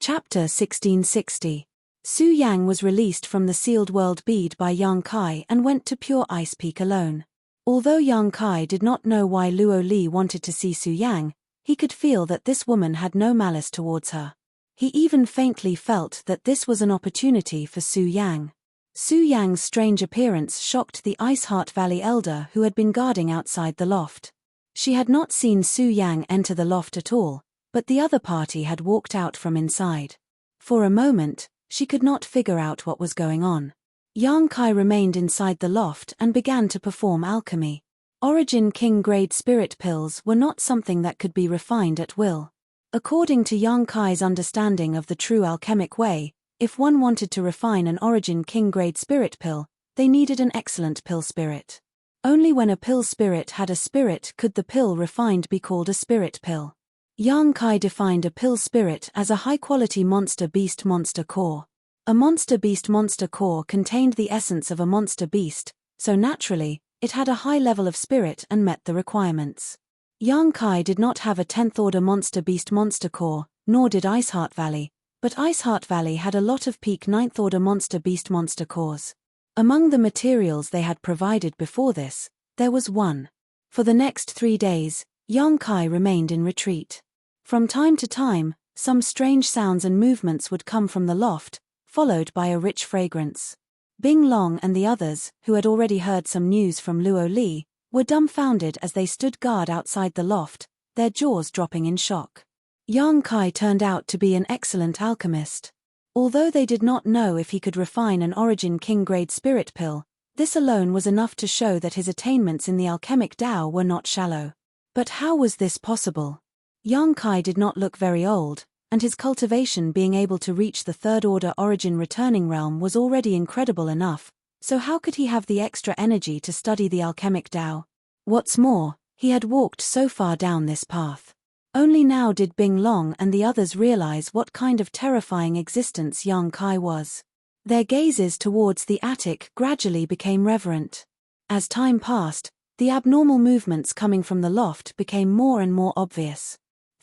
Chapter 1660. Su Yang was released from the sealed world bead by Yang Kai and went to Pure Ice Peak alone. Although Yang Kai did not know why Luo Li wanted to see Su Yang, he could feel that this woman had no malice towards her. He even faintly felt that this was an opportunity for Su Yang. Su Yang's strange appearance shocked the Ice Heart Valley elder who had been guarding outside the loft. She had not seen Su Yang enter the loft at all, but the other party had walked out from inside. For a moment, she could not figure out what was going on. Yang Kai remained inside the loft and began to perform alchemy. Origin King grade spirit pills were not something that could be refined at will. According to Yang Kai's understanding of the true alchemic way, if one wanted to refine an Origin King grade spirit pill, they needed an excellent pill spirit. Only when a pill spirit had a spirit could the pill refined be called a spirit pill. Yang Kai defined a pill spirit as a high-quality monster beast monster core. A monster beast monster core contained the essence of a monster beast, so naturally, it had a high level of spirit and met the requirements. Yang Kai did not have a 10th order monster beast monster core, nor did Ice Heart Valley, but Ice Heart Valley had a lot of peak 9th order monster beast monster cores. Among the materials they had provided before this, there was one. For the next 3 days, Yang Kai remained in retreat. From time to time, some strange sounds and movements would come from the loft, followed by a rich fragrance. Bing Long and the others, who had already heard some news from Luo Li, were dumbfounded as they stood guard outside the loft, their jaws dropping in shock. Yang Kai turned out to be an excellent alchemist. Although they did not know if he could refine an Origin King grade spirit pill, this alone was enough to show that his attainments in the alchemic Tao were not shallow. But how was this possible? Yang Kai did not look very old, and his cultivation being able to reach the 3rd order origin returning realm was already incredible enough, so how could he have the extra energy to study the alchemic Tao? What's more, he had walked so far down this path. Only now did Bing Long and the others realize what kind of terrifying existence Yang Kai was. Their gazes towards the attic gradually became reverent. As time passed, the abnormal movements coming from the loft became more and more obvious.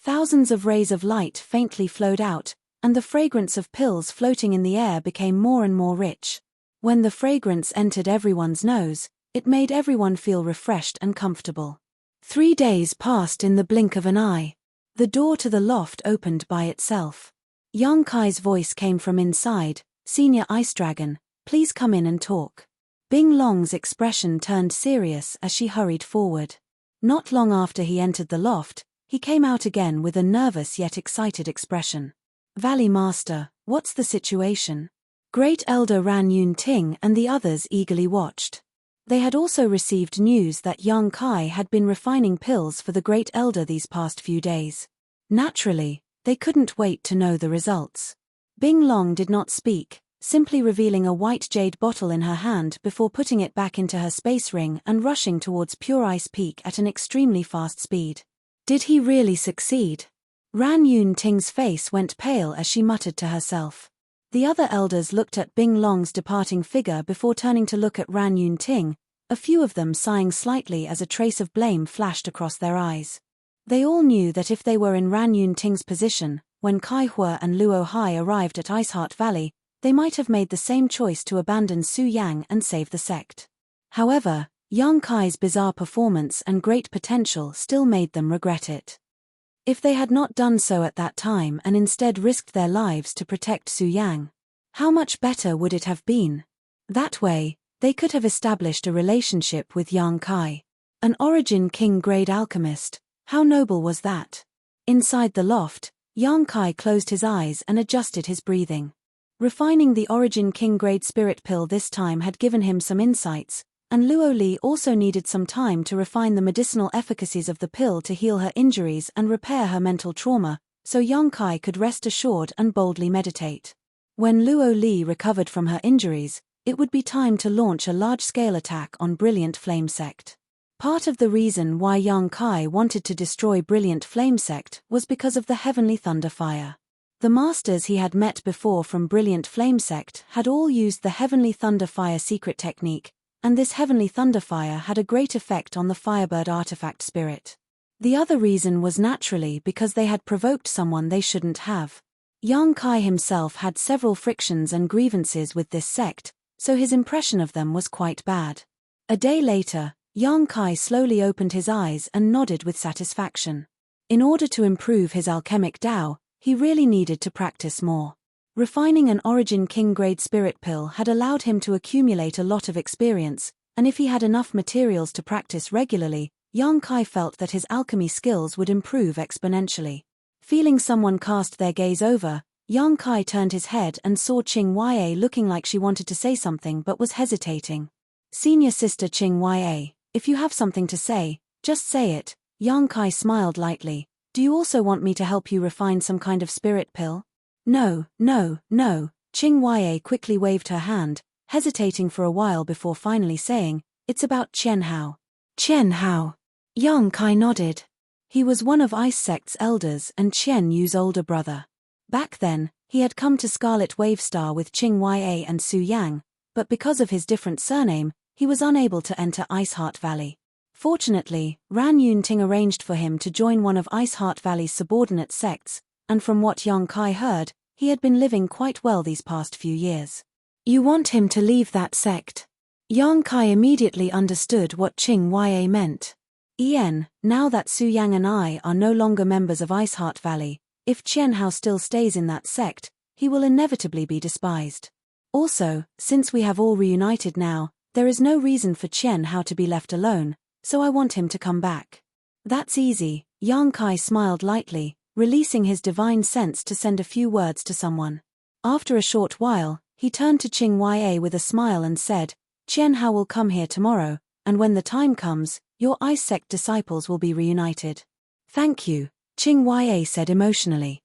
Thousands of rays of light faintly flowed out, and the fragrance of pills floating in the air became more and more rich. When the fragrance entered everyone's nose, it made everyone feel refreshed and comfortable. 3 days passed in the blink of an eye. The door to the loft opened by itself. Yang Kai's voice came from inside, "Senior Ice Dragon, please come in and talk." Bing Long's expression turned serious as she hurried forward. Not long after he entered the loft, he came out again with a nervous yet excited expression. "Valley Master, what's the situation?" Great Elder Ran Yun Ting and the others eagerly watched. They had also received news that Yang Kai had been refining pills for the Great Elder these past few days. Naturally, they couldn't wait to know the results. Bing Long did not speak, simply revealing a white jade bottle in her hand before putting it back into her space ring and rushing towards Pure Ice Peak at an extremely fast speed. Did he really succeed? Ran Yun Ting's face went pale as she muttered to herself. The other elders looked at Bing Long's departing figure before turning to look at Ran Yun Ting, a few of them sighing slightly as a trace of blame flashed across their eyes. They all knew that if they were in Ran Yun Ting's position, when Kai Hua and Luo Hai arrived at Ice Heart Valley, they might have made the same choice to abandon Su Yang and save the sect. However, Yang Kai's bizarre performance and great potential still made them regret it. If they had not done so at that time and instead risked their lives to protect Su Yang, how much better would it have been? That way, they could have established a relationship with Yang Kai. An Origin King grade alchemist, how noble was that? Inside the loft, Yang Kai closed his eyes and adjusted his breathing. Refining the Origin King grade spirit pill this time had given him some insights, and Luo Li also needed some time to refine the medicinal efficacies of the pill to heal her injuries and repair her mental trauma, so Yang Kai could rest assured and boldly meditate. When Luo Li recovered from her injuries, it would be time to launch a large-scale attack on Brilliant Flame Sect. Part of the reason why Yang Kai wanted to destroy Brilliant Flame Sect was because of the Heavenly Thunder Fire. The masters he had met before from Brilliant Flame Sect had all used the Heavenly Thunder Fire secret technique, and this Heavenly Thunder Fire had a great effect on the Firebird artifact spirit. The other reason was naturally because they had provoked someone they shouldn't have. Yang Kai himself had several frictions and grievances with this sect, so his impression of them was quite bad. A day later, Yang Kai slowly opened his eyes and nodded with satisfaction. In order to improve his alchemic Tao, he really needed to practice more. Refining an Origin King grade spirit pill had allowed him to accumulate a lot of experience, and if he had enough materials to practice regularly, Yang Kai felt that his alchemy skills would improve exponentially. Feeling someone cast their gaze over, Yang Kai turned his head and saw Qing Ya looking like she wanted to say something but was hesitating. Senior sister Qing Ya, if you have something to say, just say it. Yang Kai smiled lightly. Do you also want me to help you refine some kind of spirit pill? No, no, no. Qing Ya quickly waved her hand, hesitating for a while before finally saying, it's about Qian Hao. Qian Hao. Yang Kai nodded. He was one of Ice Sect's elders and Qian Yu's older brother. Back then, he had come to Scarlet Wave Star with Qing Ya and Su Yang, but because of his different surname, he was unable to enter Ice Heart Valley. Fortunately, Ran Yunting arranged for him to join one of Ice Heart Valley's subordinate sects, and from what Yang Kai heard, he had been living quite well these past few years. You want him to leave that sect? Yang Kai immediately understood what Qing Ya meant. Now that Su Yang and I are no longer members of Ice Heart Valley, if Qian Hao still stays in that sect, he will inevitably be despised. Also, since we have all reunited now, there is no reason for Qian Hao to be left alone, so I want him to come back. That's easy. Yang Kai smiled lightly, releasing his divine sense to send a few words to someone. After a short while, he turned to Qing Ya with a smile and said, Qian Hao will come here tomorrow, and when the time comes, your Ice Sect disciples will be reunited. Thank you, Qing Ya said emotionally.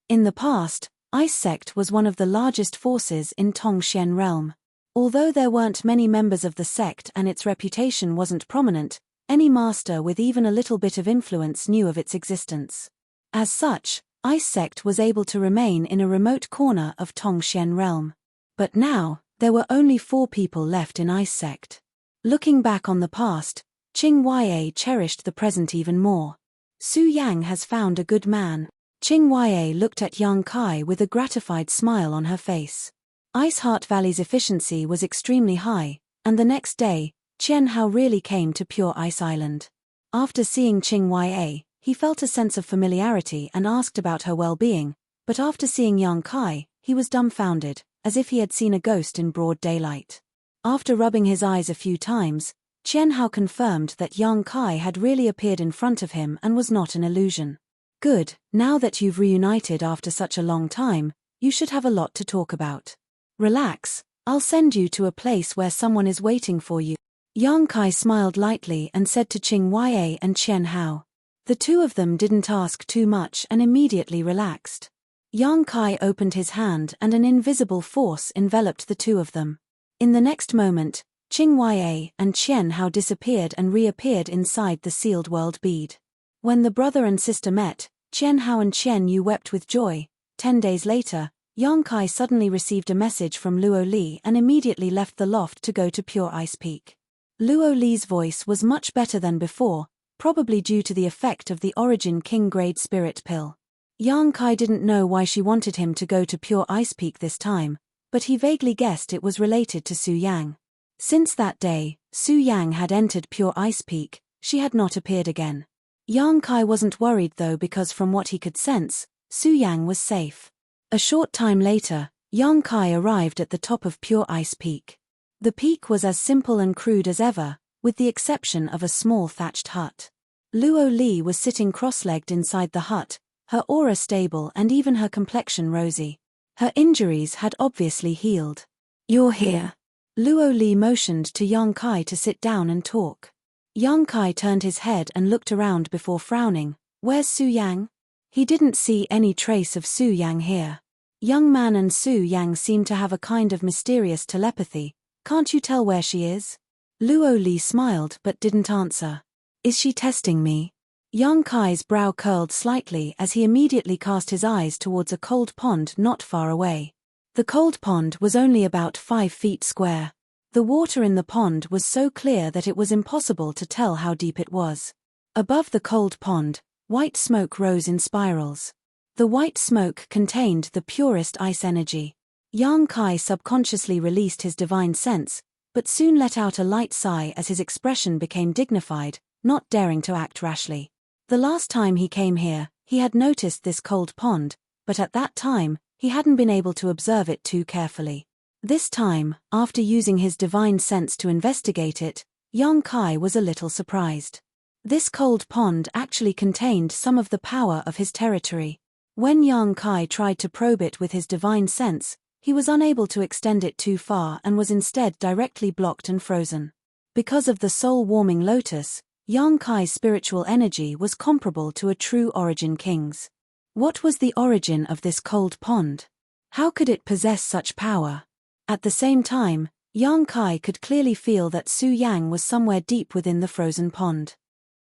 In the past, Ice Sect was one of the largest forces in Tongxian realm. Although there weren't many members of the sect and its reputation wasn't prominent, any master with even a little bit of influence knew of its existence. As such, Ice Sect was able to remain in a remote corner of Tongxian realm. But now, there were only 4 people left in Ice Sect. Looking back on the past, Qing Ya cherished the present even more. Su Yang has found a good man. Qing Ya looked at Yang Kai with a gratified smile on her face. Ice Heart Valley's efficiency was extremely high, and the next day, Qian Hao really came to Pure Ice Island. After seeing Qing Ya, he felt a sense of familiarity and asked about her well-being, but after seeing Yang Kai, he was dumbfounded, as if he had seen a ghost in broad daylight. After rubbing his eyes a few times, Qian Hao confirmed that Yang Kai had really appeared in front of him and was not an illusion. Good, now that you've reunited after such a long time, you should have a lot to talk about. Relax, I'll send you to a place where someone is waiting for you. Yang Kai smiled lightly and said to Qing Ya and Qian Hao. The two of them didn't ask too much and immediately relaxed. Yang Kai opened his hand and an invisible force enveloped the two of them. In the next moment, Qing Ya and Qian Hao disappeared and reappeared inside the sealed world bead. When the brother and sister met, Qian Hao and Qian Yu wept with joy. 10 days later, Yang Kai suddenly received a message from Luo Li and immediately left the loft to go to Pure Ice Peak. Luo Li's voice was much better than before, probably due to the effect of the Origin King grade spirit pill. Yang Kai didn't know why she wanted him to go to Pure Ice Peak this time, but he vaguely guessed it was related to Su Yang. Since that day, Su Yang had entered Pure Ice Peak, she had not appeared again. Yang Kai wasn't worried though because from what he could sense, Su Yang was safe. A short time later, Yang Kai arrived at the top of Pure Ice Peak. The peak was as simple and crude as ever, with the exception of a small thatched hut. Luo Li was sitting cross-legged inside the hut, her aura stable and even her complexion rosy. Her injuries had obviously healed. You're here. Luo Li motioned to Yang Kai to sit down and talk. Yang Kai turned his head and looked around before frowning. Where's Su Yang? He didn't see any trace of Su Yang here. Young man and Su Yang seem to have a kind of mysterious telepathy. Can't you tell where she is? Luo Li smiled but didn't answer. Is she testing me? Yang Kai's brow curled slightly as he immediately cast his eyes towards a cold pond not far away. The cold pond was only about 5 feet square. The water in the pond was so clear that it was impossible to tell how deep it was. Above the cold pond, white smoke rose in spirals. The white smoke contained the purest ice energy. Yang Kai subconsciously released his divine sense, but soon let out a light sigh as his expression became dignified, not daring to act rashly. The last time he came here, he had noticed this cold pond, but at that time, he hadn't been able to observe it too carefully. This time, after using his divine sense to investigate it, Yang Kai was a little surprised. This cold pond actually contained some of the power of his territory. When Yang Kai tried to probe it with his divine sense, he was unable to extend it too far and was instead directly blocked and frozen. Because of the soul-warming lotus, Yang Kai's spiritual energy was comparable to a true origin king's. What was the origin of this cold pond? How could it possess such power? At the same time, Yang Kai could clearly feel that Su Yang was somewhere deep within the frozen pond.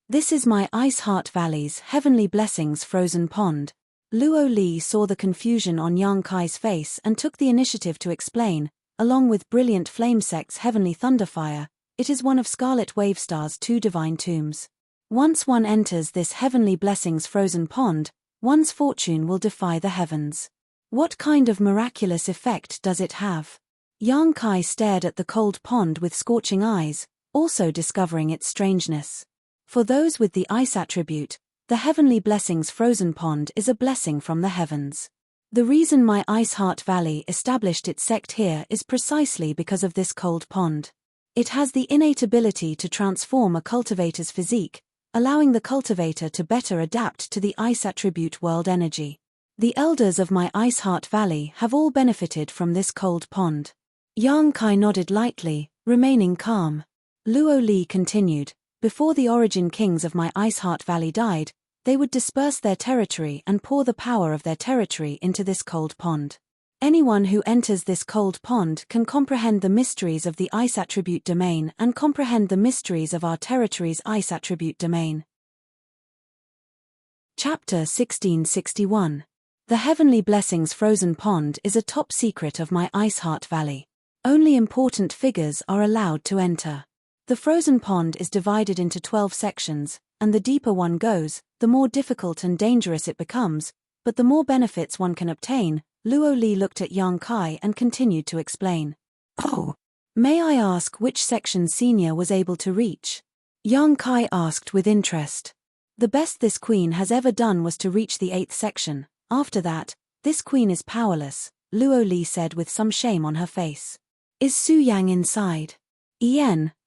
This is my Ice Heart Valley's Heavenly Blessings frozen pond. Luo Li saw the confusion on Yang Kai's face and took the initiative to explain, along with brilliant Flamesect's Heavenly Thunderfire, it is one of Scarlet Wavestar's 2 divine tombs. Once one enters this Heavenly Blessings frozen pond, one's fortune will defy the heavens. What kind of miraculous effect does it have? Yang Kai stared at the cold pond with scorching eyes, also discovering its strangeness. For those with the ice attribute, the Heavenly Blessings frozen pond is a blessing from the heavens. The reason my Ice Heart Valley established its sect here is precisely because of this cold pond. It has the innate ability to transform a cultivator's physique, allowing the cultivator to better adapt to the ice attribute world energy. The elders of my Ice Heart Valley have all benefited from this cold pond. Yang Kai nodded lightly, remaining calm. Luo Li continued, before the origin kings of my Ice Heart Valley died, they would disperse their territory and pour the power of their territory into this cold pond. Anyone who enters this cold pond can comprehend the mysteries of the ice attribute domain and comprehend the mysteries of our territory's ice attribute domain. Chapter 1661. The Heavenly Blessings frozen pond is a top secret of my Ice Heart Valley. Only important figures are allowed to enter. The frozen pond is divided into 12 sections, and the deeper one goes, the more difficult and dangerous it becomes, but the more benefits one can obtain. Luo Li looked at Yang Kai and continued to explain. Oh, may I ask which section Senior was able to reach? Yang Kai asked with interest. The best this queen has ever done was to reach the 8th section. After that, this queen is powerless, Luo Li said with some shame on her face. Is Su Yang inside?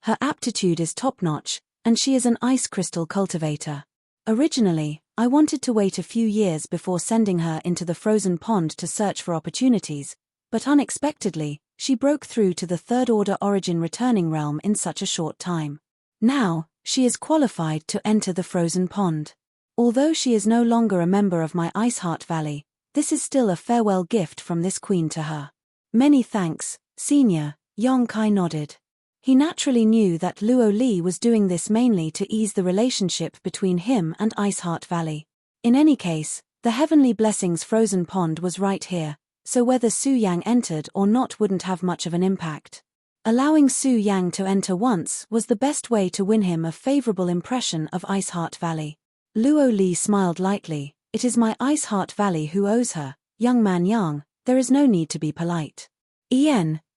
Her aptitude is top-notch, and she is an ice crystal cultivator. Originally, I wanted to wait a few years before sending her into the frozen pond to search for opportunities, but unexpectedly, she broke through to the third-order origin returning realm in such a short time. Now, she is qualified to enter the frozen pond. Although she is no longer a member of my Ice Heart Valley, this is still a farewell gift from this queen to her. Many thanks, Senior, Yang Kai nodded. He naturally knew that Luo Li was doing this mainly to ease the relationship between him and Ice Heart Valley. In any case, the Heavenly Blessings frozen pond was right here, so whether Su Yang entered or not wouldn't have much of an impact. Allowing Su Yang to enter once was the best way to win him a favorable impression of Ice Heart Valley. Luo Li smiled lightly. It is my Ice Heart Valley who owes her, young man Yang, there is no need to be polite.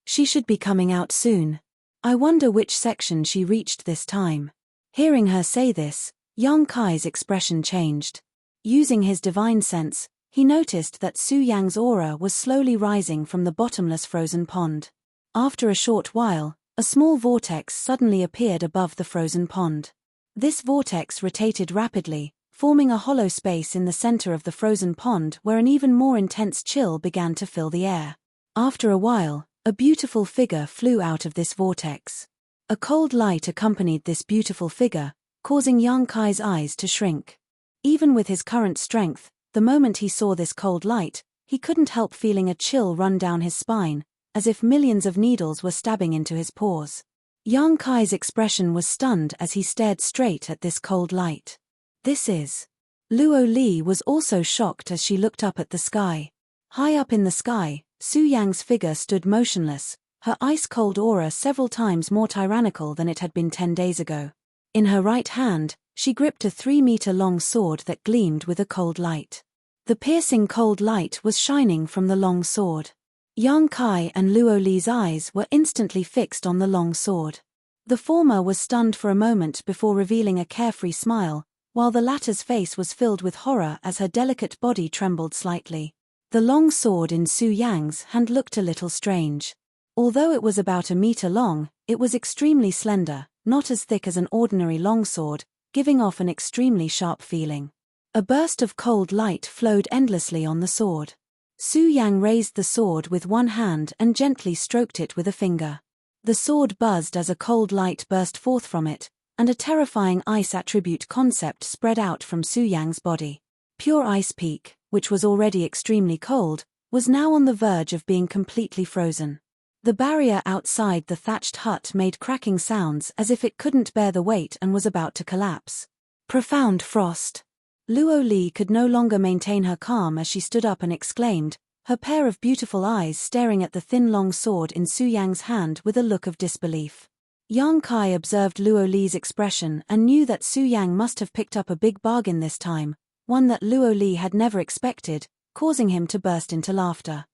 She should be coming out soon. I wonder which section she reached this time. Hearing her say this, Yang Kai's expression changed. Using his divine sense, he noticed that Su Yang's aura was slowly rising from the bottomless frozen pond. After a short while, a small vortex suddenly appeared above the frozen pond. This vortex rotated rapidly, forming a hollow space in the center of the frozen pond where an even more intense chill began to fill the air. After a while, a beautiful figure flew out of this vortex. A cold light accompanied this beautiful figure, causing Yang Kai's eyes to shrink. Even with his current strength, the moment he saw this cold light, he couldn't help feeling a chill run down his spine, as if millions of needles were stabbing into his pores. Yang Kai's expression was stunned as he stared straight at this cold light. This is... Luo Li was also shocked as she looked up at the sky. High up in the sky, Su Yang's figure stood motionless, her ice-cold aura several times more tyrannical than it had been 10 days ago. In her right hand, she gripped a 3-meter-long sword that gleamed with a cold light. The piercing cold light was shining from the long sword. Yang Kai and Luo Li's eyes were instantly fixed on the long sword. The former was stunned for a moment before revealing a carefree smile, while the latter's face was filled with horror as her delicate body trembled slightly. The long sword in Su Yang's hand looked a little strange. Although it was about a meter long, it was extremely slender, not as thick as an ordinary longsword, giving off an extremely sharp feeling. A burst of cold light flowed endlessly on the sword. Su Yang raised the sword with one hand and gently stroked it with a finger. The sword buzzed as a cold light burst forth from it, and a terrifying ice attribute concept spread out from Su Yang's body. Pure Ice Peak, which was already extremely cold, was now on the verge of being completely frozen. The barrier outside the thatched hut made cracking sounds as if it couldn't bear the weight and was about to collapse. Profound frost. Luo Li could no longer maintain her calm as she stood up and exclaimed, her pair of beautiful eyes staring at the thin long sword in Su Yang's hand with a look of disbelief. Yang Kai observed Luo Li's expression and knew that Su Yang must have picked up a big bargain this time, one that Luo Li had never expected, causing him to burst into laughter.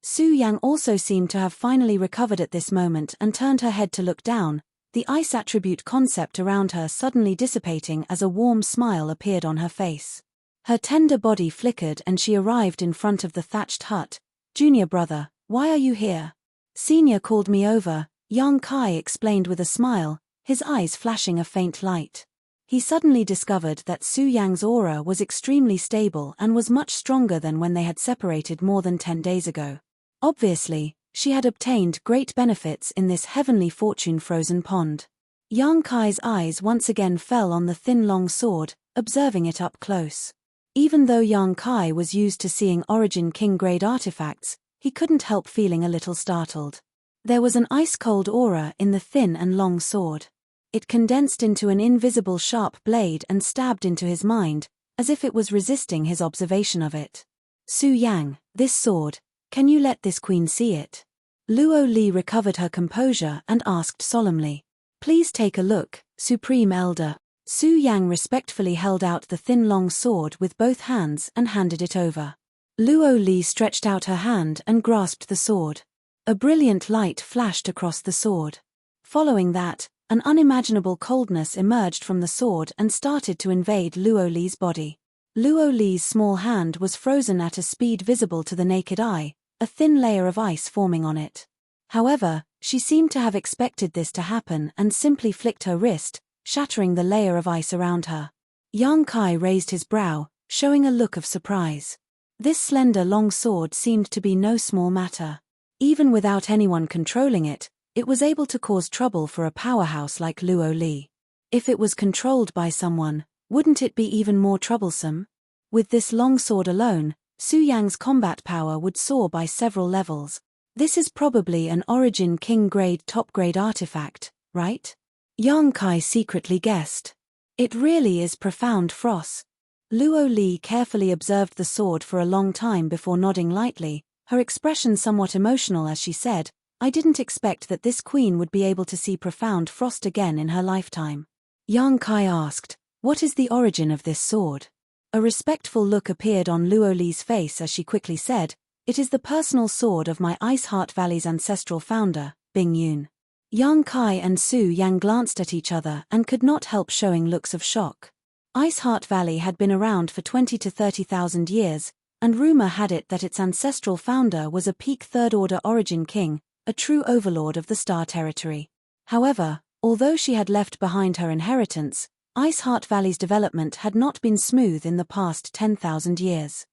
Su Yang also seemed to have finally recovered at this moment and turned her head to look down, the ice attribute concept around her suddenly dissipating as a warm smile appeared on her face. Her tender body flickered and she arrived in front of the thatched hut. "Junior brother, why are you here?" "Senior called me over," Yang Kai explained with a smile, his eyes flashing a faint light. He suddenly discovered that Su Yang's aura was extremely stable and was much stronger than when they had separated more than 10 days ago. Obviously, she had obtained great benefits in this heavenly fortune-frozen pond. Yang Kai's eyes once again fell on the thin long sword, observing it up close. Even though Yang Kai was used to seeing Origin King-grade artifacts, he couldn't help feeling a little startled. There was an ice-cold aura in the thin and long sword. It condensed into an invisible sharp blade and stabbed into his mind, as if it was resisting his observation of it. "Su Yang, this sword, can you let this queen see it?" Luo Li recovered her composure and asked solemnly. "Please take a look, Supreme Elder." Su Yang respectfully held out the thin long sword with both hands and handed it over. Luo Li stretched out her hand and grasped the sword. A brilliant light flashed across the sword. Following that, an unimaginable coldness emerged from the sword and started to invade Luo Li's body. Luo Li's small hand was frozen at a speed visible to the naked eye, a thin layer of ice forming on it. However, she seemed to have expected this to happen and simply flicked her wrist, shattering the layer of ice around her. Yang Kai raised his brow, showing a look of surprise. This slender long sword seemed to be no small matter. Even without anyone controlling it, it was able to cause trouble for a powerhouse like Luo Li. If it was controlled by someone, wouldn't it be even more troublesome? With this long sword alone, Su Yang's combat power would soar by several levels. This is probably an Origin King-grade top-grade artifact, right? Yang Kai secretly guessed. It really is profound frost. Luo Li carefully observed the sword for a long time before nodding lightly, her expression somewhat emotional as she said, "I didn't expect that this queen would be able to see profound frost again in her lifetime." Yang Kai asked, "What is the origin of this sword?" A respectful look appeared on Luo Li's face as she quickly said, "It is the personal sword of my Ice Heart Valley's ancestral founder, Bing Yun." Yang Kai and Su Yang glanced at each other and could not help showing looks of shock. Ice Heart Valley had been around for 20 to 30,000 years, and rumor had it that its ancestral founder was a peak third-order Origin King, a true overlord of the Star Territory. However, although she had left behind her inheritance, Ice Heart Valley's development had not been smooth in the past 10,000 years.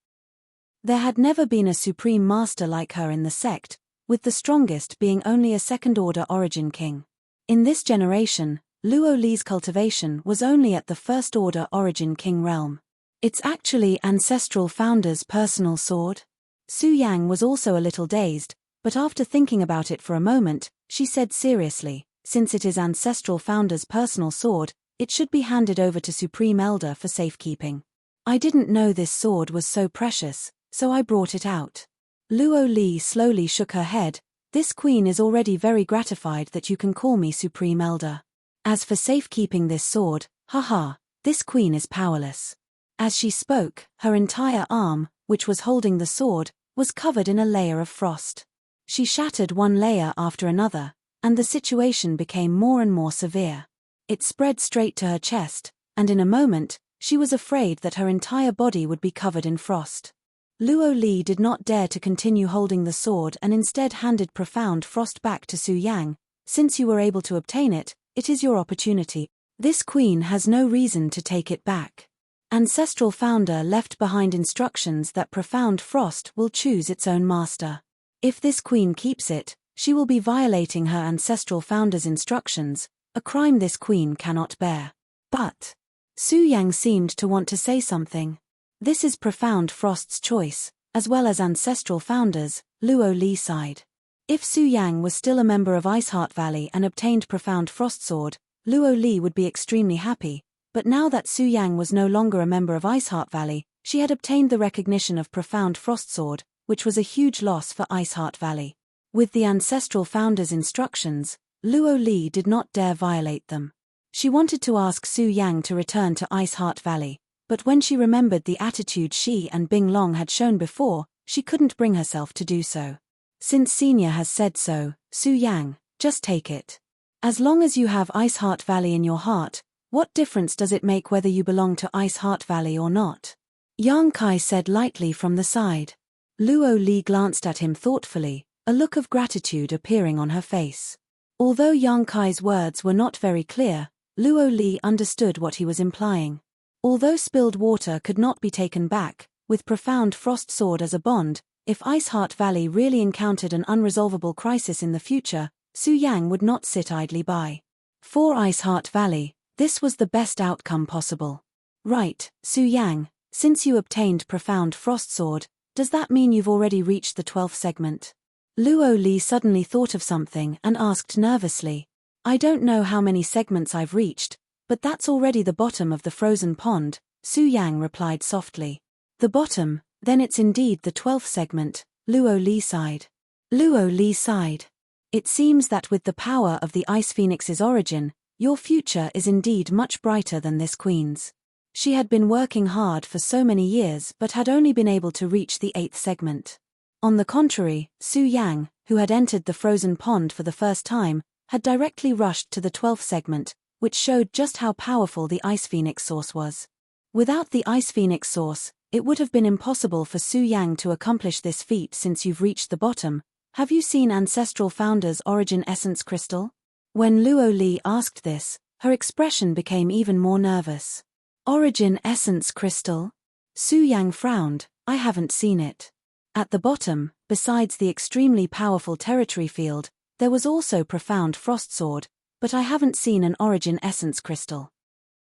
There had never been a supreme master like her in the sect, with the strongest being only a second-order Origin King. In this generation, Luo Li's cultivation was only at the first-order Origin King realm. It's actually ancestral founder's personal sword? Su Yang was also a little dazed, but after thinking about it for a moment, she said seriously, "Since it is ancestral founder's personal sword, it should be handed over to Supreme Elder for safekeeping. I didn't know this sword was so precious, so I brought it out." Luo Li slowly shook her head. "This queen is already very gratified that you can call me Supreme Elder. As for safekeeping this sword, haha, this queen is powerless." As she spoke, her entire arm, which was holding the sword, was covered in a layer of frost. She shattered one layer after another, and the situation became more and more severe. It spread straight to her chest, and in a moment, she was afraid that her entire body would be covered in frost. Luo Li did not dare to continue holding the sword and instead handed profound frost back to Su Yang. Since you were able to obtain it, it is your opportunity. This queen has no reason to take it back. Ancestral Founder left behind instructions that profound frost will choose its own master. If this queen keeps it, she will be violating her Ancestral Founder's instructions, a crime this queen cannot bear. But Su Yang seemed to want to say something. This is profound frost's choice, as well as Ancestral Founder's. Luo Li sighed. If Su Yang was still a member of Iceheart Valley and obtained profound frost sword, Luo Li would be extremely happy, but now that Su Yang was no longer a member of Iceheart Valley, she had obtained the recognition of profound frost sword, which was a huge loss for Iceheart Valley. With the Ancestral Founder's instructions, Luo Li did not dare violate them. She wanted to ask Su Yang to return to Iceheart Valley, but when she remembered the attitude she and Bing Long had shown before, she couldn't bring herself to do so. Since Senior has said so, Su Yang, just take it. As long as you have Iceheart Valley in your heart, what difference does it make whether you belong to Iceheart Valley or not? Yang Kai said lightly from the side. Luo Li glanced at him thoughtfully, a look of gratitude appearing on her face. Although Yang Kai's words were not very clear, Luo Li understood what he was implying. Although spilled water could not be taken back, with profound frost sword as a bond, if Iceheart Valley really encountered an unresolvable crisis in the future, Su Yang would not sit idly by. For Iceheart Valley, this was the best outcome possible. Right, Su Yang, since you obtained profound frost sword, does that mean you've already reached the 12th segment? Luo Li suddenly thought of something and asked nervously. I don't know how many segments I've reached, but that's already the bottom of the frozen pond, Su Yang replied softly. The bottom, then it's indeed the 12th segment, Luo Li sighed. Luo Li sighed. It seems that with the power of the Ice Phoenix's origin, your future is indeed much brighter than this queen's. She had been working hard for so many years but had only been able to reach the 8th segment. On the contrary, Su Yang, who had entered the frozen pond for the first time, had directly rushed to the 12th segment, which showed just how powerful the Ice Phoenix source was. Without the Ice Phoenix source, it would have been impossible for Su Yang to accomplish this feat. Since you've reached the bottom, have you seen Ancestral Founder's Origin Essence Crystal? When Luo Li asked this, her expression became even more nervous. Origin Essence Crystal? Su Yang frowned. I haven't seen it. At the bottom, besides the extremely powerful territory field, there was also profound frost sword, but I haven't seen an Origin Essence Crystal.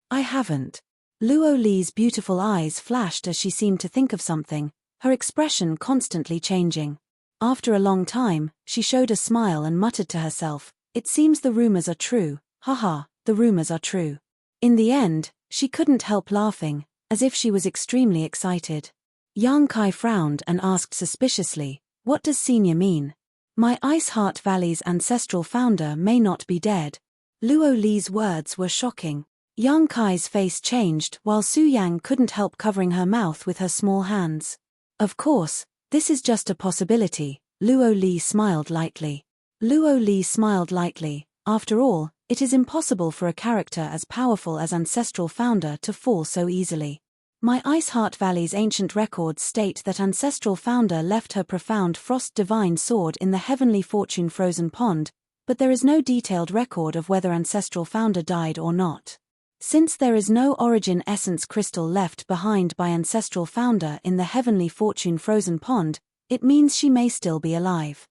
I haven't. Luo Li's beautiful eyes flashed as she seemed to think of something, her expression constantly changing. After a long time, she showed a smile and muttered to herself, it seems the rumors are true, haha, the rumors are true. In the end, she couldn't help laughing, as if she was extremely excited. Yang Kai frowned and asked suspiciously, what does Senior mean? My Iceheart Valley's Ancestral Founder may not be dead. Luo Li's words were shocking. Yang Kai's face changed while Su Yang couldn't help covering her mouth with her small hands. Of course, this is just a possibility, Luo Li smiled lightly. Luo Li smiled lightly. After all, it is impossible for a character as powerful as Ancestral Founder to fall so easily. My Iceheart Valley's ancient records state that Ancestral Founder left her profound frost divine sword in the Heavenly Fortune frozen pond, but there is no detailed record of whether Ancestral Founder died or not. Since there is no Origin Essence Crystal left behind by Ancestral Founder in the Heavenly Fortune frozen pond, it means she may still be alive.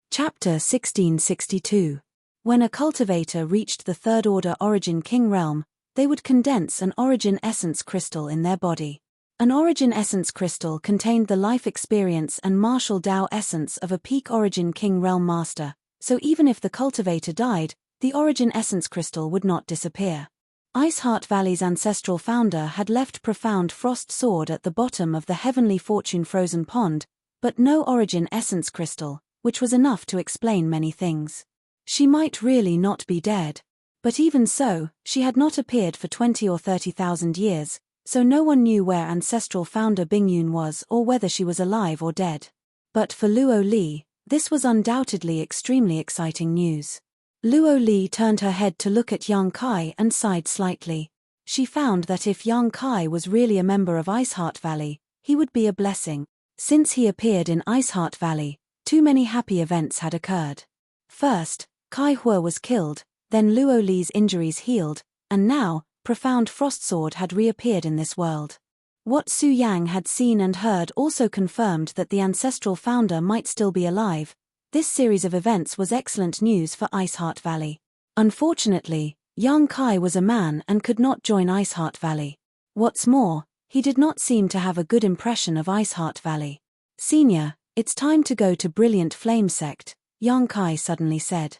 Chapter 1662. When a cultivator reached the Third Order Origin King Realm, they would condense an Origin Essence Crystal in their body. An Origin Essence Crystal contained the life experience and martial Dao essence of a peak Origin King Realm Master, so even if the cultivator died, the Origin Essence Crystal would not disappear. Iceheart Valley's Ancestral Founder had left profound frost sword at the bottom of the Heavenly Fortune frozen pond, but no Origin Essence Crystal, which was enough to explain many things. She might really not be dead. But even so, she had not appeared for 20 or 30,000 years, so no one knew where ancestral founder Bingyun was or whether she was alive or dead. But for Luo Li, this was undoubtedly extremely exciting news. Luo Li turned her head to look at Yang Kai and sighed slightly. She found that if Yang Kai was really a member of Iceheart Valley, he would be a blessing. Since he appeared in Iceheart Valley, too many happy events had occurred. First, Kai Hua was killed, then Luo Li's injuries healed, and now, profound Frostsword had reappeared in this world. What Su Yang had seen and heard also confirmed that the ancestral founder might still be alive. This series of events was excellent news for Iceheart Valley. Unfortunately, Yang Kai was a man and could not join Iceheart Valley. What's more, he did not seem to have a good impression of Iceheart Valley. "Senior, it's time to go to Brilliant Flame Sect," Yang Kai suddenly said.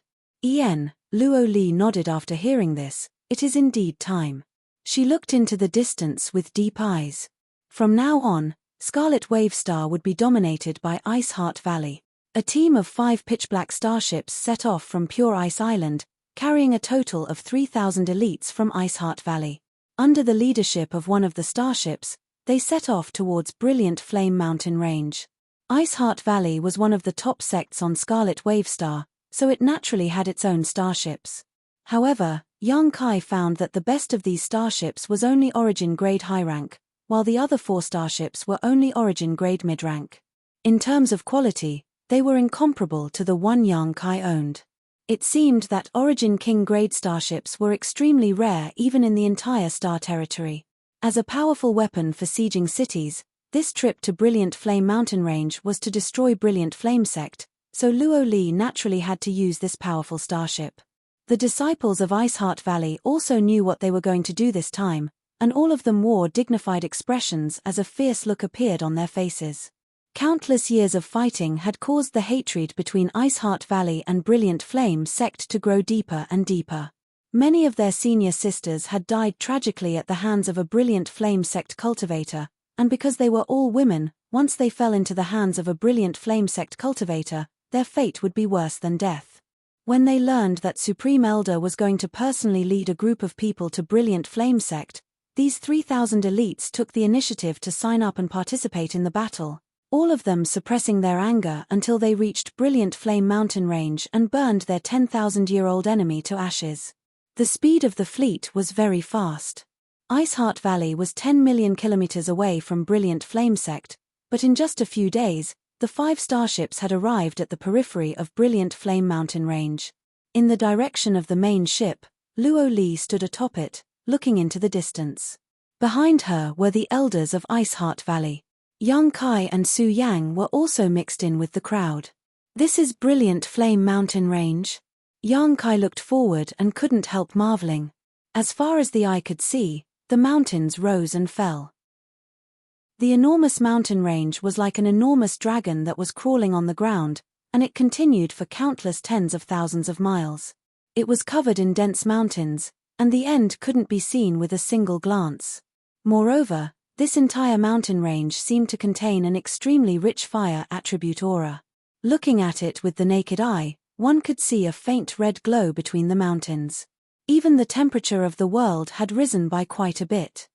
Luo Li nodded after hearing this. "It is indeed time." She looked into the distance with deep eyes. From now on, Scarlet Wave Star would be dominated by Iceheart Valley. A team of 5 pitch-black starships set off from Pure Ice Island, carrying a total of 3,000 elites from Iceheart Valley. Under the leadership of one of the starships, they set off towards Brilliant Flame Mountain Range. Iceheart Valley was one of the top sects on Scarlet Wave Star, so it naturally had its own starships. However, Yang Kai found that the best of these starships was only Origin Grade High Rank, while the other 4 starships were only Origin Grade Mid Rank. In terms of quality, they were incomparable to the one Yang Kai owned. It seemed that Origin King Grade starships were extremely rare even in the entire star territory. As a powerful weapon for sieging cities, this trip to Brilliant Flame Mountain Range was to destroy Brilliant Flame Sect, so Luo Li naturally had to use this powerful starship. The disciples of Iceheart Valley also knew what they were going to do this time, and all of them wore dignified expressions as a fierce look appeared on their faces. Countless years of fighting had caused the hatred between Iceheart Valley and Brilliant Flame Sect to grow deeper and deeper. Many of their senior sisters had died tragically at the hands of a Brilliant Flame Sect cultivator, and because they were all women, once they fell into the hands of a Brilliant Flame Sect cultivator, their fate would be worse than death. When they learned that Supreme Elder was going to personally lead a group of people to Brilliant Flame Sect, these 3,000 elites took the initiative to sign up and participate in the battle, all of them suppressing their anger until they reached Brilliant Flame Mountain Range and burned their 10,000-year-old enemy to ashes. The speed of the fleet was very fast. Iceheart Valley was 10 million kilometers away from Brilliant Flame Sect, but in just a few days, the 5 starships had arrived at the periphery of Brilliant Flame Mountain Range. In the direction of the main ship, Luo Li stood atop it, looking into the distance. Behind her were the elders of Iceheart Valley. Yang Kai and Su Yang were also mixed in with the crowd. "This is Brilliant Flame Mountain Range?" Yang Kai looked forward and couldn't help marveling. As far as the eye could see, the mountains rose and fell. The enormous mountain range was like an enormous dragon that was crawling on the ground, and it continued for countless tens of thousands of miles. It was covered in dense mountains, and the end couldn't be seen with a single glance. Moreover, this entire mountain range seemed to contain an extremely rich fire attribute aura. Looking at it with the naked eye, one could see a faint red glow between the mountains. Even the temperature of the world had risen by quite a bit.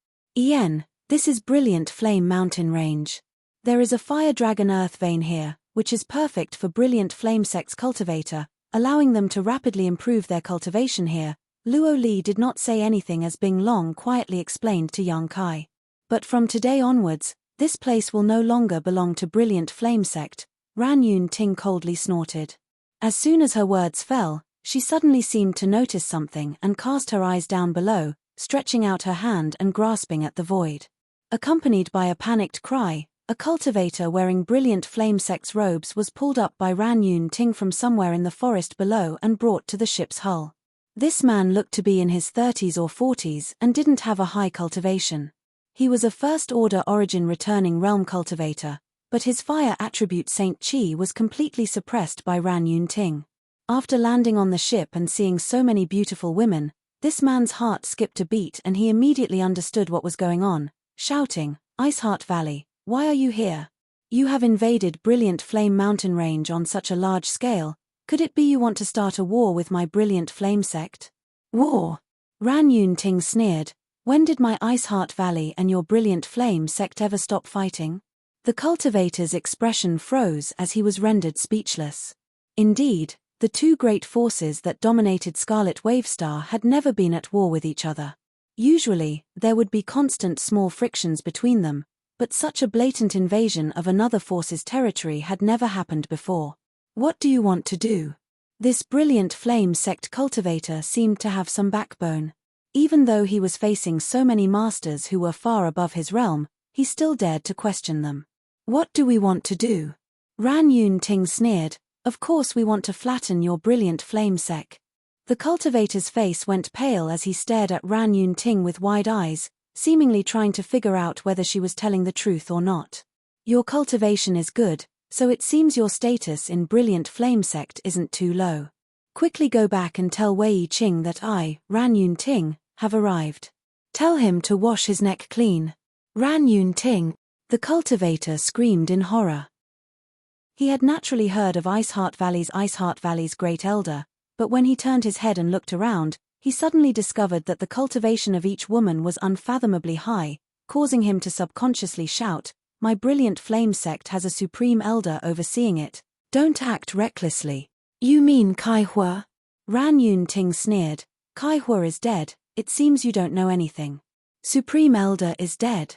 This is Brilliant Flame Mountain Range. There is a fire dragon earth vein here, which is perfect for Brilliant Flame Sect's cultivator, allowing them to rapidly improve their cultivation here. Luo Li did not say anything as Bing Long quietly explained to Yang Kai. But from today onwards, this place will no longer belong to Brilliant Flame Sect, Ran Yun Ting coldly snorted. As soon as her words fell, she suddenly seemed to notice something and cast her eyes down below, stretching out her hand and grasping at the void. Accompanied by a panicked cry, a cultivator wearing Brilliant Flame Sect's robes was pulled up by Ran Yun Ting from somewhere in the forest below and brought to the ship's hull. This man looked to be in his 30s or 40s and didn't have a high cultivation. He was a first-order origin returning realm cultivator, but his fire attribute Saint Chi was completely suppressed by Ran Yun Ting. After landing on the ship and seeing so many beautiful women, this man's heart skipped a beat and he immediately understood what was going on, shouting, "Iceheart Valley, why are you here? You have invaded Brilliant Flame Mountain Range on such a large scale. Could it be you want to start a war with my Brilliant Flame Sect?" War? Ran Yun Ting sneered. When did my Ice Heart Valley and your Brilliant Flame sect ever stop fighting? The cultivator's expression froze as he was rendered speechless. Indeed, the two great forces that dominated Scarlet Wavestar had never been at war with each other. Usually, there would be constant small frictions between them, but such a blatant invasion of another force's territory had never happened before. What do you want to do? This Brilliant Flame sect cultivator seemed to have some backbone. Even though he was facing so many masters who were far above his realm, he still dared to question them. What do we want to do? Ran Yun Ting sneered. Of course we want to flatten your Brilliant Flame sect. The cultivator's face went pale as he stared at Ran Yun Ting with wide eyes, seemingly trying to figure out whether she was telling the truth or not. Your cultivation is good, so it seems your status in Brilliant Flame sect isn't too low. Quickly go back and tell Wei Qing that I, Ran Yun Ting, have arrived. Tell him to wash his neck clean. Ran Yun Ting, the cultivator screamed in horror. He had naturally heard of Ice Heart Valley's great elder, but when he turned his head and looked around, he suddenly discovered that the cultivation of each woman was unfathomably high, causing him to subconsciously shout, "My Brilliant Flame sect has a supreme elder overseeing it. Don't act recklessly." You mean Kai Hua? Ran Yun Ting sneered. Kai Hua is dead, it seems you don't know anything. Supreme Elder is dead.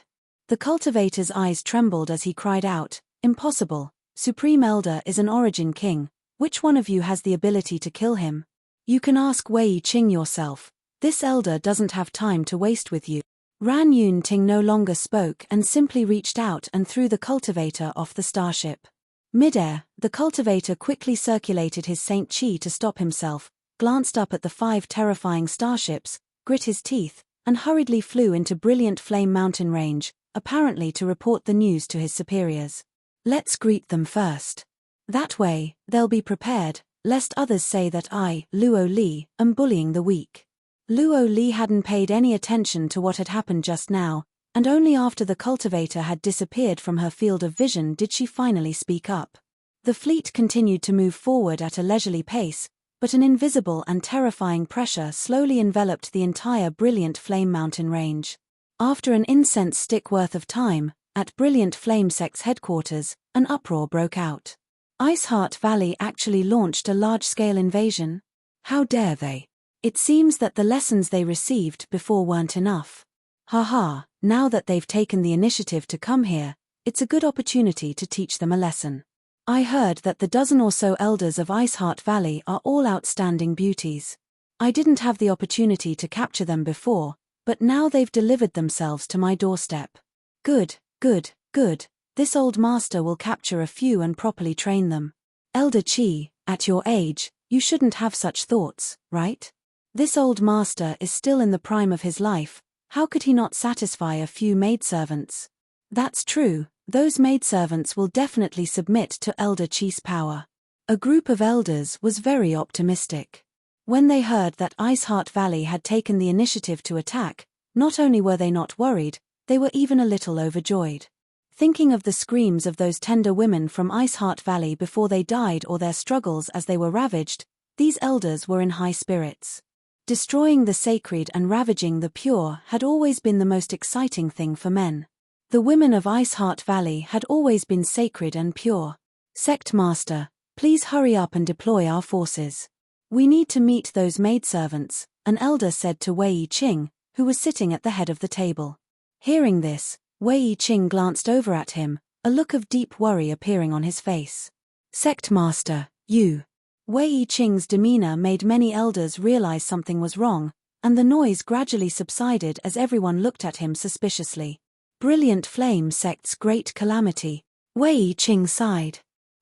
The cultivator's eyes trembled as he cried out, "Impossible. Supreme Elder is an origin king. Which one of you has the ability to kill him? You can ask Wei Qing yourself. This elder doesn't have time to waste with you." Ran Yun Ting no longer spoke and simply reached out and threw the cultivator off the starship. Mid-air, the cultivator quickly circulated his Saint Chi to stop himself, glanced up at the 5 terrifying starships, grit his teeth, and hurriedly flew into Brilliant Flame mountain range, apparently to report the news to his superiors. Let's greet them first. That way, they'll be prepared, lest others say that I, Luo Li, am bullying the weak. Luo Li hadn't paid any attention to what had happened just now, and only after the cultivator had disappeared from her field of vision did she finally speak up. The fleet continued to move forward at a leisurely pace, but an invisible and terrifying pressure slowly enveloped the entire Brilliant Flame mountain range. After an incense stick worth of time, at Brilliant Flame sect's headquarters, an uproar broke out. Ice Heart Valley actually launched a large-scale invasion? How dare they? It seems that the lessons they received before weren't enough. Haha, now that they've taken the initiative to come here, it's a good opportunity to teach them a lesson. I heard that the dozen or so elders of Ice Heart Valley are all outstanding beauties. I didn't have the opportunity to capture them before, but now they've delivered themselves to my doorstep. Good, good, good. This old master will capture a few and properly train them. Elder Qi, at your age, you shouldn't have such thoughts, right? This old master is still in the prime of his life. How could he not satisfy a few maidservants? That's true, those maidservants will definitely submit to Elder Qi's power. A group of elders was very optimistic. When they heard that Ice Heart Valley had taken the initiative to attack, not only were they not worried, they were even a little overjoyed. Thinking of the screams of those tender women from Ice Heart Valley before they died or their struggles as they were ravaged, these elders were in high spirits. Destroying the sacred and ravaging the pure had always been the most exciting thing for men. The women of Ice Heart Valley had always been sacred and pure. Sect Master, please hurry up and deploy our forces. We need to meet those maidservants, an elder said to Wei Qing, who was sitting at the head of the table. Hearing this, Wei Qing glanced over at him, a look of deep worry appearing on his face. Sect Master, you. Wei Qing's demeanor made many elders realize something was wrong, and the noise gradually subsided as everyone looked at him suspiciously. Brilliant Flame sect's great calamity. Wei Qing sighed.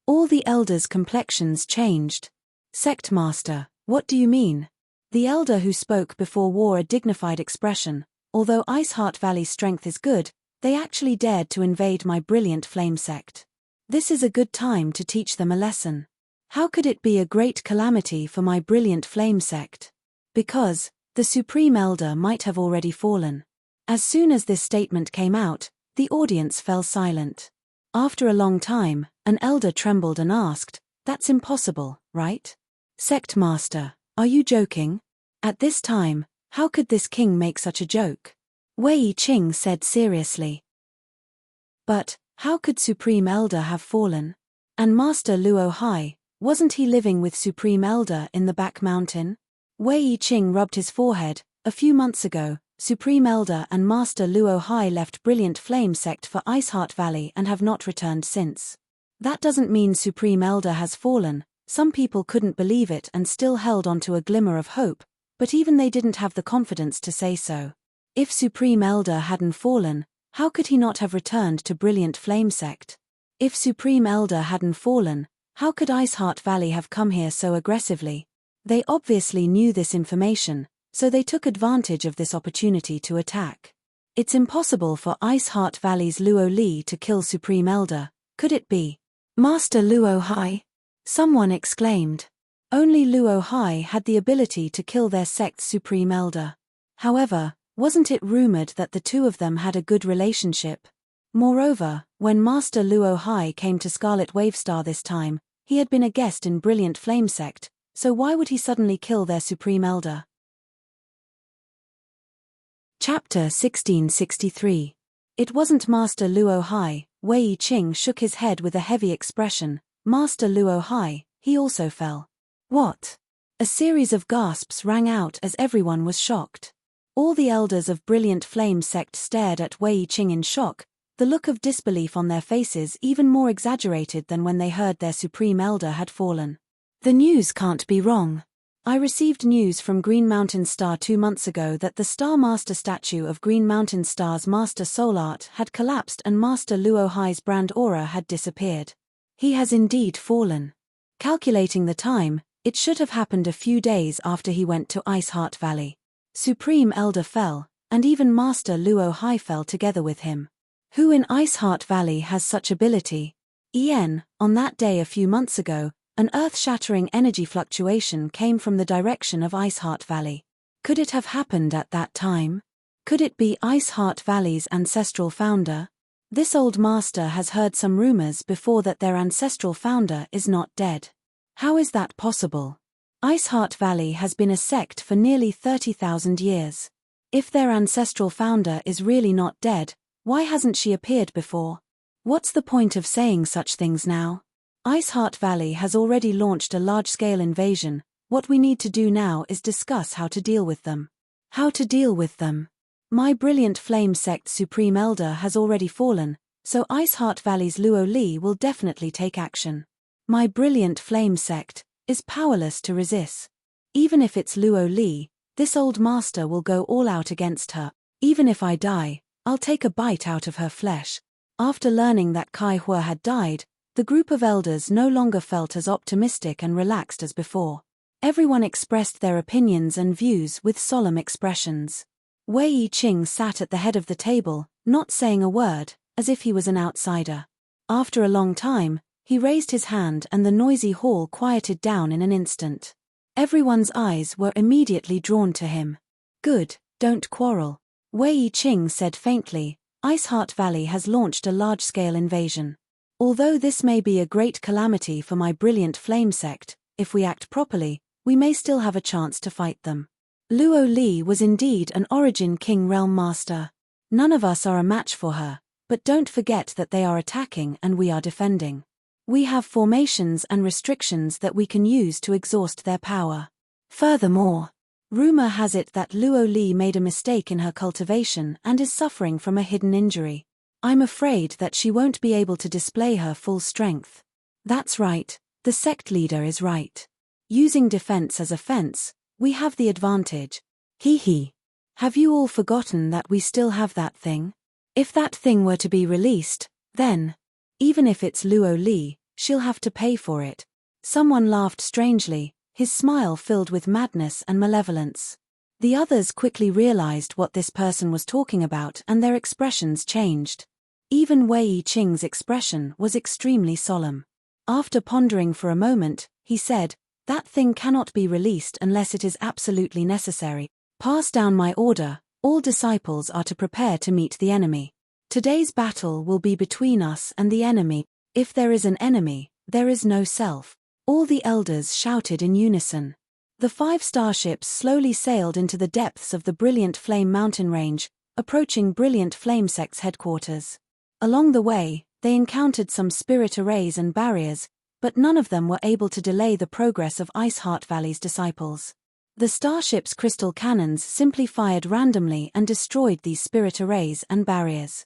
All the elders' complexions changed. Sect Master, what do you mean? The elder who spoke before wore a dignified expression. Although Ice Heart Valley's strength is good, they actually dared to invade my Brilliant Flame sect. This is a good time to teach them a lesson. How could it be a great calamity for my Brilliant Flame sect? Because the Supreme Elder might have already fallen. As soon as this statement came out, the audience fell silent. After a long time, an elder trembled and asked, "That's impossible, right? Sect Master, are you joking?" At this time, how could this king make such a joke? Wei Qing said seriously. But, how could Supreme Elder have fallen? And Master Luo Hai, wasn't he living with Supreme Elder in the back mountain? Wei Qing rubbed his forehead. A few months ago, Supreme Elder and Master Luo Hai left Brilliant Flame Sect for Iceheart Valley and have not returned since. That doesn't mean Supreme Elder has fallen. Some people couldn't believe it and still held on to a glimmer of hope, but even they didn't have the confidence to say so. If Supreme Elder hadn't fallen, how could he not have returned to Brilliant Flame Sect? If Supreme Elder hadn't fallen, how could Iceheart Valley have come here so aggressively? They obviously knew this information, so they took advantage of this opportunity to attack. It's impossible for Iceheart Valley's Luo Li to kill Supreme Elder, could it be? Master Luo Hai? Someone exclaimed. Only Luo Hai had the ability to kill their sect's Supreme Elder. However, wasn't it rumored that the two of them had a good relationship? Moreover, when Master Luo Hai came to Scarlet Wavestar this time, he had been a guest in Brilliant Flame Sect, so why would he suddenly kill their Supreme Elder? Chapter 1663. It wasn't Master Luo Hai. Wei Qing shook his head with a heavy expression. Master Luo Hai, he also fell. What? A series of gasps rang out as everyone was shocked. All the elders of Brilliant Flame Sect stared at Wei Qing in shock, the look of disbelief on their faces even more exaggerated than when they heard their Supreme Elder had fallen. The news can't be wrong. I received news from Green Mountain Star 2 months ago that the Star Master statue of Green Mountain Star's Master Soul Art had collapsed and Master Luo Hai's brand aura had disappeared. He has indeed fallen. Calculating the time, it should have happened a few days after he went to Iceheart Valley. Supreme Elder fell, and even Master Luo Hai fell together with him. Who in Iceheart Valley has such ability? On that day a few months ago, an earth-shattering energy fluctuation came from the direction of Iceheart Valley. Could it have happened at that time? Could it be Iceheart Valley's ancestral founder? This old master has heard some rumors before that their ancestral founder is not dead. How is that possible? Iceheart Valley has been a sect for nearly 30,000 years. If their ancestral founder is really not dead, why hasn't she appeared before? What's the point of saying such things now? Iceheart Valley has already launched a large-scale invasion. What we need to do now is discuss how to deal with them. How to deal with them? My Brilliant Flame Sect's Supreme Elder has already fallen, so Iceheart Valley's Luo Li will definitely take action. My Brilliant Flame Sect is powerless to resist. Even if it's Luo Li, this old master will go all out against her. Even if I die, I'll take a bite out of her flesh. After learning that Kai Hua had died, the group of elders no longer felt as optimistic and relaxed as before. Everyone expressed their opinions and views with solemn expressions. Wei Qing sat at the head of the table, not saying a word, as if he was an outsider. After a long time, he raised his hand and the noisy hall quieted down in an instant. Everyone's eyes were immediately drawn to him. Good, don't quarrel. Wei Qing said faintly, Iceheart Valley has launched a large-scale invasion. Although this may be a great calamity for my Brilliant Flame Sect, if we act properly, we may still have a chance to fight them. Luo Li was indeed an Origin King Realm Master. None of us are a match for her, but don't forget that they are attacking and we are defending. We have formations and restrictions that we can use to exhaust their power. Furthermore, rumor has it that Luo Li made a mistake in her cultivation and is suffering from a hidden injury. I'm afraid that she won't be able to display her full strength. That's right, the sect leader is right. Using defense as a fence, we have the advantage. Hee. Have you all forgotten that we still have that thing? If that thing were to be released, then, even if it's Luo Li, she'll have to pay for it. Someone laughed strangely, his smile filled with madness and malevolence. The others quickly realized what this person was talking about and their expressions changed. Even Wei Qing's expression was extremely solemn. After pondering for a moment, he said, that thing cannot be released unless it is absolutely necessary. Pass down my order, all disciples are to prepare to meet the enemy. Today's battle will be between us and the enemy. If there is an enemy, there is no self. All the elders shouted in unison. The 5 starships slowly sailed into the depths of the Brilliant Flame mountain range, approaching Brilliant Flame Sect's headquarters. Along the way, they encountered some spirit arrays and barriers, but none of them were able to delay the progress of Iceheart Valley's disciples. The starship's crystal cannons simply fired randomly and destroyed these spirit arrays and barriers.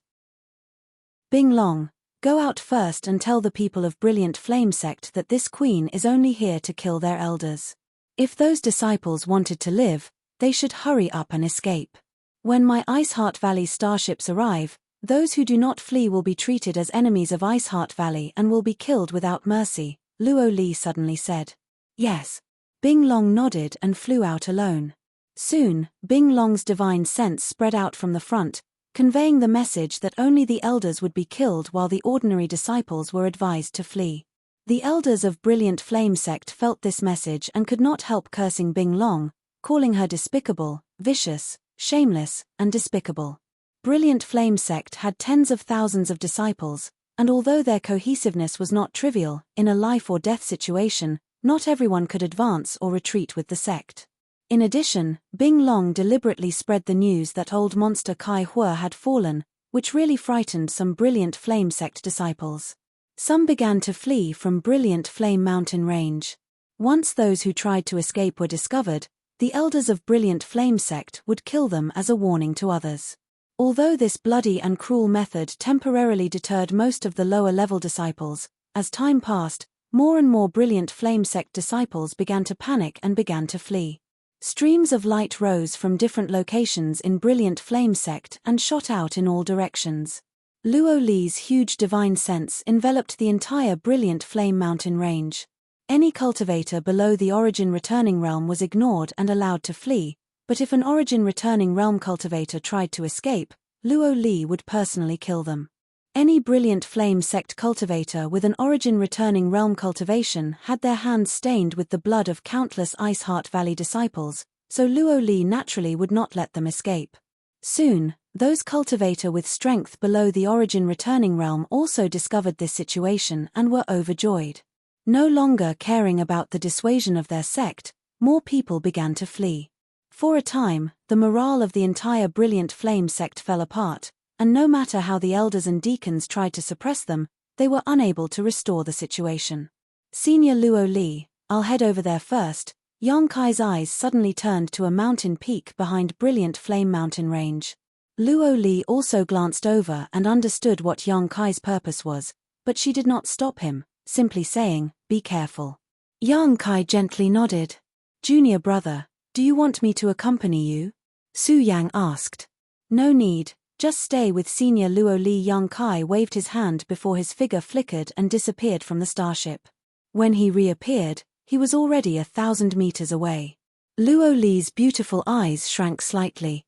Bing Long, go out first and tell the people of Brilliant Flame Sect that this queen is only here to kill their elders. If those disciples wanted to live, they should hurry up and escape. When my Iceheart Valley starships arrive, those who do not flee will be treated as enemies of Iceheart Valley and will be killed without mercy, Luo Li suddenly said. Yes. Bing Long nodded and flew out alone. Soon, Bing Long's divine sense spread out from the front, conveying the message that only the elders would be killed while the ordinary disciples were advised to flee. The elders of Brilliant Flame Sect felt this message and could not help cursing Bing Long, calling her despicable, vicious, shameless, and despicable. Brilliant Flame Sect had tens of thousands of disciples, and although their cohesiveness was not trivial, in a life-or-death situation, not everyone could advance or retreat with the sect. In addition, Bing Long deliberately spread the news that old monster Kai Hua had fallen, which really frightened some Brilliant Flame Sect disciples. Some began to flee from Brilliant Flame Mountain Range. Once those who tried to escape were discovered, the elders of Brilliant Flame Sect would kill them as a warning to others. Although this bloody and cruel method temporarily deterred most of the lower-level disciples, as time passed, more and more Brilliant Flame Sect disciples began to panic and began to flee. Streams of light rose from different locations in Brilliant Flame Sect and shot out in all directions. Luo Li's huge divine sense enveloped the entire Brilliant Flame mountain range. Any cultivator below the Origin Returning Realm was ignored and allowed to flee, but if an Origin Returning Realm cultivator tried to escape, Luo Li would personally kill them. Any Brilliant Flame Sect cultivator with an Origin Returning Realm cultivation had their hands stained with the blood of countless Iceheart Valley disciples, so Luo Li naturally would not let them escape. Soon, those cultivator with strength below the Origin Returning Realm also discovered this situation and were overjoyed. No longer caring about the dissuasion of their sect, more people began to flee. For a time, the morale of the entire Brilliant Flame Sect fell apart, and no matter how the elders and deacons tried to suppress them, they were unable to restore the situation. Senior Luo Li, I'll head over there first. Yang Kai's eyes suddenly turned to a mountain peak behind Brilliant Flame Mountain Range. Luo Li also glanced over and understood what Yang Kai's purpose was, but she did not stop him, simply saying, "Be careful." Yang Kai gently nodded. "Junior brother, do you want me to accompany you?" Su Yang asked. "No need, just stay with Senior Luo Li." Yang Kai waved his hand before his figure flickered and disappeared from the starship. When he reappeared, he was already 1,000 meters away. Luo Li's beautiful eyes shrank slightly.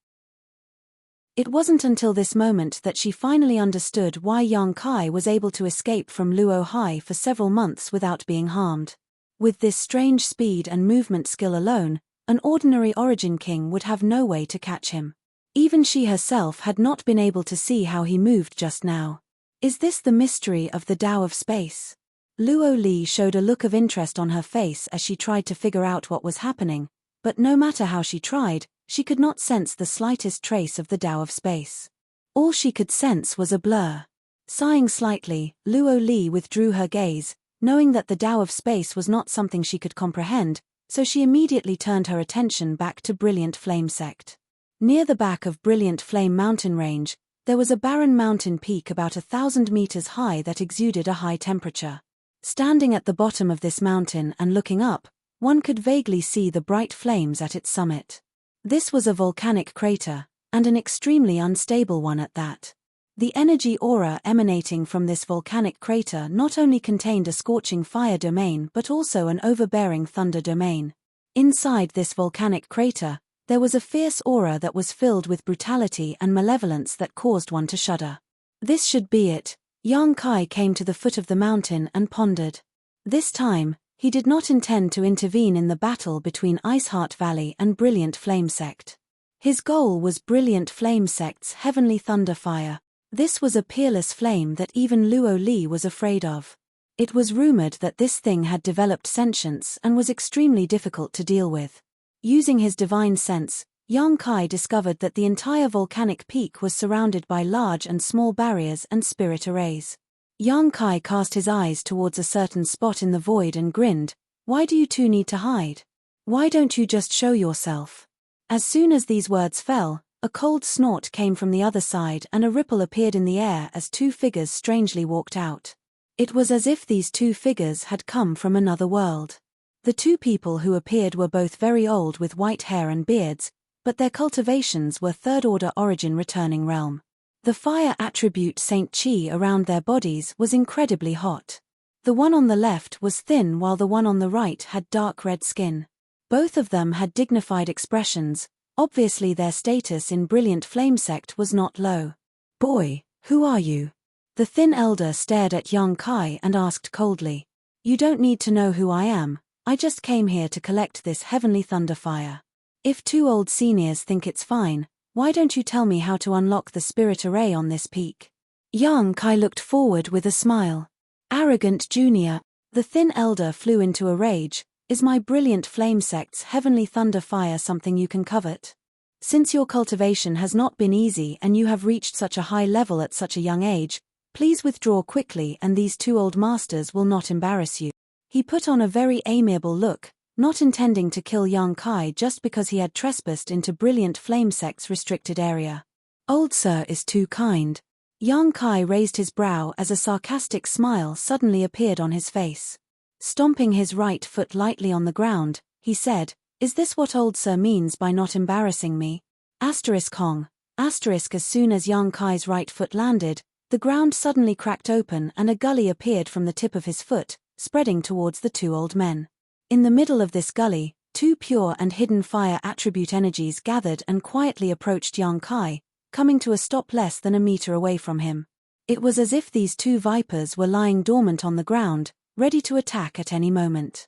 It wasn't until this moment that she finally understood why Yang Kai was able to escape from Luo Hai for several months without being harmed. With this strange speed and movement skill alone, an ordinary Origin King would have no way to catch him. Even she herself had not been able to see how he moved just now. Is this the mystery of the Tao of Space? Luo Li showed a look of interest on her face as she tried to figure out what was happening, but no matter how she tried, she could not sense the slightest trace of the Tao of Space. All she could sense was a blur. Sighing slightly, Luo Li withdrew her gaze, knowing that the Tao of Space was not something she could comprehend, so she immediately turned her attention back to Brilliant Flame Sect. Near the back of Brilliant Flame Mountain Range, there was a barren mountain peak about 1,000 meters high that exuded a high temperature. Standing at the bottom of this mountain and looking up, one could vaguely see the bright flames at its summit. This was a volcanic crater, and an extremely unstable one at that. The energy aura emanating from this volcanic crater not only contained a scorching fire domain but also an overbearing thunder domain. Inside this volcanic crater, there was a fierce aura that was filled with brutality and malevolence that caused one to shudder. This should be it. Yang Kai came to the foot of the mountain and pondered. This time, he did not intend to intervene in the battle between Iceheart Valley and Brilliant Flame Sect. His goal was Brilliant Flame Sect's heavenly thunder fire. This was a peerless flame that even Luo Li was afraid of. It was rumored that this thing had developed sentience and was extremely difficult to deal with. Using his divine sense, Yang Kai discovered that the entire volcanic peak was surrounded by large and small barriers and spirit arrays. Yang Kai cast his eyes towards a certain spot in the void and grinned. "Why do you two need to hide? Why don't you just show yourself?" As soon as these words fell, a cold snort came from the other side and a ripple appeared in the air as two figures strangely walked out. It was as if these two figures had come from another world. The two people who appeared were both very old with white hair and beards, but their cultivations were third-order origin returning realm. The fire attribute Saint Chi around their bodies was incredibly hot. The one on the left was thin while the one on the right had dark red skin. Both of them had dignified expressions. Obviously their status in Brilliant Flame Sect was not low. "Boy, who are you?" The thin elder stared at Yang Kai and asked coldly. "You don't need to know who I am, I just came here to collect this heavenly thunder fire. If two old seniors think it's fine, why don't you tell me how to unlock the spirit array on this peak?" Yang Kai looked forward with a smile. "Arrogant junior." The thin elder flew into a rage. "Is my Brilliant Flame Sect's heavenly thunder fire something you can covet? Since your cultivation has not been easy and you have reached such a high level at such a young age, please withdraw quickly and these two old masters will not embarrass you." He put on a very amiable look, not intending to kill Yang Kai just because he had trespassed into Brilliant Flame Sect's restricted area. "Old sir is too kind." Yang Kai raised his brow as a sarcastic smile suddenly appeared on his face. Stomping his right foot lightly on the ground, he said, "Is this what old sir means by not embarrassing me?" Hong. As soon as Yang Kai's right foot landed, the ground suddenly cracked open and a gully appeared from the tip of his foot, spreading towards the two old men. In the middle of this gully, two pure and hidden fire attribute energies gathered and quietly approached Yang Kai, coming to a stop less than a meter away from him. It was as if these two vipers were lying dormant on the ground, ready to attack at any moment.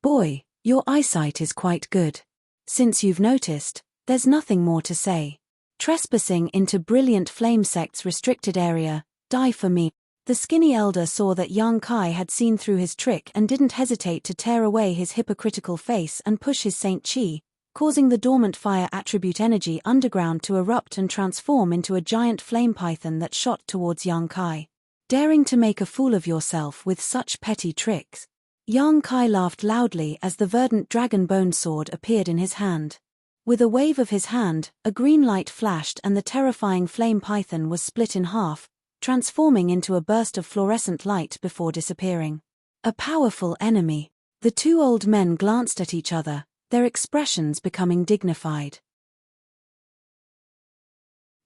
"Boy, your eyesight is quite good. Since you've noticed, there's nothing more to say. Trespassing into Brilliant Flame Sect's restricted area, die for me." The skinny elder saw that Yang Kai had seen through his trick and didn't hesitate to tear away his hypocritical face and push his Saint Chi, causing the dormant fire attribute energy underground to erupt and transform into a giant flame python that shot towards Yang Kai. "Daring to make a fool of yourself with such petty tricks." Yang Kai laughed loudly as the verdant dragon bone sword appeared in his hand. With a wave of his hand, a green light flashed and the terrifying flame python was split in half, transforming into a burst of fluorescent light before disappearing. A powerful enemy. The two old men glanced at each other, their expressions becoming dignified.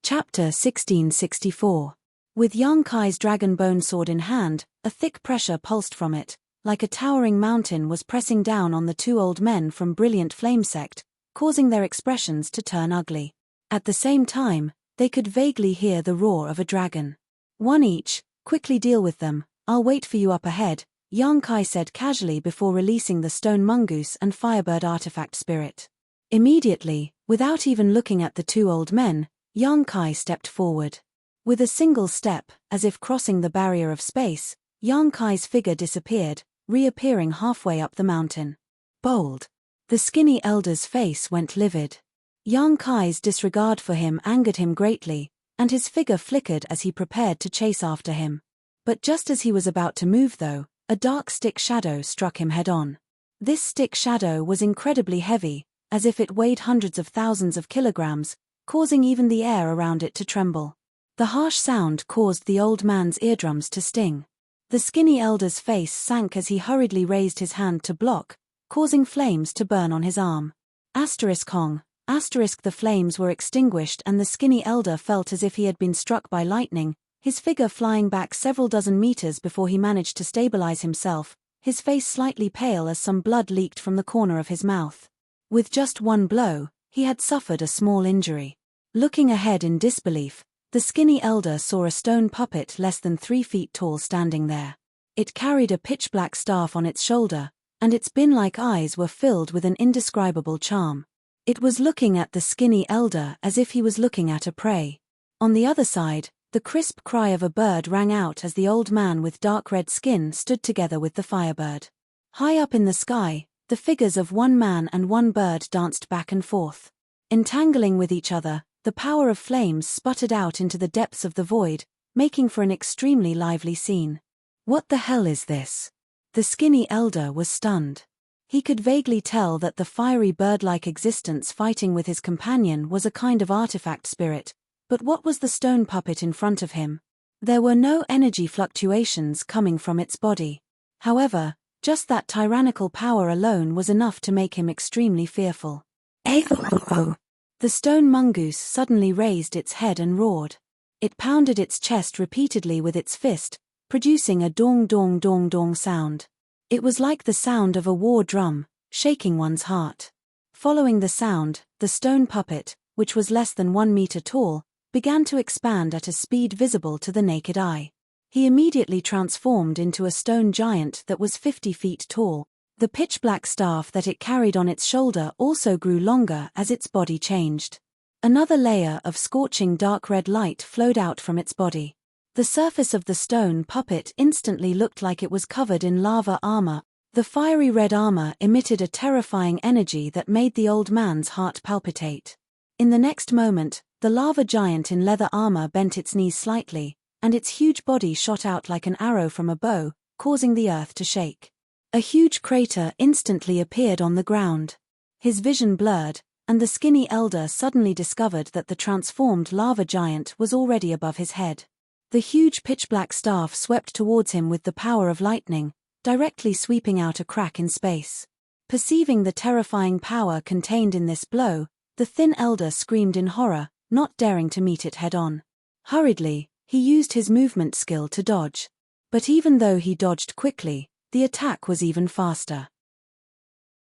Chapter 1664. With Yang Kai's dragon bone sword in hand, a thick pressure pulsed from it, like a towering mountain was pressing down on the two old men from Brilliant Flame Sect, causing their expressions to turn ugly. At the same time, they could vaguely hear the roar of a dragon. "One each, quickly deal with them, I'll wait for you up ahead," Yang Kai said casually before releasing the stone mongoose and firebird artifact spirit. Immediately, without even looking at the two old men, Yang Kai stepped forward. With a single step, as if crossing the barrier of space, Yang Kai's figure disappeared, reappearing halfway up the mountain. "Bold." The skinny elder's face went livid. Yang Kai's disregard for him angered him greatly, and his figure flickered as he prepared to chase after him. But just as he was about to move though, a dark stick shadow struck him head-on. This stick shadow was incredibly heavy, as if it weighed hundreds of thousands of kilograms, causing even the air around it to tremble. The harsh sound caused the old man's eardrums to sting. The skinny elder's face sank as he hurriedly raised his hand to block, causing flames to burn on his arm. Hong. The flames were extinguished and the skinny elder felt as if he had been struck by lightning, his figure flying back several dozen meters before he managed to stabilize himself, his face slightly pale as some blood leaked from the corner of his mouth. With just one blow, he had suffered a small injury. Looking ahead in disbelief, the skinny elder saw a stone puppet less than 3 feet tall standing there. It carried a pitch-black staff on its shoulder, and its bin-like eyes were filled with an indescribable charm. It was looking at the skinny elder as if he was looking at a prey. On the other side, The crisp cry of a bird rang out as the old man with dark red skin stood together with the firebird. High up in the sky, the figures of one man and one bird danced back and forth. Entangling with each other, the power of flames sputtered out into the depths of the void, making for an extremely lively scene. What the hell is this? The skinny elder was stunned. He could vaguely tell that the fiery bird-like existence fighting with his companion was a kind of artifact spirit, but what was the stone puppet in front of him? There were no energy fluctuations coming from its body. However, just that tyrannical power alone was enough to make him extremely fearful. The stone mongoose suddenly raised its head and roared. It pounded its chest repeatedly with its fist, producing a dong-dong-dong-dong sound. It was like the sound of a war drum, shaking one's heart. Following the sound, the stone puppet, which was less than 1 meter tall, began to expand at a speed visible to the naked eye. He immediately transformed into a stone giant that was 50 feet tall. The pitch-black staff that it carried on its shoulder also grew longer as its body changed. Another layer of scorching dark red light flowed out from its body. The surface of the stone puppet instantly looked like it was covered in lava armor. The fiery red armor emitted a terrifying energy that made the old man's heart palpitate. In the next moment, the lava giant in leather armor bent its knees slightly, and its huge body shot out like an arrow from a bow, causing the earth to shake. A huge crater instantly appeared on the ground. His vision blurred, and the skinny elder suddenly discovered that the transformed lava giant was already above his head. The huge pitch-black staff swept towards him with the power of lightning, directly sweeping out a crack in space. Perceiving the terrifying power contained in this blow, the thin elder screamed in horror, not daring to meet it head-on. Hurriedly, he used his movement skill to dodge. But even though he dodged quickly, the attack was even faster.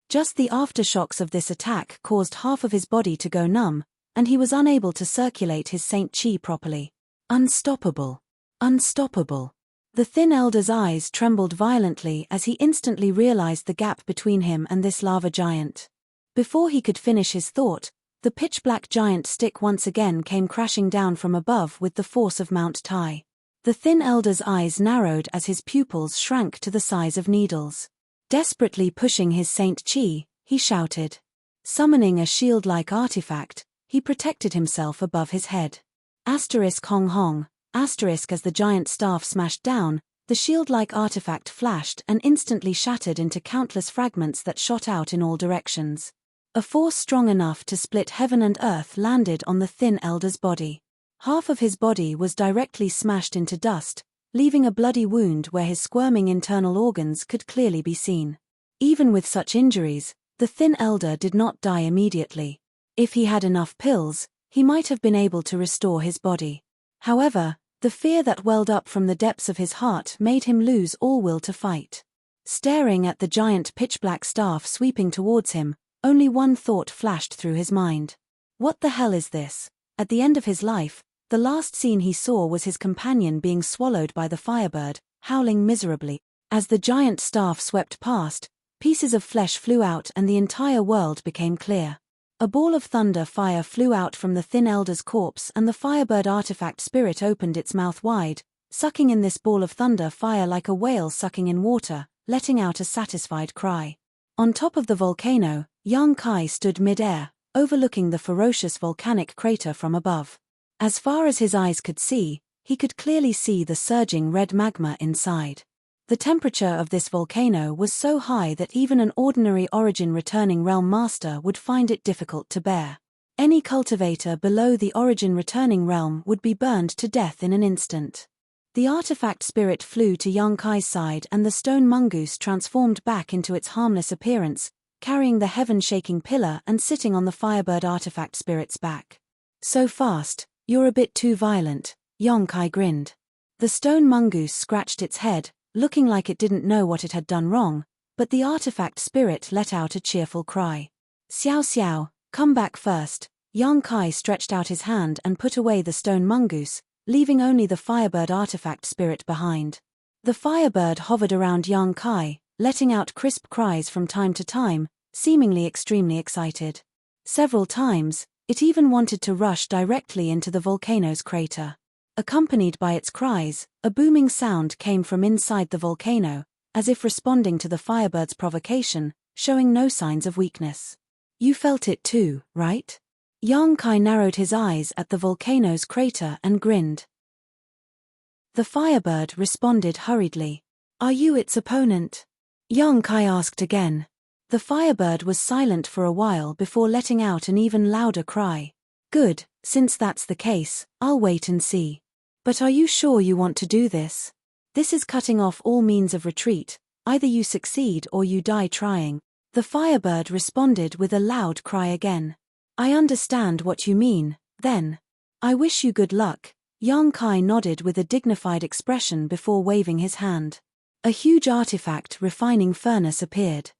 Just the aftershocks of this attack caused half of his body to go numb, and he was unable to circulate his Saint Chi properly. Unstoppable. Unstoppable. The thin elder's eyes trembled violently as he instantly realized the gap between him and this lava giant. Before he could finish his thought, the pitch-black giant stick once again came crashing down from above with the force of Mount Tai. The thin elder's eyes narrowed as his pupils shrank to the size of needles. Desperately pushing his Saint Chi, he shouted. Summoning a shield-like artifact, he protected himself above his head. Asterisk hong hong, asterisk as the giant staff smashed down, the shield-like artifact flashed and instantly shattered into countless fragments that shot out in all directions. A force strong enough to split heaven and earth landed on the thin elder's body. Half of his body was directly smashed into dust, leaving a bloody wound where his squirming internal organs could clearly be seen. Even with such injuries, the thin elder did not die immediately. If he had enough pills, he might have been able to restore his body. However, the fear that welled up from the depths of his heart made him lose all will to fight. Staring at the giant pitch-black staff sweeping towards him, only one thought flashed through his mind. What the hell is this? At the end of his life, the last scene he saw was his companion being swallowed by the firebird, howling miserably. As the giant staff swept past, pieces of flesh flew out and the entire world became clear. A ball of thunder fire flew out from the thin elder's corpse and the firebird artifact spirit opened its mouth wide, sucking in this ball of thunder fire like a whale sucking in water, letting out a satisfied cry. On top of the volcano, Yang Kai stood mid-air, overlooking the ferocious volcanic crater from above. As far as his eyes could see, he could clearly see the surging red magma inside. The temperature of this volcano was so high that even an ordinary origin returning realm master would find it difficult to bear. Any cultivator below the origin returning realm would be burned to death in an instant. The artifact spirit flew to Yang Kai's side and the stone mongoose transformed back into its harmless appearance, carrying the heaven-shaking pillar and sitting on the firebird artifact spirit's back. So fast, you're a bit too violent, Yang Kai grinned. The stone mongoose scratched its head, looking like it didn't know what it had done wrong, but the artifact spirit let out a cheerful cry. Xiao Xiao, come back first. Yang Kai stretched out his hand and put away the stone mongoose, leaving only the firebird artifact spirit behind. The firebird hovered around Yang Kai, letting out crisp cries from time to time, seemingly extremely excited. Several times, it even wanted to rush directly into the volcano's crater. Accompanied by its cries, a booming sound came from inside the volcano, as if responding to the firebird's provocation, showing no signs of weakness. You felt it too, right? Yang Kai narrowed his eyes at the volcano's crater and grinned. The firebird responded hurriedly. Are you its opponent? Yang Kai asked again. The firebird was silent for a while before letting out an even louder cry. Good, since that's the case, I'll wait and see. But are you sure you want to do this? This is cutting off all means of retreat, either you succeed or you die trying. The firebird responded with a loud cry again. I understand what you mean, then. I wish you good luck. Yang Kai nodded with a dignified expression before waving his hand. A huge artifact refining furnace appeared.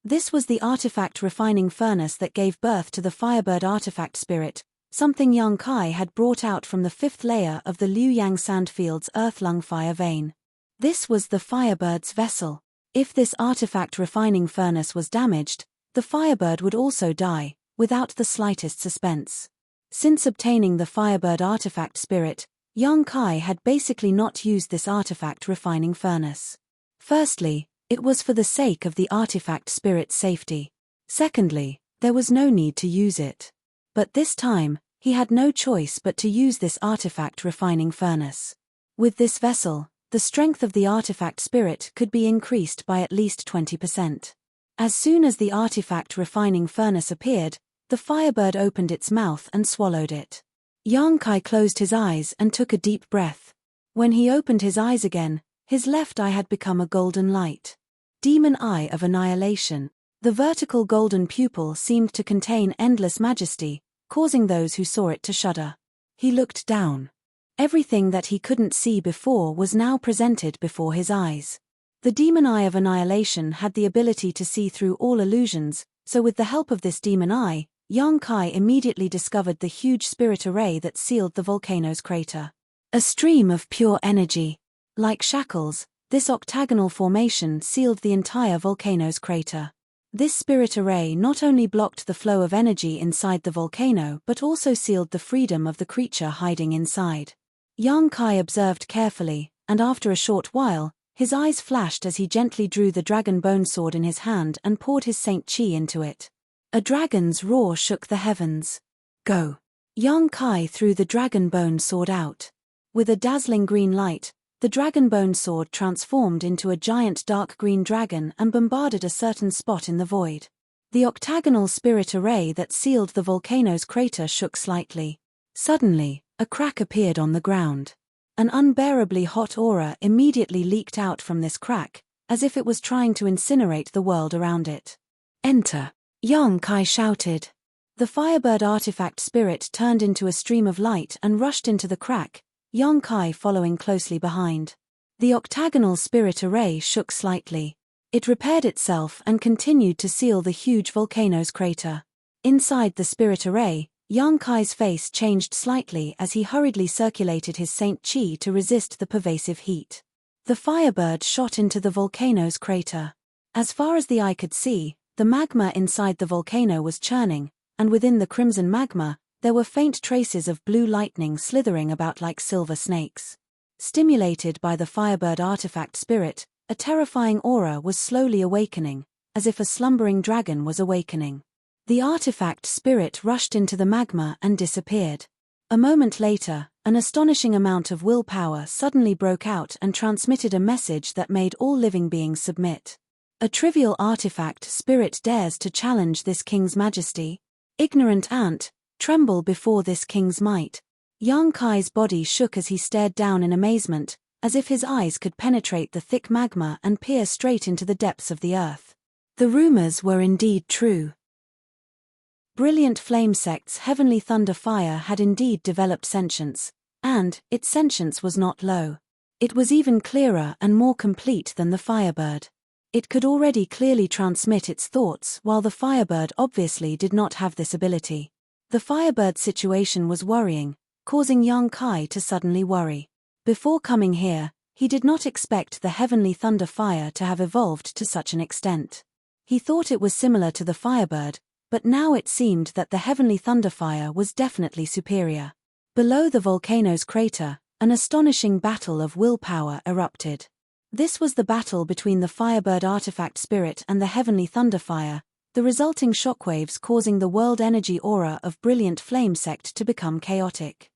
This was the artifact refining furnace that gave birth to the firebird artifact spirit, something Yang Kai had brought out from the 5th layer of the Liuyang Sandfield's earth-lung fire vein. This was the firebird's vessel. If this artifact refining furnace was damaged, the firebird would also die, without the slightest suspense. Since obtaining the firebird artifact spirit, Yang Kai had basically not used this artifact refining furnace. Firstly, it was for the sake of the artifact spirit's safety. Secondly, there was no need to use it. But this time, he had no choice but to use this artifact refining furnace. With this vessel, the strength of the artifact spirit could be increased by at least 20%. As soon as the artifact refining furnace appeared, the firebird opened its mouth and swallowed it. Yang Kai closed his eyes and took a deep breath. When he opened his eyes again, his left eye had become a golden light. Demon Eye of Annihilation. The vertical golden pupil seemed to contain endless majesty, causing those who saw it to shudder. He looked down. Everything that he couldn't see before was now presented before his eyes. The Demon Eye of Annihilation had the ability to see through all illusions, so with the help of this Demon Eye, Yang Kai immediately discovered the huge spirit array that sealed the volcano's crater. A stream of pure energy. Like shackles, this octagonal formation sealed the entire volcano's crater. This spirit array not only blocked the flow of energy inside the volcano but also sealed the freedom of the creature hiding inside. Yang Kai observed carefully, and after a short while, his eyes flashed as he gently drew the dragon bone sword in his hand and poured his Saint Chi into it. A dragon's roar shook the heavens. Go! Yang Kai threw the dragon bone sword out. With a dazzling green light, the dragon bone sword transformed into a giant dark green dragon and bombarded a certain spot in the void. The octagonal spirit array that sealed the volcano's crater shook slightly. Suddenly, a crack appeared on the ground. An unbearably hot aura immediately leaked out from this crack, as if it was trying to incinerate the world around it. Enter! Yang Kai shouted. The firebird artifact spirit turned into a stream of light and rushed into the crack, Yang Kai following closely behind. The octagonal spirit array shook slightly. It repaired itself and continued to seal the huge volcano's crater. Inside the spirit array, Yang Kai's face changed slightly as he hurriedly circulated his Saint Chi to resist the pervasive heat. The firebird shot into the volcano's crater. As far as the eye could see, the magma inside the volcano was churning, and within the crimson magma, there were faint traces of blue lightning slithering about like silver snakes. Stimulated by the firebird artifact spirit, a terrifying aura was slowly awakening, as if a slumbering dragon was awakening. The artifact spirit rushed into the magma and disappeared. A moment later, an astonishing amount of willpower suddenly broke out and transmitted a message that made all living beings submit. A trivial artifact spirit dares to challenge this king's majesty? Ignorant ant, tremble before this king's might. Yang Kai's body shook as he stared down in amazement, as if his eyes could penetrate the thick magma and peer straight into the depths of the earth. The rumors were indeed true. Brilliant Flame Sect's heavenly thunder fire had indeed developed sentience, and its sentience was not low. It was even clearer and more complete than the firebird. It could already clearly transmit its thoughts, while the firebird obviously did not have this ability. The firebird's situation was worrying, causing Yang Kai to suddenly worry. Before coming here, he did not expect the heavenly thunder fire to have evolved to such an extent. He thought it was similar to the firebird, but now it seemed that the heavenly thunder fire was definitely superior. Below the volcano's crater, An astonishing battle of willpower erupted. This was the battle between the Firebird artifact spirit and the heavenly Thunderfire, the resulting shockwaves causing the world energy aura of Brilliant Flame Sect to become chaotic.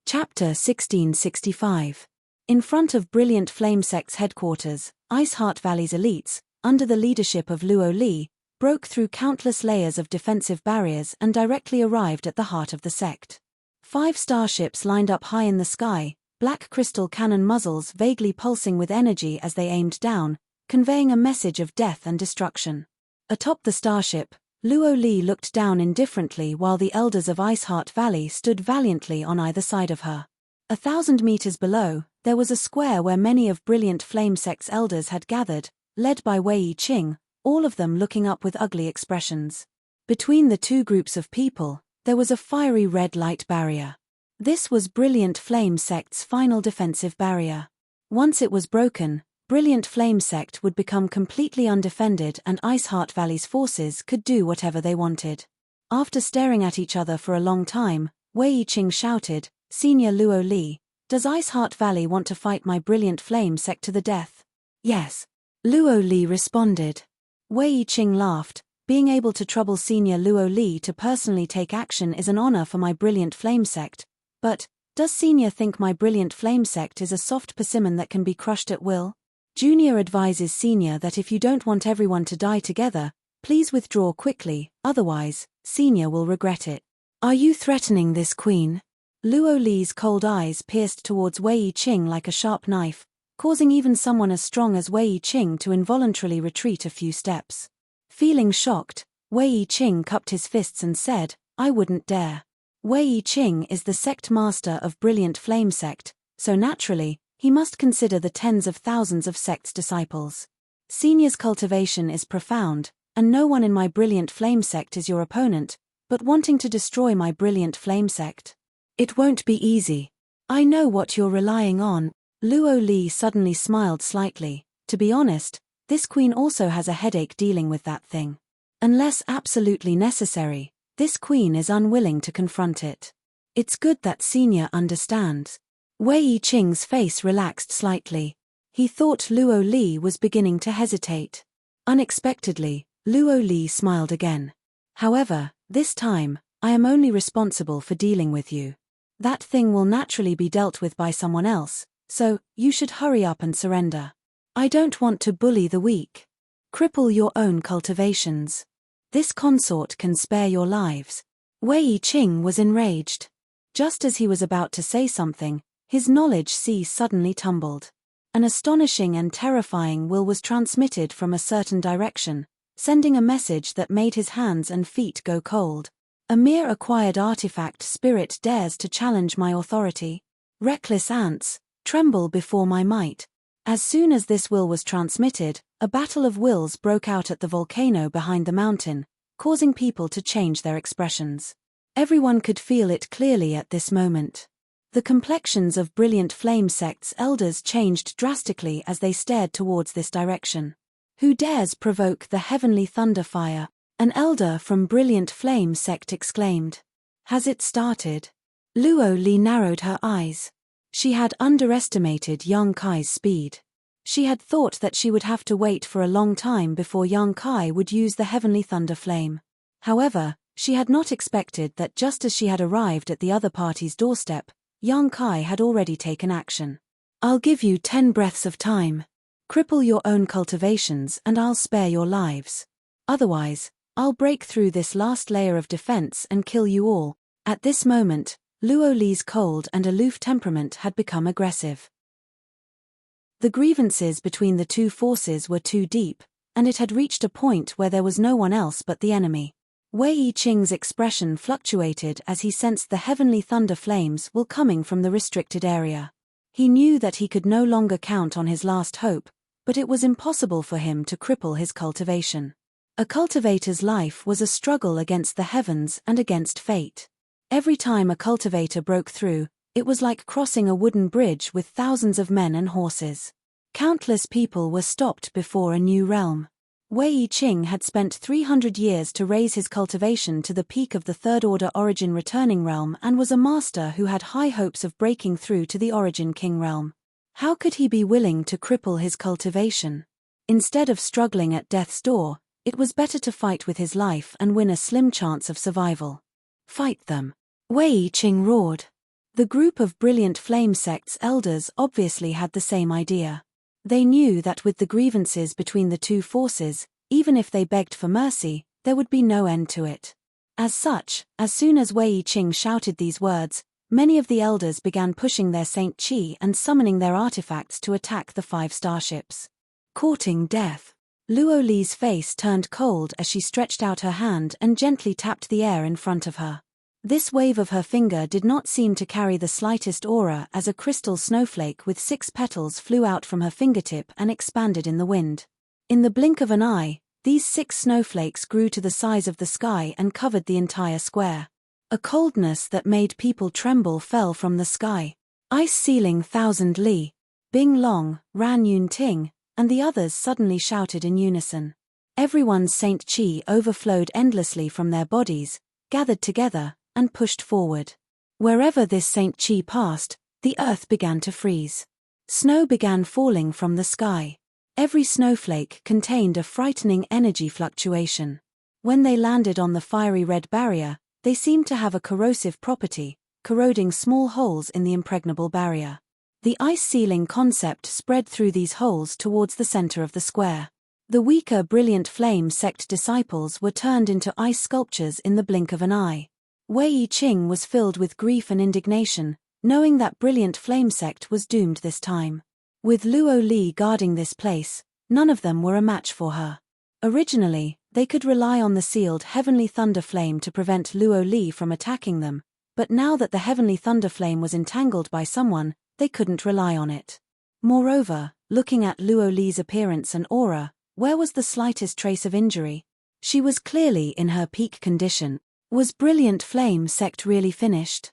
Chapter 1665. In front of Brilliant Flame Sect's headquarters, Iceheart Valley's elites, under the leadership of Luo Li, broke through countless layers of defensive barriers and directly arrived at the heart of the sect. 5 starships lined up high in the sky, black crystal cannon muzzles vaguely pulsing with energy as they aimed down, conveying a message of death and destruction. Atop the starship, Luo Li looked down indifferently while the elders of Iceheart Valley stood valiantly on either side of her. 1,000 meters below, there was a square where many of Brilliant Flame Sect's elders had gathered, led by Wei Qing, all of them looking up with ugly expressions. Between the two groups of people, there was a fiery red light barrier. This was Brilliant Flame Sect's final defensive barrier. Once it was broken, Brilliant Flame Sect would become completely undefended and Iceheart Valley's forces could do whatever they wanted. After staring at each other for a long time, Wei Qing shouted, "Senior Luo Li, does Iceheart Valley want to fight my Brilliant Flame Sect to the death?" "Yes," Luo Li responded. Wei Qing laughed, "Being able to trouble Senior Luo Li to personally take action is an honor for my Brilliant Flame Sect, but, does Senior think my Brilliant Flame Sect is a soft persimmon that can be crushed at will? Junior advises Senior that if you don't want everyone to die together, please withdraw quickly, otherwise, Senior will regret it." "Are you threatening this queen?" Luo Li's cold eyes pierced towards Wei Qing like a sharp knife, causing even someone as strong as Wei Qing to involuntarily retreat a few steps. Feeling shocked, Wei Qing cupped his fists and said, "I wouldn't dare." Wei Qing is the sect master of Brilliant Flame Sect, so naturally, he must consider the tens of thousands of sect's disciples. Senior's cultivation is profound, and no one in my Brilliant Flame Sect is your opponent, but wanting to destroy my Brilliant Flame Sect. It won't be easy. I know what you're relying on. Luo Li suddenly smiled slightly. To be honest, this queen also has a headache dealing with that thing. Unless absolutely necessary, this queen is unwilling to confront it. It's good that Senior understands. Wei Qing's face relaxed slightly. He thought Luo Li was beginning to hesitate. Unexpectedly, Luo Li smiled again. "However, this time, I am only responsible for dealing with you. That thing will naturally be dealt with by someone else, so, you should hurry up and surrender. I don't want to bully the weak. Cripple your own cultivations. This consort can spare your lives." Wei Qing was enraged. Just as he was about to say something, his knowledge sea suddenly tumbled. An astonishing and terrifying will was transmitted from a certain direction, sending a message that made his hands and feet go cold. "A mere acquired artifact spirit dares to challenge my authority. Reckless ants, tremble before my might." As soon as this will was transmitted, a battle of wills broke out at the volcano behind the mountain, causing people to change their expressions. Everyone could feel it clearly at this moment. The complexions of Brilliant Flame Sect's elders changed drastically as they stared towards this direction. "Who dares provoke the heavenly Thunderfire?" an elder from Brilliant Flame Sect exclaimed. "Has it started?" Luo Li narrowed her eyes. She had underestimated Yang Kai's speed. She had thought that she would have to wait for a long time before Yang Kai would use the heavenly thunder flame. However, she had not expected that just as she had arrived at the other party's doorstep, Yang Kai had already taken action. "I'll give you 10 breaths of time. Cripple your own cultivations and I'll spare your lives. Otherwise, I'll break through this last layer of defense and kill you all." At this moment, Luo Li's cold and aloof temperament had become aggressive. The grievances between the two forces were too deep, and it had reached a point where there was no one else but the enemy. Wei Qing's expression fluctuated as he sensed the heavenly thunder flames were coming from the restricted area. He knew that he could no longer count on his last hope, but it was impossible for him to cripple his cultivation. A cultivator's life was a struggle against the heavens and against fate. Every time a cultivator broke through, it was like crossing a wooden bridge with thousands of men and horses. Countless people were stopped before a new realm. Wei Yiqing had spent 300 years to raise his cultivation to the peak of the third-order Origin Returning Realm and was a master who had high hopes of breaking through to the Origin King realm. How could he be willing to cripple his cultivation? Instead of struggling at death's door, it was better to fight with his life and win a slim chance of survival. Fight them! Wei Yiqing roared. The group of brilliant flame sect's elders obviously had the same idea. They knew that with the grievances between the two forces, even if they begged for mercy, there would be no end to it. As such, as soon as Wei Yiqing shouted these words, many of the elders began pushing their Saint Qi and summoning their artifacts to attack the 5 starships. Courting death. Luo Li's face turned cold as she stretched out her hand and gently tapped the air in front of her. This wave of her finger did not seem to carry the slightest aura as a crystal snowflake with 6 petals flew out from her fingertip and expanded in the wind. In the blink of an eye, these 6 snowflakes grew to the size of the sky and covered the entire square. A coldness that made people tremble fell from the sky. Ice ceiling 1,000 li. Bing Long, Ran Yun Ting, and the others suddenly shouted in unison. Everyone's Saint Qi overflowed endlessly from their bodies, gathered together, and pushed forward. Wherever this Saint Qi passed, the earth began to freeze. Snow began falling from the sky. Every snowflake contained a frightening energy fluctuation. When they landed on the fiery red barrier, they seemed to have a corrosive property, corroding small holes in the impregnable barrier. The ice ceiling concept spread through these holes towards the center of the square. The weaker brilliant flame sect disciples were turned into ice sculptures in the blink of an eye. Wei Yiqing was filled with grief and indignation, knowing that brilliant flame sect was doomed this time. With Luo Li guarding this place, none of them were a match for her. Originally, they could rely on the sealed Heavenly Thunder Flame to prevent Luo Li from attacking them, but now that the Heavenly Thunder Flame was entangled by someone, they couldn't rely on it. Moreover, looking at Luo Li's appearance and aura, where was the slightest trace of injury? She was clearly in her peak condition. Was brilliant flame sect really finished?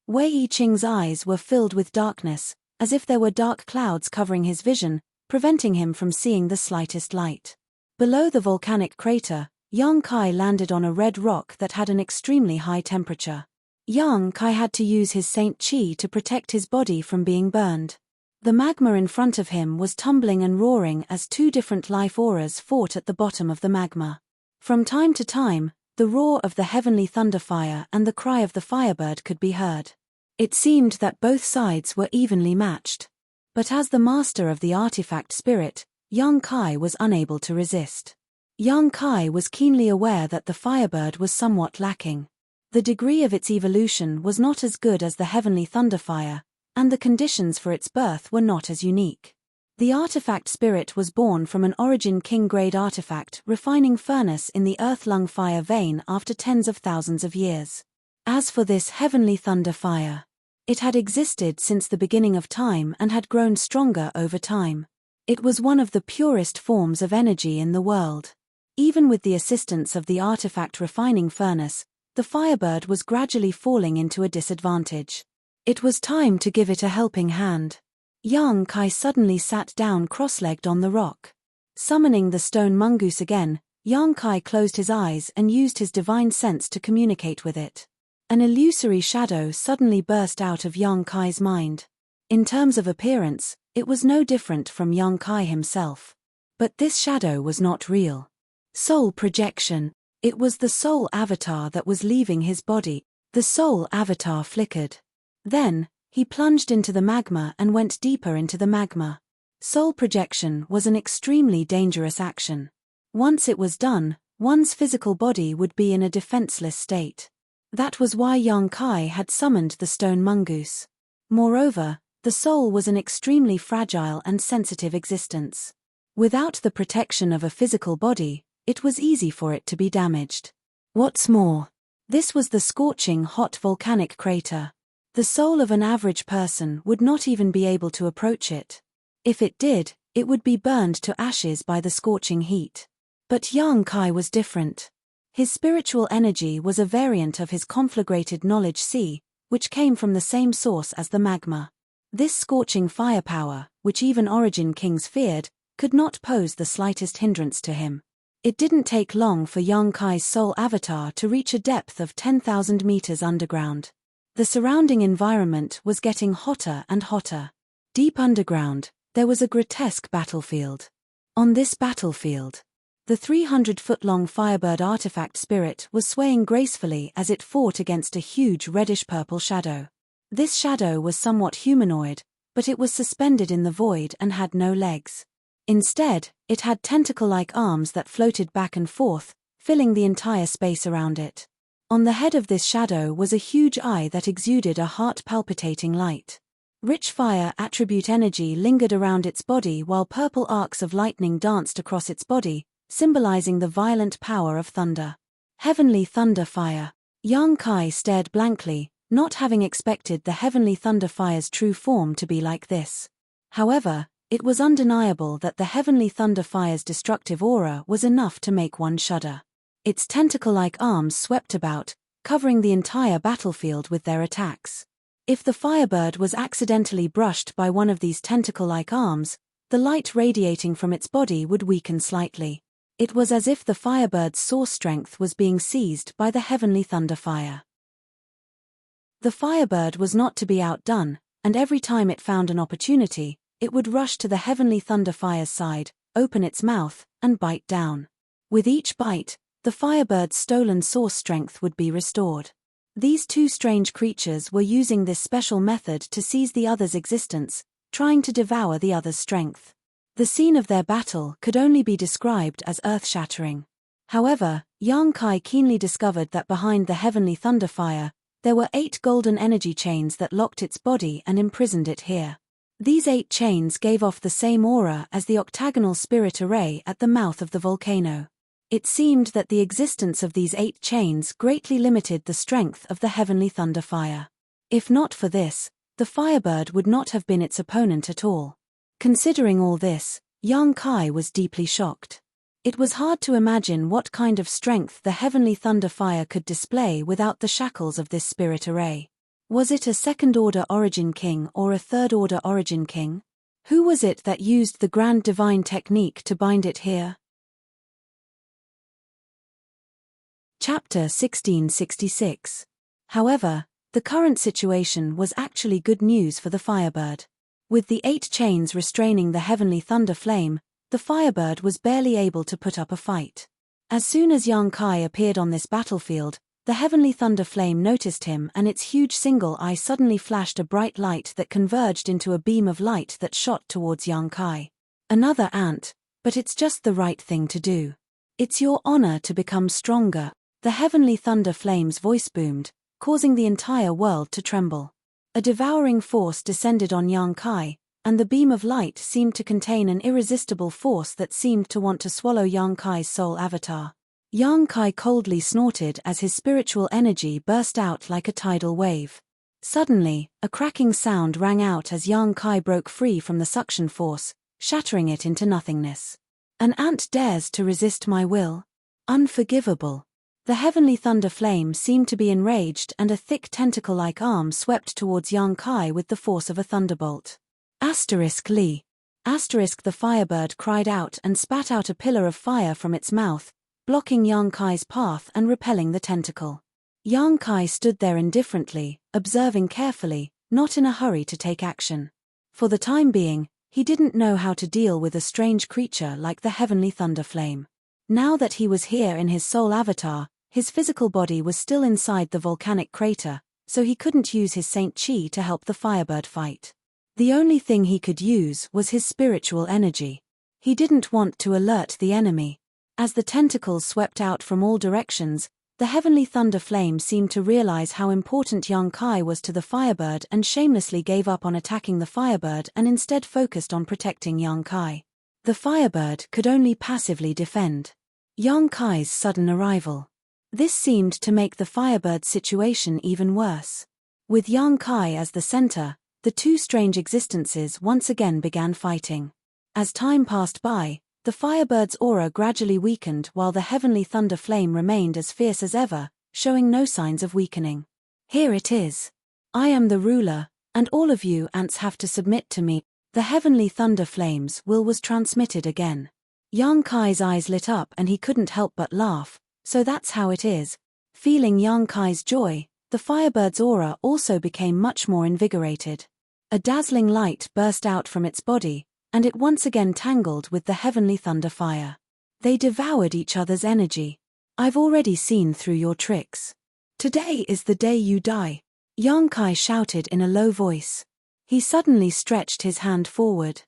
Wei Yiqing's eyes were filled with darkness, as if there were dark clouds covering his vision, preventing him from seeing the slightest light. Below the volcanic crater, Yang Kai landed on a red rock that had an extremely high temperature. Yang Kai had to use his Saint Qi to protect his body from being burned. The magma in front of him was tumbling and roaring as 2 different life auras fought at the bottom of the magma. From time to time, the roar of the heavenly thunderfire and the cry of the firebird could be heard. It seemed that both sides were evenly matched. But as the master of the artifact spirit, Yang Kai was unable to resist. Yang Kai was keenly aware that the firebird was somewhat lacking. The degree of its evolution was not as good as the heavenly thunderfire, and the conditions for its birth were not as unique. The artifact spirit was born from an Origin King-grade artifact refining furnace in the earth-lung fire vein after tens of thousands of years. As for this heavenly thunder fire, it had existed since the beginning of time and had grown stronger over time. It was one of the purest forms of energy in the world. Even with the assistance of the artifact refining furnace, the firebird was gradually falling into a disadvantage. It was time to give it a helping hand. Yang Kai suddenly sat down cross-legged on the rock. Summoning the stone mongoose again, Yang Kai closed his eyes and used his divine sense to communicate with it. An illusory shadow suddenly burst out of Yang Kai's mind. In terms of appearance, it was no different from Yang Kai himself. But this shadow was not real. Soul projection. It was the soul avatar that was leaving his body. The soul avatar flickered. Then, he plunged into the magma and went deeper into the magma. Soul projection was an extremely dangerous action. Once it was done, one's physical body would be in a defenseless state. That was why Yang Kai had summoned the stone mongoose. Moreover, the soul was an extremely fragile and sensitive existence. Without the protection of a physical body, it was easy for it to be damaged. What's more, this was the scorching hot volcanic crater. The soul of an average person would not even be able to approach it. If it did, it would be burned to ashes by the scorching heat. But Yang Kai was different. His spiritual energy was a variant of his conflagrated knowledge sea, which came from the same source as the magma. This scorching firepower, which even Origin Kings feared, could not pose the slightest hindrance to him. It didn't take long for Yang Kai's soul avatar to reach a depth of 10,000 meters underground. The surrounding environment was getting hotter and hotter. Deep underground, there was a grotesque battlefield. On this battlefield, the 300-foot-long Firebird artifact spirit was swaying gracefully as it fought against a huge reddish-purple shadow. This shadow was somewhat humanoid, but it was suspended in the void and had no legs. Instead, it had tentacle-like arms that floated back and forth, filling the entire space around it. On the head of this shadow was a huge eye that exuded a heart-palpitating light. Rich fire attribute energy lingered around its body while purple arcs of lightning danced across its body, symbolizing the violent power of thunder. Heavenly Thunder Fire. Yang Kai stared blankly, not having expected the Heavenly Thunder Fire's true form to be like this. However, it was undeniable that the Heavenly Thunder Fire's destructive aura was enough to make one shudder. Its tentacle-like arms swept about, covering the entire battlefield with their attacks. If the Firebird was accidentally brushed by one of these tentacle-like arms, the light radiating from its body would weaken slightly. It was as if the Firebird's source strength was being seized by the Heavenly Thunder Fire. The Firebird was not to be outdone, and every time it found an opportunity, it would rush to the Heavenly Thunder Fire's side, open its mouth, and bite down. With each bite, the Firebird's stolen source strength would be restored. These two strange creatures were using this special method to seize the other's existence, trying to devour the other's strength. The scene of their battle could only be described as earth-shattering. However, Yang Kai keenly discovered that behind the Heavenly Thunder Fire, there were 8 golden energy chains that locked its body and imprisoned it here. These 8 chains gave off the same aura as the octagonal spirit array at the mouth of the volcano. It seemed that the existence of these 8 chains greatly limited the strength of the Heavenly Thunder Fire. If not for this, the Firebird would not have been its opponent at all. Considering all this, Yang Kai was deeply shocked. It was hard to imagine what kind of strength the Heavenly Thunder Fire could display without the shackles of this spirit array. Was it a second-order origin king or a third-order origin king? Who was it that used the grand divine technique to bind it here? Chapter 1666. However, the current situation was actually good news for the Firebird. With the 8 chains restraining the Heavenly Thunder Flame, the Firebird was barely able to put up a fight. As soon as Yang Kai appeared on this battlefield, the Heavenly Thunder Flame noticed him and its huge single eye suddenly flashed a bright light that converged into a beam of light that shot towards Yang Kai. Another ant, but it's just the right thing to do. It's your honor to become stronger. The Heavenly Thunder Flame's voice boomed, causing the entire world to tremble. A devouring force descended on Yang Kai, and the beam of light seemed to contain an irresistible force that seemed to want to swallow Yang Kai's soul avatar. Yang Kai coldly snorted as his spiritual energy burst out like a tidal wave. Suddenly, a cracking sound rang out as Yang Kai broke free from the suction force, shattering it into nothingness. An ant dares to resist my will? Unforgivable. The Heavenly Thunder Flame seemed to be enraged and a thick tentacle-like arm swept towards Yang Kai with the force of a thunderbolt. Lee. The Firebird cried out and spat out a pillar of fire from its mouth, blocking Yang Kai's path and repelling the tentacle. Yang Kai stood there indifferently, observing carefully, not in a hurry to take action. For the time being, he didn't know how to deal with a strange creature like the Heavenly Thunder Flame. Now that he was here in his soul avatar, his physical body was still inside the volcanic crater, so he couldn't use his Saint Chi to help the Firebird fight. The only thing he could use was his spiritual energy. He didn't want to alert the enemy. As the tentacles swept out from all directions, the Heavenly Thunder Flame seemed to realize how important Yang Kai was to the Firebird and shamelessly gave up on attacking the Firebird and instead focused on protecting Yang Kai. The Firebird could only passively defend. Yang Kai's sudden arrival. This seemed to make the Firebird's situation even worse. With Yang Kai as the center, the two strange existences once again began fighting. As time passed by, the Firebird's aura gradually weakened while the Heavenly Thunder Flame remained as fierce as ever, showing no signs of weakening. Here it is. I am the ruler, and all of you ants have to submit to me. The heavenly thunder flames' will was transmitted again. Yang Kai's eyes lit up and he couldn't help but laugh. So that's how it is. Feeling Yang Kai's joy, the Firebird's aura also became much more invigorated. A dazzling light burst out from its body, and it once again tangled with the heavenly thunder fire. They devoured each other's energy. I've already seen through your tricks. Today is the day you die, Yang Kai shouted in a low voice. He suddenly stretched his hand forward.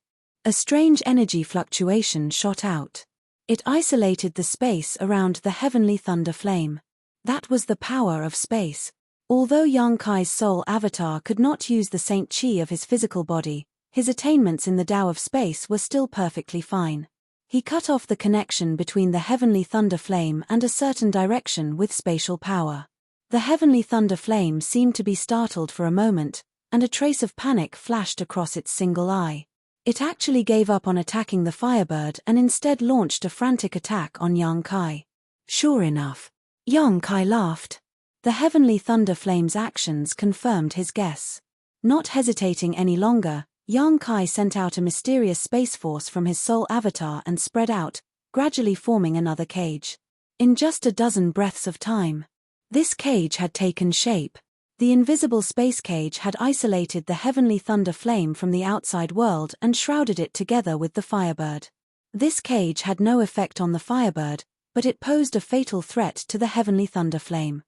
A strange energy fluctuation shot out. It isolated the space around the heavenly thunder flame. That was the power of space. Although Yang Kai's soul avatar could not use the Saint Chi of his physical body, his attainments in the Tao of space were still perfectly fine. He cut off the connection between the heavenly thunder flame and a certain direction with spatial power. The heavenly thunder flame seemed to be startled for a moment, and a trace of panic flashed across its single eye. It actually gave up on attacking the Firebird and instead launched a frantic attack on Yang Kai. Sure enough, Yang Kai laughed. The heavenly thunder flame's actions confirmed his guess. Not hesitating any longer, Yang Kai sent out a mysterious space force from his soul avatar and spread out, gradually forming another cage. In just a dozen breaths of time, this cage had taken shape. The invisible space cage had isolated the heavenly thunder flame from the outside world and shrouded it together with the Firebird. This cage had no effect on the Firebird, but it posed a fatal threat to the heavenly thunder flame.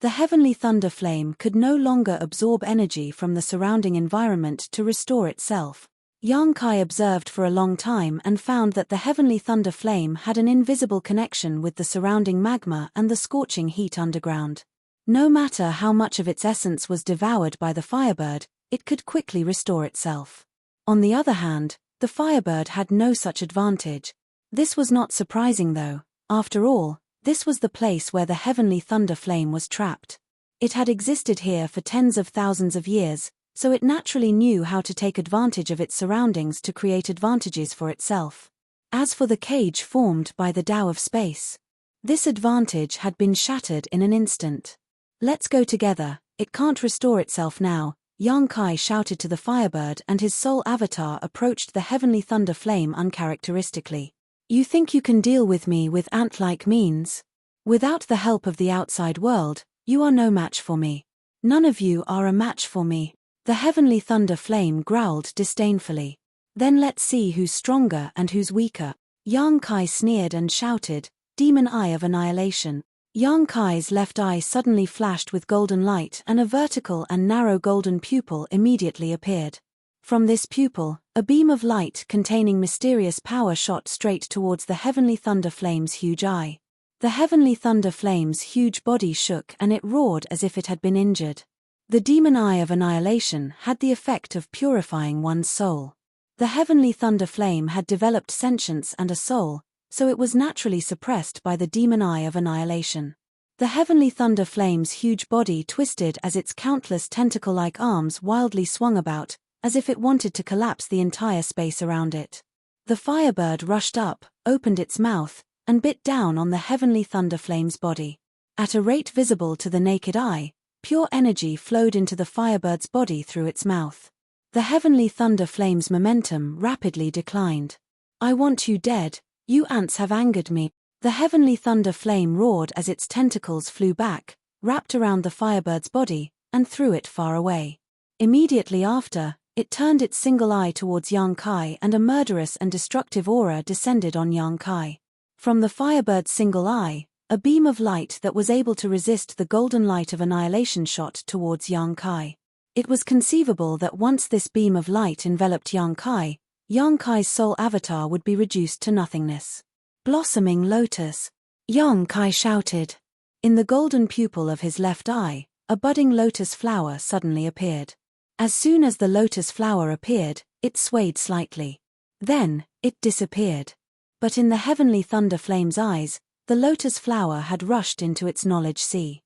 The heavenly thunder flame could no longer absorb energy from the surrounding environment to restore itself. Yang Kai observed for a long time and found that the heavenly thunder flame had an invisible connection with the surrounding magma and the scorching heat underground. No matter how much of its essence was devoured by the Firebird, it could quickly restore itself. On the other hand, the Firebird had no such advantage. This was not surprising though. After all, this was the place where the heavenly thunder flame was trapped. It had existed here for tens of thousands of years, so it naturally knew how to take advantage of its surroundings to create advantages for itself. As for the cage formed by the Tao of space, this advantage had been shattered in an instant. Let's go together, it can't restore itself now, Yang Kai shouted to the Firebird, and his soul avatar approached the heavenly thunder flame uncharacteristically. You think you can deal with me with ant-like means? Without the help of the outside world, you are no match for me. None of you are a match for me. The heavenly thunder flame growled disdainfully. Then let's see who's stronger and who's weaker. Yang Kai sneered and shouted, Demon Eye of Annihilation. Yang Kai's left eye suddenly flashed with golden light and a vertical and narrow golden pupil immediately appeared. From this pupil, a beam of light containing mysterious power shot straight towards the heavenly thunder flame's huge eye. The heavenly thunder flame's huge body shook and it roared as if it had been injured. The demon eye of annihilation had the effect of purifying one's soul. The heavenly thunder flame had developed sentience and a soul, so it was naturally suppressed by the demon eye of annihilation. The heavenly thunder flame's huge body twisted as its countless tentacle-like arms wildly swung about, as if it wanted to collapse the entire space around it. The Firebird rushed up, opened its mouth, and bit down on the heavenly thunder flame's body. At a rate visible to the naked eye, pure energy flowed into the Firebird's body through its mouth. The heavenly thunder flame's momentum rapidly declined. I want you dead, you ants have angered me. The heavenly thunder flame roared as its tentacles flew back, wrapped around the Firebird's body, and threw it far away. Immediately after, it turned its single eye towards Yang Kai and a murderous and destructive aura descended on Yang Kai. From the Firebird's single eye, a beam of light that was able to resist the golden light of annihilation shot towards Yang Kai. It was conceivable that once this beam of light enveloped Yang Kai's soul avatar would be reduced to nothingness. Blossoming lotus, Yang Kai shouted. In the golden pupil of his left eye, a budding lotus flower suddenly appeared. As soon as the lotus flower appeared, it swayed slightly. Then, it disappeared. But in the heavenly thunder flame's eyes, the lotus flower had rushed into its knowledge sea.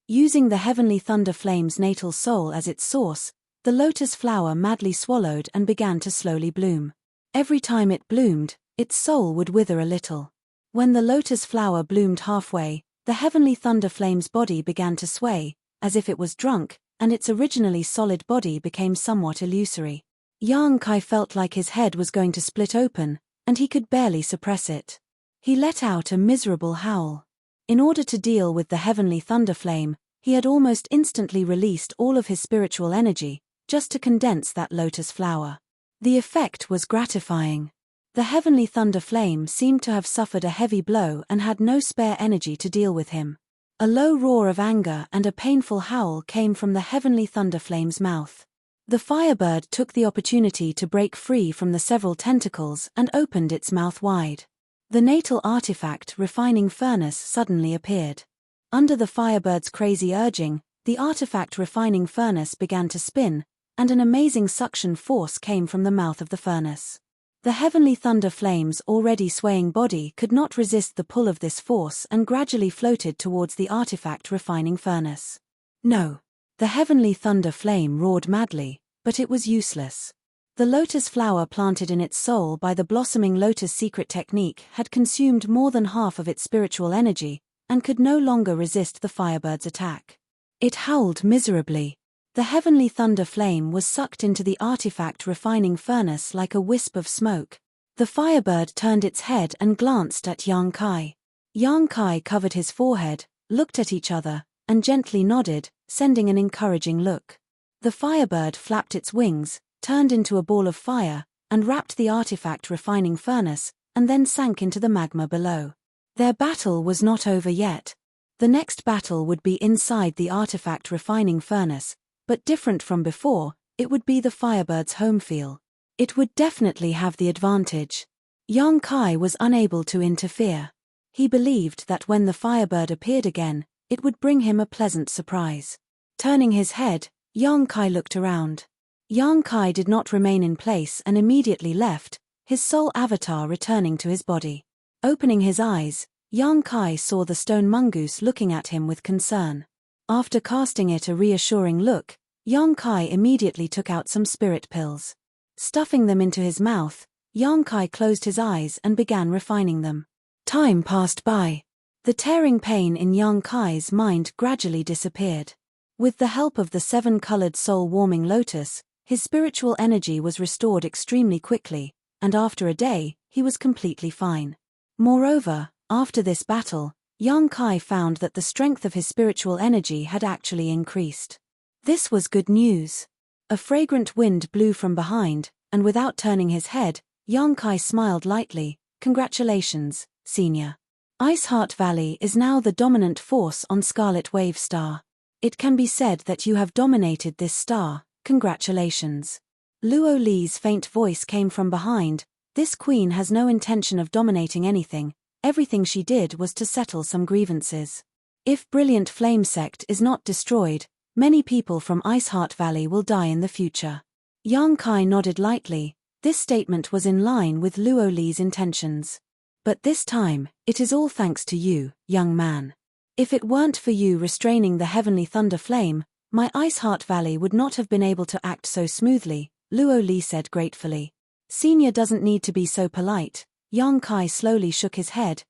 Using the heavenly thunder flame's natal soul as its source, the lotus flower madly swallowed and began to slowly bloom. Every time it bloomed, its soul would wither a little. When the lotus flower bloomed halfway, the heavenly thunder flame's body began to sway, as if it was drunk, and its originally solid body became somewhat illusory. Yang Kai felt like his head was going to split open, and he could barely suppress it. He let out a miserable howl. In order to deal with the heavenly thunder flame, he had almost instantly released all of his spiritual energy, just to condense that lotus flower. The effect was gratifying. The heavenly thunder flame seemed to have suffered a heavy blow and had no spare energy to deal with him. A low roar of anger and a painful howl came from the heavenly thunder flame's mouth. The firebird took the opportunity to break free from the several tentacles and opened its mouth wide. The natal artifact refining furnace suddenly appeared. Under the firebird's crazy urging, the artifact refining furnace began to spin, and an amazing suction force came from the mouth of the furnace. The heavenly thunder flame's already swaying body could not resist the pull of this force and gradually floated towards the artifact refining furnace. No. The heavenly thunder flame roared madly, but it was useless. The lotus flower planted in its soul by the blossoming lotus secret technique had consumed more than half of its spiritual energy, and could no longer resist the firebird's attack. It howled miserably. The heavenly thunder flame was sucked into the artifact refining furnace like a wisp of smoke. The firebird turned its head and glanced at Yang Kai. Yang Kai covered his forehead, looked at each other, and gently nodded, sending an encouraging look. The firebird flapped its wings, turned into a ball of fire, and wrapped the artifact refining furnace, and then sank into the magma below. Their battle was not over yet. The next battle would be inside the artifact refining furnace, but different from before, it would be the firebird's home field. It would definitely have the advantage. Yang Kai was unable to interfere. He believed that when the firebird appeared again, it would bring him a pleasant surprise. Turning his head, Yang Kai looked around. Yang Kai did not remain in place and immediately left, his soul avatar returning to his body. Opening his eyes, Yang Kai saw the stone mongoose looking at him with concern. After casting it a reassuring look, Yang Kai immediately took out some spirit pills. Stuffing them into his mouth, Yang Kai closed his eyes and began refining them. Time passed by. The tearing pain in Yang Kai's mind gradually disappeared. With the help of the seven-colored soul-warming lotus, his spiritual energy was restored extremely quickly, and after a day, he was completely fine. Moreover, after this battle, Yang Kai found that the strength of his spiritual energy had actually increased. This was good news. A fragrant wind blew from behind, and without turning his head, Yang Kai smiled lightly. Congratulations, Senior. Iceheart Valley is now the dominant force on Scarlet Wave Star. It can be said that you have dominated this star. Congratulations. Luo Li's faint voice came from behind. This queen has no intention of dominating anything. Everything she did was to settle some grievances. If Brilliant Flame Sect is not destroyed, many people from Iceheart Valley will die in the future. Yang Kai nodded lightly. This statement was in line with Luo Li's intentions. But this time, it is all thanks to you, young man. If it weren't for you restraining the heavenly thunder flame, my Iceheart Valley would not have been able to act so smoothly, Luo Li said gratefully. Senior doesn't need to be so polite. Yang Kai slowly shook his head.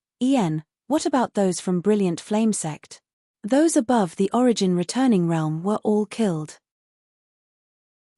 What about those from Brilliant Flame Sect? Those above the Origin Returning Realm were all killed.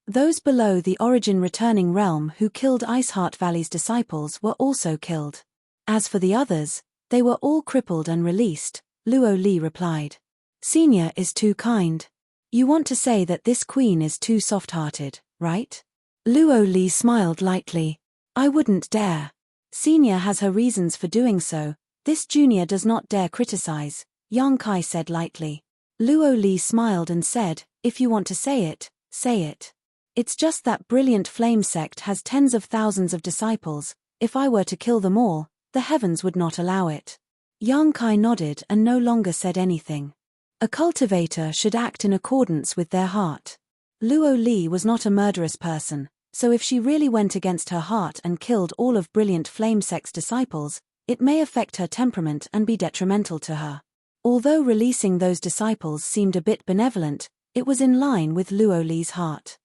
Those below the Origin Returning Realm who killed Iceheart Valley's disciples were also killed. As for the others, they were all crippled and released, Luo Li replied. Senior is too kind. You want to say that this queen is too soft-hearted, right? Luo Li smiled lightly. I wouldn't dare. Senior has her reasons for doing so. This junior does not dare criticize, Yang Kai said lightly. Luo Li smiled and said, if you want to say it, say it. It's just that Brilliant Flame Sect has tens of thousands of disciples. If I were to kill them all, the heavens would not allow it. Yang Kai nodded and no longer said anything. A cultivator should act in accordance with their heart. Luo Li was not a murderous person, so if she really went against her heart and killed all of Brilliant Flame Sect's disciples, it may affect her temperament and be detrimental to her. Although releasing those disciples seemed a bit benevolent, it was in line with Luo Li's heart.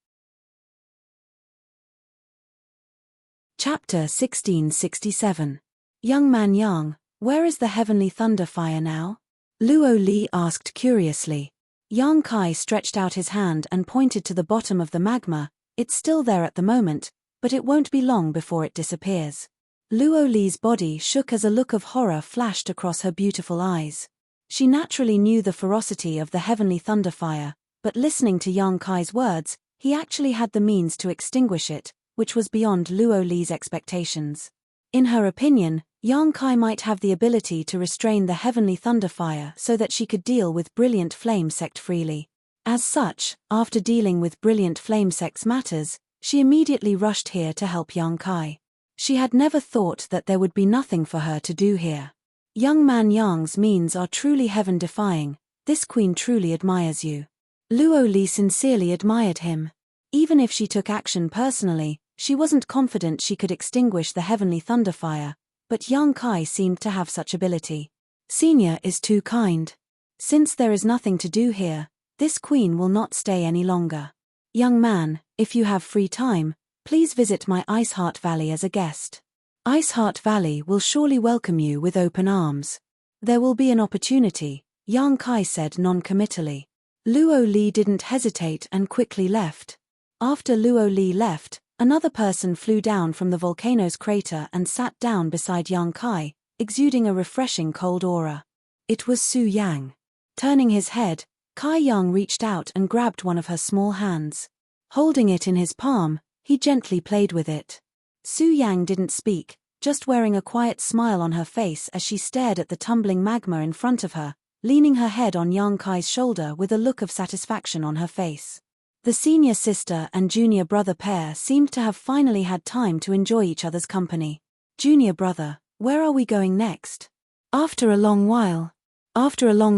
Chapter 1667. Young man Yang, where is the heavenly thunder fire now? Luo Li asked curiously. Yang Kai stretched out his hand and pointed to the bottom of the magma. It's still there at the moment, but it won't be long before it disappears. Luo Li's body shook as a look of horror flashed across her beautiful eyes. She naturally knew the ferocity of the heavenly thunderfire, but listening to Yang Kai's words, he actually had the means to extinguish it, which was beyond Luo Li's expectations. In her opinion, Yang Kai might have the ability to restrain the heavenly thunderfire so that she could deal with Brilliant Flame Sect freely. As such, after dealing with Brilliant Flame Sect's matters, she immediately rushed here to help Yang Kai. She had never thought that there would be nothing for her to do here. Young man, Yang's means are truly heaven-defying. This queen truly admires you. Luo Li sincerely admired him. Even if she took action personally, she wasn't confident she could extinguish the heavenly thunderfire, but Yang Kai seemed to have such ability. Senior is too kind. Since there is nothing to do here, this queen will not stay any longer. Young man, if you have free time, please visit my Ice Heart Valley as a guest. Ice Heart Valley will surely welcome you with open arms. There will be an opportunity, Yang Kai said non-committally. Luo Li didn't hesitate and quickly left. After Luo Li left, another person flew down from the volcano's crater and sat down beside Yang Kai, exuding a refreshing cold aura. It was Su Yang. Turning his head, Kai Yang reached out and grabbed one of her small hands. Holding it in his palm, he gently played with it. Su Yang didn't speak, just wearing a quiet smile on her face as she stared at the tumbling magma in front of her, leaning her head on Yang Kai's shoulder with a look of satisfaction on her face. The senior sister and junior brother pair seemed to have finally had time to enjoy each other's company. Junior brother, where are we going next? After a long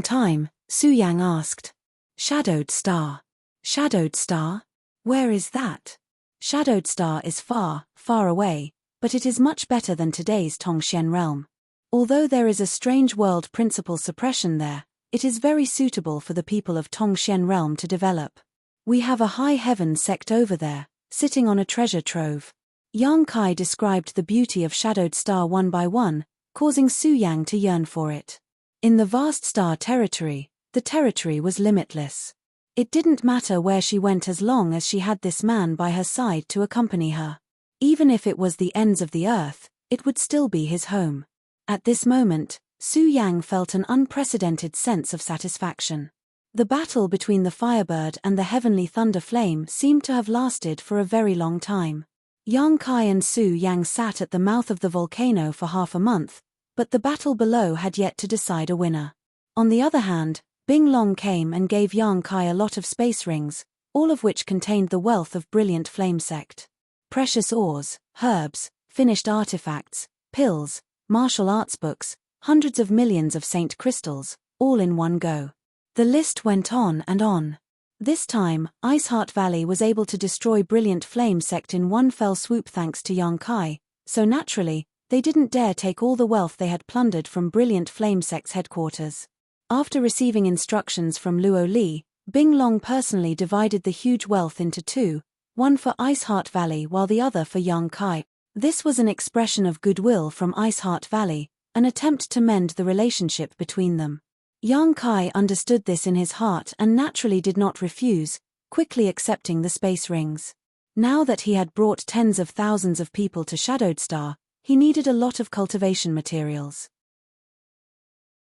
time, Su Yang asked. Shadowed Star. Shadowed Star? Where is that? Shadowed Star is far, far away, but it is much better than today's Tongxian realm. Although there is a strange world principle suppression there, it is very suitable for the people of Tongxian realm to develop. We have a high heaven sect over there, sitting on a treasure trove. Yang Kai described the beauty of Shadowed Star one by one, causing Su Yang to yearn for it. In the vast star territory, the territory was limitless. It didn't matter where she went as long as she had this man by her side to accompany her. Even if it was the ends of the earth, it would still be his home. At this moment, Su Yang felt an unprecedented sense of satisfaction. The battle between the Firebird and the Heavenly Thunder Flame seemed to have lasted for a very long time. Yang Kai and Su Yang sat at the mouth of the volcano for half a month, but the battle below had yet to decide a winner. On the other hand, Bing Long came and gave Yang Kai a lot of space rings, all of which contained the wealth of Brilliant Flame Sect. Precious ores, herbs, finished artifacts, pills, martial arts books, hundreds of millions of saint crystals, all in one go. The list went on and on. This time, Ice Heart Valley was able to destroy Brilliant Flame Sect in one fell swoop thanks to Yang Kai, so naturally, they didn't dare take all the wealth they had plundered from Brilliant Flame Sect's headquarters. After receiving instructions from Luo Li, Bing Long personally divided the huge wealth into two, one for Ice Heart Valley while the other for Yang Kai. This was an expression of goodwill from Ice Heart Valley, an attempt to mend the relationship between them. Yang Kai understood this in his heart and naturally did not refuse, quickly accepting the space rings. Now that he had brought tens of thousands of people to Shadowed Star, he needed a lot of cultivation materials.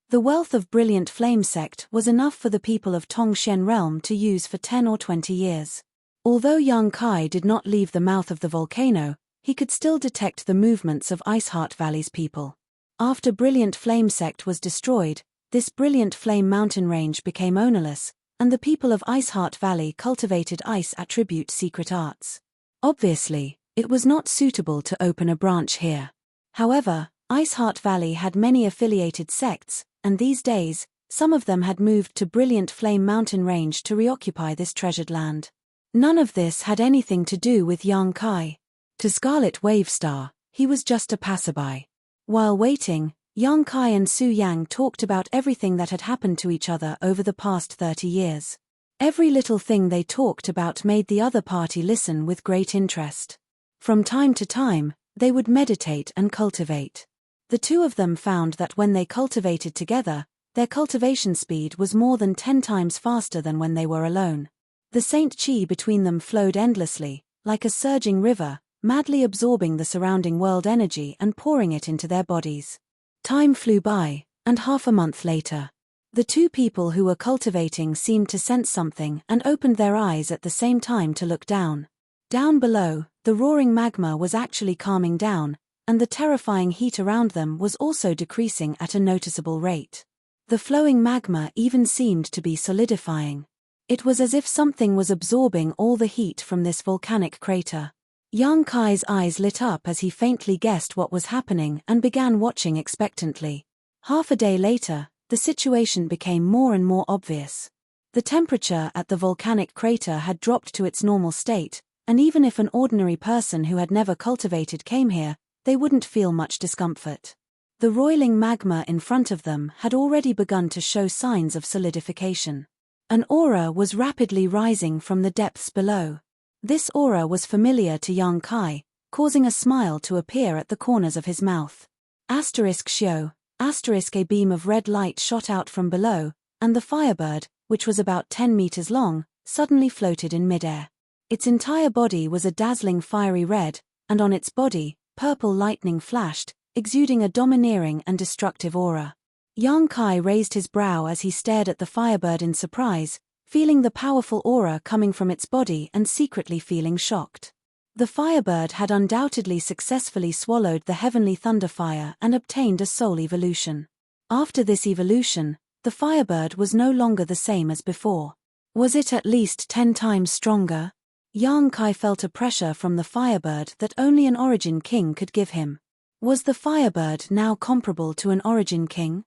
The wealth of Brilliant Flame Sect was enough for the people of Tongxian realm to use for 10 or 20 years. Although Yang Kai did not leave the mouth of the volcano, he could still detect the movements of Ice Heart Valley's people. After Brilliant Flame Sect was destroyed, this Brilliant Flame mountain range became ownerless, and the people of Ice Heart Valley cultivated ice attribute secret arts. Obviously, it was not suitable to open a branch here. However, Ice Heart Valley had many affiliated sects, and these days, some of them had moved to Brilliant Flame mountain range to reoccupy this treasured land. None of this had anything to do with Yang Kai. To Scarlet Wave Star, he was just a passerby. While waiting, Yang Kai and Su Yang talked about everything that had happened to each other over the past 30 years. Every little thing they talked about made the other party listen with great interest. From time to time, they would meditate and cultivate. The two of them found that when they cultivated together, Their cultivation speed was more than 10 times faster than when they were alone. The Saint Chi between them flowed endlessly, like a surging river, madly absorbing the surrounding world energy and pouring it into their bodies. Time flew by, and half a month later, the two people who were cultivating seemed to sense something and opened their eyes at the same time to look down. Down below, the roaring magma was actually calming down, and the terrifying heat around them was also decreasing at a noticeable rate. The flowing magma even seemed to be solidifying. It was as if something was absorbing all the heat from this volcanic crater. Yang Kai's eyes lit up as he faintly guessed what was happening and began watching expectantly. Half a day later, the situation became more and more obvious. The temperature at the volcanic crater had dropped to its normal state, and even if an ordinary person who had never cultivated came here, they wouldn't feel much discomfort. The roiling magma in front of them had already begun to show signs of solidification. An aura was rapidly rising from the depths below. This aura was familiar to Yang Kai, causing a smile to appear at the corners of his mouth. *Shio, a beam of red light shot out from below, and the firebird, which was about 10 meters long, suddenly floated in midair. Its entire body was a dazzling fiery red, and on its body, purple lightning flashed, exuding a domineering and destructive aura. Yang Kai raised his brow as he stared at the firebird in surprise, feeling the powerful aura coming from its body and secretly feeling shocked. The firebird had undoubtedly successfully swallowed the heavenly thunderfire and obtained a soul evolution. After this evolution, the firebird was no longer the same as before. Was it at least 10 times stronger? Yang Kai felt a pressure from the firebird that only an origin king could give him. Was the firebird now comparable to an origin king?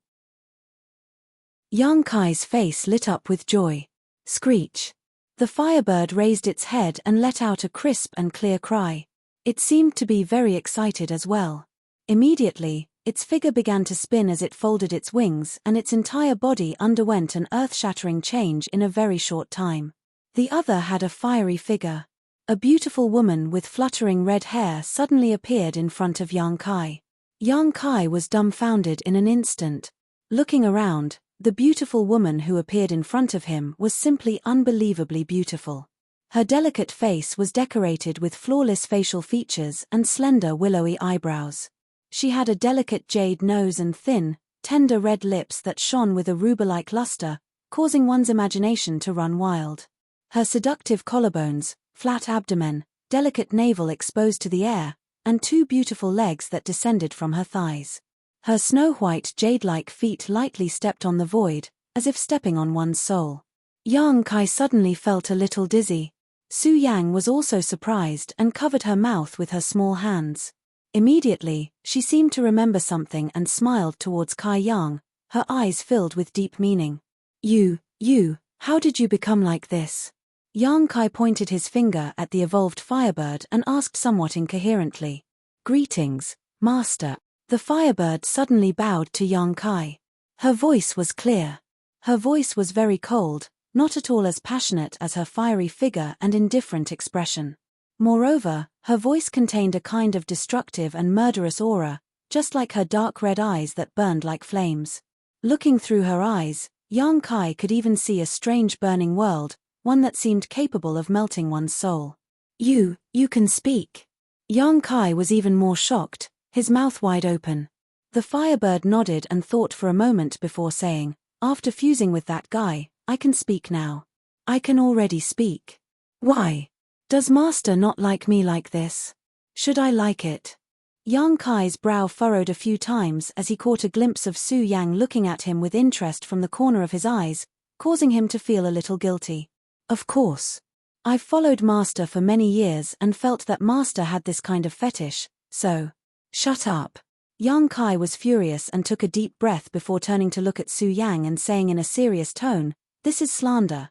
Yang Kai's face lit up with joy. Screech. The firebird raised its head and let out a crisp and clear cry. It seemed to be very excited as well. Immediately, its figure began to spin as it folded its wings, and its entire body underwent an earth-shattering change in a very short time. The other had a fiery figure. A beautiful woman with fluttering red hair suddenly appeared in front of Yang Kai. Yang Kai was dumbfounded in an instant. Looking around, the beautiful woman who appeared in front of him was simply unbelievably beautiful. Her delicate face was decorated with flawless facial features and slender willowy eyebrows. She had a delicate jade nose and thin, tender red lips that shone with a ruby-like luster, causing one's imagination to run wild. Her seductive collarbones, flat abdomen, delicate navel exposed to the air, and two beautiful legs that descended from her thighs. Her snow-white jade-like feet lightly stepped on the void, as if stepping on one's soul. Yang Kai suddenly felt a little dizzy. Su Yang was also surprised and covered her mouth with her small hands. Immediately, she seemed to remember something and smiled towards Kai Yang, her eyes filled with deep meaning. You, how did you become like this? Yang Kai pointed his finger at the evolved firebird and asked somewhat incoherently. Greetings, Master. The firebird suddenly bowed to Yang Kai. Her voice was clear. Her voice was very cold, not at all as passionate as her fiery figure and indifferent expression. Moreover, her voice contained a kind of destructive and murderous aura, just like her dark red eyes that burned like flames. Looking through her eyes, Yang Kai could even see a strange burning world, one that seemed capable of melting one's soul. You can speak. Yang Kai was even more shocked, his mouth wide open. The firebird nodded and thought for a moment before saying, after fusing with that guy, I can speak now. I can already speak. Why? Does Master not like me like this? Should I like it? Yang Kai's brow furrowed a few times as he caught a glimpse of Su Yang looking at him with interest from the corner of his eyes, causing him to feel a little guilty. Of course. I've followed Master for many years and felt that Master had this kind of fetish, so... Shut up. Yang Kai was furious and took a deep breath before turning to look at Su Yang and saying in a serious tone, This is slander,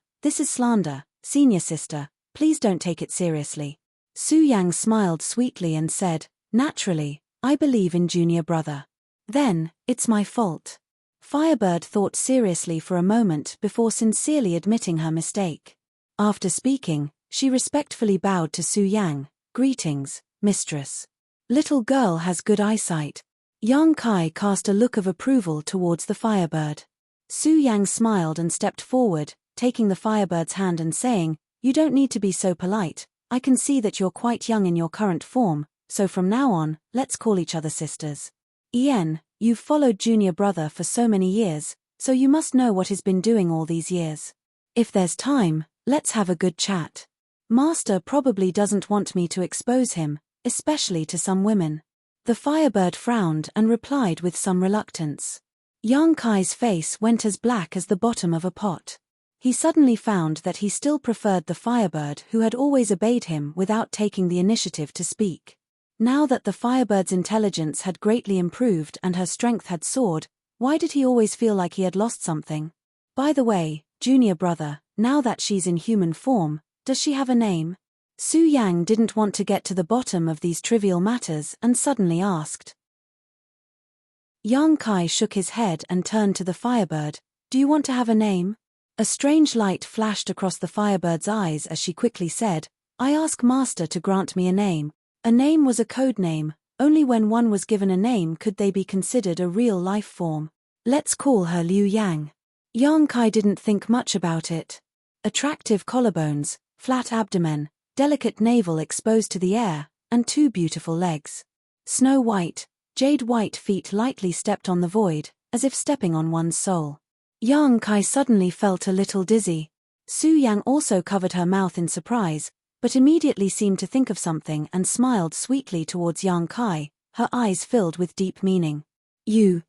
senior sister, please don't take it seriously. Su Yang smiled sweetly and said, Naturally, I believe in junior brother. Then, it's my fault. Firebird thought seriously for a moment before sincerely admitting her mistake. After speaking, she respectfully bowed to Su Yang. Greetings, mistress. Little girl has good eyesight. Yang Kai cast a look of approval towards the firebird. Su Yang smiled and stepped forward, taking the Firebird's hand and saying, "You don't need to be so polite. I can see that you're quite young in your current form, so from now on, let's call each other sisters. Ian, you've followed junior brother for so many years, so you must know what he's been doing all these years. If there's time, let's have a good chat. Master probably doesn't want me to expose him, especially to some women." The Firebird frowned and replied with some reluctance. Yang Kai's face went as black as the bottom of a pot. He suddenly found that he still preferred the Firebird who had always obeyed him without taking the initiative to speak. Now that the Firebird's intelligence had greatly improved and her strength had soared, why did he always feel like he had lost something? By the way, junior brother, now that she's in human form, does she have a name? Su Yang didn't want to get to the bottom of these trivial matters and suddenly asked. Yang Kai shook his head and turned to the Firebird. "Do you want to have a name?" A strange light flashed across the Firebird's eyes as she quickly said, "I ask Master to grant me a name." A name was a code name. Only when one was given a name could they be considered a real life form. "Let's call her Liu Yang." Yang Kai didn't think much about it. Attractive collarbones, flat abdomen, delicate navel exposed to the air, and 2 beautiful legs. Snow white, jade white feet lightly stepped on the void, as if stepping on one's soul. Yang Kai suddenly felt a little dizzy. Su Yang also covered her mouth in surprise, but immediately seemed to think of something and smiled sweetly towards Yang Kai, her eyes filled with deep meaning. You,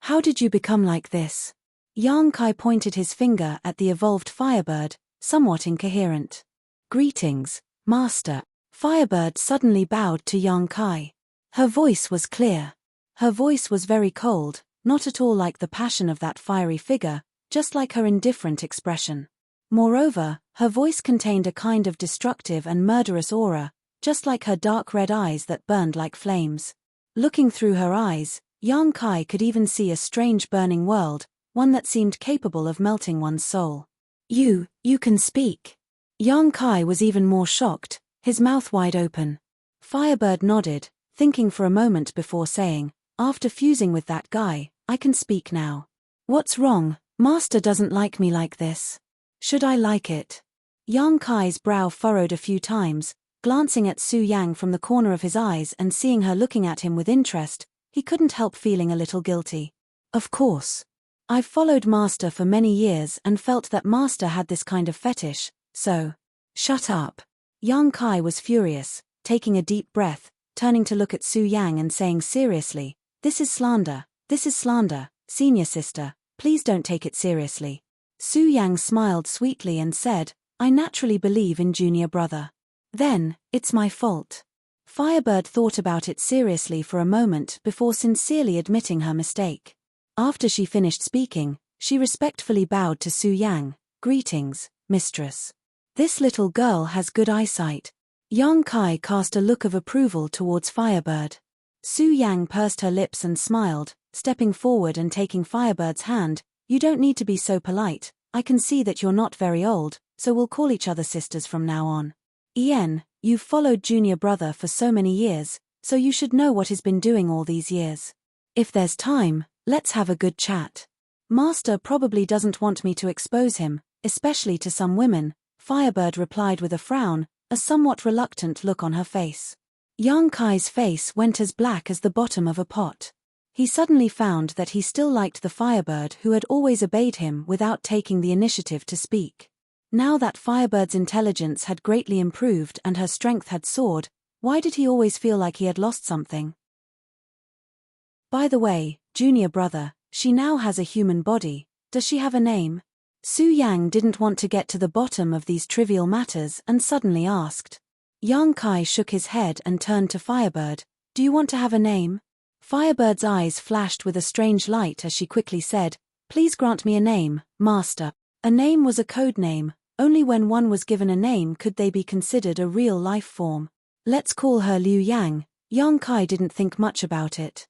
how did you become like this?" Yang Kai pointed his finger at the evolved Firebird, somewhat incoherent. "Greetings, Master." Firebird suddenly bowed to Yang Kai. Her voice was clear. Her voice was very cold, not at all like the passion of that fiery figure, just like her indifferent expression. Moreover, her voice contained a kind of destructive and murderous aura, just like her dark red eyes that burned like flames. Looking through her eyes, Yang Kai could even see a strange burning world, one that seemed capable of melting one's soul. You can speak." Yang Kai was even more shocked, his mouth wide open. Firebird nodded, thinking for a moment before saying, "After fusing with that guy, I can speak now." "What's wrong? Master doesn't like me like this. Should I like it?" Yang Kai's brow furrowed a few times, glancing at Su Yang from the corner of his eyes and seeing her looking at him with interest, he couldn't help feeling a little guilty. "Of course. I've followed Master for many years and felt that Master had this kind of fetish, so..." "Shut up." Yang Kai was furious, taking a deep breath, turning to look at Su Yang and saying seriously, this is slander, senior sister, please don't take it seriously." Su Yang smiled sweetly and said, "I naturally believe in junior brother. Then, it's my fault." Firebird thought about it seriously for a moment before sincerely admitting her mistake. After she finished speaking, she respectfully bowed to Su Yang. "Greetings, mistress. This little girl has good eyesight." Yang Kai cast a look of approval towards Firebird. Su Yang pursed her lips and smiled, stepping forward and taking Firebird's hand. "You don't need to be so polite, I can see that you're not very old, so we'll call each other sisters from now on. Ian, you've followed junior brother for so many years, so you should know what he's been doing all these years. If there's time, let's have a good chat. Master probably doesn't want me to expose him, especially to some women," Firebird replied with a frown, a somewhat reluctant look on her face. Yang Kai's face went as black as the bottom of a pot. He suddenly found that he still liked the Firebird who had always obeyed him without taking the initiative to speak. Now that Firebird's intelligence had greatly improved and her strength had soared, why did he always feel like he had lost something? "By the way, junior brother, she now has a human body. Does she have a name?" Su Yang didn't want to get to the bottom of these trivial matters and suddenly asked. Yang Kai shook his head and turned to Firebird. "Do you want to have a name?" Firebird's eyes flashed with a strange light as she quickly said, "Please grant me a name, Master." A name was a code name. Only when one was given a name could they be considered a real life form. "Let's call her Liu Yang." Yang Kai didn't think much about it.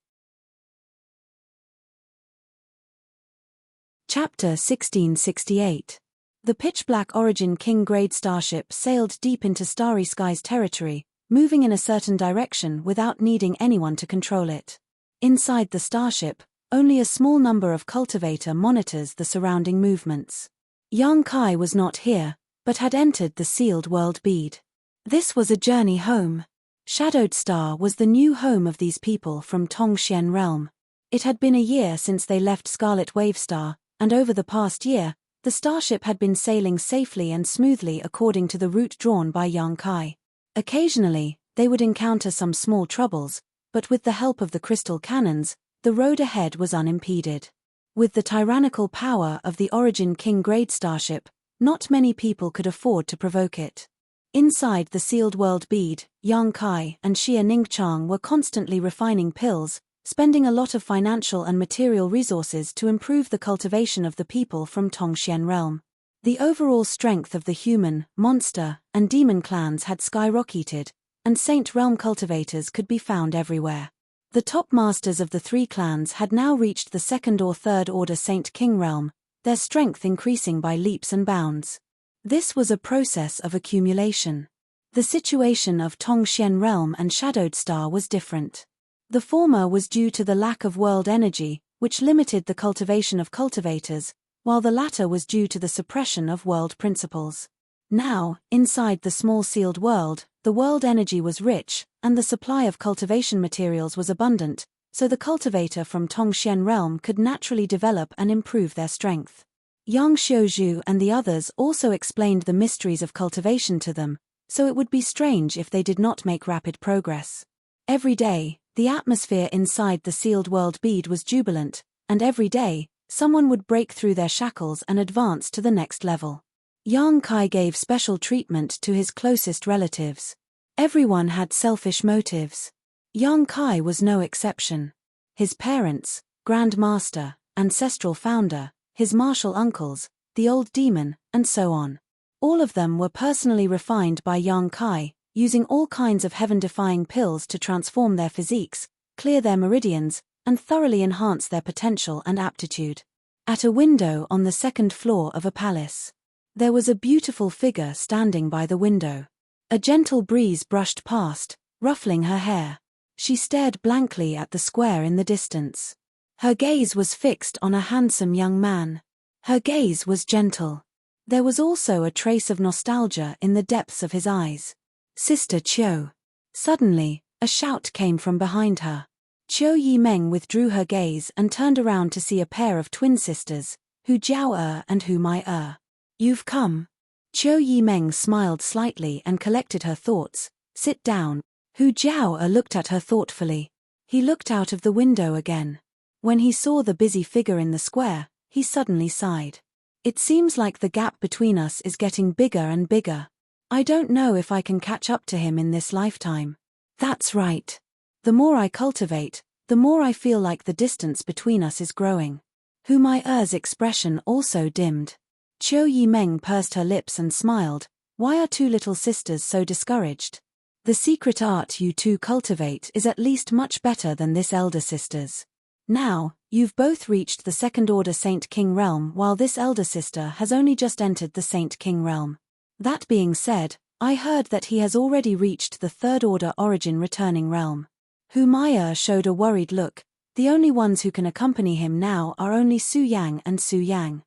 Chapter 1668. The pitch-black Origin King-grade starship sailed deep into Starry Skies territory, moving in a certain direction without needing anyone to control it. Inside the starship, Only a small number of cultivator monitors the surrounding movements. Yang Kai was not here, but had entered the sealed world bead. This was a journey home. Shadowed Star was the new home of these people from Tongxian realm. It had been a year since they left Scarlet Wave Star, and over the past year, the starship had been sailing safely and smoothly according to the route drawn by Yang Kai. Occasionally, they would encounter some small troubles, but with the help of the crystal cannons, the road ahead was unimpeded. With the tyrannical power of the Origin King grade starship, not many people could afford to provoke it. Inside the sealed world bead, Yang Kai and Xia Ningchang were constantly refining pills, spending a lot of financial and material resources to improve the cultivation of the people from Tongxian realm. The overall strength of the human, monster, and demon clans had skyrocketed, and Saint realm cultivators could be found everywhere. The top masters of the three clans had now reached the second or third order Saint King realm, their strength increasing by leaps and bounds. This was a process of accumulation. The situation of Tongxian realm and Shadowed Star was different. The former was due to the lack of world energy, which limited the cultivation of cultivators, while the latter was due to the suppression of world principles. Now, inside the small sealed world, the world energy was rich, and the supply of cultivation materials was abundant, so the cultivator from Tongxian realm could naturally develop and improve their strength. Yang Xiuzhu and the others also explained the mysteries of cultivation to them, so it would be strange if they did not make rapid progress. Every day, the atmosphere inside the sealed world bead was jubilant, and every day, someone would break through their shackles and advance to the next level. Yang Kai gave special treatment to his closest relatives. Everyone had selfish motives. Yang Kai was no exception. His parents, Grand Master, Ancestral Founder, his martial uncles, the old demon, and so on. All of them were personally refined by Yang Kai, using all kinds of heaven-defying pills to transform their physiques, clear their meridians, and thoroughly enhance their potential and aptitude. At a window on the second floor of a palace, there was a beautiful figure standing by the window. A gentle breeze brushed past, ruffling her hair. She stared blankly at the square in the distance. Her gaze was fixed on a handsome young man. Her gaze was gentle. There was also a trace of nostalgia in the depths of his eyes. Sister Qiu. Suddenly, a shout came from behind her. Qiu Yimeng withdrew her gaze and turned around to see a pair of twin sisters, Hu Jiao and Hu Mai. You've come. Qiu Yimeng smiled slightly and collected her thoughts. Sit down. Hu Jiao looked at her thoughtfully. He looked out of the window again. When he saw the busy figure in the square, he suddenly sighed. It seems like the gap between us is getting bigger and bigger. I don't know if I can catch up to him in this lifetime. That's right. The more I cultivate, the more I feel like the distance between us is growing. Hu Mai's expression also dimmed. Qiu Yimeng pursed her lips and smiled. Why are two little sisters so discouraged? The secret art you two cultivate is at least much better than this elder sister's. Now, you've both reached the second order Saint King realm while this elder sister has only just entered the Saint King realm. That being said, I heard that he has already reached the third order Origin returning realm. Hu Mai showed a worried look. The only ones who can accompany him now are only Su Yang and Su Yang.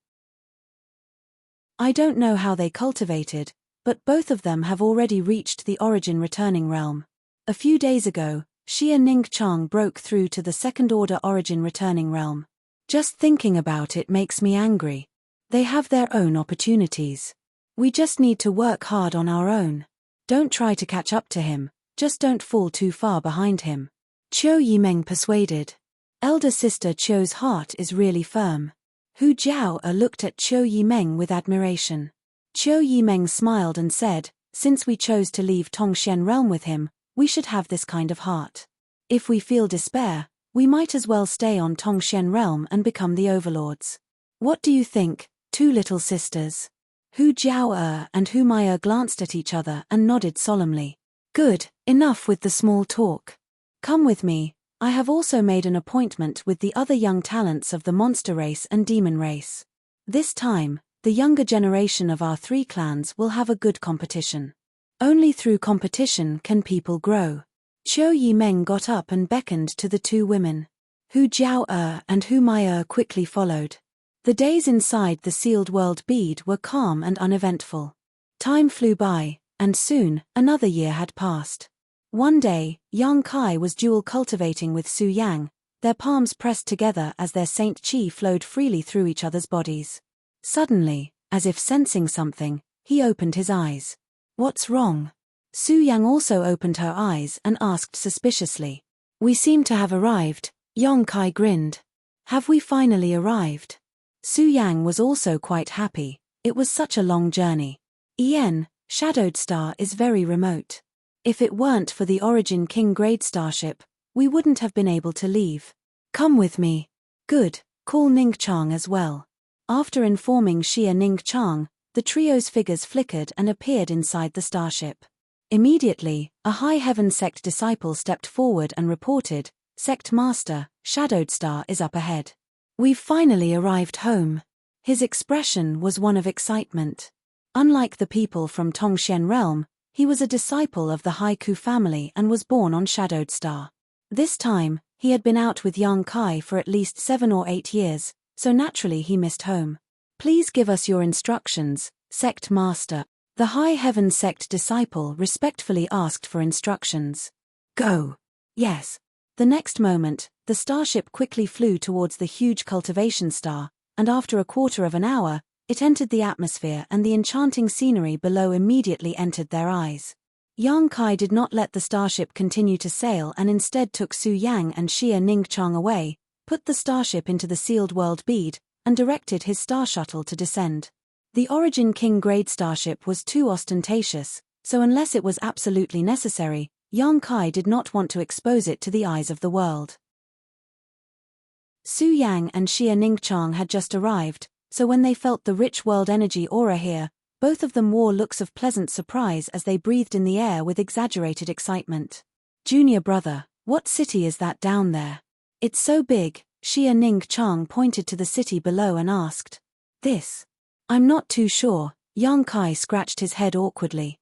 I don't know how they cultivated, but both of them have already reached the Origin returning realm. A few days ago, Xia Ningchang broke through to the second order Origin returning realm. Just thinking about it makes me angry. They have their own opportunities. We just need to work hard on our own. Don't try to catch up to him, just don't fall too far behind him. Qiu Yimeng persuaded. Elder sister Qiu's heart is really firm. Hu Jiao looked at Qiu Yimeng with admiration. Qiu Yimeng smiled and said, since we chose to leave Tongxian realm with him, we should have this kind of heart. If we feel despair, we might as well stay on Tongxian realm and become the overlords. What do you think, two little sisters? Hu Jiao and Hu Mai glanced at each other and nodded solemnly. Good, enough with the small talk. Come with me. I have also made an appointment with the other young talents of the monster race and demon race. This time, the younger generation of our three clans will have a good competition. Only through competition can people grow. Qiu Yimeng got up and beckoned to the two women. Hu Jiao and Hu Mai quickly followed. The days inside the sealed world bead were calm and uneventful. Time flew by, and soon, another year had passed. One day, Yang Kai was dual cultivating with Su Yang, their palms pressed together as their saint chi flowed freely through each other's bodies. Suddenly, as if sensing something, he opened his eyes. "What's wrong?" Su Yang also opened her eyes and asked suspiciously. "We seem to have arrived," Yang Kai grinned. "Have we finally arrived?" Su Yang was also quite happy. It was such a long journey. Shadowed Star is very remote. If it weren't for the Origin King grade starship, we wouldn't have been able to leave. Come with me. Good, call Ning Chang as well. After informing Xia Ning Chang, the trio's figures flickered and appeared inside the starship. Immediately, a High Heaven Sect disciple stepped forward and reported, "Sect Master, Shadowed Star is up ahead. We've finally arrived home." His expression was one of excitement. Unlike the people from Tongxian Realm, he was a disciple of the Haiku family and was born on Shadowed Star. This time, he had been out with Yang Kai for at least 7 or 8 years, so naturally he missed home. "Please give us your instructions, Sect Master." The High Heaven Sect disciple respectfully asked for instructions. "Go." "Yes." The next moment, the starship quickly flew towards the huge cultivation star, and after a quarter of an hour, it entered the atmosphere and the enchanting scenery below immediately entered their eyes. Yang Kai did not let the starship continue to sail and instead took Su Yang and Xia Ning Chang away, put the starship into the sealed world bead, and directed his star shuttle to descend. The Origin King grade starship was too ostentatious, so unless it was absolutely necessary, Yang Kai did not want to expose it to the eyes of the world. Su Yang and Xia Ning Chang had just arrived, so when they felt the rich world energy aura here, both of them wore looks of pleasant surprise as they breathed in the air with exaggerated excitement. "Junior brother, what city is that down there? It's so big." Xia Ning Chang pointed to the city below and asked. "This? I'm not too sure." Yang Kai scratched his head awkwardly.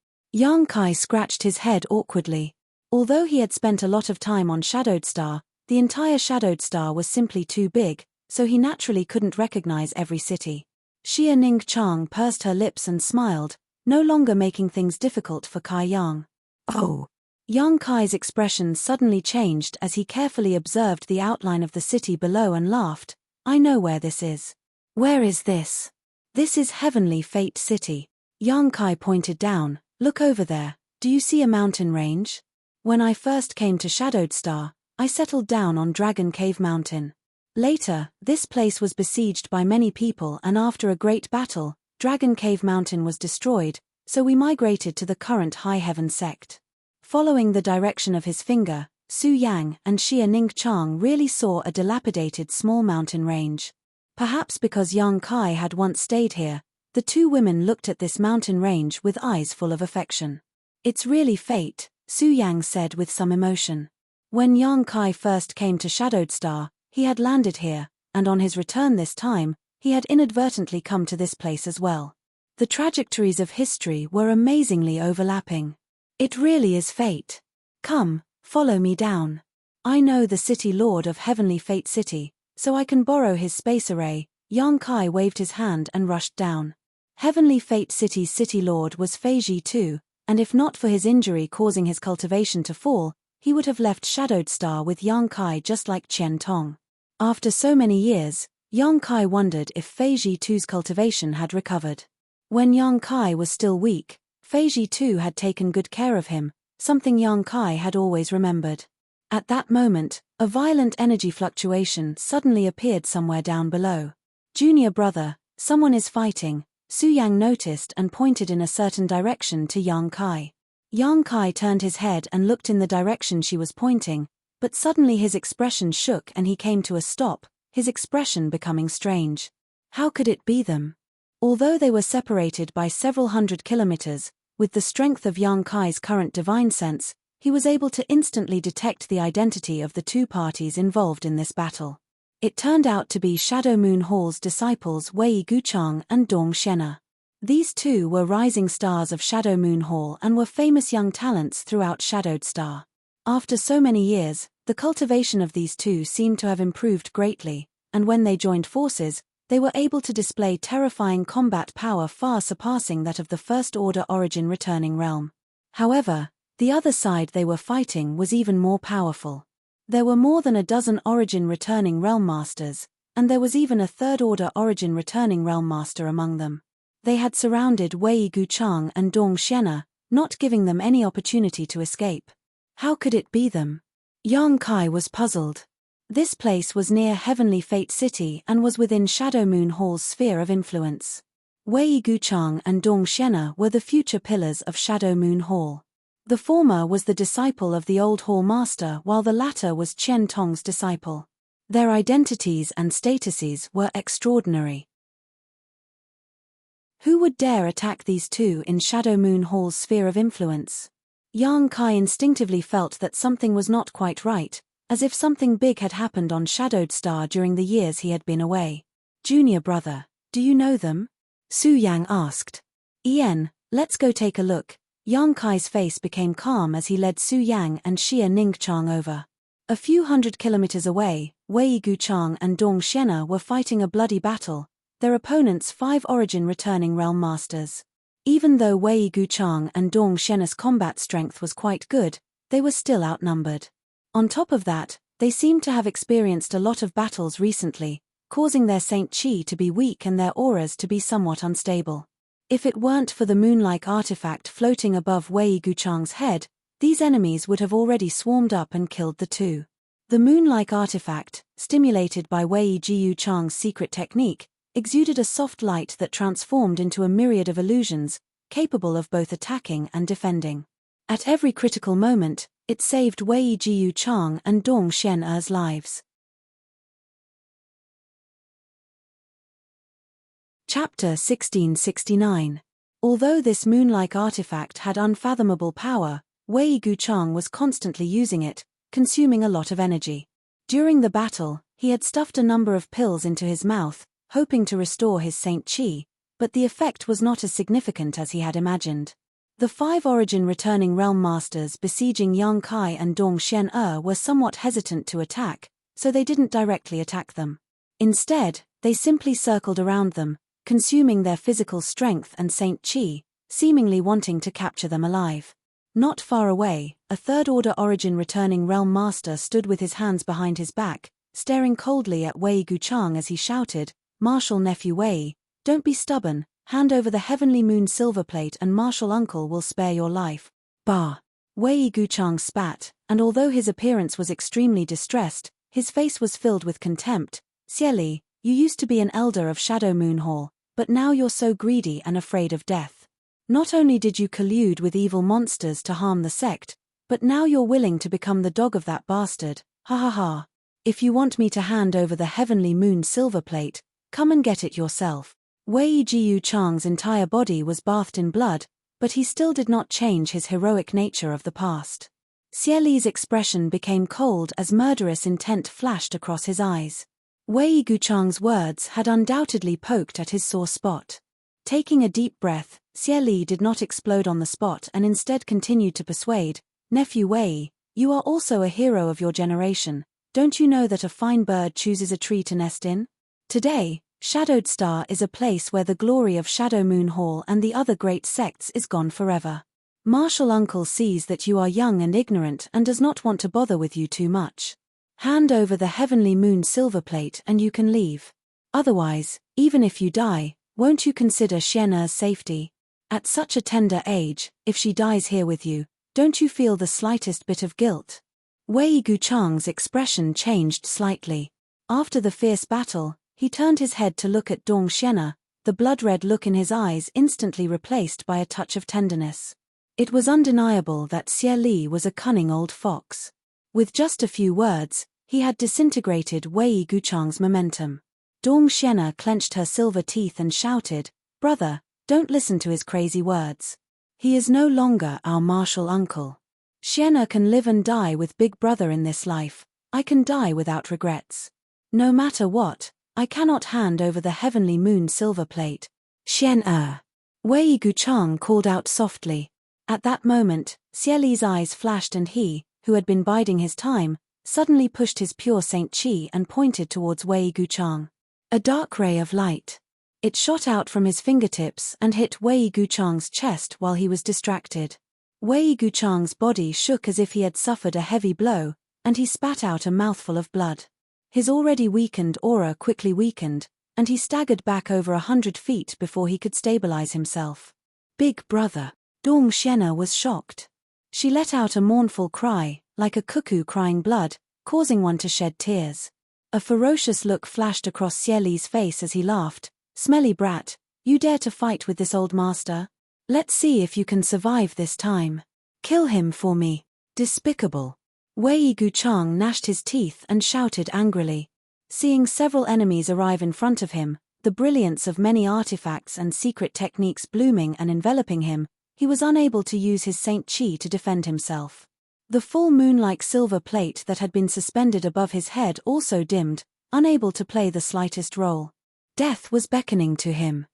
Although he had spent a lot of time on Shadowed Star, the entire Shadowed Star was simply too big, so he naturally couldn't recognize every city. Xia Ning Chang pursed her lips and smiled, no longer making things difficult for Kai Yang. "Oh." Yang Kai's expression suddenly changed as he carefully observed the outline of the city below and laughed. "I know where this is." "Where is this?" "This is Heavenly Fate City." Yang Kai pointed down. "Look over there, do you see a mountain range? When I first came to Shadowed Star, I settled down on Dragon Cave Mountain. Later, this place was besieged by many people and after a great battle, Dragon Cave Mountain was destroyed, so we migrated to the current High Heaven Sect." Following the direction of his finger, Su Yang and Xia Ning Chang really saw a dilapidated small mountain range. Perhaps because Yang Kai had once stayed here, the two women looked at this mountain range with eyes full of affection. "It's really fate," Su Yang said with some emotion. When Yang Kai first came to Shadowed Star, he had landed here, and on his return this time, he had inadvertently come to this place as well. The trajectories of history were amazingly overlapping. It really is fate. Come, follow me down. I know the City Lord of Heavenly Fate City, so I can borrow his space array. Yang Kai waved his hand and rushed down. Heavenly Fate City's City Lord was Fei Ji too, and if not for his injury causing his cultivation to fall, he would have left Shadowed Star with Yang Kai just like Qian Tong. After so many years, Yang Kai wondered if Fei Ji too's cultivation had recovered. When Yang Kai was still weak, Fei Ji too had taken good care of him, something Yang Kai had always remembered. At that moment, a violent energy fluctuation suddenly appeared somewhere down below. "Junior brother, someone is fighting," Su Yang noticed and pointed in a certain direction to Yang Kai. Yang Kai turned his head and looked in the direction she was pointing, but suddenly his expression shook and he came to a stop, his expression becoming strange. How could it be them? Although they were separated by several hundred kilometers, with the strength of Yang Kai's current divine sense, he was able to instantly detect the identity of the two parties involved in this battle. It turned out to be Shadow Moon Hall's disciples Wei Guchang and Dong Shena. These two were rising stars of Shadow Moon Hall and were famous young talents throughout Shadowed Star. After so many years, The cultivation of these two seemed to have improved greatly, and when they joined forces, they were able to display terrifying combat power far surpassing that of the First-Order Origin returning realm. However, the other side they were fighting was even more powerful. There were more than a dozen Origin returning realm masters, and there was even a Third-Order Origin returning realm master among them. They had surrounded Wei Guchang and Dong Xian'er, not giving them any opportunity to escape. How could it be them? Yang Kai was puzzled. This place was near Heavenly Fate City and was within Shadow Moon Hall's sphere of influence. Wei Guchang and Dong Xian'er were the future pillars of Shadow Moon Hall. The former was the disciple of the old hall master while the latter was Qian Tong's disciple. Their identities and statuses were extraordinary. Who would dare attack these two in Shadow Moon Hall's sphere of influence? Yang Kai instinctively felt that something was not quite right, as if something big had happened on Shadowed Star during the years he had been away. Junior brother, do you know them? Su Yang asked. Ian, let's go take a look. Yang Kai's face became calm as he led Su Yang and Xia Ningchang over. A few hundred kilometers away, Wei Guchang and Dong Xian'er were fighting a bloody battle, their opponents 5 Origin returning realm masters. Even though Wei Guchang and Dong Xian'er's combat strength was quite good, they were still outnumbered. On top of that, they seemed to have experienced a lot of battles recently, causing their Saint Qi to be weak and their auras to be somewhat unstable. If it weren't for the moon-like artifact floating above Wei Guchang's head, these enemies would have already swarmed up and killed the two. The moon-like artifact, stimulated by Wei Guchang's secret technique, exuded a soft light that transformed into a myriad of illusions, capable of both attacking and defending. At every critical moment, it saved Wei Guchang and Dong Xian'er's lives. Chapter 1669. Although this moon-like artifact had unfathomable power, Wei Guchang was constantly using it, consuming a lot of energy. During the battle, he had stuffed a number of pills into his mouth, hoping to restore his Saint Qi, but the effect was not as significant as he had imagined. The 5 Origin returning realm masters besieging Yang Kai and Dong Xian'er were somewhat hesitant to attack, so they didn't directly attack them. Instead, they simply circled around them, consuming their physical strength and Saint Qi, seemingly wanting to capture them alive. Not far away, a Third-Order Origin returning realm master stood with his hands behind his back, staring coldly at Wei Guchang as he shouted, "Martial Nephew Wei, don't be stubborn, hand over the Heavenly Moon silver plate and Martial Uncle will spare your life." Bah! Wei Guchang spat, and although his appearance was extremely distressed, his face was filled with contempt. "Xieli, you used to be an elder of Shadow Moon Hall, but now you're so greedy and afraid of death. Not only did you collude with evil monsters to harm the sect, but now you're willing to become the dog of that bastard, ha ha ha. If you want me to hand over the Heavenly Moon silver plate, come and get it yourself." Wei Guchang's entire body was bathed in blood, but he still did not change his heroic nature of the past. Xieli's expression became cold as murderous intent flashed across his eyes. Wei Guchang's words had undoubtedly poked at his sore spot. Taking a deep breath, Xieli did not explode on the spot and instead continued to persuade, "Nephew Wei, you are also a hero of your generation. Don't you know that a fine bird chooses a tree to nest in? Today, Shadowed Star is a place where the glory of Shadow Moon Hall and the other great sects is gone forever. Martial Uncle sees that you are young and ignorant and does not want to bother with you too much. Hand over the Heavenly Moon silver plate and you can leave. Otherwise, even if you die, won't you consider Xian'er's safety? At such a tender age, if she dies here with you, don't you feel the slightest bit of guilt?" Wei Guchang's expression changed slightly. After the fierce battle, he turned his head to look at Dong Xian'er, the blood-red look in his eyes instantly replaced by a touch of tenderness. It was undeniable that Xieli was a cunning old fox. With just a few words, he had disintegrated Wei Guchang's momentum. Dong Xian'er clenched her silver teeth and shouted, "Brother, don't listen to his crazy words. He is no longer our martial uncle. Xian'er can live and die with Big Brother in this life. I can die without regrets. No matter what, I cannot hand over the Heavenly Moon silver plate." "Xian'er!" Wei Guchang called out softly. At that moment, Xieli's eyes flashed and he, who had been biding his time, suddenly pushed his pure Saint Chi and pointed towards Wei Guchang. A dark ray of light. It shot out from his fingertips and hit Wei Guchang's chest while he was distracted. Wei Guchang's body shook as if he had suffered a heavy blow, and he spat out a mouthful of blood. His already weakened aura quickly weakened, and he staggered back over 100 feet before he could stabilize himself. Big brother. Dong Xian'er was shocked. She let out a mournful cry, like a cuckoo crying blood, causing one to shed tears. A ferocious look flashed across Xie Li's face as he laughed. Smelly brat, you dare to fight with this old master? Let's see if you can survive this time. Kill him for me. Despicable. Wei Guchang gnashed his teeth and shouted angrily. Seeing several enemies arrive in front of him, the brilliance of many artifacts and secret techniques blooming and enveloping him, he was unable to use his Saint Chi to defend himself. The full moon-like silver plate that had been suspended above his head also dimmed, unable to play the slightest role. Death was beckoning to him.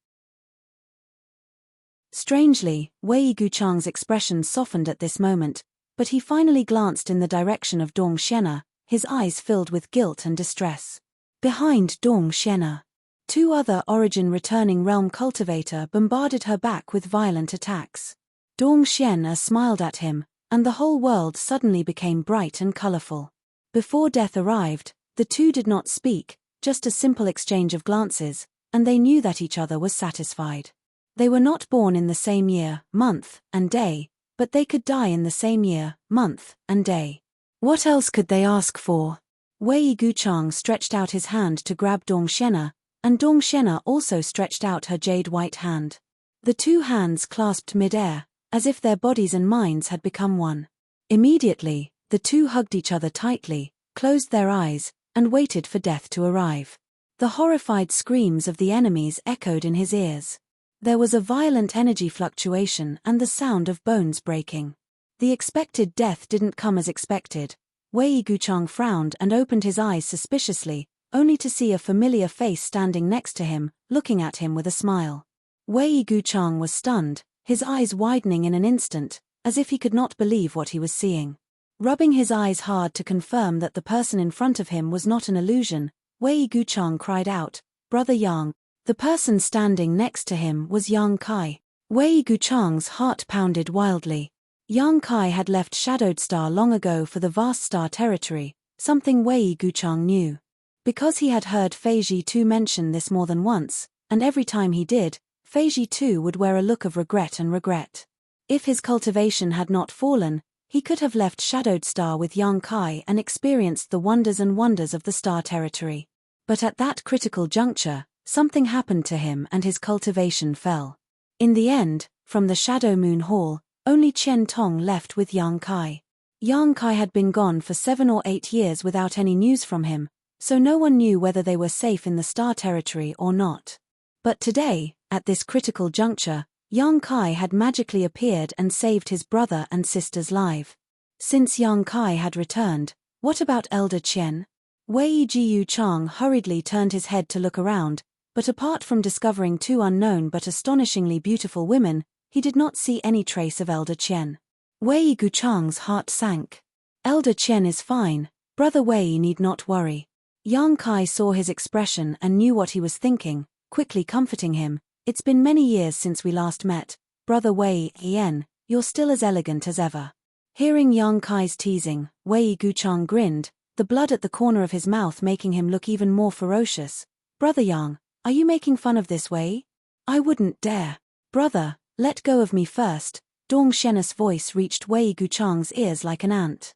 Strangely, Wei Guchang's expression softened at this moment, but he finally glanced in the direction of Dong Xian'er, his eyes filled with guilt and distress. Behind Dong Xian'er, two other origin-returning realm cultivator bombarded her back with violent attacks. Dong Xian'er smiled at him, and the whole world suddenly became bright and colorful. Before death arrived, the two did not speak, just a simple exchange of glances, and they knew that each other was satisfied. They were not born in the same year, month, and day, but they could die in the same year, month, and day. What else could they ask for? Wei Guchang stretched out his hand to grab Dong Xian'er, and Dong Xian'er also stretched out her jade-white hand. The two hands clasped mid-air, as if their bodies and minds had become one. Immediately, the two hugged each other tightly, closed their eyes, and waited for death to arrive. The horrified screams of the enemies echoed in his ears. There was a violent energy fluctuation and the sound of bones breaking. The expected death didn't come as expected. Wei Guchang frowned and opened his eyes suspiciously, only to see a familiar face standing next to him, looking at him with a smile. Wei Guchang was stunned, his eyes widening in an instant, as if he could not believe what he was seeing. Rubbing his eyes hard to confirm that the person in front of him was not an illusion, Wei Guchang cried out, "Brother Yang." The person standing next to him was Yang Kai. Wei Guchang's heart pounded wildly. Yang Kai had left Shadowed Star long ago for the vast star territory, something Wei Guchang knew. Because he had heard Feiji Tu mention this more than once, and every time he did, Feiji Tu would wear a look of regret and regret. If his cultivation had not fallen, he could have left Shadowed Star with Yang Kai and experienced the wonders and wonders of the star territory. But at that critical juncture, something happened to him and his cultivation fell. In the end, from the Shadow Moon Hall, only Chen Tong left with Yang Kai. Yang Kai had been gone for 7 or 8 years without any news from him, so no one knew whether they were safe in the star territory or not. But today, at this critical juncture, Yang Kai had magically appeared and saved his brother and sister's life. Since Yang Kai had returned, what about Elder Chen? Wei Jiu Chang hurriedly turned his head to look around, but apart from discovering 2 unknown but astonishingly beautiful women, he did not see any trace of Elder Chen. Wei Guchang's heart sank. Elder Chen is fine, Brother Wei need not worry. Yang Kai saw his expression and knew what he was thinking, quickly comforting him. It's been many years since we last met, Brother Wei Yan, you're still as elegant as ever. Hearing Yang Kai's teasing, Wei Guchang grinned, the blood at the corner of his mouth making him look even more ferocious. Brother Yang, are you making fun of this Wei? I wouldn't dare. Brother, let go of me first. Dong Xian'er's voice reached Wei Guchang's ears like an ant.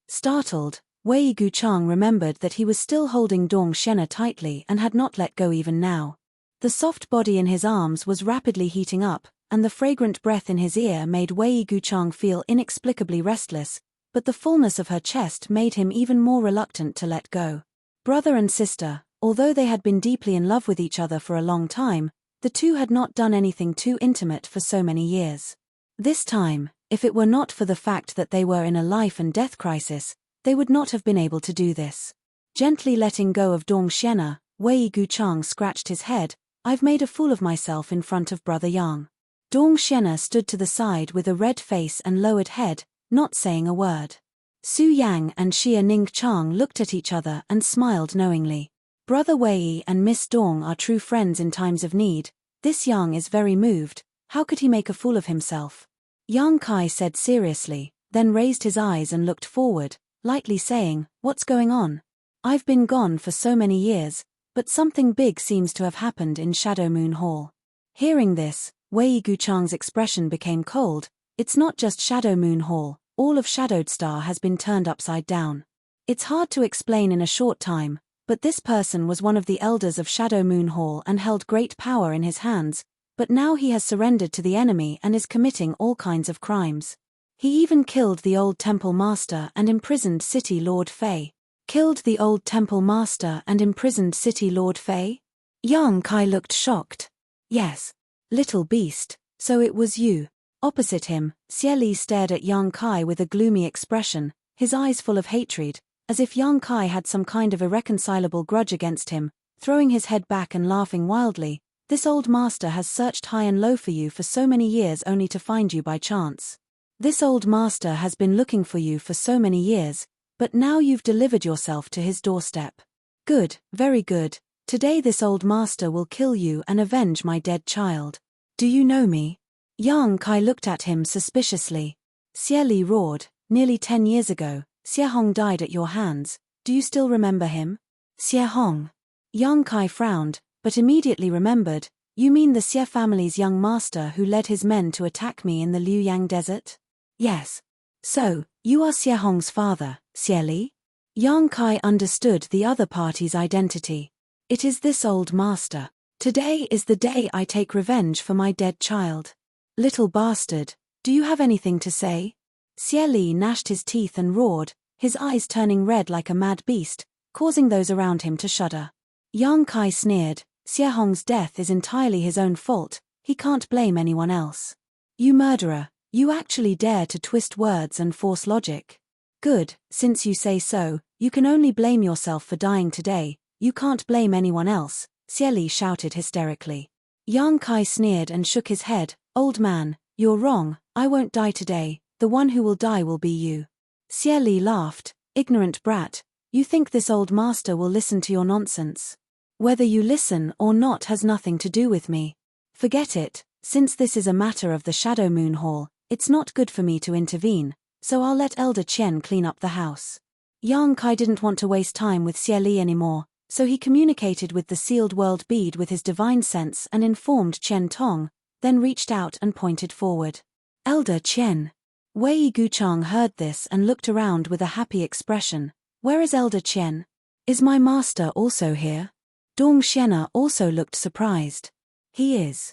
Startled, Wei Guchang remembered that he was still holding Dong Xian'er tightly and had not let go even now. The soft body in his arms was rapidly heating up, and the fragrant breath in his ear made Wei Guchang feel inexplicably restless, but the fullness of her chest made him even more reluctant to let go. Brother and sister, although they had been deeply in love with each other for a long time, the two had not done anything too intimate for so many years. This time, if it were not for the fact that they were in a life and death crisis, they would not have been able to do this. Gently letting go of Dong Xian'er, Wei Guchang scratched his head. I've made a fool of myself in front of Brother Yang. Dong Xian'er stood to the side with a red face and lowered head, not saying a word. Su Yang and Xia Ningqiang looked at each other and smiled knowingly. Brother Wei and Miss Dong are true friends in times of need. This Yang is very moved. How could he make a fool of himself? Yang Kai said seriously, then raised his eyes and looked forward, lightly saying, "What's going on? I've been gone for so many years, but something big seems to have happened in Shadow Moon Hall." Hearing this, Wei Guchang's expression became cold. It's not just Shadow Moon Hall, all of Shadowed Star has been turned upside down. It's hard to explain in a short time, but this person was one of the elders of Shadow Moon Hall and held great power in his hands, but now he has surrendered to the enemy and is committing all kinds of crimes. He even killed the old temple master and imprisoned City Lord Fei. Killed the old temple master and imprisoned City Lord Fei? Yang Kai looked shocked. Yes. Little beast, so it was you. Opposite him, Xie Li stared at Yang Kai with a gloomy expression, his eyes full of hatred, as if Yang Kai had some kind of irreconcilable grudge against him. Throwing his head back and laughing wildly, "This old master has searched high and low for you for so many years only to find you by chance. This old master has been looking for you for so many years, but now you've delivered yourself to his doorstep. Good, very good. Today this old master will kill you and avenge my dead child. Do you know me?" Yang Kai looked at him suspiciously. Xie Li roared, "Nearly 10 years ago, Xie Hong died at your hands. Do you still remember him?" Xie Hong. Yang Kai frowned, but immediately remembered. "You mean the Xie family's young master who led his men to attack me in the Liuyang desert?" "Yes." "So, you are Xie Hong's father, Xie Li?" Yang Kai understood the other party's identity. "It is this old master. Today is the day I take revenge for my dead child. Little bastard, do you have anything to say?" Xie Li gnashed his teeth and roared, his eyes turning red like a mad beast, causing those around him to shudder. Yang Kai sneered, "Xie Hong's death is entirely his own fault, he can't blame anyone else." "You murderer, you actually dare to twist words and force logic. Good, since you say so, you can only blame yourself for dying today, you can't blame anyone else," Xie Li shouted hysterically. Yang Kai sneered and shook his head, "Old man, you're wrong, I won't die today, the one who will die will be you." Xie Li laughed, "Ignorant brat, you think this old master will listen to your nonsense? Whether you listen or not has nothing to do with me. Forget it, since this is a matter of the Shadow Moon Hall, it's not good for me to intervene, so I'll let Elder Qian clean up the house." Yang Kai didn't want to waste time with Xie Li anymore, so he communicated with the sealed world bead with his divine sense and informed Qian Tong, then reached out and pointed forward. "Elder Qian." Wei Guchang heard this and looked around with a happy expression. "Where is Elder Qian? Is my master also here?" Dong Xiena also looked surprised. "He is."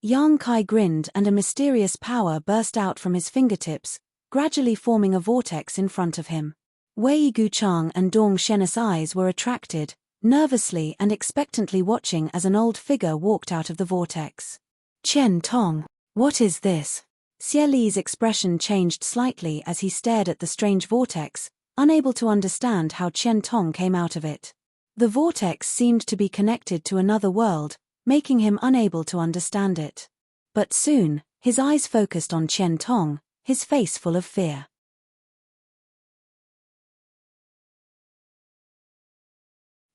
Yang Kai grinned and a mysterious power burst out from his fingertips, gradually forming a vortex in front of him. Wei Guchang and Dong Xiena's eyes were attracted, nervously and expectantly watching as an old figure walked out of the vortex. "Qian Tong, what is this?" Xie Li's expression changed slightly as he stared at the strange vortex, unable to understand how Qian Tong came out of it. The vortex seemed to be connected to another world, making him unable to understand it. But soon, his eyes focused on Qian Tong, his face full of fear.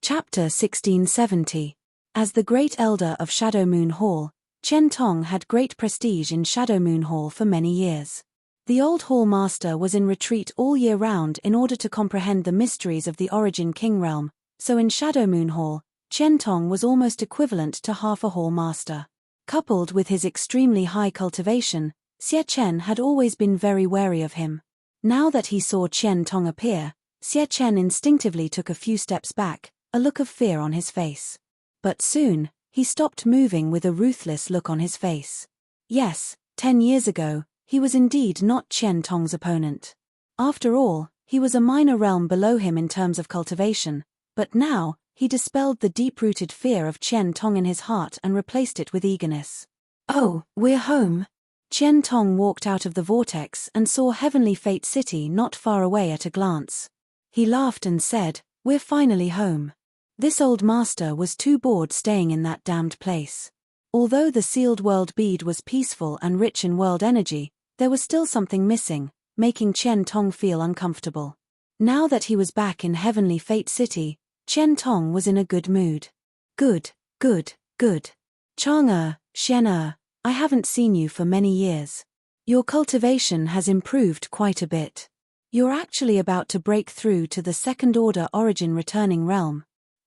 Chapter 1670. As the Great Elder of Shadow Moon Hall, Qian Tong had great prestige in Shadow Moon Hall for many years. The old hall master was in retreat all year round in order to comprehend the mysteries of the Origin King realm, so in Shadow Moon Hall, Qian Tong was almost equivalent to half a hall master. Coupled with his extremely high cultivation, Xie Chen had always been very wary of him. Now that he saw Qian Tong appear, Xie Chen instinctively took a few steps back, a look of fear on his face. But soon, he stopped moving with a ruthless look on his face. Yes, 10 years ago, he was indeed not Qian Tong's opponent. After all, he was a minor realm below him in terms of cultivation, but now, he dispelled the deep-rooted fear of Qian Tong in his heart and replaced it with eagerness. "Oh, we're home." Qian Tong walked out of the vortex and saw Heavenly Fate City not far away at a glance. He laughed and said, "We're finally home. This old master was too bored staying in that damned place." Although the sealed world bead was peaceful and rich in world energy, there was still something missing, making Qian Tong feel uncomfortable. Now that he was back in Heavenly Fate City, Qian Tong was in a good mood. Good, good, good. Chang'e, Xian'e, I haven't seen you for many years. Your cultivation has improved quite a bit. You're actually about to break through to the second-order origin returning realm.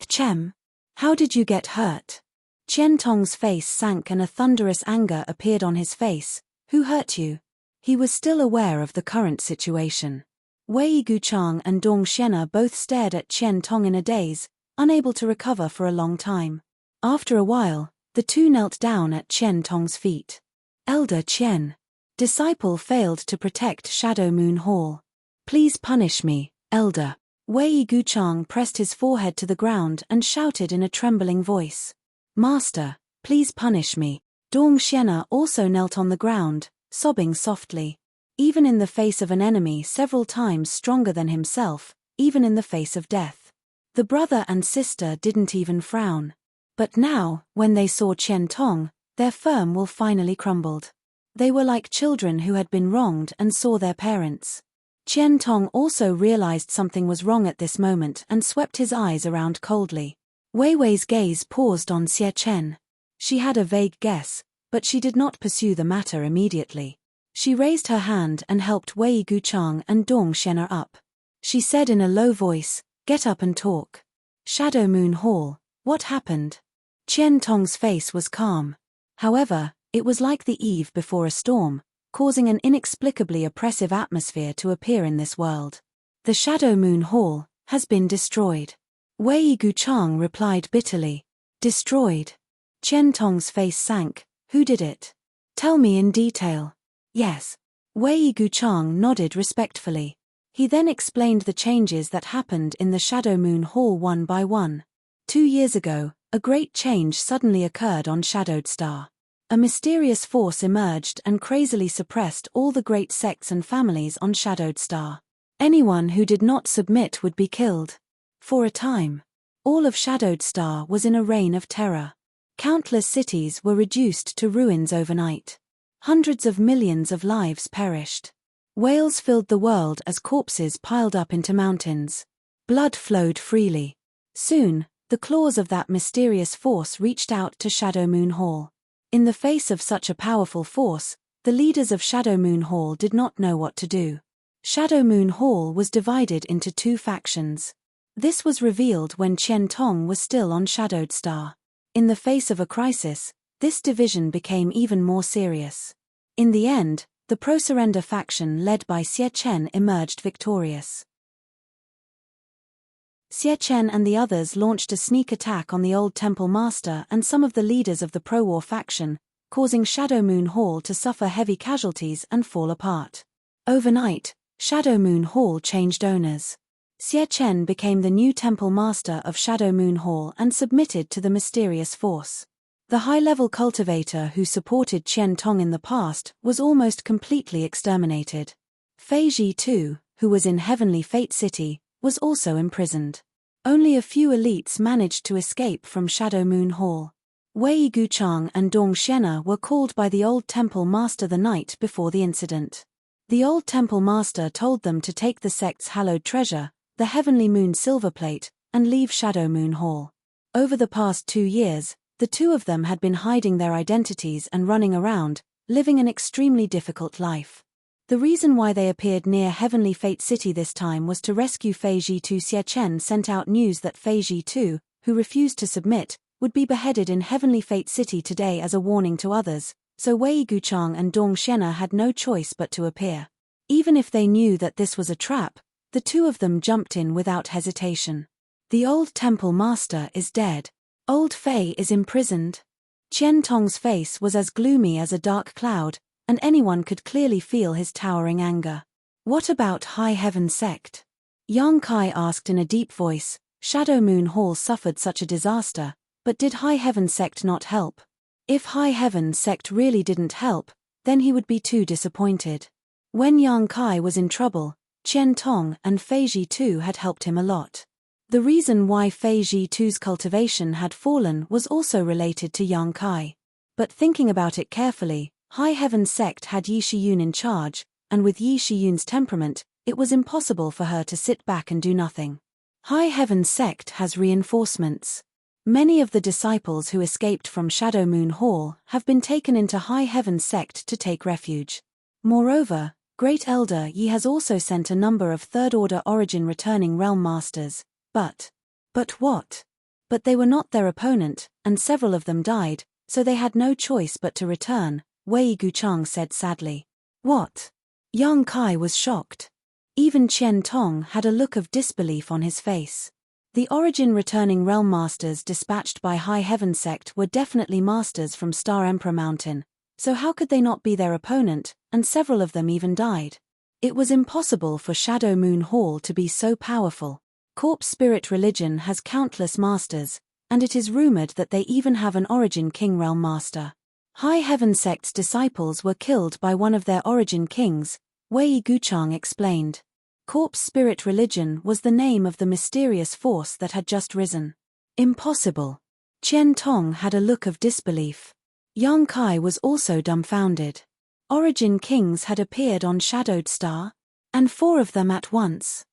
Chem. How did you get hurt? Qian Tong's face sank and a thunderous anger appeared on his face. Who hurt you? He was still aware of the current situation. Wei Guchang and Dong Xian'e both stared at Qian Tong in a daze, unable to recover for a long time. After a while, the two knelt down at Qian Tong's feet. Elder Qian. Disciple failed to protect Shadow Moon Hall. Please punish me, Elder. Wei Guchang pressed his forehead to the ground and shouted in a trembling voice. Master, please punish me. Dong Xian'e also knelt on the ground, sobbing softly. Even in the face of an enemy several times stronger than himself, even in the face of death. The brother and sister didn't even frown. But now, when they saw Qian Tong, their firm will finally crumbled. They were like children who had been wronged and saw their parents. Qian Tong also realized something was wrong at this moment and swept his eyes around coldly. Wei Wei's gaze paused on Xie Chen. She had a vague guess, but she did not pursue the matter immediately. She raised her hand and helped Wei Guchang and Dong Xian'e up. She said in a low voice, "Get up and talk." Shadow Moon Hall, what happened? Qian Tong's face was calm. However, it was like the eve before a storm, causing an inexplicably oppressive atmosphere to appear in this world. The Shadow Moon Hall has been destroyed. Wei Guchang replied bitterly. Destroyed? Qian Tong's face sank. Who did it? Tell me in detail. Yes. Wei Guchang nodded respectfully. He then explained the changes that happened in the Shadow Moon Hall one by one. 2 years ago, a great change suddenly occurred on Shadowed Star. A mysterious force emerged and crazily suppressed all the great sects and families on Shadowed Star. Anyone who did not submit would be killed. For a time, all of Shadowed Star was in a reign of terror. Countless cities were reduced to ruins overnight. Hundreds of millions of lives perished. Whales filled the world as corpses piled up into mountains. Blood flowed freely. Soon, the claws of that mysterious force reached out to Shadow Moon Hall. In the face of such a powerful force, the leaders of Shadow Moon Hall did not know what to do. Shadow Moon Hall was divided into 2 factions. This was revealed when Qian Tong was still on Shadowed Star. In the face of a crisis, this division became even more serious. In the end, the pro-surrender faction led by Xie Chen emerged victorious. Xie Chen and the others launched a sneak attack on the old temple master and some of the leaders of the pro-war faction, causing Shadow Moon Hall to suffer heavy casualties and fall apart. Overnight, Shadow Moon Hall changed owners. Xie Chen became the new temple master of Shadow Moon Hall and submitted to the mysterious force. The high-level cultivator who supported Qian Tong in the past was almost completely exterminated. Fei Ji too, who was in Heavenly Fate City, was also imprisoned. Only a few elites managed to escape from Shadow Moon Hall. Wei Guchang and Dong Xian'e were called by the old temple master the night before the incident. The old temple master told them to take the sect's hallowed treasure, the Heavenly Moon silver plate, and leave Shadow Moon Hall. Over the past 2 years, the two of them had been hiding their identities and running around, living an extremely difficult life. The reason why they appeared near Heavenly Fate City this time was to rescue Fei Ji Tu. Xie Chen sent out news that Fei Ji Tu, who refused to submit, would be beheaded in Heavenly Fate City today as a warning to others, so Wei Guchang and Dong Xian'e had no choice but to appear. Even if they knew that this was a trap, the two of them jumped in without hesitation. The old temple master is dead. Old Fei is imprisoned. Qian Tong's face was as gloomy as a dark cloud, and anyone could clearly feel his towering anger. What about High Heaven Sect? Yang Kai asked in a deep voice. Shadow Moon Hall suffered such a disaster, but did High Heaven Sect not help? If High Heaven Sect really didn't help, then he would be too disappointed. When Yang Kai was in trouble, Qian Tong and Fei Ji Tu had helped him a lot. The reason why Fei Ji Tu's cultivation had fallen was also related to Yang Kai. But thinking about it carefully, High Heaven Sect had Yi Shiyun in charge, and with Yi Shiyun's temperament, it was impossible for her to sit back and do nothing. High Heaven Sect has reinforcements. Many of the disciples who escaped from Shadow Moon Hall have been taken into High Heaven Sect to take refuge. Moreover, Great Elder Yi has also sent a number of Third-Order Origin returning Realm Masters, but what? But they were not their opponent, and several of them died, so they had no choice but to return, Wei Guchang said sadly. What? Yang Kai was shocked. Even Qian Tong had a look of disbelief on his face. The Origin returning Realm Masters dispatched by High Heaven Sect were definitely masters from Star Emperor Mountain, so how could they not be their opponent, and several of them even died? It was impossible for Shadow Moon Hall to be so powerful. Corpse Spirit Religion has countless masters, and it is rumored that they even have an Origin King Realm Master. High Heaven Sect's disciples were killed by one of their Origin Kings, Wei Guchang explained. Corpse Spirit Religion was the name of the mysterious force that had just risen. Impossible. Qian Tong had a look of disbelief. Yang Kai was also dumbfounded. Origin Kings had appeared on Shadowed Star, and 4 of them at once.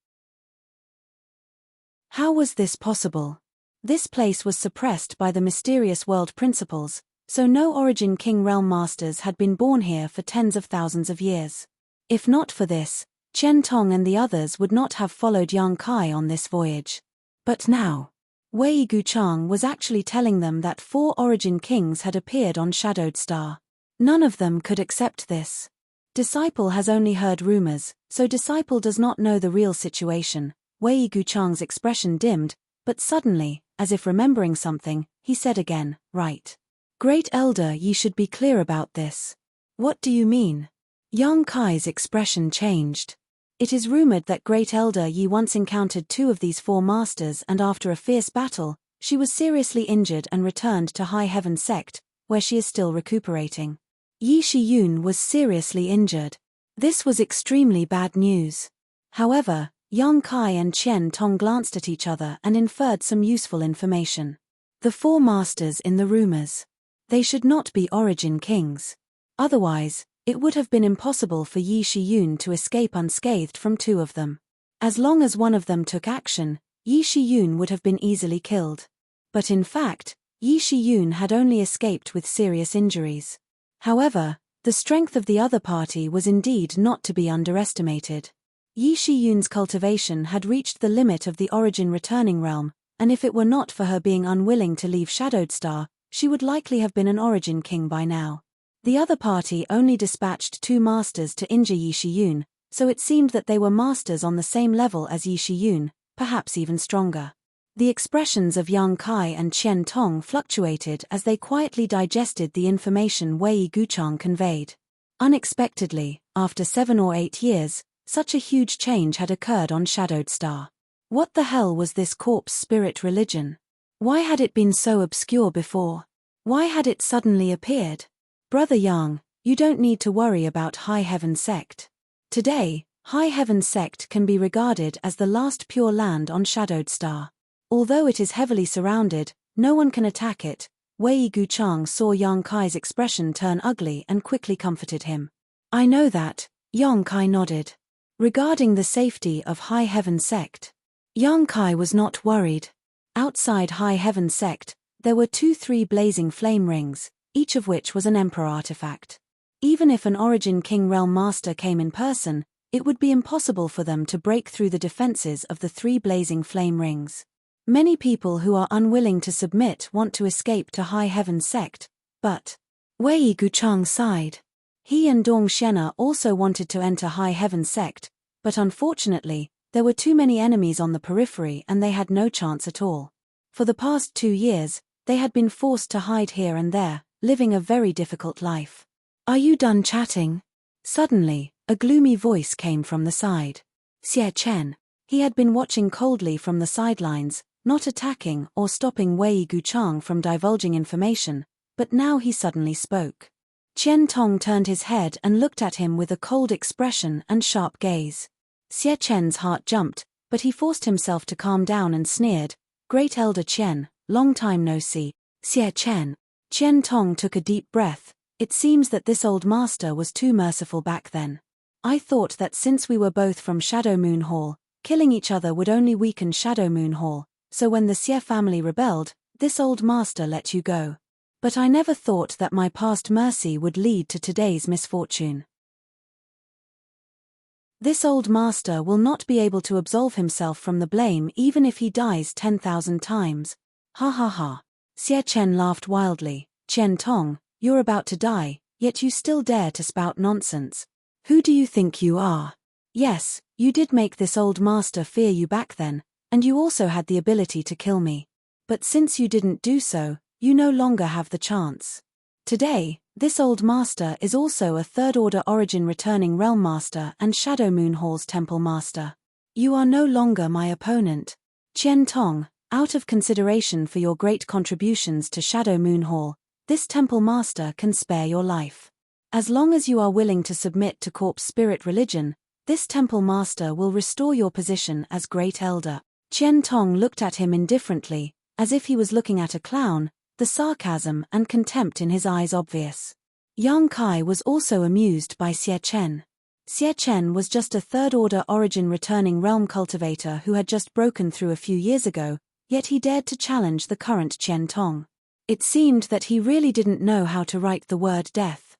How was this possible? This place was suppressed by the mysterious world principles, so no Origin King Realm Masters had been born here for tens of thousands of years. If not for this, Qian Tong and the others would not have followed Yang Kai on this voyage. But now, Wei Guchang was actually telling them that 4 Origin Kings had appeared on Shadowed Star. None of them could accept this. Disciple has only heard rumors, so Disciple does not know the real situation. Wei Guchang's expression dimmed, but suddenly, as if remembering something, he said again, right. Great Elder Yi should be clear about this. What do you mean? Yang Kai's expression changed. It is rumored that Great Elder Yi once encountered 2 of these 4 masters, and after a fierce battle, she was seriously injured and returned to High Heaven Sect, where she is still recuperating. Yi Shiyun was seriously injured. This was extremely bad news. However, Yang Kai and Qian Tong glanced at each other and inferred some useful information. The 4 masters in the rumors. They should not be Origin Kings. Otherwise, it would have been impossible for Yi Shiyun to escape unscathed from 2 of them. As long as one of them took action, Yi Shiyun would have been easily killed. But in fact, Yi Shiyun had only escaped with serious injuries. However, the strength of the other party was indeed not to be underestimated. Yi Shiyun's cultivation had reached the limit of the Origin returning realm, and if it were not for her being unwilling to leave Shadowed Star, she would likely have been an Origin King by now. The other party only dispatched 2 masters to injure Yi Shiyun, so it seemed that they were masters on the same level as Yi Shiyun, perhaps even stronger. The expressions of Yang Kai and Qian Tong fluctuated as they quietly digested the information Wei Guchang conveyed. Unexpectedly, after 7 or 8 years, such a huge change had occurred on Shadowed Star. What the hell was this Corpse Spirit Religion? Why had it been so obscure before? Why had it suddenly appeared? Brother Yang, you don't need to worry about High Heaven Sect. Today, High Heaven Sect can be regarded as the last pure land on Shadowed Star. Although it is heavily surrounded, no one can attack it. Wei Guchang saw Yang Kai's expression turn ugly and quickly comforted him. I know that, Yang Kai nodded. Regarding the safety of High Heaven Sect, Yang Kai was not worried. Outside High Heaven Sect, there were 2-3 blazing flame rings, each of which was an Emperor artifact. Even if an Origin King Realm Master came in person, it would be impossible for them to break through the defenses of the 3 blazing flame rings. Many people who are unwilling to submit want to escape to High Heaven Sect, but Wei Guchang sighed. He and Dong Shena also wanted to enter High Heaven Sect, but unfortunately, there were too many enemies on the periphery and they had no chance at all. For the past 2 years, they had been forced to hide here and there, living a very difficult life. Are you done chatting? Suddenly, a gloomy voice came from the side. Xie Chen. He had been watching coldly from the sidelines, not attacking or stopping Wei Guchang from divulging information, but now he suddenly spoke. Qian Tong turned his head and looked at him with a cold expression and sharp gaze. Xie Chen's heart jumped, but he forced himself to calm down and sneered, Great Elder Qian, long time no see. Xie Chen. Qian Tong took a deep breath. It seems that this old master was too merciful back then. I thought that since we were both from Shadow Moon Hall, killing each other would only weaken Shadow Moon Hall, so when the Xie family rebelled, this old master let you go. But I never thought that my past mercy would lead to today's misfortune. This old master will not be able to absolve himself from the blame even if he dies 10,000 times. Ha ha ha. Xie Chen laughed wildly. Chen Tong, you're about to die, yet you still dare to spout nonsense. Who do you think you are? Yes, you did make this old master fear you back then, and you also had the ability to kill me. But since you didn't do so, you no longer have the chance. Today, this old master is also a third-order origin returning realm master and Shadow Moon Hall's temple master. You are no longer my opponent. Chen Tong, out of consideration for your great contributions to Shadow Moon Hall, this temple master can spare your life. As long as you are willing to submit to corpse spirit religion, this temple master will restore your position as great elder. Chen Tong looked at him indifferently, as if he was looking at a clown, the sarcasm and contempt in his eyes obvious. Yang Kai was also amused by Xie Chen. Xie Chen was just a third-order origin returning realm cultivator who had just broken through a few years ago, yet he dared to challenge the current Chen Tong. It seemed that he really didn't know how to write the word death.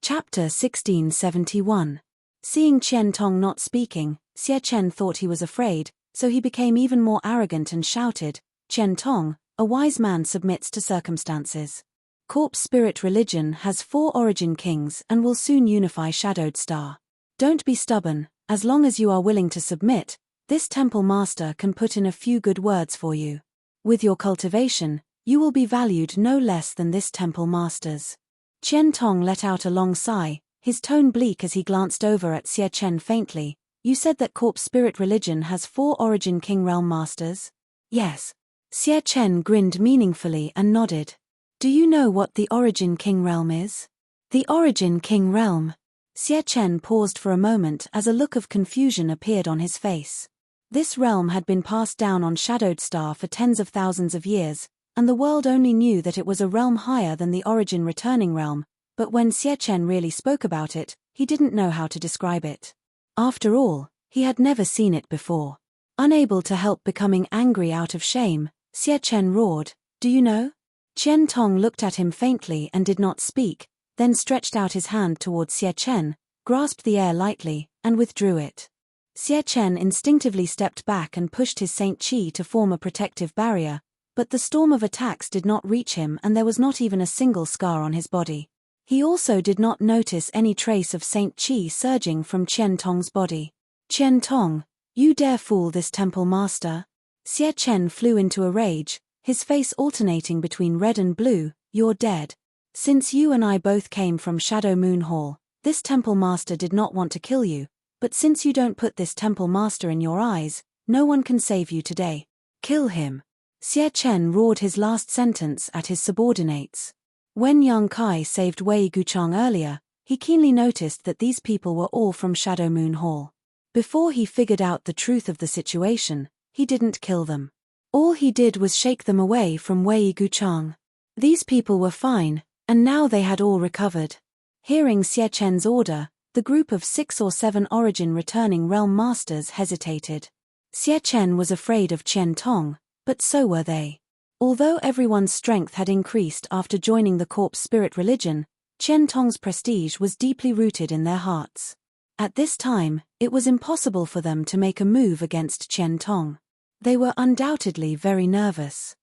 Chapter 1671. Seeing Chen Tong not speaking, Xie Chen thought he was afraid, so he became even more arrogant and shouted, Chen Tong, a wise man submits to circumstances. Corpse spirit religion has 4 origin kings and will soon unify Shadowed Star. Don't be stubborn, as long as you are willing to submit, this temple master can put in a few good words for you. With your cultivation, you will be valued no less than this temple master's. Chen Tong let out a long sigh, his tone bleak as he glanced over at Xie Chen faintly. You said that corpse spirit religion has 4 origin king realm masters? Yes. Xie Chen grinned meaningfully and nodded. Do you know what the origin king realm is? The origin king realm. Xie Chen paused for a moment as a look of confusion appeared on his face. This realm had been passed down on Shadowed Star for tens of thousands of years, and the world only knew that it was a realm higher than the origin returning realm, but when Xie Chen really spoke about it, he didn't know how to describe it. After all, he had never seen it before. Unable to help becoming angry out of shame, Xie Chen roared, Do you know? Chen Tong looked at him faintly and did not speak, then stretched out his hand towards Xie Chen, grasped the air lightly, and withdrew it. Xie Chen instinctively stepped back and pushed his Saint Qi to form a protective barrier, but the storm of attacks did not reach him and there was not even a single scar on his body. He also did not notice any trace of Saint Qi surging from Chen Tong's body. Chen Tong, you dare fool this temple master? Xie Chen flew into a rage, his face alternating between red and blue. You're dead. Since you and I both came from Shadow Moon Hall, this temple master did not want to kill you, but since you don't put this temple master in your eyes, no one can save you today. Kill him. Xie Chen roared his last sentence at his subordinates. When Yang Kai saved Wei Guchang earlier, he keenly noticed that these people were all from Shadow Moon Hall. Before he figured out the truth of the situation, he didn't kill them. All he did was shake them away from Wei Guchang. These people were fine, and now they had all recovered. Hearing Xie Chen's order, the group of 6 or 7 origin returning realm masters hesitated. Xie Chen was afraid of Chen Tong, but so were they. Although everyone's strength had increased after joining the corpse spirit religion, Chen Tong's prestige was deeply rooted in their hearts. At this time, it was impossible for them to make a move against Chen Tong. They were undoubtedly very nervous.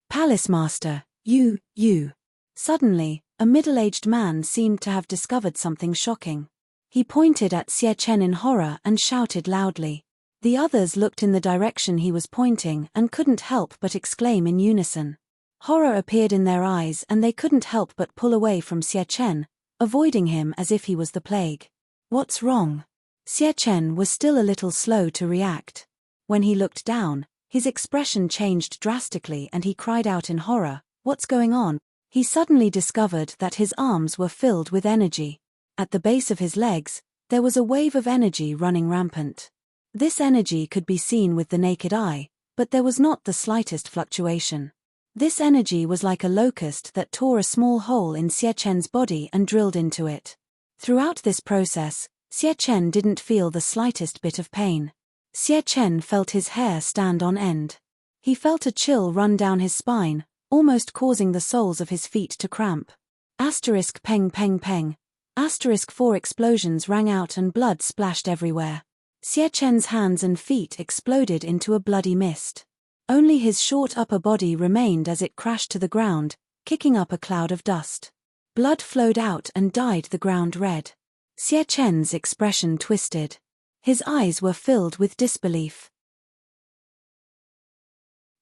Palace Master, you. Suddenly, a middle-aged man seemed to have discovered something shocking. He pointed at Xie Chen in horror and shouted loudly. The others looked in the direction he was pointing and couldn't help but exclaim in unison. Horror appeared in their eyes and they couldn't help but pull away from Xie Chen, avoiding him as if he was the plague. What's wrong? Xie Chen was still a little slow to react. When he looked down, his expression changed drastically and he cried out in horror, What's going on? He suddenly discovered that his arms were filled with energy. At the base of his legs, there was a wave of energy running rampant. This energy could be seen with the naked eye, but there was not the slightest fluctuation. This energy was like a locust that tore a small hole in Xie Chen's body and drilled into it. Throughout this process, Xie Chen didn't feel the slightest bit of pain. Xie Chen felt his hair stand on end. He felt a chill run down his spine, almost causing the soles of his feet to cramp. Asterisk peng peng peng. Asterisk 4 explosions rang out and blood splashed everywhere. Xie Chen's hands and feet exploded into a bloody mist. Only his short upper body remained as it crashed to the ground, kicking up a cloud of dust. Blood flowed out and dyed the ground red. Xie Chen's expression twisted. His eyes were filled with disbelief.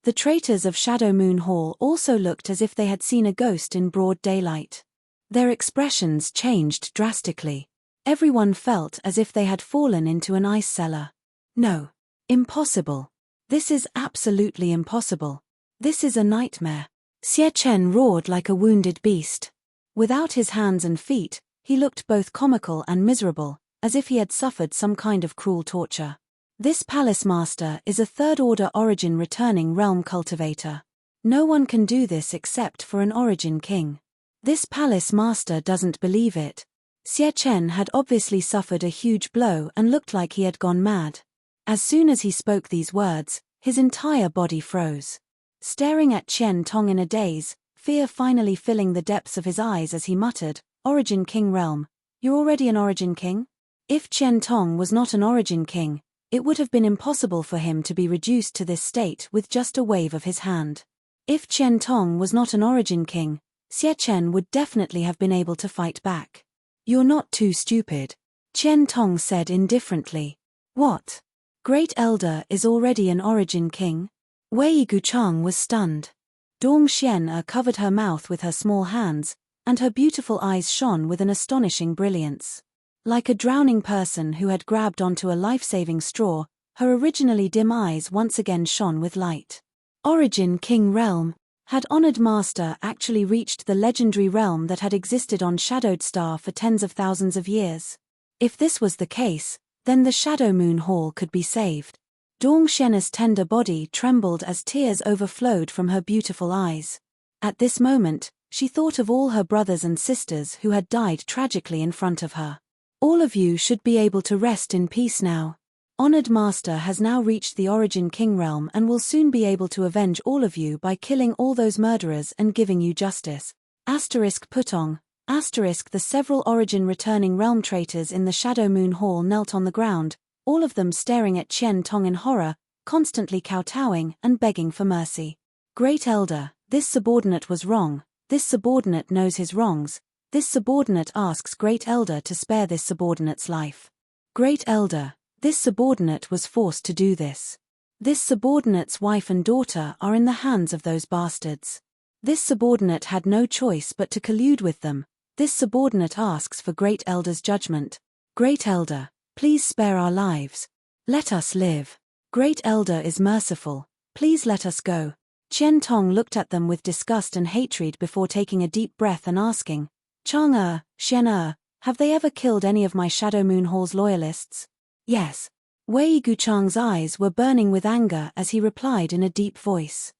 The traitors of Shadow Moon Hall also looked as if they had seen a ghost in broad daylight. Their expressions changed drastically. Everyone felt as if they had fallen into an ice cellar. No. Impossible. This is absolutely impossible. This is a nightmare. Xie Chen roared like a wounded beast. Without his hands and feet, he looked both comical and miserable, as if he had suffered some kind of cruel torture. This palace master is a third-order origin returning realm cultivator. No one can do this except for an origin king. This palace master doesn't believe it. Xie Chen had obviously suffered a huge blow and looked like he had gone mad. As soon as he spoke these words, his entire body froze. Staring at Qian Tong in a daze, fear finally filling the depths of his eyes as he muttered, "Origin King realm. You're already an origin king?" If Qian Tong was not an origin king, it would have been impossible for him to be reduced to this state with just a wave of his hand. If Qian Tong was not an origin king, Xie Chen would definitely have been able to fight back. "You're not too stupid," Qian Tong said indifferently. "What? Great Elder is already an origin king?" Wei Guchang was stunned. Dong Xian covered her mouth with her small hands, and her beautiful eyes shone with an astonishing brilliance. Like a drowning person who had grabbed onto a life-saving straw, her originally dim eyes once again shone with light. Origin King realm. Had Honored Master actually reached the legendary realm that had existed on Shadowed Star for tens of thousands of years? If this was the case, then the Shadow Moon Hall could be saved. Dong Xian's tender body trembled as tears overflowed from her beautiful eyes. At this moment, she thought of all her brothers and sisters who had died tragically in front of her. All of you should be able to rest in peace now. Honored Master has now reached the Origin King realm and will soon be able to avenge all of you by killing all those murderers and giving you justice. Asterisk Putong. Asterisk The several Origin returning realm traitors in the Shadow Moon Hall knelt on the ground, all of them staring at Qian Tong in horror, constantly kowtowing and begging for mercy. Great Elder, this subordinate was wrong. This subordinate knows his wrongs. This subordinate asks Great Elder to spare this subordinate's life. Great Elder, this subordinate was forced to do this. This subordinate's wife and daughter are in the hands of those bastards. This subordinate had no choice but to collude with them. This subordinate asks for Great Elder's judgment. Great Elder, please spare our lives. Let us live. Great Elder is merciful. Please let us go. Qian Tong looked at them with disgust and hatred before taking a deep breath and asking, Chang Xian have they ever killed any of my Shadow Moon Hall's loyalists? Yes. Wei Guchang's eyes were burning with anger as he replied in a deep voice.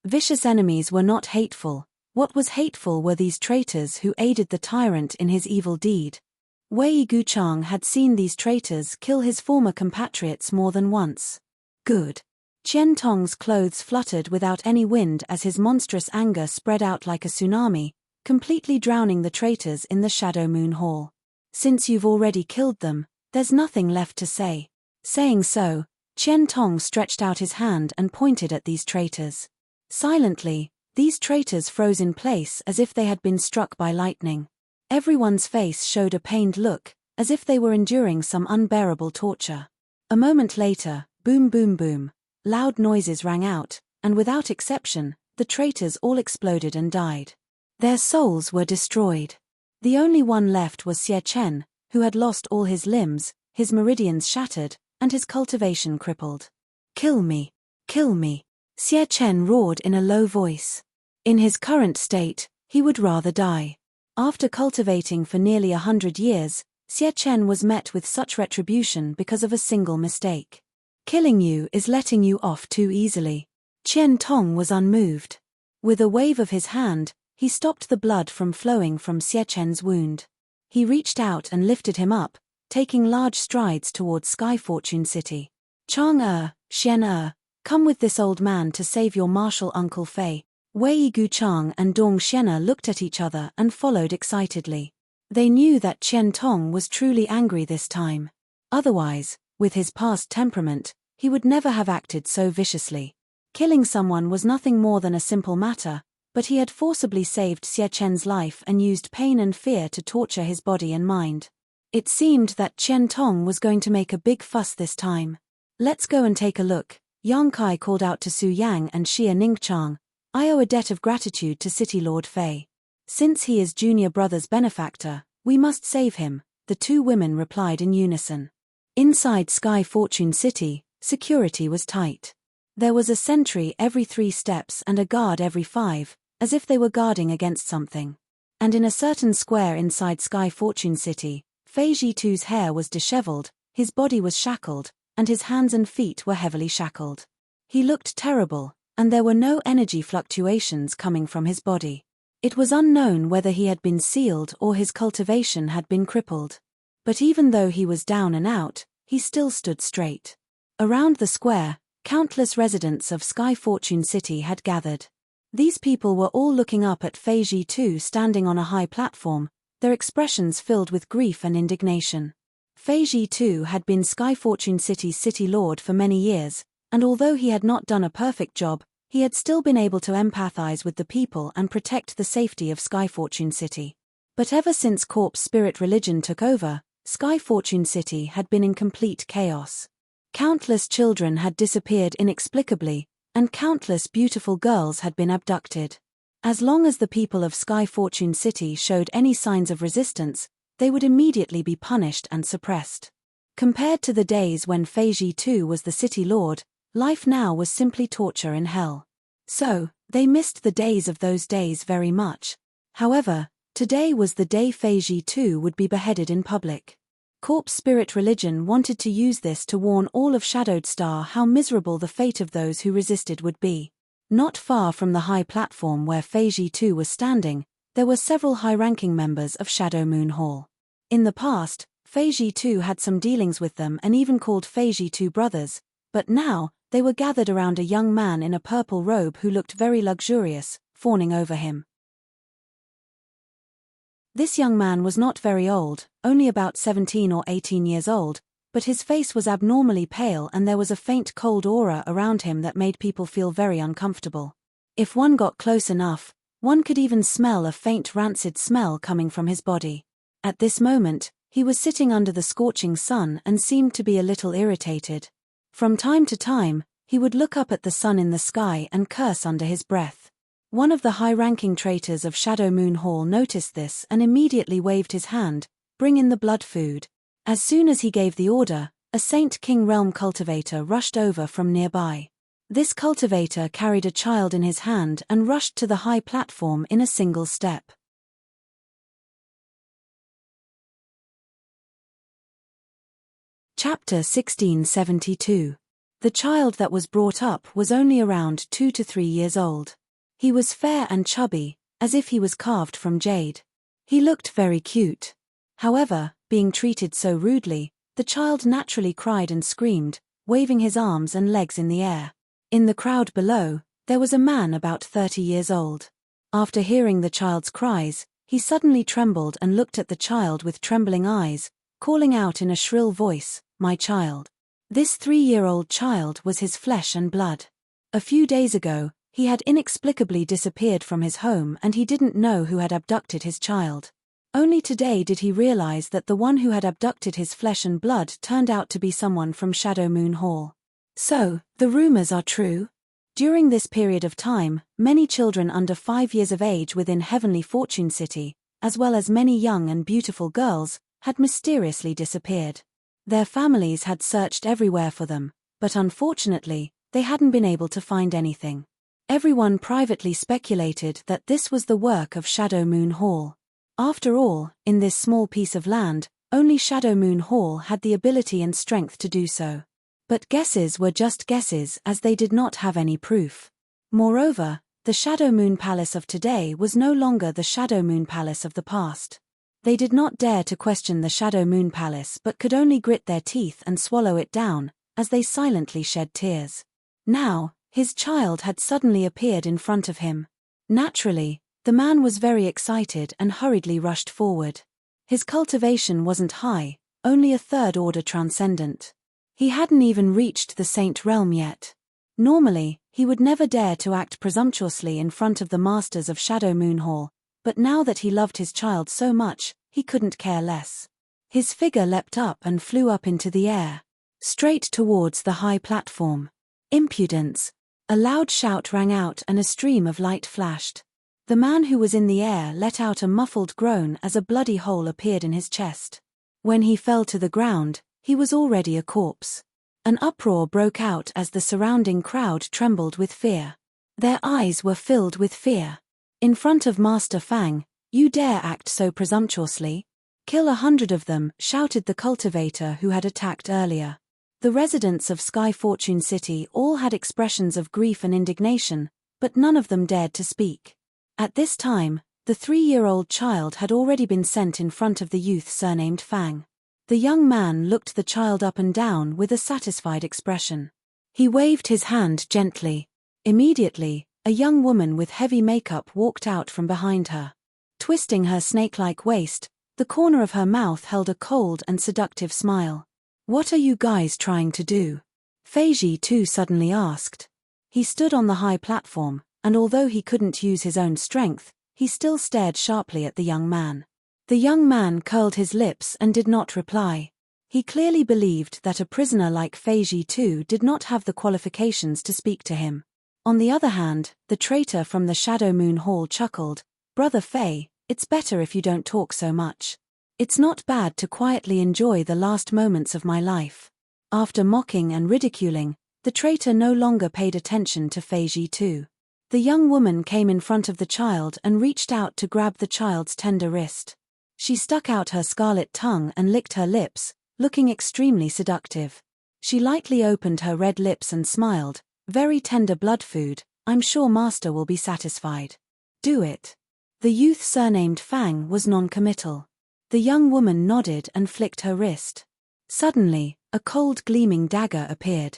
Vicious enemies were not hateful. What was hateful were these traitors who aided the tyrant in his evil deed. Wei Guchang had seen these traitors kill his former compatriots more than once. Good. Qian Tong's clothes fluttered without any wind as his monstrous anger spread out like a tsunami, completely drowning the traitors in the Shadow Moon Hall. Since you've already killed them, there's nothing left to say. Saying so, Qian Tong stretched out his hand and pointed at these traitors. Silently, these traitors froze in place as if they had been struck by lightning. Everyone's face showed a pained look, as if they were enduring some unbearable torture. A moment later, boom boom boom, loud noises rang out, and without exception, the traitors all exploded and died. Their souls were destroyed. The only one left was Xie Chen, who had lost all his limbs, his meridians shattered, and his cultivation crippled. Kill me! Kill me! Xie Chen roared in a low voice. In his current state, he would rather die. After cultivating for nearly 100 years, Xie Chen was met with such retribution because of a single mistake. Killing you is letting you off too easily. Qian Tong was unmoved. With a wave of his hand, he stopped the blood from flowing from Xie Chen's wound. He reached out and lifted him up, taking large strides towards Sky Fortune City. Chang Xian come with this old man to save your martial uncle Fei. Wei Guchang and Dong Xian looked at each other and followed excitedly. They knew that Qian Tong was truly angry this time. Otherwise, with his past temperament, he would never have acted so viciously. Killing someone was nothing more than a simple matter, but he had forcibly saved Xie Chen's life and used pain and fear to torture his body and mind. It seemed that Qian Tong was going to make a big fuss this time. Let's go and take a look, Yang Kai called out to Su Yang and Xia Ningchang. I owe a debt of gratitude to City Lord Fei. Since he is Junior Brother's benefactor, we must save him, the two women replied in unison. Inside Sky Fortune City, security was tight. There was a sentry every 3 steps and a guard every 5, as if they were guarding against something. And in a certain square inside Sky Fortune City, Fei Jitu's hair was disheveled, his body was shackled, and his hands and feet were heavily shackled. He looked terrible, and there were no energy fluctuations coming from his body. It was unknown whether he had been sealed or his cultivation had been crippled. But even though he was down and out, he still stood straight. Around the square, countless residents of Sky Fortune City had gathered. These people were all looking up at Fei Jitu standing on a high platform, their expressions filled with grief and indignation. Fei Jitu had been Sky Fortune City's city lord for many years, and although he had not done a perfect job, he had still been able to empathize with the people and protect the safety of Sky Fortune City. But ever since corpse spirit religion took over, Sky Fortune City had been in complete chaos. Countless children had disappeared inexplicably, and countless beautiful girls had been abducted. As long as the people of Sky Fortune City showed any signs of resistance, they would immediately be punished and suppressed. Compared to the days when Fei Jitu was the city lord, life now was simply torture in hell. So, they missed the days of those days very much. However, today was the day Fei Jitu would be beheaded in public. Corpse spirit religion wanted to use this to warn all of Shadowed Star how miserable the fate of those who resisted would be. Not far from the high platform where Fei Jitu was standing, there were several high-ranking members of Shadow Moon Hall. In the past, Fei Jitu had some dealings with them and even called Fei Jitu brothers, but now, they were gathered around a young man in a purple robe who looked very luxurious, fawning over him. This young man was not very old, only about 17 or 18 years old, but his face was abnormally pale and there was a faint cold aura around him that made people feel very uncomfortable. If one got close enough, one could even smell a faint rancid smell coming from his body. At this moment, he was sitting under the scorching sun and seemed to be a little irritated. From time to time, he would look up at the sun in the sky and curse under his breath. One of the high-ranking traitors of Shadow Moon Hall noticed this and immediately waved his hand, "Bring in the blood food." As soon as he gave the order, a Saint King Realm cultivator rushed over from nearby. This cultivator carried a child in his hand and rushed to the high platform in a single step. Chapter 1672. The child that was brought up was only around 2 to 3 years old. He was fair and chubby, as if he was carved from jade. He looked very cute. However, being treated so rudely, the child naturally cried and screamed, waving his arms and legs in the air. In the crowd below, there was a man about 30 years old. After hearing the child's cries, he suddenly trembled and looked at the child with trembling eyes, calling out in a shrill voice, "My child." This 3-year-old child was his flesh and blood. A few days ago, he had inexplicably disappeared from his home and he didn't know who had abducted his child. Only today did he realize that the one who had abducted his flesh and blood turned out to be someone from Shadow Moon Hall. So, the rumors are true? During this period of time, many children under 5 years of age within Heavenly Fortune City, as well as many young and beautiful girls, had mysteriously disappeared. Their families had searched everywhere for them, but unfortunately, they hadn't been able to find anything. Everyone privately speculated that this was the work of Shadow Moon Hall. After all, in this small piece of land, only Shadow Moon Hall had the ability and strength to do so. But guesses were just guesses, as they did not have any proof. Moreover, the Shadow Moon Palace of today was no longer the Shadow Moon Palace of the past. They did not dare to question the Shadow Moon Palace but could only grit their teeth and swallow it down, as they silently shed tears. Now, his child had suddenly appeared in front of him. Naturally, the man was very excited and hurriedly rushed forward. His cultivation wasn't high, only a third-order transcendent. He hadn't even reached the saint realm yet. Normally, he would never dare to act presumptuously in front of the masters of Shadow Moon Hall, but now that he loved his child so much, he couldn't care less. His figure leapt up and flew up into the air, straight towards the high platform. Impudence! A loud shout rang out and a stream of light flashed. The man who was in the air let out a muffled groan as a bloody hole appeared in his chest. When he fell to the ground, he was already a corpse. An uproar broke out as the surrounding crowd trembled with fear. Their eyes were filled with fear. In front of Master Fang, you dare act so presumptuously? Kill 100 of them, shouted the cultivator who had attacked earlier. The residents of Sky Fortune City all had expressions of grief and indignation, but none of them dared to speak. At this time, the 3-year-old child had already been sent in front of the youth surnamed Fang. The young man looked the child up and down with a satisfied expression. He waved his hand gently. Immediately, a young woman with heavy makeup walked out from behind her. Twisting her snake-like waist, the corner of her mouth held a cold and seductive smile. "What are you guys trying to do?" Feiji too suddenly asked. He stood on the high platform, and although he couldn't use his own strength, he still stared sharply at the young man. The young man curled his lips and did not reply. He clearly believed that a prisoner like Feiji too did not have the qualifications to speak to him. On the other hand, the traitor from the Shadow Moon Hall chuckled, "Brother Fei, it's better if you don't talk so much. It's not bad to quietly enjoy the last moments of my life." After mocking and ridiculing, the traitor no longer paid attention to Feiji too. The young woman came in front of the child and reached out to grab the child's tender wrist. She stuck out her scarlet tongue and licked her lips, looking extremely seductive. She lightly opened her red lips and smiled, "Very tender blood food, I'm sure Master will be satisfied." "Do it." The youth surnamed Fang was non-committal. The young woman nodded and flicked her wrist. Suddenly, a cold gleaming dagger appeared.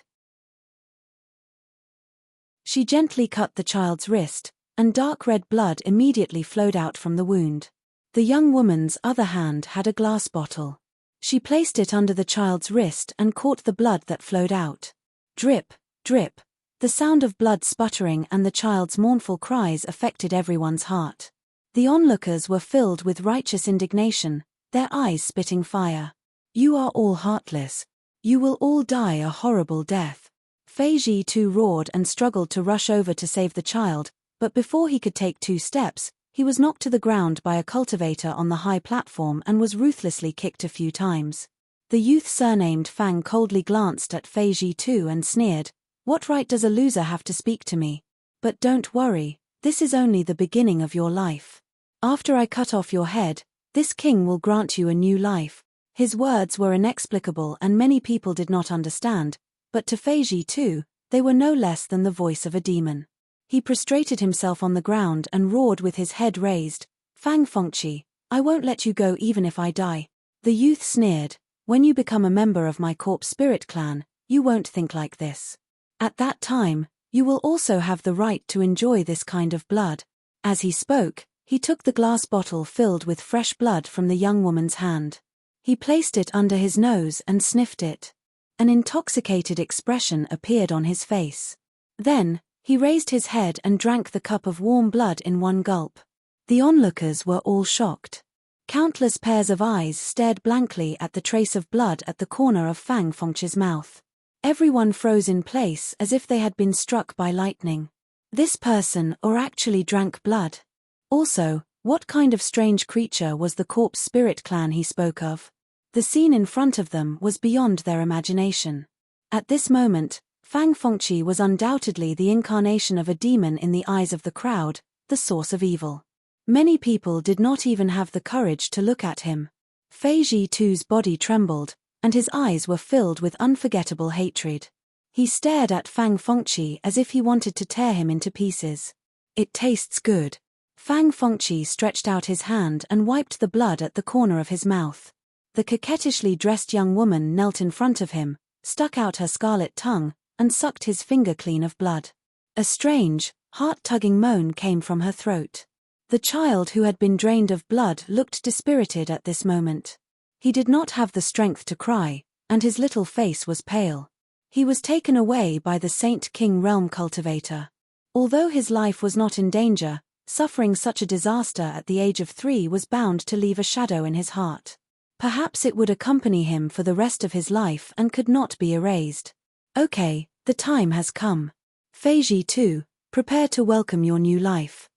She gently cut the child's wrist, and dark red blood immediately flowed out from the wound. The young woman's other hand had a glass bottle. She placed it under the child's wrist and caught the blood that flowed out. Drip, drip. The sound of blood sputtering and the child's mournful cries affected everyone's heart. The onlookers were filled with righteous indignation, their eyes spitting fire. "You are all heartless. You will all die a horrible death." Feiji too roared and struggled to rush over to save the child, but before he could take 2 steps, he was knocked to the ground by a cultivator on the high platform and was ruthlessly kicked a few times. The youth surnamed Fang coldly glanced at Feiji too and sneered, "What right does a loser have to speak to me? But don't worry, this is only the beginning of your life. After I cut off your head, this king will grant you a new life." His words were inexplicable and many people did not understand, but to Feiji too, they were no less than the voice of a demon. He prostrated himself on the ground and roared with his head raised, "Fang Fengqi, I won't let you go even if I die." The youth sneered, "When you become a member of my corpse spirit clan, you won't think like this. At that time, you will also have the right to enjoy this kind of blood." As he spoke, he took the glass bottle filled with fresh blood from the young woman's hand. He placed it under his nose and sniffed it. An intoxicated expression appeared on his face. Then, he raised his head and drank the cup of warm blood in one gulp. The onlookers were all shocked. Countless pairs of eyes stared blankly at the trace of blood at the corner of Fang Fengqi's mouth. Everyone froze in place as if they had been struck by lightning. This person actually drank blood. Also, what kind of strange creature was the corpse spirit clan he spoke of? The scene in front of them was beyond their imagination. At this moment, Fang Fengqi was undoubtedly the incarnation of a demon in the eyes of the crowd, the source of evil. Many people did not even have the courage to look at him. Feiji too's body trembled, and his eyes were filled with unforgettable hatred. He stared at Fang Fengqi as if he wanted to tear him into pieces. "It tastes good." Fang Fengqi stretched out his hand and wiped the blood at the corner of his mouth. The coquettishly dressed young woman knelt in front of him, stuck out her scarlet tongue, and sucked his finger clean of blood. A strange, heart-tugging moan came from her throat. The child who had been drained of blood looked dispirited at this moment. He did not have the strength to cry, and his little face was pale. He was taken away by the Saint King Realm cultivator. Although his life was not in danger, suffering such a disaster at the age of 3 was bound to leave a shadow in his heart. Perhaps it would accompany him for the rest of his life and could not be erased. "Okay, the time has come. Feiji too, prepare to welcome your new life.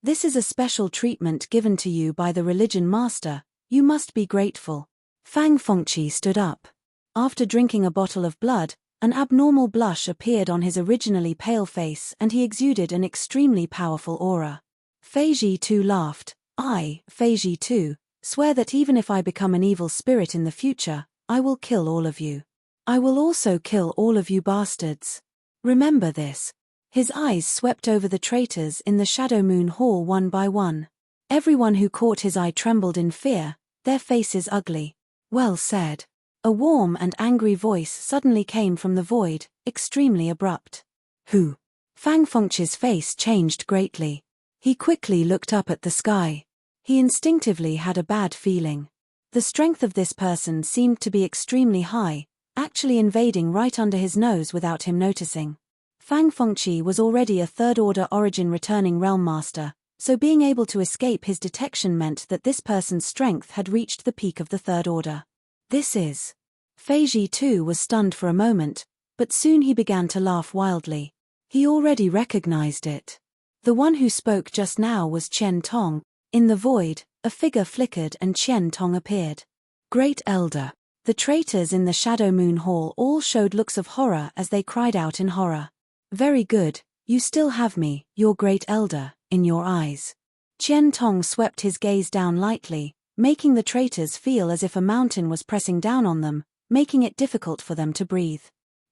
This is a special treatment given to you by the religion master, you must be grateful." Fang Fengqi stood up. After drinking a bottle of blood, an abnormal blush appeared on his originally pale face and he exuded an extremely powerful aura. Feiji too laughed. "I, Feiji too, swear that even if I become an evil spirit in the future, I will kill all of you. I will also kill all of you bastards. Remember this." His eyes swept over the traitors in the Shadow Moon Hall one by one. Everyone who caught his eye trembled in fear, their faces ugly. "Well said." A warm and angry voice suddenly came from the void, extremely abrupt. "Who?" Fang Fengqi's face changed greatly. He quickly looked up at the sky. He instinctively had a bad feeling. The strength of this person seemed to be extremely high, actually invading right under his nose without him noticing. Fang Fengqi was already a third-order origin returning realm master, so being able to escape his detection meant that this person's strength had reached the peak of the third order. "This is..." Feiji too was stunned for a moment, but soon he began to laugh wildly. He already recognized it. The one who spoke just now was Qian Tong. In the void, a figure flickered and Qian Tong appeared. "Great Elder." The traitors in the Shadow Moon Hall all showed looks of horror as they cried out in horror. "Very good, you still have me, your Great Elder, in your eyes." Qian Tong swept his gaze down lightly, making the traitors feel as if a mountain was pressing down on them, making it difficult for them to breathe.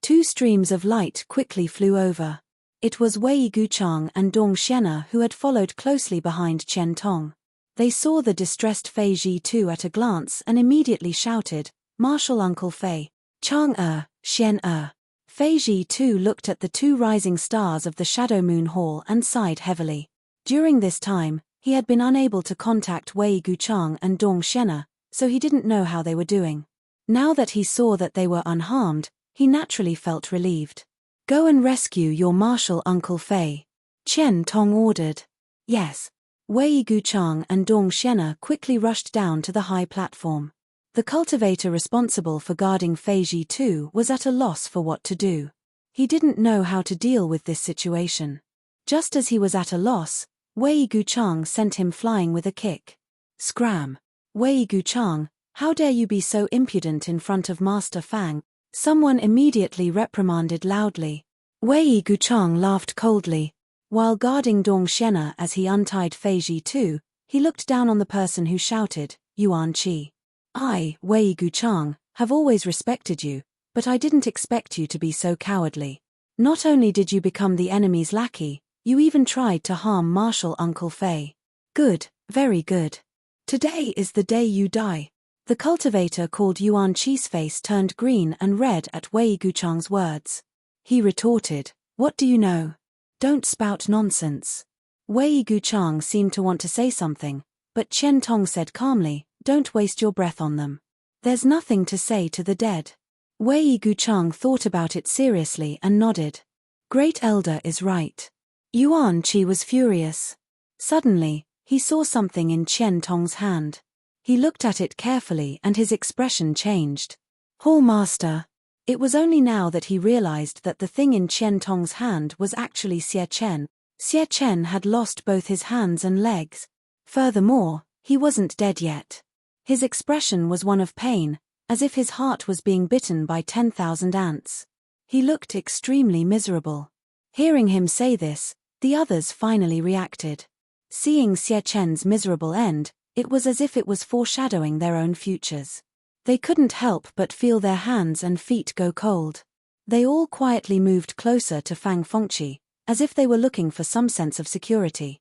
2 streams of light quickly flew over. It was Wei Guchang and Dong Xian'er who had followed closely behind Qian Tong. They saw the distressed Fei Ji too at a glance and immediately shouted, "Martial Uncle Fei, Chang Xian Fei Ji too looked at the 2 rising stars of the Shadow Moon Hall and sighed heavily. During this time, he had been unable to contact Wei Guchang and Dong Xian'er, so he didn't know how they were doing. Now that he saw that they were unharmed, he naturally felt relieved. "Go and rescue your martial Uncle Fei," Qian Tong ordered. "Yes." Wei Guchang and Dong Xian'er quickly rushed down to the high platform. The cultivator responsible for guarding Fei Ji too was at a loss for what to do. He didn't know how to deal with this situation. Just as he was at a loss, Wei Guchang sent him flying with a kick. "Scram! Wei Guchang, how dare you be so impudent in front of Master Fang?" Someone immediately reprimanded loudly. Wei Guchang laughed coldly. While guarding Dong Xian'er as he untied Fei Ji too, he looked down on the person who shouted, "Yuan Qi. I, Wei Guchang, have always respected you, but I didn't expect you to be so cowardly. Not only did you become the enemy's lackey, you even tried to harm martial Uncle Fei. Good, very good. Today is the day you die." The cultivator called Yuan Qi's face turned green and red at Wei Guchang's words. He retorted, "What do you know? Don't spout nonsense." Wei Guchang seemed to want to say something, but Qian Tong said calmly, "Don't waste your breath on them. There's nothing to say to the dead." Wei Guchang thought about it seriously and nodded. "Great Elder is right." Yuan Qi was furious. Suddenly, he saw something in Qian Tong's hand. He looked at it carefully and his expression changed. "Hall Master." It was only now that he realized that the thing in Qian Tong's hand was actually Xie Chen. Xie Chen had lost both his hands and legs. Furthermore, he wasn't dead yet. His expression was one of pain, as if his heart was being bitten by 10,000 ants. He looked extremely miserable. Hearing him say this, the others finally reacted. Seeing Xie Chen's miserable end, It was as if it was foreshadowing their own futures. They couldn't help but feel their hands and feet go cold. They all quietly moved closer to Fang Fengqi, as if they were looking for some sense of security.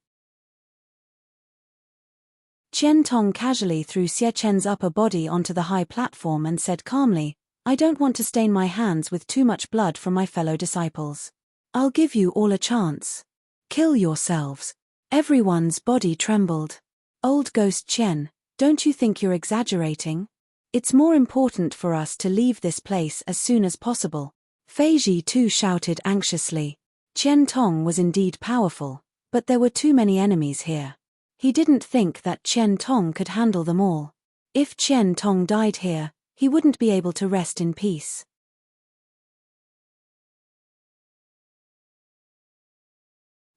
Qian Tong casually threw Xie Chen's upper body onto the high platform and said calmly, "I don't want to stain my hands with too much blood from my fellow disciples. I'll give you all a chance. Kill yourselves." Everyone's body trembled. "Old Ghost Qian, don't you think you're exaggerating? It's more important for us to leave this place as soon as possible." Fei Ji too shouted anxiously. Qian Tong was indeed powerful, but there were too many enemies here. He didn't think that Qian Tong could handle them all. If Qian Tong died here, he wouldn't be able to rest in peace.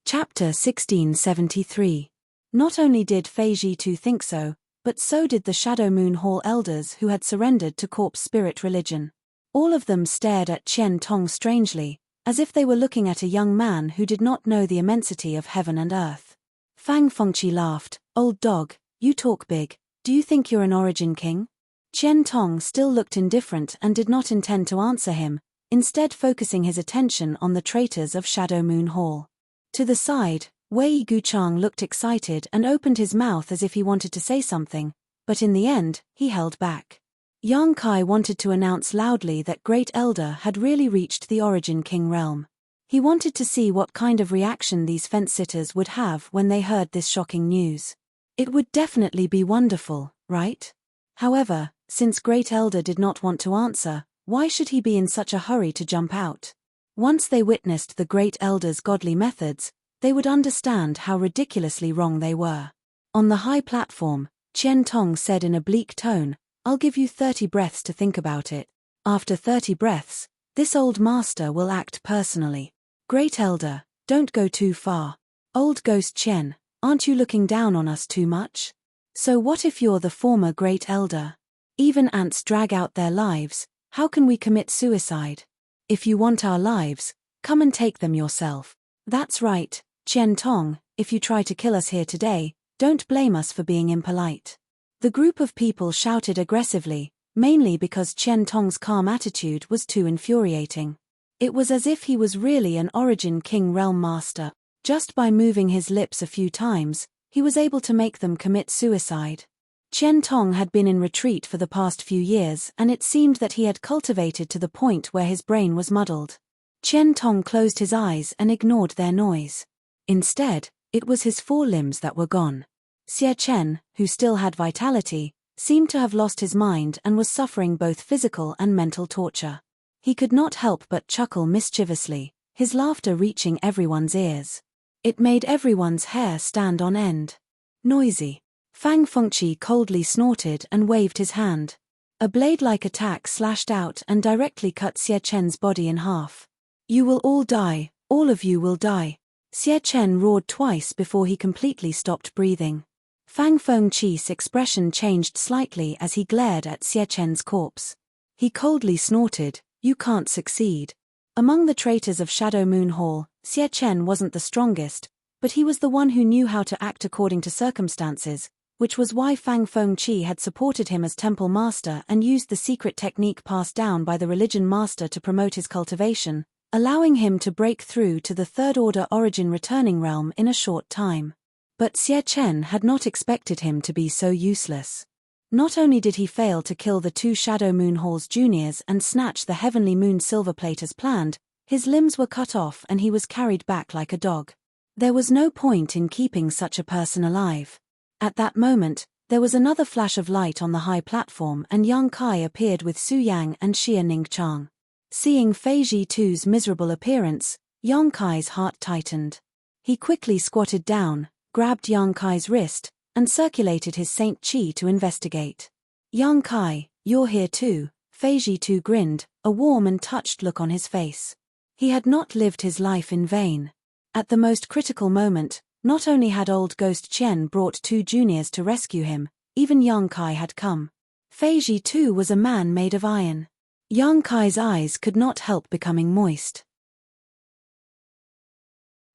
Chapter 1673. Not only did Fei Ji too think so, but so did the Shadow Moon Hall elders who had surrendered to corpse spirit religion. All of them stared at Qian Tong strangely, as if they were looking at a young man who did not know the immensity of heaven and earth. Fang Fengqi laughed. "Old dog, you talk big. Do you think you're an origin king?" Qian Tong still looked indifferent and did not intend to answer him, instead focusing his attention on the traitors of Shadow Moon Hall. To the side, Wei Guchang looked excited and opened his mouth as if he wanted to say something, but in the end, he held back. Yang Kai wanted to announce loudly that Great Elder had really reached the Origin King realm. He wanted to see what kind of reaction these fence-sitters would have when they heard this shocking news. It would definitely be wonderful, right? However, since Great Elder did not want to answer, why should he be in such a hurry to jump out? Once they witnessed the Great Elder's godly methods, they would understand how ridiculously wrong they were. On the high platform, Qian Tong said in a bleak tone, "I'll give you 30 breaths to think about it. After 30 breaths, this old master will act personally. Great Elder, don't go too far. Old Ghost Qian, aren't you looking down on us too much? So what if you're the former Great Elder? Even ants drag out their lives, how can we commit suicide? If you want our lives, come and take them yourself." "That's right, Qian Tong, if you try to kill us here today, don't blame us for being impolite." The group of people shouted aggressively, mainly because Qian Tong's calm attitude was too infuriating. It was as if he was really an Origin King realm master. Just by moving his lips a few times, he was able to make them commit suicide. Qian Tong had been in retreat for the past few years, and it seemed that he had cultivated to the point where his brain was muddled. Qian Tong closed his eyes and ignored their noise. Instead, it was his forelimbs that were gone. Xie Chen, who still had vitality, seemed to have lost his mind and was suffering both physical and mental torture. He could not help but chuckle mischievously, his laughter reaching everyone's ears. It made everyone's hair stand on end. "Noisy." Fang Fengqi coldly snorted and waved his hand. A blade-like attack slashed out and directly cut Xie Chen's body in half. "You will all die, all of you will die." Xie Chen roared twice before he completely stopped breathing. Fang Fengqi's expression changed slightly as he glared at Xie Chen's corpse. He coldly snorted, "You can't succeed." Among the traitors of Shadow Moon Hall, Xie Chen wasn't the strongest, but he was the one who knew how to act according to circumstances, which was why Fang Fengqi had supported him as temple master and used the secret technique passed down by the religion master to promote his cultivation, allowing him to break through to the third-order origin returning realm in a short time. But Xie Chen had not expected him to be so useless. Not only did he fail to kill the 2 Shadow Moon Hall's juniors and snatch the Heavenly Moon silver plate as planned, his limbs were cut off and he was carried back like a dog. There was no point in keeping such a person alive. At that moment, there was another flash of light on the high platform and Yang Kai appeared with Su Yang and Xia Ningchang. Seeing Fei Ji2's miserable appearance, Yang Kai's heart tightened. He quickly squatted down, grabbed Yang Kai's wrist, and circulated his Saint Qi to investigate. "Yang Kai, you're here too," Fei Ji2 grinned, a warm and touched look on his face. He had not lived his life in vain. At the most critical moment, not only had old Ghost Qian brought 2 juniors to rescue him, even Yang Kai had come. Fei Ji2 was a man made of iron. Yang Kai's eyes could not help becoming moist.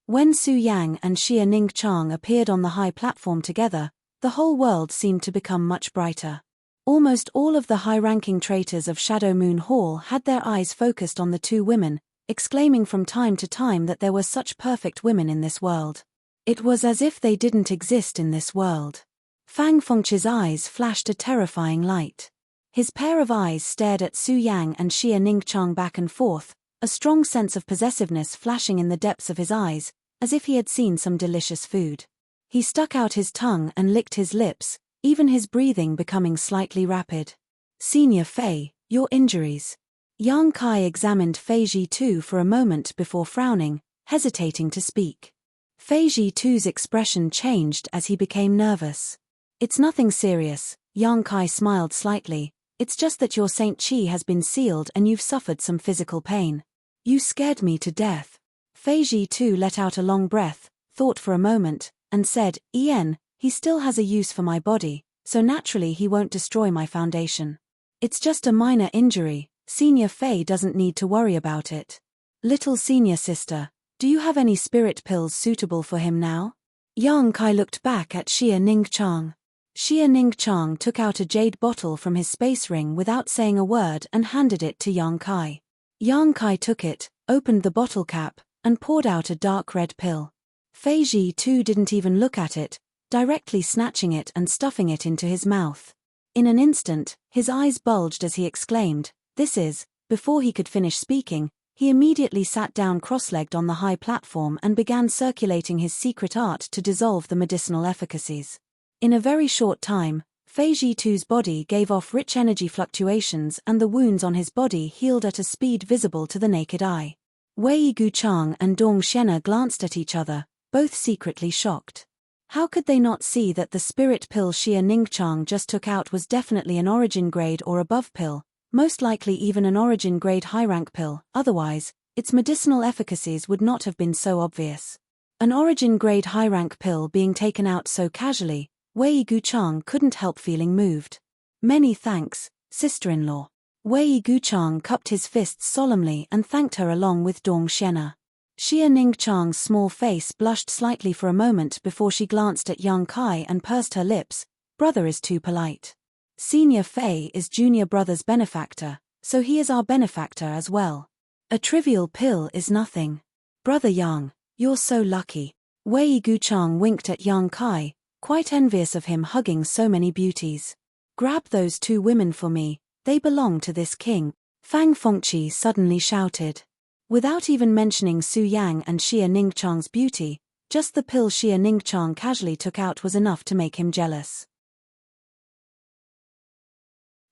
When Su Yang and Xia Ningchang appeared on the high platform together, the whole world seemed to become much brighter. Almost all of the high-ranking traitors of Shadow Moon Hall had their eyes focused on the two women, exclaiming from time to time that there were such perfect women in this world. It was as if they didn't exist in this world. Fang Fengqi's eyes flashed a terrifying light. His pair of eyes stared at Su Yang and Xia Ningqiang back and forth, a strong sense of possessiveness flashing in the depths of his eyes, as if he had seen some delicious food. He stuck out his tongue and licked his lips, even his breathing becoming slightly rapid. "Senior Fei, your injuries." Yang Kai examined Fei Zhitu for a moment before frowning, hesitating to speak. Fei Zhitu's expression changed as he became nervous. "It's nothing serious," Yang Kai smiled slightly. "It's just that your Saint Qi has been sealed and you've suffered some physical pain." "You scared me to death." Fei Zhitu let out a long breath, thought for a moment, and said, he still has a use for my body, so naturally he won't destroy my foundation. It's just a minor injury, Senior Fei doesn't need to worry about it." "Little senior sister, do you have any spirit pills suitable for him now?" Yang Kai looked back at Xia Ningqiang. Xia Ningqiang took out a jade bottle from his space ring without saying a word and handed it to Yang Kai. Yang Kai took it, opened the bottle cap, and poured out a dark red pill. Fei Zhitu didn't even look at it, directly snatching it and stuffing it into his mouth. In an instant, his eyes bulged as he exclaimed, "This is..." Before he could finish speaking, he immediately sat down cross-legged on the high platform and began circulating his secret art to dissolve the medicinal efficacies. In a very short time, Fei Zhitu's body gave off rich energy fluctuations and the wounds on his body healed at a speed visible to the naked eye. Wei Guchang and Dong Xian'er glanced at each other, both secretly shocked. How could they not see that the spirit pill Xia Ningqiang just took out was definitely an origin grade or above pill, most likely even an origin grade high-rank pill, otherwise, its medicinal efficacies would not have been so obvious. An origin grade high-rank pill being taken out so casually, Wei Guchang couldn't help feeling moved. "Many thanks, sister-in-law." Wei Guchang cupped his fists solemnly and thanked her along with Dong Xian'er. Xia Ningqiang's small face blushed slightly for a moment before she glanced at Yang Kai and pursed her lips. "Brother is too polite. Senior Fei is junior brother's benefactor, so he is our benefactor as well. A trivial pill is nothing. Brother Yang, you're so lucky." Wei Guchang winked at Yang Kai, quite envious of him hugging so many beauties. "Grab those two women for me, they belong to this king," Fang Fengqi suddenly shouted. Without even mentioning Su Yang and Xia Ningqiang's beauty, just the pill Xia Ningqiang casually took out was enough to make him jealous.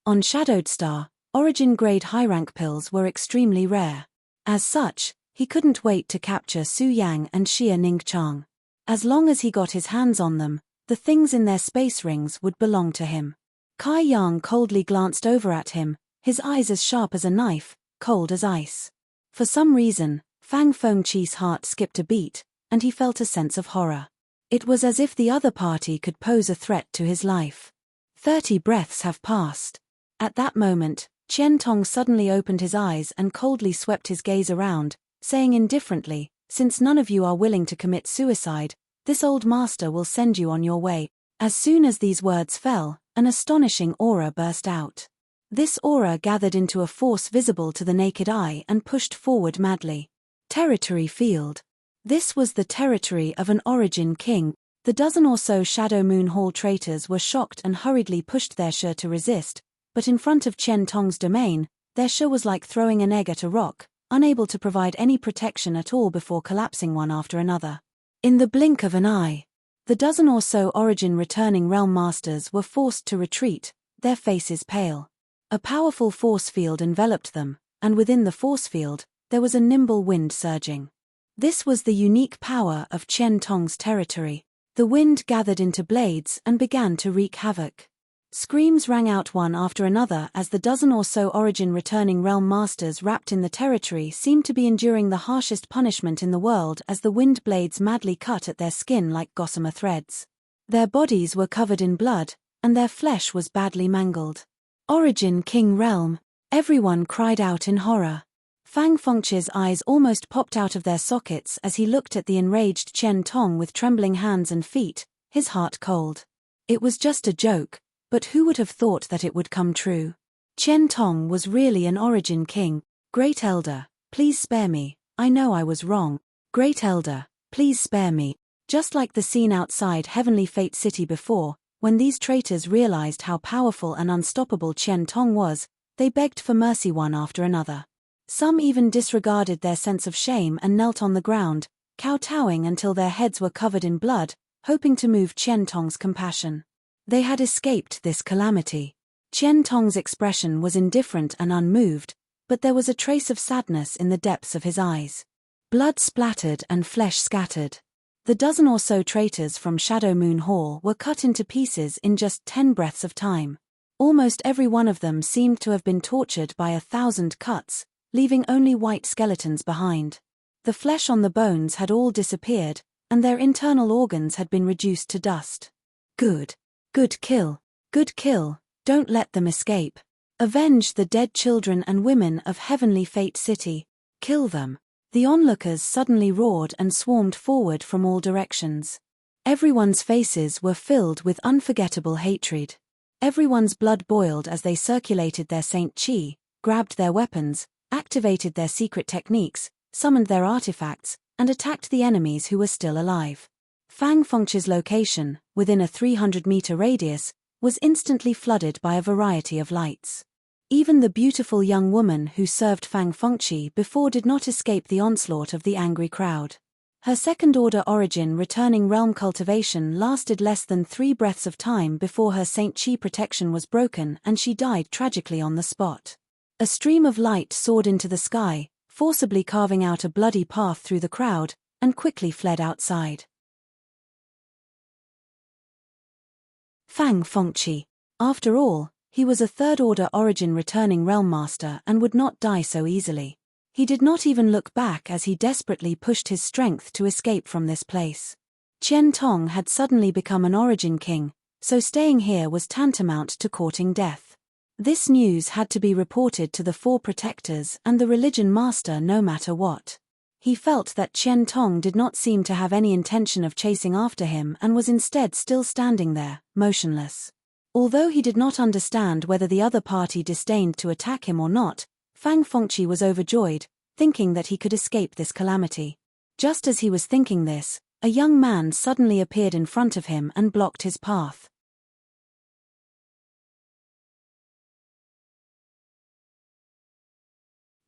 On Shadowed Star, origin-grade high-rank pills were extremely rare. As such, he couldn't wait to capture Su Yang and Xia Ningqiang. As long as he got his hands on them, the things in their space rings would belong to him. Kai Yang coldly glanced over at him, his eyes as sharp as a knife, cold as ice. For some reason, Fang Fengqi's heart skipped a beat, and he felt a sense of horror. It was as if the other party could pose a threat to his life. 30 breaths have passed. At that moment, Qian Tong suddenly opened his eyes and coldly swept his gaze around, saying indifferently, "Since none of you are willing to commit suicide, this old master will send you on your way." As soon as these words fell, an astonishing aura burst out. This aura gathered into a force visible to the naked eye and pushed forward madly. Territory field. This was the territory of an origin king. The dozen or so Shadow Moon Hall traitors were shocked and hurriedly pushed their sha to resist, but in front of Qian Tong's domain, their sha was like throwing an egg at a rock, unable to provide any protection at all before collapsing one after another. In the blink of an eye, the dozen or so origin returning realm masters were forced to retreat, their faces pale. A powerful force field enveloped them, and within the force field, there was a nimble wind surging. This was the unique power of Qian Tong's territory. The wind gathered into blades and began to wreak havoc. Screams rang out one after another as the dozen or so origin returning realm masters wrapped in the territory seemed to be enduring the harshest punishment in the world as the wind blades madly cut at their skin like gossamer threads. Their bodies were covered in blood, and their flesh was badly mangled. Origin King Realm, everyone cried out in horror. Fang Fengqi's eyes almost popped out of their sockets as he looked at the enraged Qian Tong with trembling hands and feet, his heart cold. It was just a joke, but who would have thought that it would come true? Qian Tong was really an origin king. Great Elder, please spare me, I know I was wrong. Great Elder, please spare me. Just like the scene outside Heavenly Fate City before, when these traitors realized how powerful and unstoppable Qian Tong was, they begged for mercy one after another. Some even disregarded their sense of shame and knelt on the ground, kowtowing until their heads were covered in blood, hoping to move Qian Tong's compassion. They had escaped this calamity. Qian Tong's expression was indifferent and unmoved, but there was a trace of sadness in the depths of his eyes. Blood splattered and flesh scattered. The dozen or so traitors from Shadow Moon Hall were cut into pieces in just 10 breaths of time. Almost every one of them seemed to have been tortured by 1,000 cuts, leaving only white skeletons behind. The flesh on the bones had all disappeared, and their internal organs had been reduced to dust. Good. Good kill. Good kill. Don't let them escape. Avenge the dead children and women of Heavenly Fate City. Kill them. The onlookers suddenly roared and swarmed forward from all directions. Everyone's faces were filled with unforgettable hatred. Everyone's blood boiled as they circulated their Saint Chi, grabbed their weapons, activated their secret techniques, summoned their artifacts, and attacked the enemies who were still alive. Fang Fengqi's location, within a 300-meter radius, was instantly flooded by a variety of lights. Even the beautiful young woman who served Fang Fengqi before did not escape the onslaught of the angry crowd. Her second-order origin returning realm cultivation lasted less than 3 breaths of time before her Saint Chi protection was broken and she died tragically on the spot. A stream of light soared into the sky, forcibly carving out a bloody path through the crowd, and quickly fled outside. Fang Fengqi. After all, he was a third-order origin returning realm master and would not die so easily. He did not even look back as he desperately pushed his strength to escape from this place. Qian Tong had suddenly become an origin king, so staying here was tantamount to courting death. This news had to be reported to the 4 protectors and the religion master no matter what. He felt that Qian Tong did not seem to have any intention of chasing after him and was instead still standing there, motionless. Although he did not understand whether the other party disdained to attack him or not, Fang Fengqi was overjoyed, thinking that he could escape this calamity. Just as he was thinking this, a young man suddenly appeared in front of him and blocked his path.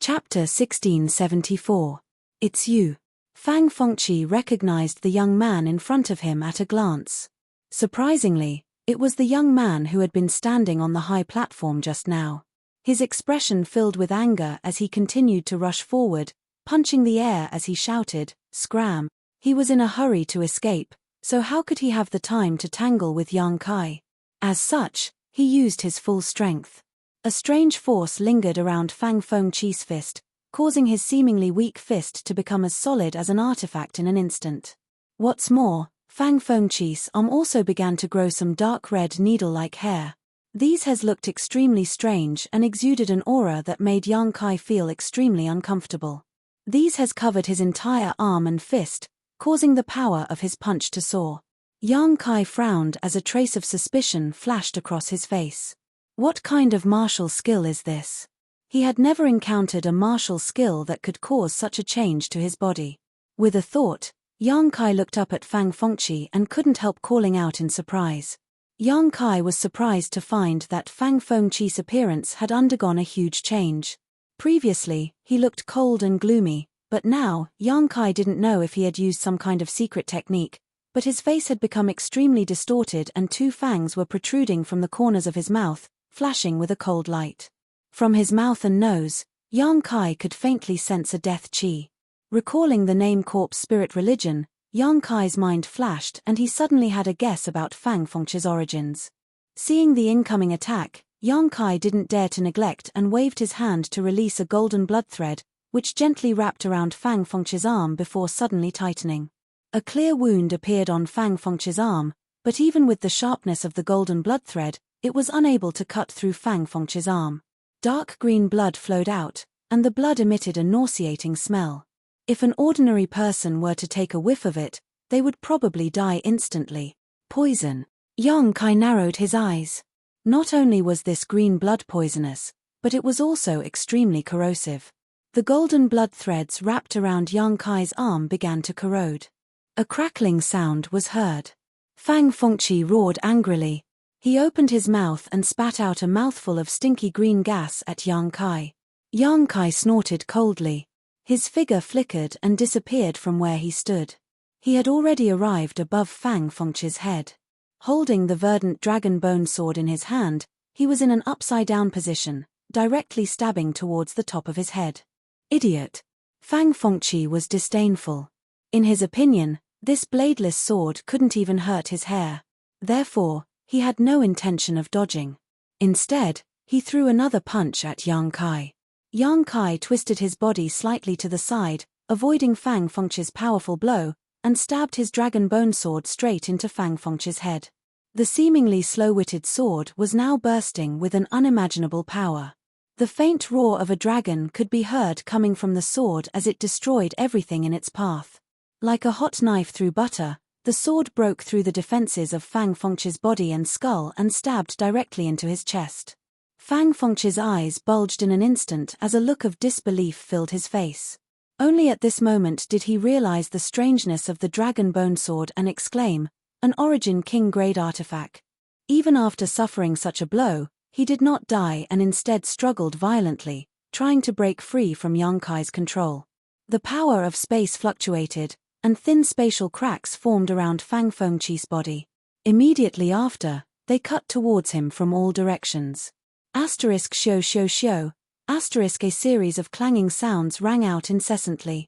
Chapter 1674. It's you. Fang Fengqi recognized the young man in front of him at a glance. Surprisingly, it was the young man who had been standing on the high platform just now. His expression filled with anger as he continued to rush forward, punching the air as he shouted, "Scram!" He was in a hurry to escape, so how could he have the time to tangle with Yang Kai? As such, he used his full strength. A strange force lingered around Fang Fengqi's fist, causing his seemingly weak fist to become as solid as an artifact in an instant. What's more, Fang Fengqi's arm also began to grow some dark red needle-like hair. These hairs looked extremely strange and exuded an aura that made Yang Kai feel extremely uncomfortable. These hairs covered his entire arm and fist, causing the power of his punch to soar. Yang Kai frowned as a trace of suspicion flashed across his face. What kind of martial skill is this? He had never encountered a martial skill that could cause such a change to his body. With a thought, Yang Kai looked up at Fang Fengqi and couldn't help calling out in surprise. Yang Kai was surprised to find that Fang Fengqi's appearance had undergone a huge change. Previously, he looked cold and gloomy, but now, Yang Kai didn't know if he had used some kind of secret technique, but his face had become extremely distorted and 2 fangs were protruding from the corners of his mouth, flashing with a cold light. From his mouth and nose, Yang Kai could faintly sense a death chi. Recalling the name Corpse Spirit Religion, Yang Kai's mind flashed and he suddenly had a guess about Fang Fengqi's origins. Seeing the incoming attack, Yang Kai didn't dare to neglect and waved his hand to release a golden blood thread, which gently wrapped around Fang Fengqi's arm before suddenly tightening. A clear wound appeared on Fang Fengqi's arm, but even with the sharpness of the golden blood thread, it was unable to cut through Fang Fengqi's arm. Dark green blood flowed out, and the blood emitted a nauseating smell. If an ordinary person were to take a whiff of it, they would probably die instantly. Poison. Yang Kai narrowed his eyes. Not only was this green blood poisonous, but it was also extremely corrosive. The golden blood threads wrapped around Yang Kai's arm began to corrode. A crackling sound was heard. Fang Fengqi roared angrily. He opened his mouth and spat out a mouthful of stinky green gas at Yang Kai. Yang Kai snorted coldly. His figure flickered and disappeared from where he stood. He had already arrived above Fang Fengqi's head. Holding the verdant dragon bone sword in his hand, he was in an upside-down position, directly stabbing towards the top of his head. Idiot! Fang Fengqi was disdainful. In his opinion, this bladeless sword couldn't even hurt his hair. Therefore, he had no intention of dodging. Instead, he threw another punch at Yang Kai. Yang Kai twisted his body slightly to the side, avoiding Fang Fengqi's powerful blow, and stabbed his dragon bone sword straight into Fang Fengqi's head. The seemingly slow-witted sword was now bursting with an unimaginable power. The faint roar of a dragon could be heard coming from the sword as it destroyed everything in its path. Like a hot knife through butter, the sword broke through the defenses of Fang Fengqi's body and skull and stabbed directly into his chest. Fang Fengqi's eyes bulged in an instant as a look of disbelief filled his face. Only at this moment did he realize the strangeness of the dragon bone sword and exclaim, "An Origin King-grade artifact." Even after suffering such a blow, he did not die and instead struggled violently, trying to break free from Yang Kai's control. The power of space fluctuated, and thin spatial cracks formed around Fang Fengqi's body. Immediately after, they cut towards him from all directions. Asterisk shio shio shio, asterisk a series of clanging sounds rang out incessantly.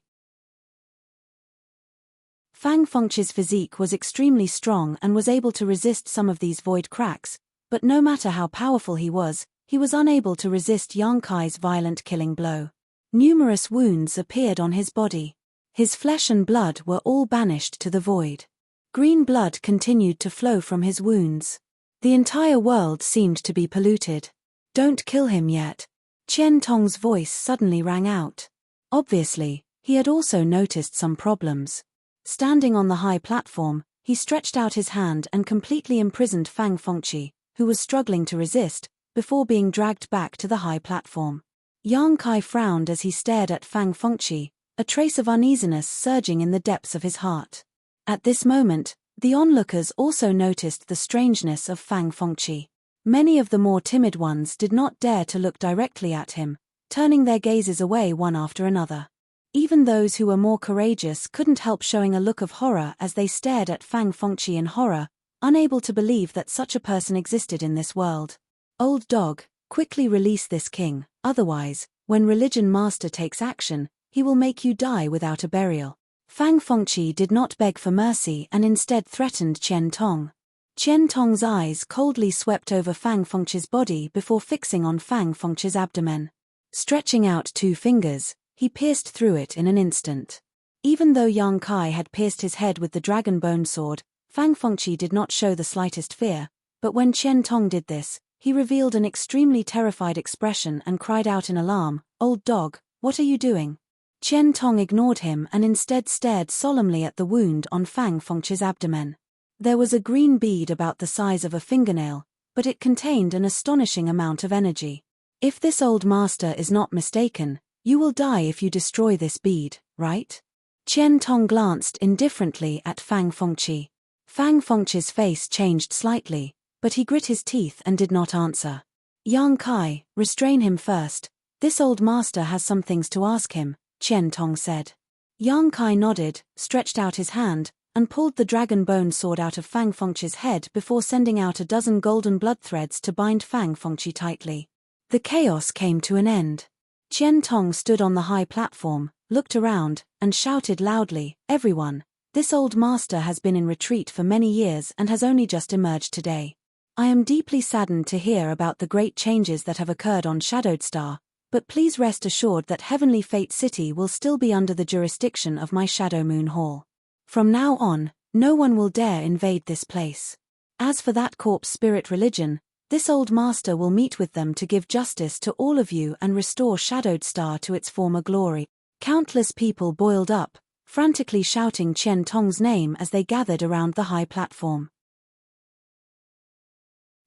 Fang Fengqi's physique was extremely strong and was able to resist some of these void cracks, but no matter how powerful he was unable to resist Yang Kai's violent killing blow. Numerous wounds appeared on his body. His flesh and blood were all banished to the void. Green blood continued to flow from his wounds. The entire world seemed to be polluted. "Don't kill him yet." Qian Tong's voice suddenly rang out. Obviously, he had also noticed some problems. Standing on the high platform, he stretched out his hand and completely imprisoned Fang Fengqi, who was struggling to resist, before being dragged back to the high platform. Yang Kai frowned as he stared at Fang Fengqi, a trace of uneasiness surging in the depths of his heart. At this moment, the onlookers also noticed the strangeness of Fang Fengqi. Many of the more timid ones did not dare to look directly at him, turning their gazes away one after another. Even those who were more courageous couldn't help showing a look of horror as they stared at Fang Fengqi in horror, unable to believe that such a person existed in this world. "Old dog, quickly release this king, otherwise, when Religion Master takes action, he will make you die without a burial." Fang Fengqi did not beg for mercy and instead threatened Qian Tong. Qian Tong's eyes coldly swept over Fang Fengqi's body before fixing on Fang Fengqi's abdomen. Stretching out 2 fingers, he pierced through it in an instant. Even though Yang Kai had pierced his head with the dragon bone sword, Fang Fengqi did not show the slightest fear, but when Qian Tong did this, he revealed an extremely terrified expression and cried out in alarm, "Old dog, what are you doing?" Qian Tong ignored him and instead stared solemnly at the wound on Fang Fengqi's abdomen. There was a green bead about the size of a fingernail, but it contained an astonishing amount of energy. "If this old master is not mistaken, you will die if you destroy this bead, right?" Qian Tong glanced indifferently at Fang Fengqi. Fang Fengqi's face changed slightly, but he grit his teeth and did not answer. "Yang Kai, restrain him first. This old master has some things to ask him," Qian Tong said. Yang Kai nodded, stretched out his hand, and pulled the dragon bone sword out of Fang Fengqi's head before sending out a dozen golden blood threads to bind Fang Fengqi tightly. The chaos came to an end. Qian Tong stood on the high platform, looked around, and shouted loudly, "Everyone, this old master has been in retreat for many years and has only just emerged today. I am deeply saddened to hear about the great changes that have occurred on Shadowed Star, but please rest assured that Heavenly Fate City will still be under the jurisdiction of my Shadow Moon Hall. From now on, no one will dare invade this place. As for that corpse spirit religion, this old master will meet with them to give justice to all of you and restore Shadowed Star to its former glory." Countless people boiled up, frantically shouting Qian Tong's name as they gathered around the high platform.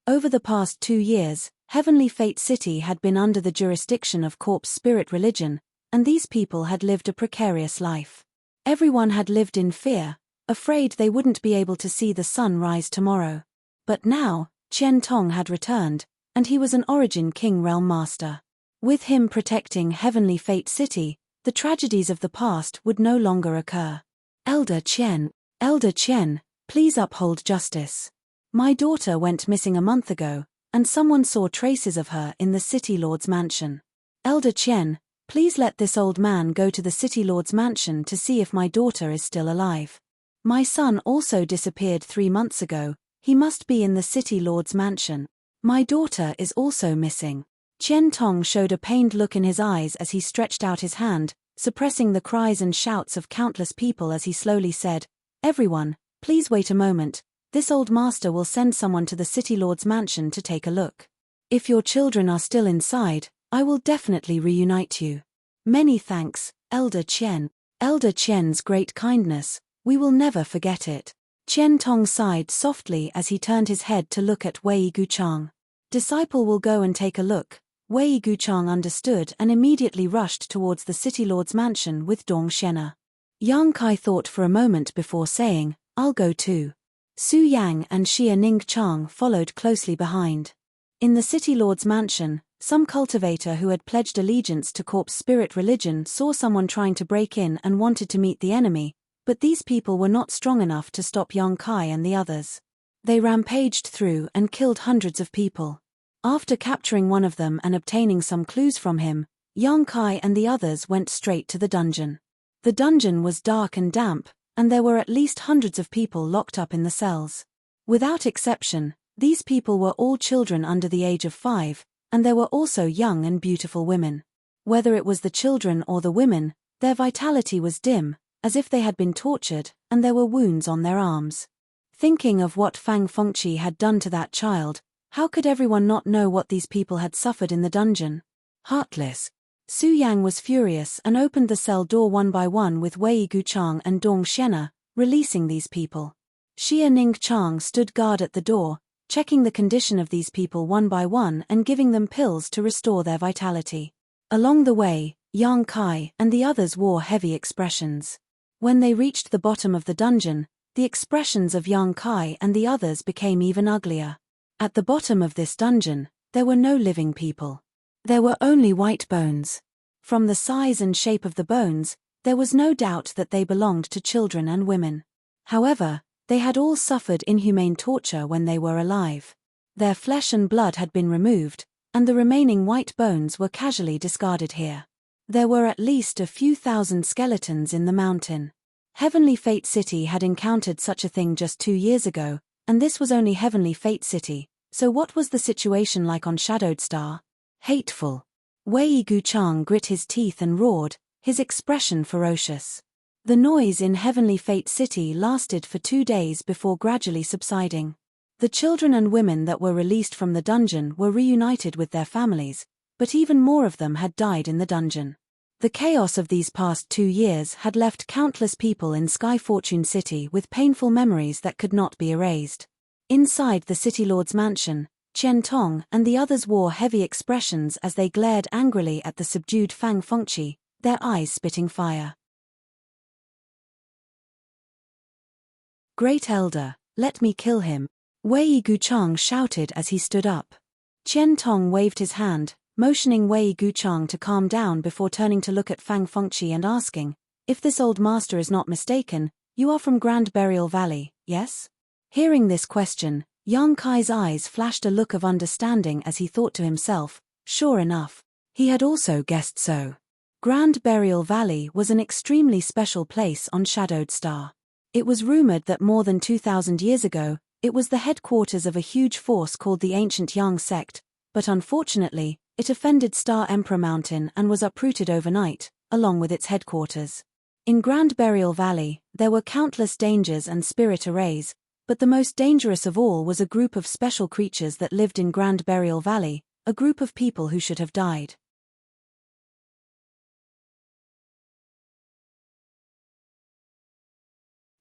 Over the past 2 years, Heavenly Fate City had been under the jurisdiction of corpse spirit religion, and these people had lived a precarious life. Everyone had lived in fear, afraid they wouldn't be able to see the sun rise tomorrow. But now, Qian Tong had returned, and he was an Origin King Realm Master. With him protecting Heavenly Fate City, the tragedies of the past would no longer occur. Elder Qian, please uphold justice. My daughter went missing a month ago, and someone saw traces of her in the City Lord's mansion. Elder Qian, please let this old man go to the City Lord's mansion to see if my daughter is still alive. My son also disappeared 3 months ago, he must be in the City Lord's mansion. My daughter is also missing. Qian Tong showed a pained look in his eyes as he stretched out his hand, suppressing the cries and shouts of countless people as he slowly said, "Everyone, please wait a moment. This old master will send someone to the City Lord's mansion to take a look. If your children are still inside, I will definitely reunite you. Many thanks, Elder Qian. Elder Qian's great kindness, we will never forget it." Qian Tong sighed softly as he turned his head to look at Wei Guchang. Disciple will go and take a look. Wei Guchang understood and immediately rushed towards the City Lord's mansion with Dong Shena. Yang Kai thought for a moment before saying, "I'll go too." Su Yang and Xia Ningchang followed closely behind. In the City Lord's mansion, some cultivator who had pledged allegiance to corpse spirit religion saw someone trying to break in and wanted to meet the enemy, but these people were not strong enough to stop Yang Kai and the others. They rampaged through and killed hundreds of people. After capturing one of them and obtaining some clues from him, Yang Kai and the others went straight to the dungeon. The dungeon was dark and damp, and there were at least hundreds of people locked up in the cells. Without exception, these people were all children under the age of 5, and there were also young and beautiful women. Whether it was the children or the women, their vitality was dim, as if they had been tortured, and there were wounds on their arms. Thinking of what Fang Fengqi had done to that child, how could everyone not know what these people had suffered in the dungeon? Heartless. Su Yang was furious and opened the cell door one by one with Wei Guchang and Dong Shena, releasing these people. Xia Ningchang stood guard at the door, checking the condition of these people one by one and giving them pills to restore their vitality. Along the way, Yang Kai and the others wore heavy expressions. When they reached the bottom of the dungeon, the expressions of Yang Kai and the others became even uglier. At the bottom of this dungeon, there were no living people. There were only white bones. From the size and shape of the bones, there was no doubt that they belonged to children and women. However, they had all suffered inhumane torture when they were alive. Their flesh and blood had been removed, and the remaining white bones were casually discarded here. There were at least a few thousand skeletons in the mountain. Heavenly Fate City had encountered such a thing just 2 years ago, and this was only Heavenly Fate City, so what was the situation like on Shadowed Star? Hateful. Wei Guchang grit his teeth and roared, his expression ferocious. The noise in Heavenly Fate City lasted for 2 days before gradually subsiding. The children and women that were released from the dungeon were reunited with their families, but even more of them had died in the dungeon. The chaos of these past 2 years had left countless people in Sky Fortune City with painful memories that could not be erased. Inside the City Lord's mansion, Qian Tong and the others wore heavy expressions as they glared angrily at the subdued Fang Fengqi, their eyes spitting fire. "Great Elder, let me kill him," Wei Guchang shouted as he stood up. Qian Tong waved his hand, motioning Wei Guchang to calm down before turning to look at Fang Fengqi and asking, "If this old master is not mistaken, you are from Grand Burial Valley, yes?" Hearing this question, Yang Kai's eyes flashed a look of understanding as he thought to himself, sure enough, he had also guessed so. Grand Burial Valley was an extremely special place on Shadowed Star. It was rumored that more than 2,000 years ago, it was the headquarters of a huge force called the Ancient Yang Sect, but unfortunately, it offended Star Emperor Mountain and was uprooted overnight, along with its headquarters. In Grand Burial Valley, there were countless dangers and spirit arrays, but the most dangerous of all was a group of special creatures that lived in Grand Burial Valley, a group of people who should have died.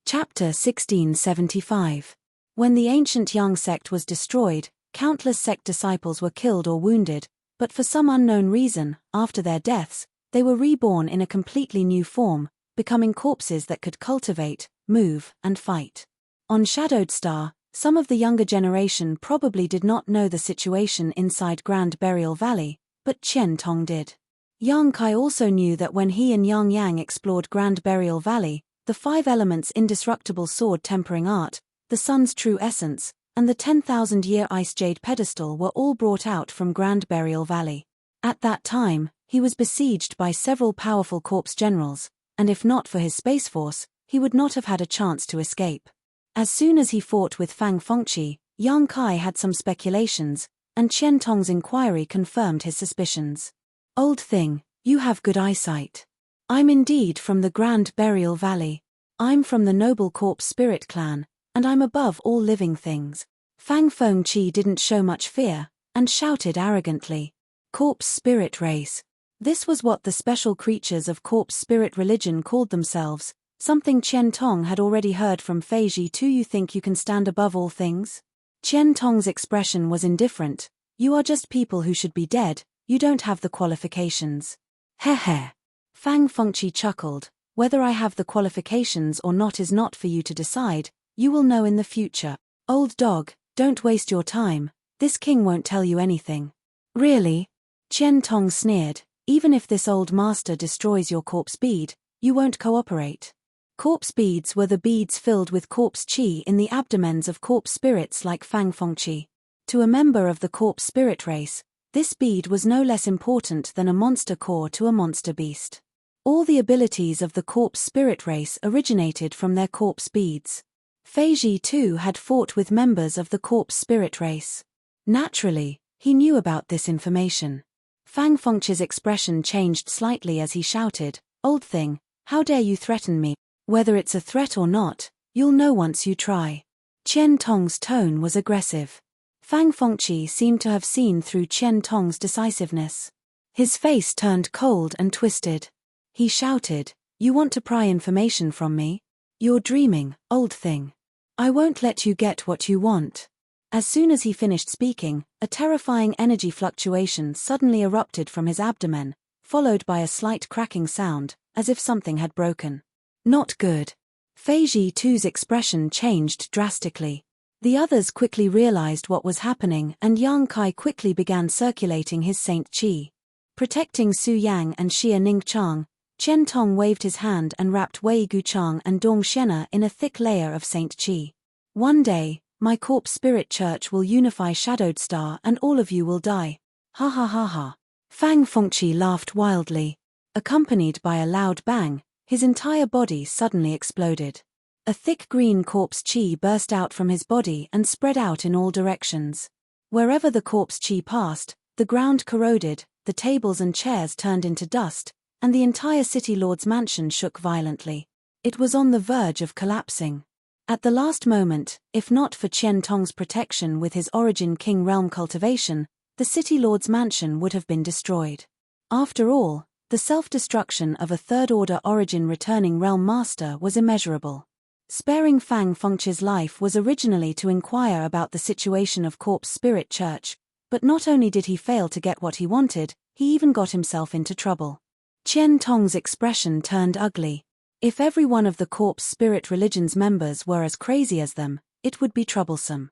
Chapter 1675. When the ancient Yang sect was destroyed, Countless sect disciples were killed or wounded, but for some unknown reason, after their deaths, they were reborn in a completely new form, becoming corpses that could cultivate, move, and fight. On Shadowed Star, some of the younger generation probably did not know the situation inside Grand Burial Valley, but Qian Tong did. Yang Kai also knew that when he and Yang Yang explored Grand Burial Valley, the 5 elements' indestructible sword tempering art, the sun's true essence, and the 10,000-year ice jade pedestal were all brought out from Grand Burial Valley. At that time, he was besieged by several powerful corpse generals, and if not for his space force, he would not have had a chance to escape. As soon as he fought with Fang Fengqi, Yang Kai had some speculations, and Qian Tong's inquiry confirmed his suspicions. Old thing, you have good eyesight. I'm indeed from the Grand Burial Valley. I'm from the noble corpse spirit clan, and I'm above all living things. Fang Fengqi didn't show much fear, and shouted arrogantly, "Corpse spirit race." This was what the special creatures of corpse spirit religion called themselves, something Qian Tong had already heard from Fei Ji too. You think you can stand above all things? Qian Tong's expression was indifferent. You are just people who should be dead, you don't have the qualifications. Heh heh. Fang Fengqi chuckled, whether I have the qualifications or not is not for you to decide, you will know in the future. Old dog, don't waste your time, this king won't tell you anything. Really? Qian Tong sneered, even if this old master destroys your corpse bead, you won't cooperate. Corpse beads were the beads filled with corpse qi in the abdomens of corpse spirits like Fang Fengqi. To a member of the corpse spirit race, this bead was no less important than a monster core to a monster beast. All the abilities of the corpse spirit race originated from their corpse beads. Fei Ji too had fought with members of the corpse spirit race. Naturally, he knew about this information. Fang Fengqi's expression changed slightly as he shouted, "Old thing, how dare you threaten me? Whether it's a threat or not, you'll know once you try." Qian Tong's tone was aggressive. Fang Fengqi seemed to have seen through Qian Tong's decisiveness. His face turned cold and twisted. He shouted, "You want to pry information from me? You're dreaming, old thing. I won't let you get what you want." As soon as he finished speaking, a terrifying energy fluctuation suddenly erupted from his abdomen, followed by a slight cracking sound, as if something had broken. Not good. Fei Ji too's expression changed drastically. The others quickly realized what was happening, and Yang Kai quickly began circulating his Saint Qi. Protecting Su Yang and Xia Ningchang, Qian Tong waved his hand and wrapped Wei Guchang and Dong Xiena in a thick layer of Saint Qi. "One day, my corpse spirit church will unify Shadowed Star and all of you will die. Ha ha ha ha." Fang Fengqi laughed wildly. Accompanied by a loud bang, his entire body suddenly exploded. A thick green corpse qi burst out from his body and spread out in all directions. Wherever the corpse qi passed, the ground corroded, the tables and chairs turned into dust, and the entire city lord's mansion shook violently. It was on the verge of collapsing. At the last moment, if not for Qian Tong's protection with his Origin King realm cultivation, the city lord's mansion would have been destroyed. After all, the self-destruction of a third-order Origin returning realm master was immeasurable. Sparing Fang Fengqi's life was originally to inquire about the situation of Corpse Spirit Church, but not only did he fail to get what he wanted, he even got himself into trouble. Qian Tong's expression turned ugly. If every one of the Corpse Spirit Religion's members were as crazy as them, it would be troublesome.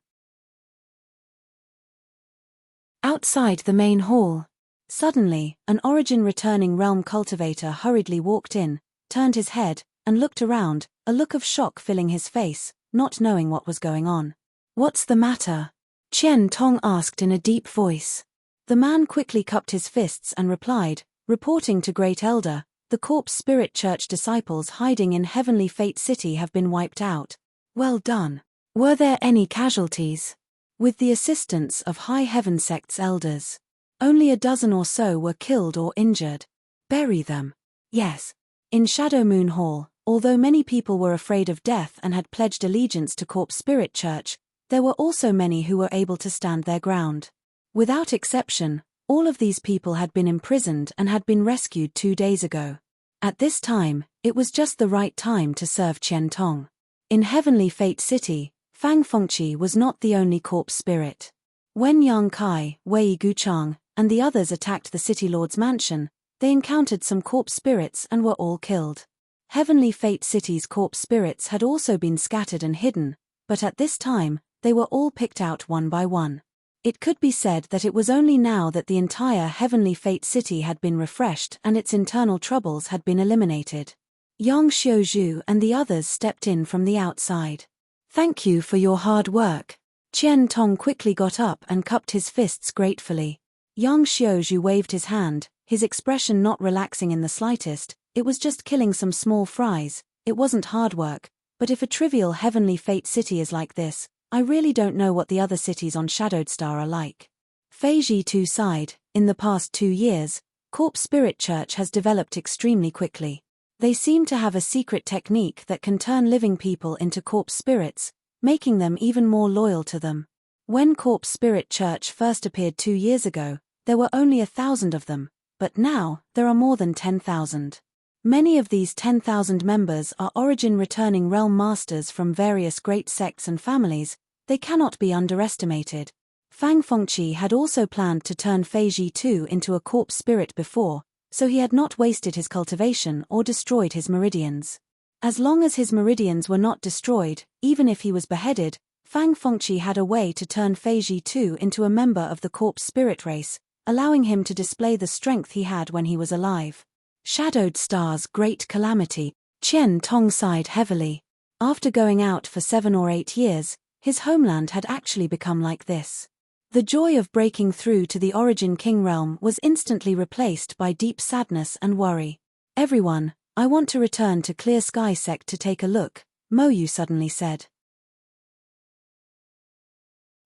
Outside the main hall, suddenly, an Origin returning realm cultivator hurriedly walked in, turned his head, and looked around, a look of shock filling his face, not knowing what was going on. "What's the matter?" Qian Tong asked in a deep voice. The man quickly cupped his fists and replied, reporting to Great Elder, "The Corpse Spirit Church disciples hiding in Heavenly Fate City have been wiped out." "Well done. Were there any casualties?" "With the assistance of High Heaven Sect's elders. Only a dozen or so were killed or injured." "Bury them." "Yes." In Shadow Moon Hall, although many people were afraid of death and had pledged allegiance to Corpse Spirit Church, there were also many who were able to stand their ground. Without exception, all of these people had been imprisoned and had been rescued 2 days ago. At this time, it was just the right time to serve Qian Tong. In Heavenly Fate City, Fang Fengqi was not the only corpse spirit. When Yang Kai, Wei Guchang, and the others attacked the City Lord's mansion, they encountered some corpse spirits and were all killed. Heavenly Fate City's corpse spirits had also been scattered and hidden, but at this time, they were all picked out one by one. It could be said that it was only now that the entire Heavenly Fate City had been refreshed and its internal troubles had been eliminated. Yang Xiuzhu and the others stepped in from the outside. "Thank you for your hard work." Qian Tong quickly got up and cupped his fists gratefully. Yang Xiuzhu waved his hand, his expression not relaxing in the slightest. It was just killing some small fries, it wasn't hard work, but if a trivial Heavenly Fate City is like this, I really don't know what the other cities on Shadowed Star are like. Fei Ji2 sighed. In the past 2 years, Corpse Spirit Church has developed extremely quickly. They seem to have a secret technique that can turn living people into corpse spirits, making them even more loyal to them. When Corpse Spirit Church first appeared 2 years ago, there were only 1,000 of them, but now, there are more than 10,000. Many of these 10,000 members are origin-returning realm masters from various great sects and families. They cannot be underestimated. Fang Fengqi had also planned to turn Fei Ji2 into a corpse spirit before, so he had not wasted his cultivation or destroyed his meridians. As long as his meridians were not destroyed, even if he was beheaded, Fang Fengqi had a way to turn Fei Ji2 into a member of the corpse spirit race, allowing him to display the strength he had when he was alive. Shadowed Star's great calamity. Qian Tong sighed heavily. After going out for 7 or 8 years, his homeland had actually become like this. The joy of breaking through to the Origin King realm was instantly replaced by deep sadness and worry. "Everyone, I want to return to Clear Sky Sect to take a look," Mo Yu suddenly said.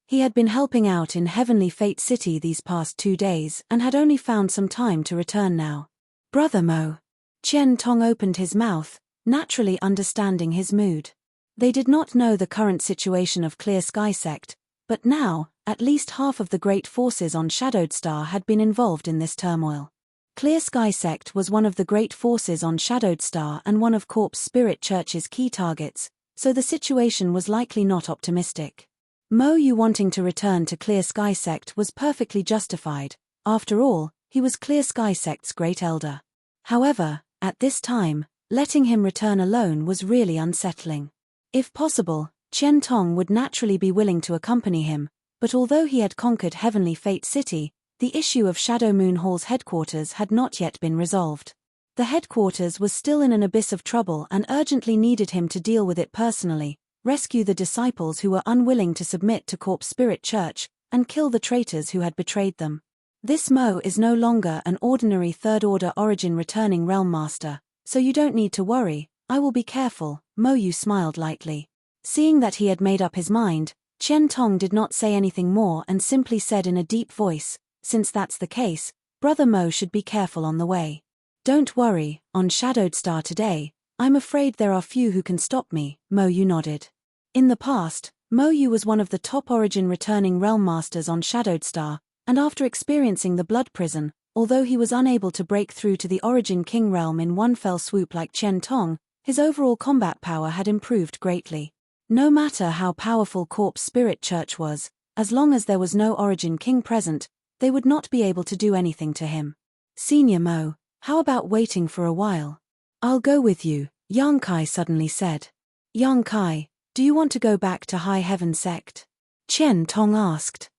He had been helping out in Heavenly Fate City these past 2 days and had only found some time to return now. "Brother Mo." Qian Tong opened his mouth, naturally understanding his mood. They did not know the current situation of Clear Sky Sect, but now, at least half of the great forces on Shadowed Star had been involved in this turmoil. Clear Sky Sect was one of the great forces on Shadowed Star and one of Corpse Spirit Church's key targets, so the situation was likely not optimistic. Mo Yu wanting to return to Clear Sky Sect was perfectly justified. After all, he was Clear Sky Sect's great elder. However, at this time, letting him return alone was really unsettling. If possible, Qian Tong would naturally be willing to accompany him, but although he had conquered Heavenly Fate City, the issue of Shadow Moon Hall's headquarters had not yet been resolved. The headquarters was still in an abyss of trouble and urgently needed him to deal with it personally, rescue the disciples who were unwilling to submit to Corpse Spirit Church, and kill the traitors who had betrayed them. This Mo is no longer an ordinary third-order origin returning realm master, so you don't need to worry, I will be careful, Mo Yu smiled lightly. Seeing that he had made up his mind, Qian Tong did not say anything more and simply said in a deep voice, "Since that's the case, Brother Mo should be careful on the way. Don't worry, on Shadowed Star today, I'm afraid there are few who can stop me," Mo Yu nodded. In the past, Mo Yu was one of the top origin returning realm masters on Shadowed Star, and after experiencing the Blood Prison, although he was unable to break through to the Origin King realm in one fell swoop like Qian Tong, his overall combat power had improved greatly. No matter how powerful Corpse Spirit Church was, as long as there was no Origin King present, they would not be able to do anything to him. "Senior Mo, how about waiting for a while?" "I'll go with you," Yang Kai suddenly said. "Yang Kai, do you want to go back to High Heaven Sect?" Qian Tong asked.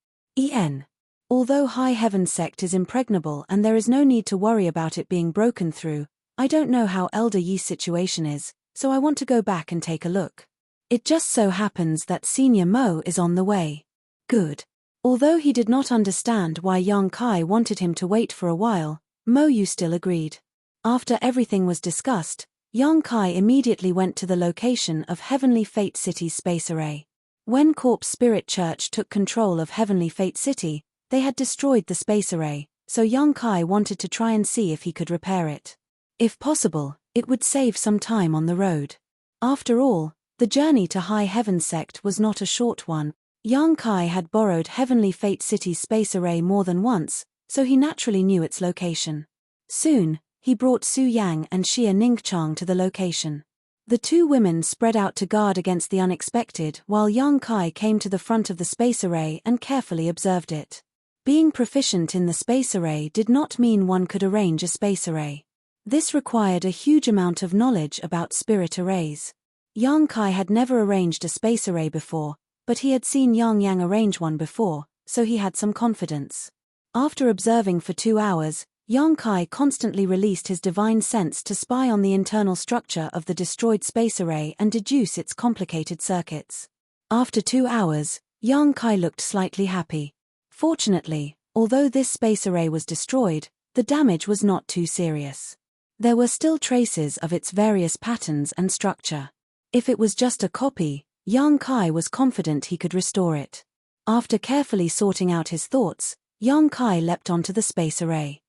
Although High Heaven Sect is impregnable and there is no need to worry about it being broken through, I don't know how Elder Yi's situation is, so I want to go back and take a look. It just so happens that Senior Mo is on the way. Good. Although he did not understand why Yang Kai wanted him to wait for a while, Mo Yu still agreed. After everything was discussed, Yang Kai immediately went to the location of Heavenly Fate City's space array. When Corpse Spirit Church took control of Heavenly Fate City, they had destroyed the space array, so Yang Kai wanted to try and see if he could repair it. If possible, it would save some time on the road. After all, the journey to High Heaven Sect was not a short one. Yang Kai had borrowed Heavenly Fate City's space array more than once, so he naturally knew its location. Soon, he brought Su Yang and Xia Ningchang to the location. The two women spread out to guard against the unexpected while young Kai came to the front of the space array and carefully observed it. Being proficient in the space array did not mean one could arrange a space array. This required a huge amount of knowledge about spirit arrays. Young Kai had never arranged a space array before, but he had seen Yang Yang arrange one before, so he had some confidence. After observing for 2 hours, Yang Kai constantly released his divine sense to spy on the internal structure of the destroyed space array and deduce its complicated circuits. After 2 hours, Yang Kai looked slightly happy. Fortunately, although this space array was destroyed, the damage was not too serious. There were still traces of its various patterns and structure. If it was just a copy, Yang Kai was confident he could restore it. After carefully sorting out his thoughts, Yang Kai leapt onto the space array.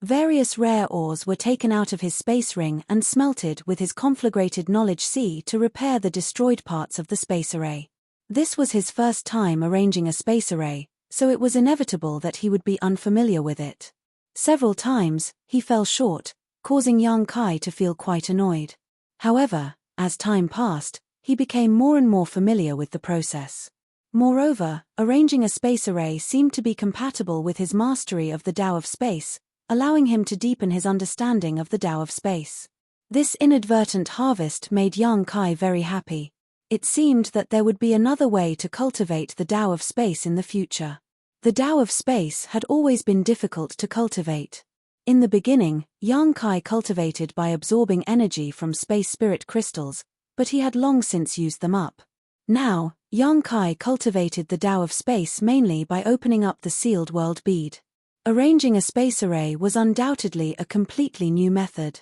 Various rare ores were taken out of his space ring and smelted with his conflagrated knowledge C to repair the destroyed parts of the space array. This was his first time arranging a space array, so it was inevitable that he would be unfamiliar with it. Several times, he fell short, causing Yang Kai to feel quite annoyed. However, as time passed, he became more and more familiar with the process. Moreover, arranging a space array seemed to be compatible with his mastery of the Tao of space, allowing him to deepen his understanding of the Tao of space. This inadvertent harvest made Yang Kai very happy. It seemed that there would be another way to cultivate the Tao of space in the future. The Tao of space had always been difficult to cultivate. In the beginning, Yang Kai cultivated by absorbing energy from space spirit crystals, but he had long since used them up. Now, Yang Kai cultivated the Tao of space mainly by opening up the sealed world bead. Arranging a space array was undoubtedly a completely new method.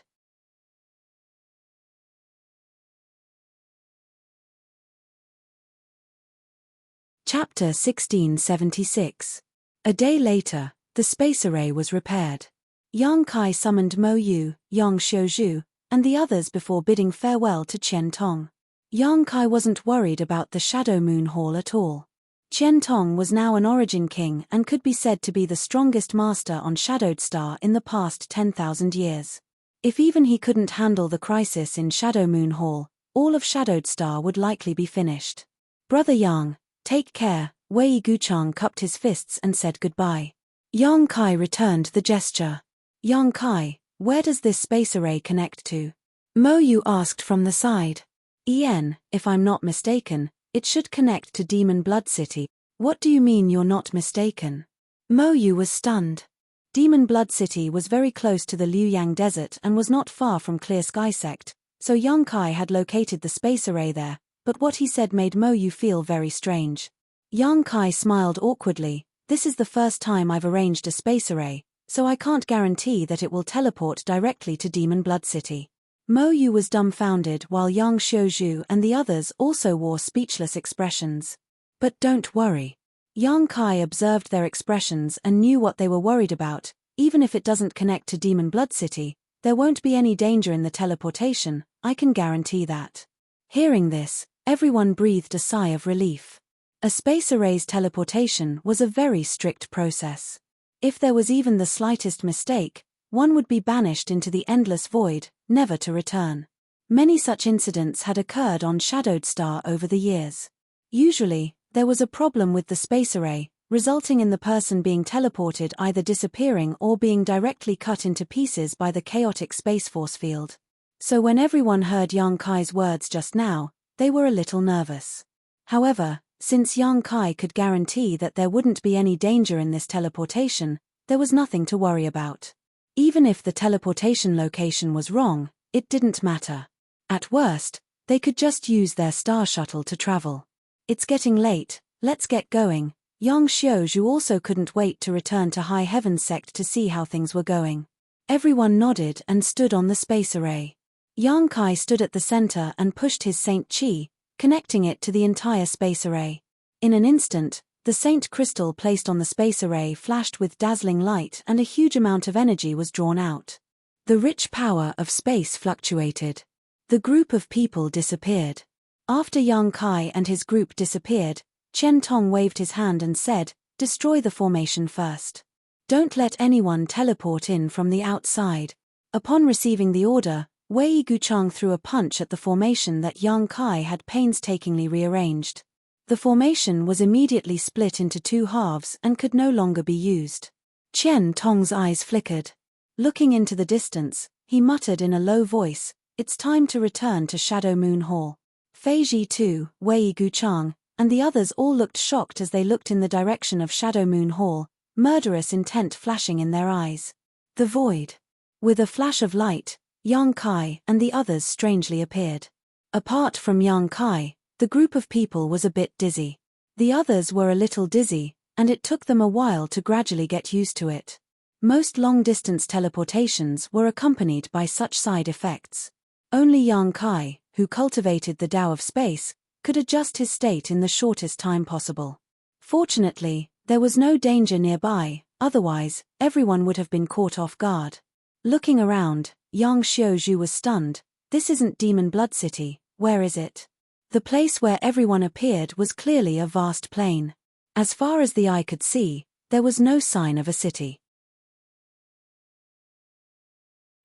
Chapter 1676. A day later, the space array was repaired. Yang Kai summoned Mo Yu, Yang Xiuzhu, and the others before bidding farewell to Qian Tong. Yang Kai wasn't worried about the Shadow Moon Hall at all. Qian Tong was now an Origin King and could be said to be the strongest master on Shadowed Star in the past 10,000 years. If even he couldn't handle the crisis in Shadow Moon Hall, all of Shadowed Star would likely be finished. Brother Yang, take care, Wei Guchang cupped his fists and said goodbye. Yang Kai returned the gesture. Yang Kai, where does this space array connect to? Mo Yu asked from the side. If I'm not mistaken, it should connect to Demon Blood City. What do you mean you're not mistaken? Mo Yu was stunned. Demon Blood City was very close to the Liuyang Desert and was not far from Clear Sky Sect, so Yang Kai had located the space array there, but what he said made Mo Yu feel very strange. Yang Kai smiled awkwardly. This is the first time I've arranged a space array, so I can't guarantee that it will teleport directly to Demon Blood City. Mo Yu was dumbfounded while Yang Xiuzhu and the others also wore speechless expressions. But don't worry. Yang Kai observed their expressions and knew what they were worried about. Even if it doesn't connect to Demon Blood City, there won't be any danger in the teleportation, I can guarantee that. Hearing this, everyone breathed a sigh of relief. A space array's teleportation was a very strict process. If there was even the slightest mistake, one would be banished into the endless void, never to return. Many such incidents had occurred on Shadowed Star over the years. Usually, there was a problem with the space array, resulting in the person being teleported either disappearing or being directly cut into pieces by the chaotic space force field. So when everyone heard Yang Kai's words just now, they were a little nervous. However, since Yang Kai could guarantee that there wouldn't be any danger in this teleportation, there was nothing to worry about. Even if the teleportation location was wrong, it didn't matter. At worst, they could just use their star shuttle to travel. It's getting late, let's get going. Yang Xiuzhu also couldn't wait to return to High Heavens Sect to see how things were going. Everyone nodded and stood on the space array. Yang Kai stood at the center and pushed his Saint Chi, connecting it to the entire space array. In an instant, the Saint crystal placed on the space array flashed with dazzling light and a huge amount of energy was drawn out. The rich power of space fluctuated. The group of people disappeared. After Yang Kai and his group disappeared, Qian Tong waved his hand and said, "Destroy the formation first. Don't let anyone teleport in from the outside." Upon receiving the order, Wei Guchang threw a punch at the formation that Yang Kai had painstakingly rearranged. The formation was immediately split into two halves and could no longer be used. Qian Tong's eyes flickered. Looking into the distance, he muttered in a low voice, "It's time to return to Shadow Moon Hall." Fei Ji too, Wei Guchang, and the others all looked shocked as they looked in the direction of Shadow Moon Hall, murderous intent flashing in their eyes. The void. With a flash of light, Yang Kai and the others strangely appeared. Apart from Yang Kai, the group of people was a bit dizzy. The others were a little dizzy, and it took them a while to gradually get used to it. Most long-distance teleportations were accompanied by such side effects. Only Yang Kai, who cultivated the Tao of space, could adjust his state in the shortest time possible. Fortunately, there was no danger nearby, otherwise, everyone would have been caught off guard. Looking around, Yang Xiaozhu was stunned. "This isn't Demon Blood City, where is it?" The place where everyone appeared was clearly a vast plain. As far as the eye could see, there was no sign of a city.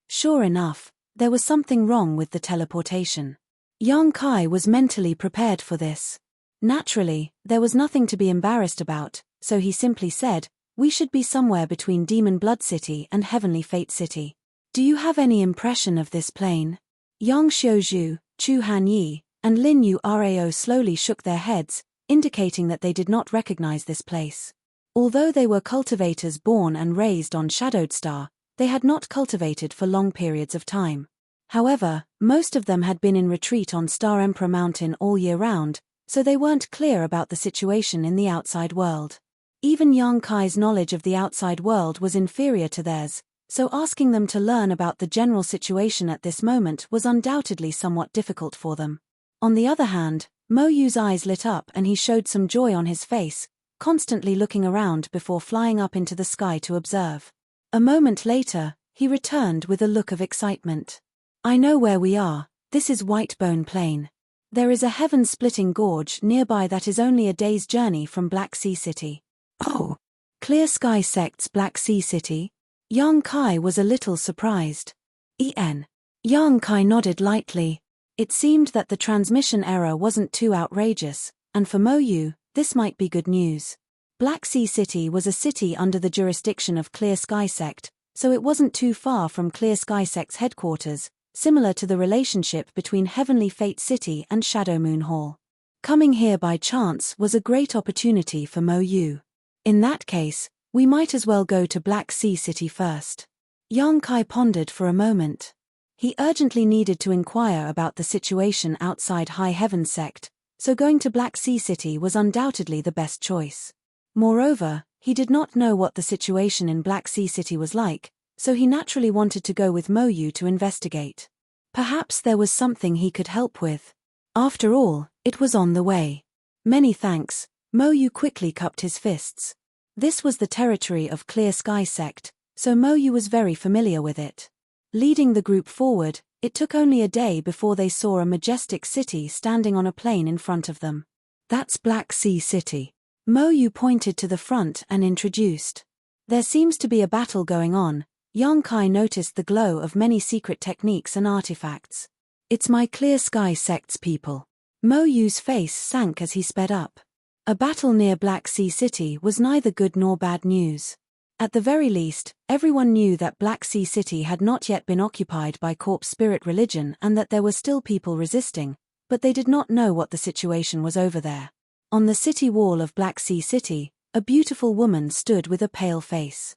Sure enough, there was something wrong with the teleportation. Yang Kai was mentally prepared for this. Naturally, there was nothing to be embarrassed about, so he simply said, "We should be somewhere between Demon Blood City and Heavenly Fate City. Do you have any impression of this plane?" Yang Xiaozhu, Chu Hanyi, and Lin Yu Rao slowly shook their heads, indicating that they did not recognize this place. Although they were cultivators born and raised on Shadowed Star, they had not cultivated for long periods of time. However, most of them had been in retreat on Star Emperor Mountain all year round, so they weren't clear about the situation in the outside world. Even Yang Kai's knowledge of the outside world was inferior to theirs, so asking them to learn about the general situation at this moment was undoubtedly somewhat difficult for them. On the other hand, Mo Yu's eyes lit up and he showed some joy on his face, constantly looking around before flying up into the sky to observe. A moment later, he returned with a look of excitement. "I know where we are. This is Whitebone Plain. There is a heaven-splitting gorge nearby that is only a day's journey from Black Sea City." "Oh, Clear Sky Sect's Black Sea City?" Yang Kai was a little surprised. Yang Kai nodded lightly. It seemed that the transmission error wasn't too outrageous, and for Mo Yu, this might be good news. Black Sea City was a city under the jurisdiction of Clear Sky Sect, so it wasn't too far from Clear Sky Sect's headquarters, similar to the relationship between Heavenly Fate City and Shadow Moon Hall. Coming here by chance was a great opportunity for Mo Yu. In that case, we might as well go to Black Sea City first. Yang Kai pondered for a moment. He urgently needed to inquire about the situation outside High Heaven Sect, so going to Black Sea City was undoubtedly the best choice. Moreover, he did not know what the situation in Black Sea City was like, so he naturally wanted to go with Mo Yu to investigate. Perhaps there was something he could help with. After all, it was on the way. "Many thanks," Mo Yu quickly cupped his fists. This was the territory of Clear Sky Sect, so Mo Yu was very familiar with it. Leading the group forward, it took only a day before they saw a majestic city standing on a plain in front of them. "That's Black Sea City." Mo Yu pointed to the front and introduced. "There seems to be a battle going on." Yang Kai noticed the glow of many secret techniques and artifacts. "It's my Clear Sky Sect's people." Mo Yu's face sank as he sped up. A battle near Black Sea City was neither good nor bad news. At the very least, everyone knew that Black Sea City had not yet been occupied by Corpse Spirit religion and that there were still people resisting, but they did not know what the situation was over there. On the city wall of Black Sea City, a beautiful woman stood with a pale face.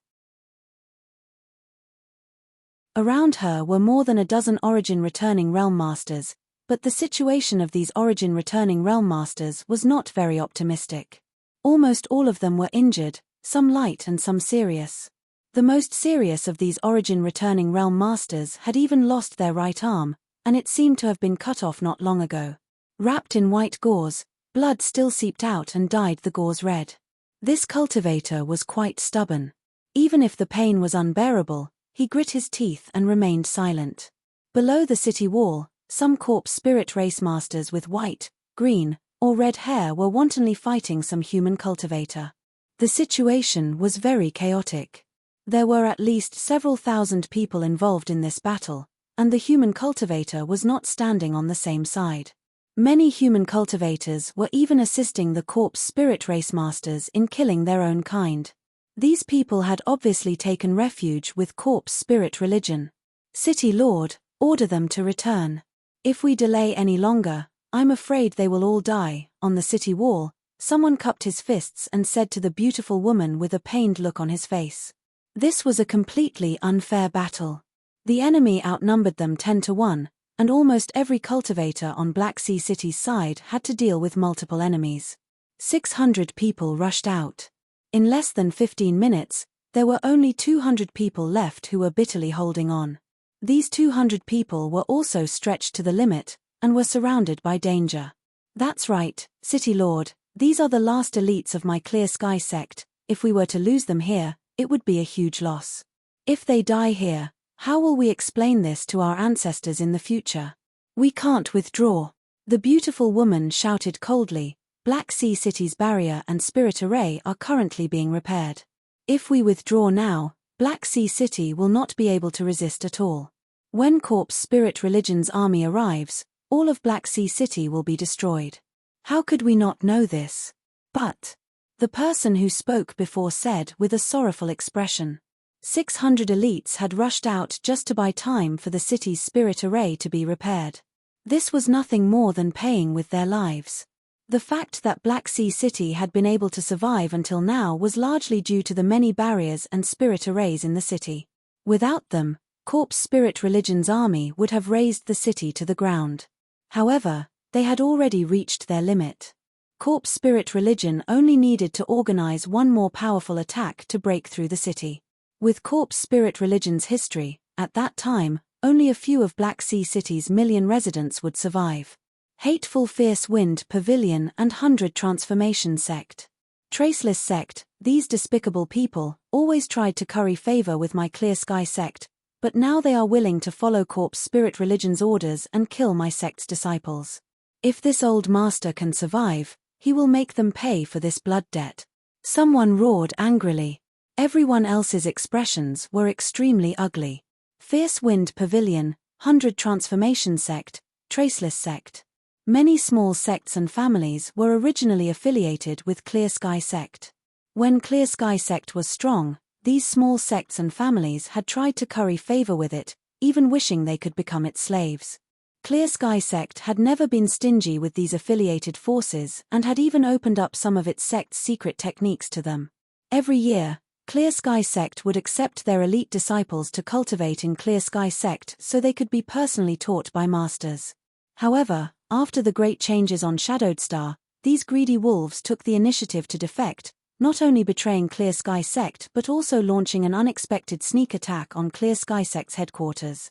Around her were more than a dozen Origin returning Realm Masters, but the situation of these Origin returning Realm Masters was not very optimistic. Almost all of them were injured, some light and some serious. The most serious of these Origin returning Realm Masters had even lost their right arm, and it seemed to have been cut off not long ago. Wrapped in white gauze, blood still seeped out and dyed the gauze red. This cultivator was quite stubborn. Even if the pain was unbearable, he grit his teeth and remained silent. Below the city wall, some Corpse Spirit race masters with white, green, or red hair were wantonly fighting some human cultivator. The situation was very chaotic. There were at least several thousand people involved in this battle, and the human cultivator was not standing on the same side. Many human cultivators were even assisting the corpse spirit race masters in killing their own kind. These people had obviously taken refuge with corpse spirit religion. City Lord, order them to return. If we delay any longer, I'm afraid they will all die. On the city wall, someone cupped his fists and said to the beautiful woman with a pained look on his face. This was a completely unfair battle. The enemy outnumbered them 10-1, and almost every cultivator on Black Sea City's side had to deal with multiple enemies. 600 people rushed out. In less than 15 minutes, there were only 200 people left who were bitterly holding on. These 200 people were also stretched to the limit, and were surrounded by danger. That's right, City Lord, these are the last elites of my Clear Sky sect. If we were to lose them here, it would be a huge loss. If they die here, how will we explain this to our ancestors in the future? We can't withdraw. The beautiful woman shouted coldly. Black Sea City's barrier and spirit array are currently being repaired. If we withdraw now, Black Sea City will not be able to resist at all. When Corpse Spirit Religion's army arrives, all of Black Sea City will be destroyed. How could we not know this? But the person who spoke before said with a sorrowful expression. 600 elites had rushed out just to buy time for the city's spirit array to be repaired. This was nothing more than paying with their lives. The fact that Black Sea City had been able to survive until now was largely due to the many barriers and spirit arrays in the city. Without them, Corpse Spirit Religion's army would have razed the city to the ground. However, they had already reached their limit. Corpse Spirit Religion only needed to organize one more powerful attack to break through the city. With Corpse Spirit Religion's history, at that time, only a few of Black Sea City's million residents would survive. Hateful Fierce Wind Pavilion and 100 Transformation Sect. Traceless Sect, these despicable people, always tried to curry favor with my Clear Sky sect, but now they are willing to follow Corpse Spirit Religion's orders and kill my sect's disciples. If this old master can survive, he will make them pay for this blood debt. Someone roared angrily. Everyone else's expressions were extremely ugly. Fierce Wind Pavilion, 100 Transformation Sect, Traceless Sect. Many small sects and families were originally affiliated with Clear Sky sect. When Clear Sky sect was strong, these small sects and families had tried to curry favor with it, even wishing they could become its slaves. Clear Sky sect had never been stingy with these affiliated forces and had even opened up some of its sect's secret techniques to them. Every year, Clear Sky sect would accept their elite disciples to cultivate in Clear Sky sect so they could be personally taught by masters. However, after the great changes on Shadowed Star, these greedy wolves took the initiative to defect, not only betraying Clear Sky sect but also launching an unexpected sneak attack on Clear Sky sect's headquarters.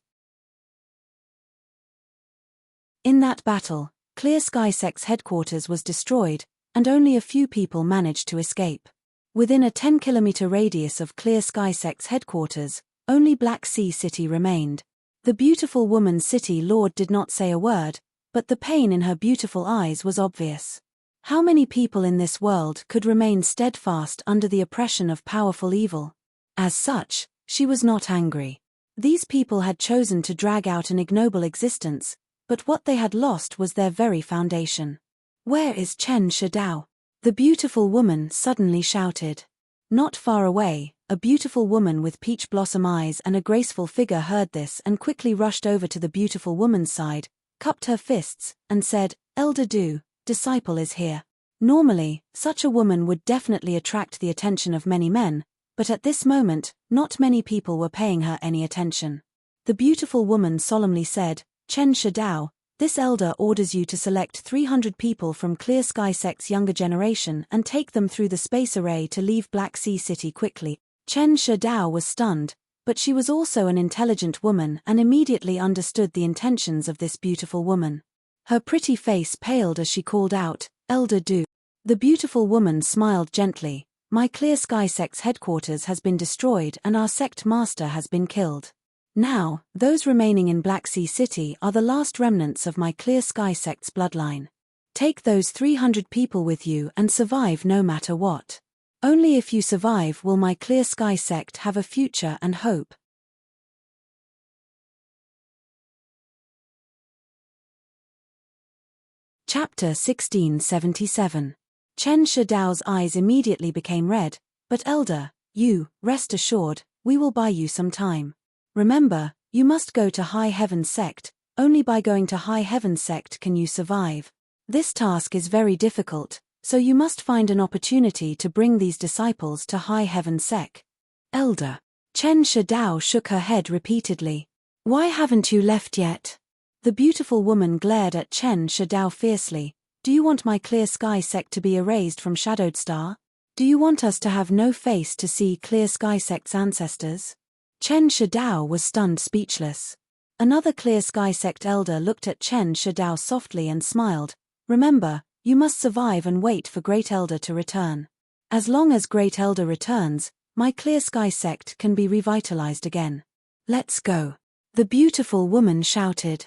In that battle, Clear Sky sect's headquarters was destroyed, and only a few people managed to escape. Within a 10-kilometer radius of Clear Sky sect's headquarters, only Black Sea City remained. The beautiful woman City Lord did not say a word, but the pain in her beautiful eyes was obvious. How many people in this world could remain steadfast under the oppression of powerful evil? As such, she was not angry. These people had chosen to drag out an ignoble existence, but what they had lost was their very foundation. Where is Chen Shadao? The beautiful woman suddenly shouted. Not far away, a beautiful woman with peach blossom eyes and a graceful figure heard this and quickly rushed over to the beautiful woman's side, cupped her fists, and said, "Elder Du, disciple is here." Normally, such a woman would definitely attract the attention of many men, but at this moment, not many people were paying her any attention. The beautiful woman solemnly said, "Chen Shadao, this elder orders you to select 300 people from Clear Sky sect's younger generation and take them through the space array to leave Black Sea City quickly." Chen Shadao was stunned, but she was also an intelligent woman and immediately understood the intentions of this beautiful woman. Her pretty face paled as she called out, "Elder Du." The beautiful woman smiled gently. "My Clear Sky sect's headquarters has been destroyed and our sect master has been killed. Now, those remaining in Black Sea City are the last remnants of my Clear Sky sect's bloodline. Take those 300 people with you and survive no matter what. Only if you survive will my Clear Sky sect have a future and hope." Chapter 1677. Chen Shidao's eyes immediately became red. But elder, you, rest assured, we will buy you some time. Remember, you must go to High Heaven's sect. Only by going to High Heaven's sect can you survive. This task is very difficult, so you must find an opportunity to bring these disciples to High Heaven's sect. Elder. Chen Shidao shook her head repeatedly. Why haven't you left yet? The beautiful woman glared at Chen Shidao fiercely. Do you want my Clear Sky sect to be erased from Shadowed Star? Do you want us to have no face to see Clear Sky sect's ancestors? Chen Shidao was stunned speechless. Another Clear Sky sect elder looked at Chen Shidao softly and smiled. Remember, you must survive and wait for Great Elder to return. As long as Great Elder returns, my Clear Sky sect can be revitalized again. Let's go. The beautiful woman shouted.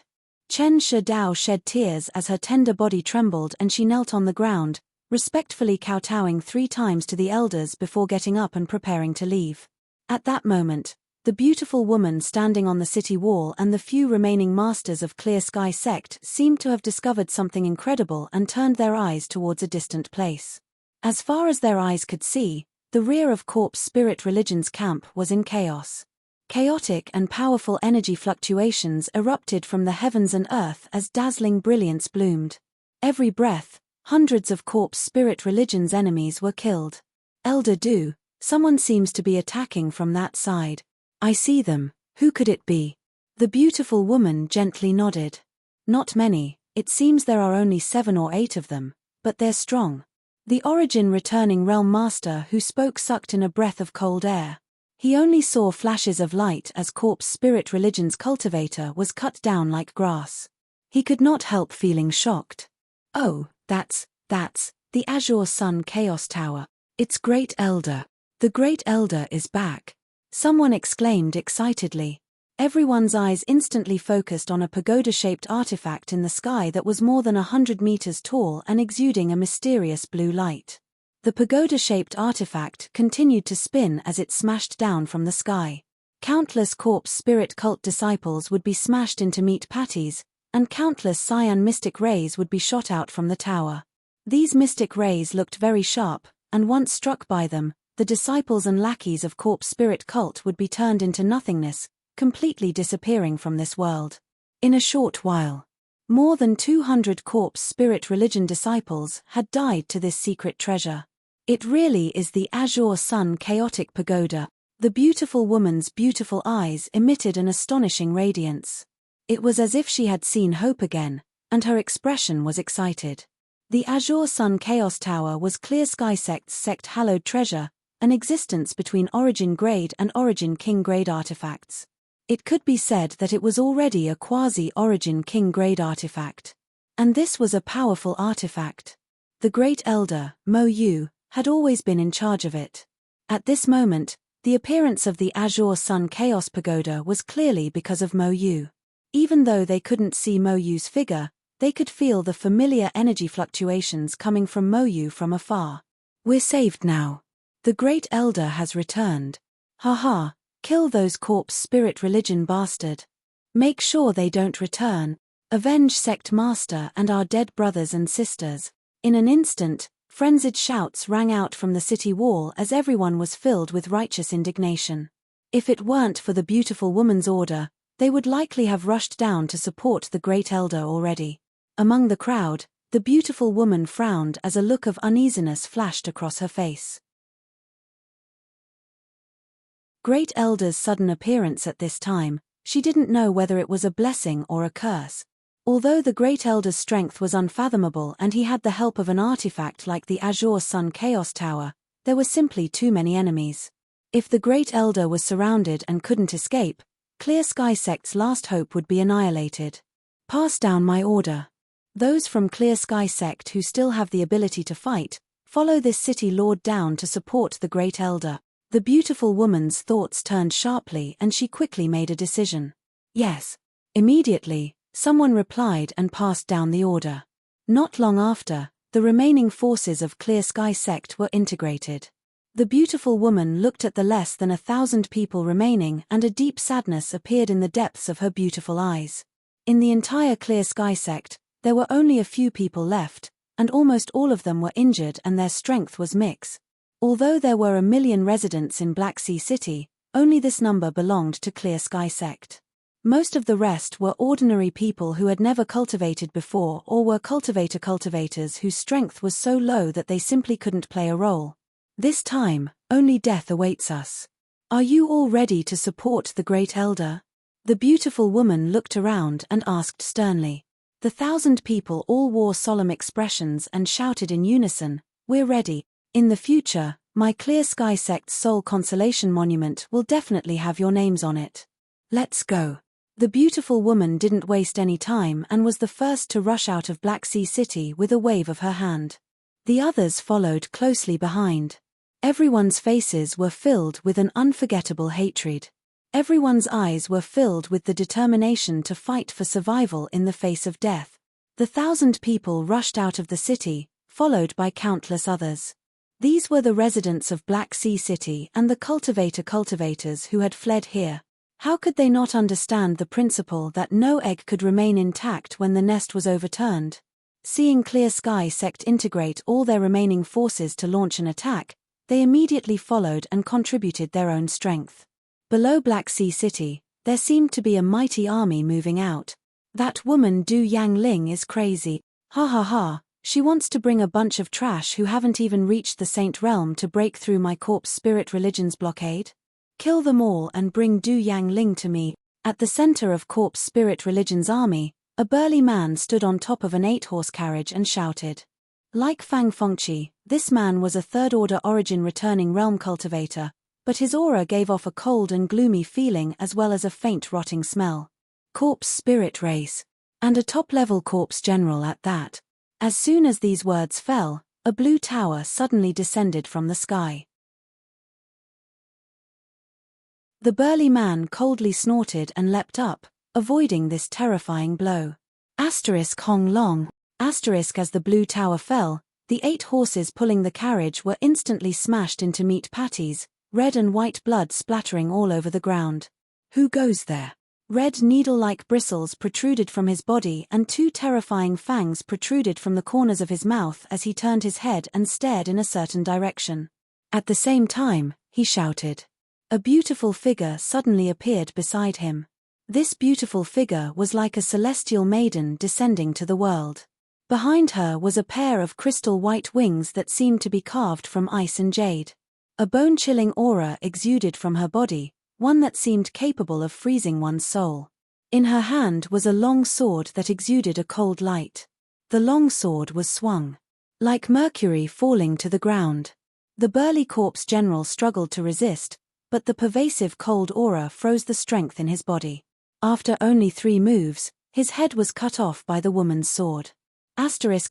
Chen Shidao shed tears as her tender body trembled and she knelt on the ground, respectfully kowtowing 3 times to the elders before getting up and preparing to leave. At that moment, the beautiful woman standing on the city wall and the few remaining masters of Clear Sky sect seemed to have discovered something incredible and turned their eyes towards a distant place. As far as their eyes could see, the rear of Corpse Spirit Religion's camp was in chaos. Chaotic and powerful energy fluctuations erupted from the heavens and earth as dazzling brilliance bloomed. Every breath, hundreds of Corpse Spirit Religion's enemies were killed. Elder Du, someone seems to be attacking from that side. I see them. Who could it be? The beautiful woman gently nodded. Not many, it seems there are only 7 or 8 of them, but they're strong. The Origin returning Realm Master who spoke sucked in a breath of cold air. He only saw flashes of light as Corpse Spirit Religion's cultivator was cut down like grass. He could not help feeling shocked. Oh, that's the Azure Sun Chaos Tower. It's Great Elder. The Great Elder is back. Someone exclaimed excitedly. Everyone's eyes instantly focused on a pagoda-shaped artifact in the sky that was more than 100 meters tall and exuding a mysterious blue light. The pagoda-shaped artifact continued to spin as it smashed down from the sky. Countless Corpse Spirit Cult disciples would be smashed into meat patties, and countless cyan mystic rays would be shot out from the tower. These mystic rays looked very sharp, and once struck by them, the disciples and lackeys of Corpse Spirit Cult would be turned into nothingness, completely disappearing from this world. In a short while, more than 200 Corpse Spirit Religion disciples had died to this secret treasure. It really is the Azure Sun Chaotic Pagoda. The beautiful woman's beautiful eyes emitted an astonishing radiance. It was as if she had seen hope again, and her expression was excited. The Azure Sun Chaos Tower was Clear Sky Sect's sect-hallowed treasure, an existence between Origin Grade and Origin King Grade artifacts. It could be said that it was already a quasi-Origin King Grade artifact. And this was a powerful artifact. The Great Elder, Mo Yu, had always been in charge of it. At this moment, the appearance of the Azure Sun Chaos Pagoda was clearly because of Mo Yu. Even though they couldn't see Mo Yu's figure, they could feel the familiar energy fluctuations coming from Mo Yu from afar. We're saved now. The Great Elder has returned. Ha, kill those Corpse Spirit Religion bastard. Make sure they don't return. Avenge Sect Master and our dead brothers and sisters. In an instant, frenzied shouts rang out from the city wall as everyone was filled with righteous indignation. If it weren't for the beautiful woman's order, they would likely have rushed down to support the Great Elder already. Among the crowd, the beautiful woman frowned as a look of uneasiness flashed across her face. Great Elder's sudden appearance at this time, she didn't know whether it was a blessing or a curse. Although the Great Elder's strength was unfathomable and he had the help of an artifact like the Azure Sun Chaos Tower, there were simply too many enemies. If the Great Elder was surrounded and couldn't escape, Clear Sky Sect's last hope would be annihilated. Pass down my order. Those from Clear Sky Sect who still have the ability to fight, follow this city lord down to support the Great Elder. The beautiful woman's thoughts turned sharply and she quickly made a decision. Yes. Immediately, someone replied and passed down the order. Not long after, the remaining forces of Clear Sky Sect were integrated. The beautiful woman looked at the less than 1,000 people remaining and a deep sadness appeared in the depths of her beautiful eyes. In the entire Clear Sky Sect, There were only a few people left, and almost all of them were injured and their strength was mixed. Although there were 1 million residents in Black Sea City, only this number belonged to Clear Sky sect. Most of the rest were ordinary people who had never cultivated before or were cultivators whose strength was so low that they simply couldn't play a role. This time, only death awaits us. Are you all ready to support the Great Elder? The beautiful woman looked around and asked sternly. The 1,000 people all wore solemn expressions and shouted in unison, "We're ready. In the future, my Clear Sky sect's sole consolation monument will definitely have your names on it. Let's go." The beautiful woman didn't waste any time and was the first to rush out of Black Sea City with a wave of her hand. The others followed closely behind. Everyone's faces were filled with an unforgettable hatred. Everyone's eyes were filled with the determination to fight for survival in the face of death. The 1,000 people rushed out of the city, followed by countless others. These were the residents of Black Sea City and the cultivators who had fled here. How could they not understand the principle that no egg could remain intact when the nest was overturned? Seeing Clear Sky sect integrate all their remaining forces to launch an attack, they immediately followed and contributed their own strength. Below Black Sea City, there seemed to be a mighty army moving out. That woman Du Yangling is crazy. Ha ha ha, she wants to bring a bunch of trash who haven't even reached the Saint Realm to break through my corpse spirit religion's blockade. Kill them all and bring Du Yangling to me. At the center of corpse spirit religion's army, a burly man stood on top of an 8-horse carriage and shouted. Like Fang Fengqi, this man was a third-order origin returning realm cultivator, but his aura gave off a cold and gloomy feeling as well as a faint rotting smell. Corpse spirit race. And a top-level corpse general at that. As soon as these words fell, a blue tower suddenly descended from the sky. The burly man coldly snorted and leapt up, avoiding this terrifying blow. Hong Long. As the blue tower fell, the 8 horses pulling the carriage were instantly smashed into meat patties, red and white blood splattering all over the ground. Who goes there? Red needle-like bristles protruded from his body and 2 terrifying fangs protruded from the corners of his mouth as he turned his head and stared in a certain direction. At the same time, he shouted. A beautiful figure suddenly appeared beside him. This beautiful figure was like a celestial maiden descending to the world. Behind her was a pair of crystal white wings that seemed to be carved from ice and jade. A bone-chilling aura exuded from her body, one that seemed capable of freezing one's soul. In her hand was a long sword that exuded a cold light. The long sword was swung like Mercury falling to the ground. The burly corpse general struggled to resist, but the pervasive cold aura froze the strength in his body. After only 3 moves, his head was cut off by the woman's sword.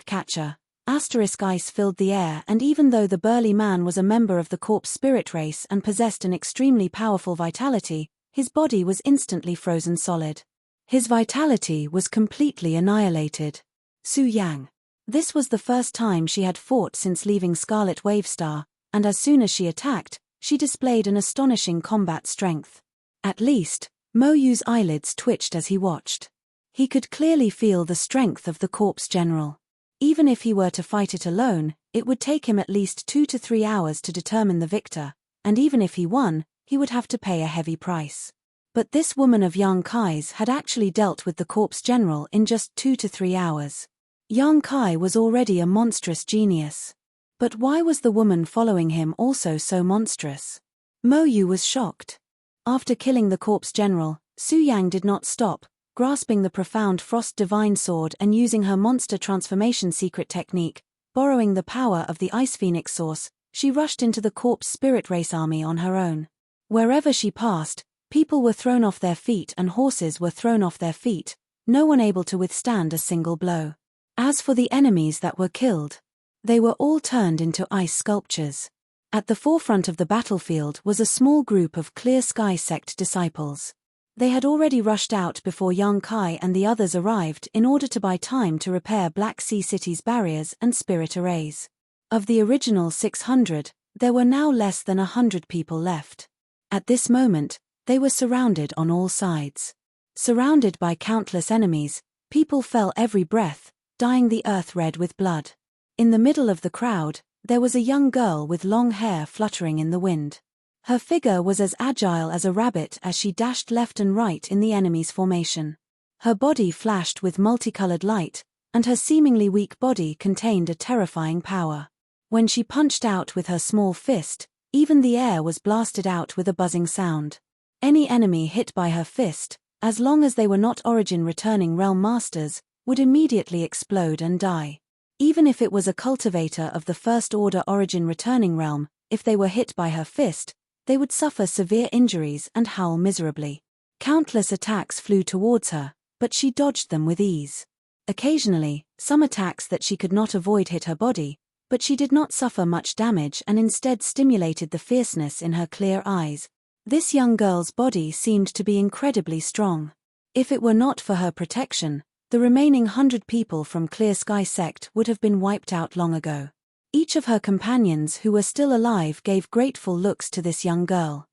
Catcher. Ice filled the air, and even though the burly man was a member of the corpse spirit race and possessed an extremely powerful vitality, his body was instantly frozen solid. His vitality was completely annihilated. Su Yang. This was the first time she had fought since leaving Scarlet Wavestar, and as soon as she attacked, she displayed an astonishing combat strength. At least, Mo Yu's eyelids twitched as he watched. He could clearly feel the strength of the corpse general. Even if he were to fight it alone, it would take him at least 2 to 3 hours to determine the victor, and even if he won, he would have to pay a heavy price. But this woman of Yang Kai's had actually dealt with the corpse general in just 2 to 3 hours. Yang Kai was already a monstrous genius. But why was the woman following him also so monstrous? Mo Yu was shocked. After killing the corpse general, Su Yang did not stop, grasping the profound frost divine sword and using her monster transformation secret technique, borrowing the power of the ice phoenix source, she rushed into the corpse spirit race army on her own. Wherever she passed, people were thrown off their feet and horses were thrown off their feet, no one able to withstand a single blow. As for the enemies that were killed, they were all turned into ice sculptures. At the forefront of the battlefield was a small group of Clear Sky sect disciples. They had already rushed out before Yang Kai and the others arrived in order to buy time to repair Black Sea City's barriers and spirit arrays. Of the original 600, there were now less than 100 people left. At this moment, they were surrounded on all sides. Surrounded by countless enemies, people fell every breath, dyeing the earth red with blood. In the middle of the crowd, there was a young girl with long hair fluttering in the wind. Her figure was as agile as a rabbit as she dashed left and right in the enemy's formation. Her body flashed with multicolored light, and her seemingly weak body contained a terrifying power. When she punched out with her small fist, even the air was blasted out with a buzzing sound. Any enemy hit by her fist, as long as they were not origin-returning realm masters, would immediately explode and die. Even if it was a cultivator of the First Order origin-returning realm, if they were hit by her fist, they would suffer severe injuries and howl miserably. Countless attacks flew towards her, but she dodged them with ease. Occasionally, some attacks that she could not avoid hit her body, but she did not suffer much damage and instead stimulated the fierceness in her clear eyes. This young girl's body seemed to be incredibly strong. If it were not for her protection, the remaining 100 people from Clear Sky Sect would have been wiped out long ago. Each of her companions who were still alive gave grateful looks to this young girl.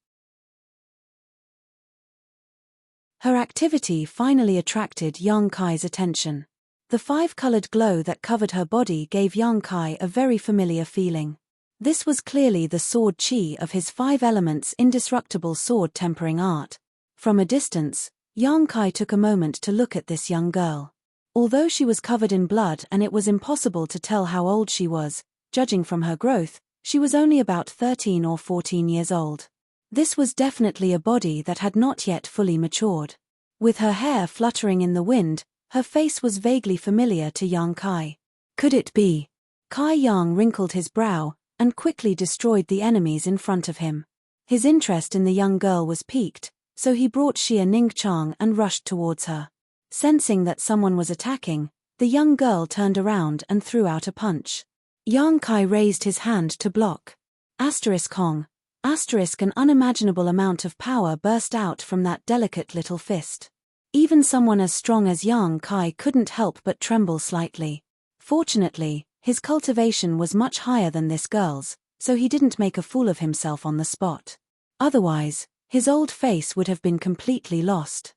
Her activity finally attracted Yang Kai's attention. The five-colored glow that covered her body gave Yang Kai a very familiar feeling. This was clearly the sword chi of his five elements indestructible sword tempering art. From a distance, Yang Kai took a moment to look at this young girl. Although she was covered in blood and it was impossible to tell how old she was, judging from her growth, she was only about 13 or 14 years old. This was definitely a body that had not yet fully matured. With her hair fluttering in the wind, her face was vaguely familiar to Yang Kai. Could it be? Kai Yang wrinkled his brow, and quickly destroyed the enemies in front of him. His interest in the young girl was piqued, so he brought Xia Ningchang and rushed towards her. Sensing that someone was attacking, the young girl turned around and threw out a punch. Yang Kai raised his hand to block. Hong. An unimaginable amount of power burst out from that delicate little fist. Even someone as strong as Yang Kai couldn't help but tremble slightly. Fortunately, his cultivation was much higher than this girl's, so he didn't make a fool of himself on the spot. Otherwise, his old face would have been completely lost.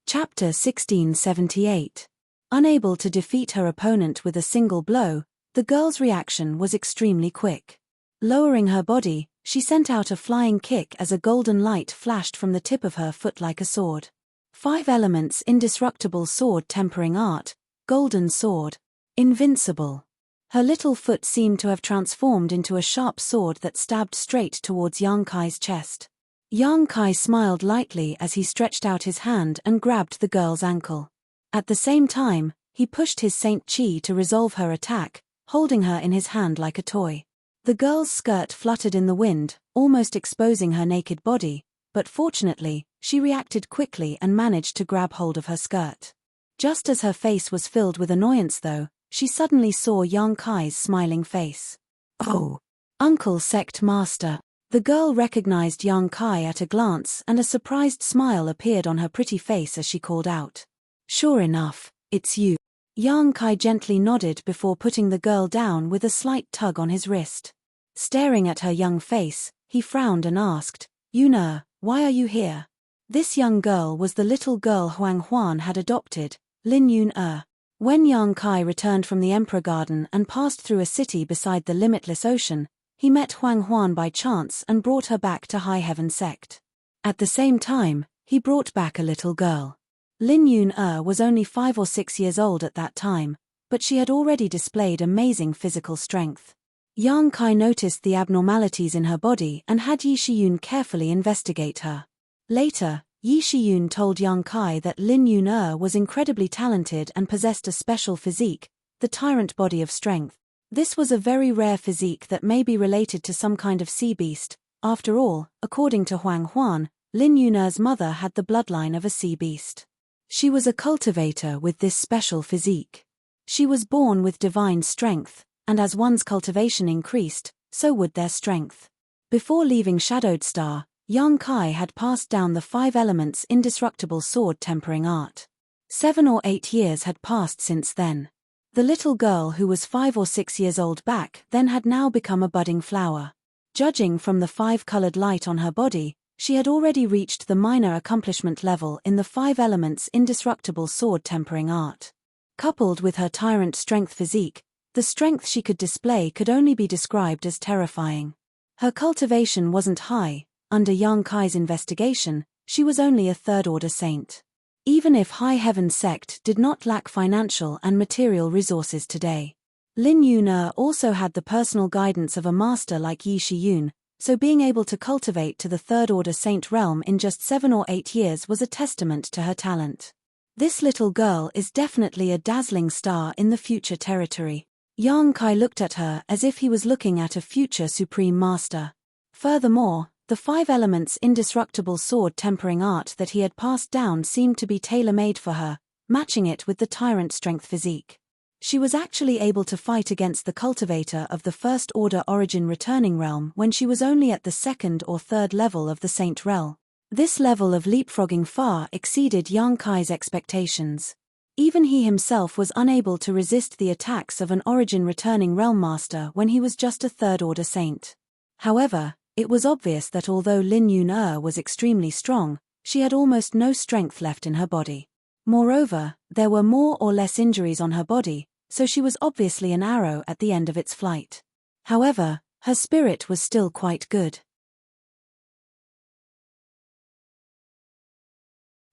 Chapter 1678. Unable to defeat her opponent with a single blow, the girl's reaction was extremely quick. Lowering her body, she sent out a flying kick as a golden light flashed from the tip of her foot like a sword. Five elements indestructible sword tempering art, golden sword, invincible. Her little foot seemed to have transformed into a sharp sword that stabbed straight towards Yang Kai's chest. Yang Kai smiled lightly as he stretched out his hand and grabbed the girl's ankle. At the same time, he pushed his Saint Chi to resolve her attack, holding her in his hand like a toy. The girl's skirt fluttered in the wind, almost exposing her naked body, but fortunately, she reacted quickly and managed to grab hold of her skirt. Just as her face was filled with annoyance though, she suddenly saw Yang Kai's smiling face. "Oh, Uncle Sect Master." The girl recognized Yang Kai at a glance and a surprised smile appeared on her pretty face as she called out. "Sure enough, it's you." Yang Kai gently nodded before putting the girl down with a slight tug on his wrist. Staring at her young face, he frowned and asked, "Yuna, why are you here?" This young girl was the little girl Huang Huan had adopted, Lin Yun. When Yang Kai returned from the Emperor Garden and passed through a city beside the limitless ocean, he met Huang Huan by chance and brought her back to High Heaven Sect. At the same time, he brought back a little girl. Lin Yun was only 5 or 6 years old at that time, but she had already displayed amazing physical strength. Yang Kai noticed the abnormalities in her body and had Yi Shiyun carefully investigate her. Later, Yi Shiyun told Yang Kai that Lin Yun was incredibly talented and possessed a special physique, the tyrant body of strength. This was a very rare physique that may be related to some kind of sea beast. After all, according to Huang Huan, Lin Yun's mother had the bloodline of a sea beast. She was a cultivator with this special physique. She was born with divine strength, and as one's cultivation increased, so would their strength. Before leaving Shadowed Star, Yang Kai had passed down the 5 elements indestructible sword tempering art. 7 or 8 years had passed since then. The little girl who was 5 or 6 years old back then had now become a budding flower. Judging from the 5-colored light on her body, She had already reached the minor accomplishment level in the 5 elements indestructible sword tempering art. Coupled with her tyrant strength physique, the strength she could display could only be described as terrifying. Her cultivation wasn't high. Under Yang Kai's investigation, she was only a third-order saint. Even if High Heaven sect did not lack financial and material resources today, Lin Yun'er also had the personal guidance of a master like Yi Shiyun, so being able to cultivate to the third-order saint realm in just 7 or 8 years was a testament to her talent. This little girl is definitely a dazzling star in the future territory. Yang Kai looked at her as if he was looking at a future supreme master. Furthermore, the 5 elements indestructible sword tempering art that he had passed down seemed to be tailor-made for her, matching it with the tyrant strength physique. She was actually able to fight against the cultivator of the first-order origin returning realm when she was only at the 2nd or 3rd level of the saint realm. This level of leapfrogging far exceeded Yang Kai's expectations. Even he himself was unable to resist the attacks of an origin returning realm master when he was just a third-order saint. However, it was obvious that although Lin Yun'er was extremely strong, she had almost no strength left in her body. Moreover, there were more or less injuries on her body, so she was obviously an arrow at the end of its flight. However, her spirit was still quite good.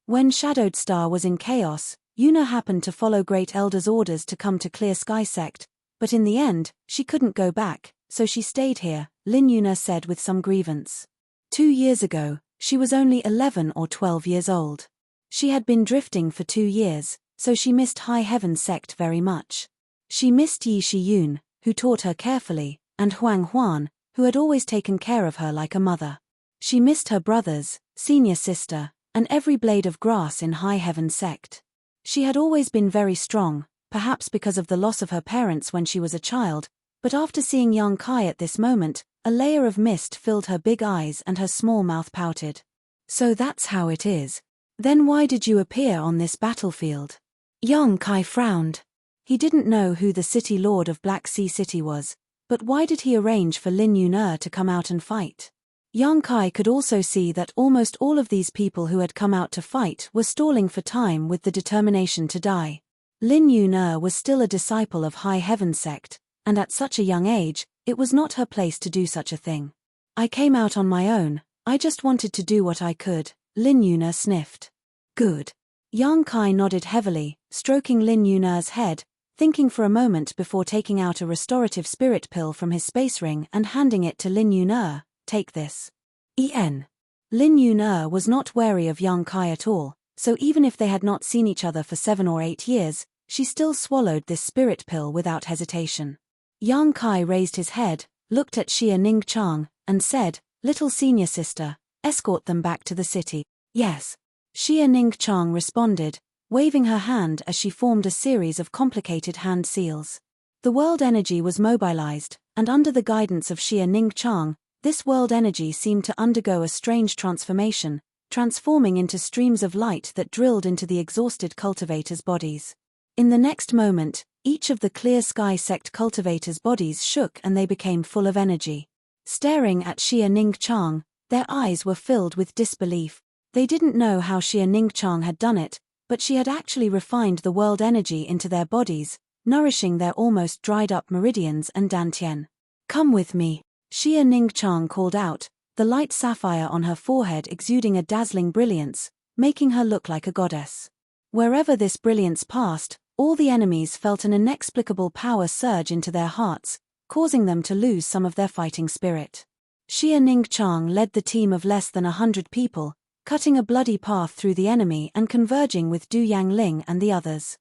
When Shadowed Star was in chaos, Yuna happened to follow Great Elder's orders to come to Clear Sky Sect, but in the end, she couldn't go back, so she stayed here, Lin Yun'er said with some grievance. 2 years ago, she was only 11 or 12 years old. She had been drifting for 2 years, so she missed High Heaven sect very much. She missed Yi Shiyun, who taught her carefully, and Huang Huan, who had always taken care of her like a mother. She missed her brothers, senior sister, and every blade of grass in High Heaven sect. She had always been very strong, perhaps because of the loss of her parents when she was a child, but after seeing Yang Kai at this moment, a layer of mist filled her big eyes and her small mouth pouted. So that's how it is. Then why did you appear on this battlefield? Yang Kai frowned. He didn't know who the city lord of Black Sea City was, but why did he arrange for Lin Yun'er to come out and fight? Yang Kai could also see that almost all of these people who had come out to fight were stalling for time with the determination to die. Lin Yun'er was still a disciple of High Heaven sect, and at such a young age, it was not her place to do such a thing. I came out on my own, I just wanted to do what I could, Lin Yun'er sniffed. Good. Yang Kai nodded heavily, stroking Lin Yun'er's head, thinking for a moment before taking out a restorative spirit pill from his space ring and handing it to Lin Yun'er. Take this. Lin Yun'er was not wary of Yang Kai at all, so even if they had not seen each other for 7 or 8 years, she still swallowed this spirit pill without hesitation. Yang Kai raised his head, looked at Xia Ningqiang, and said, "Little senior sister, escort them back to the city." Yes. Xia Ningqiang responded, waving her hand as she formed a series of complicated hand seals. The world energy was mobilized, and under the guidance of Xia Ningqiang, this world energy seemed to undergo a strange transformation, transforming into streams of light that drilled into the exhausted cultivators' bodies. In the next moment, each of the Clear Sky sect cultivators' bodies shook and they became full of energy. Staring at Xia Ningqiang, their eyes were filled with disbelief. They didn't know how Xia Ningqiang had done it, but she had actually refined the world energy into their bodies, nourishing their almost dried-up meridians and dantian. "Come with me," Xia Ningqiang called out, the light sapphire on her forehead exuding a dazzling brilliance, making her look like a goddess. Wherever this brilliance passed, all the enemies felt an inexplicable power surge into their hearts, causing them to lose some of their fighting spirit. Xia Ningqiang led the team of less than 100 people, cutting a bloody path through the enemy and converging with Du Yangling and the others.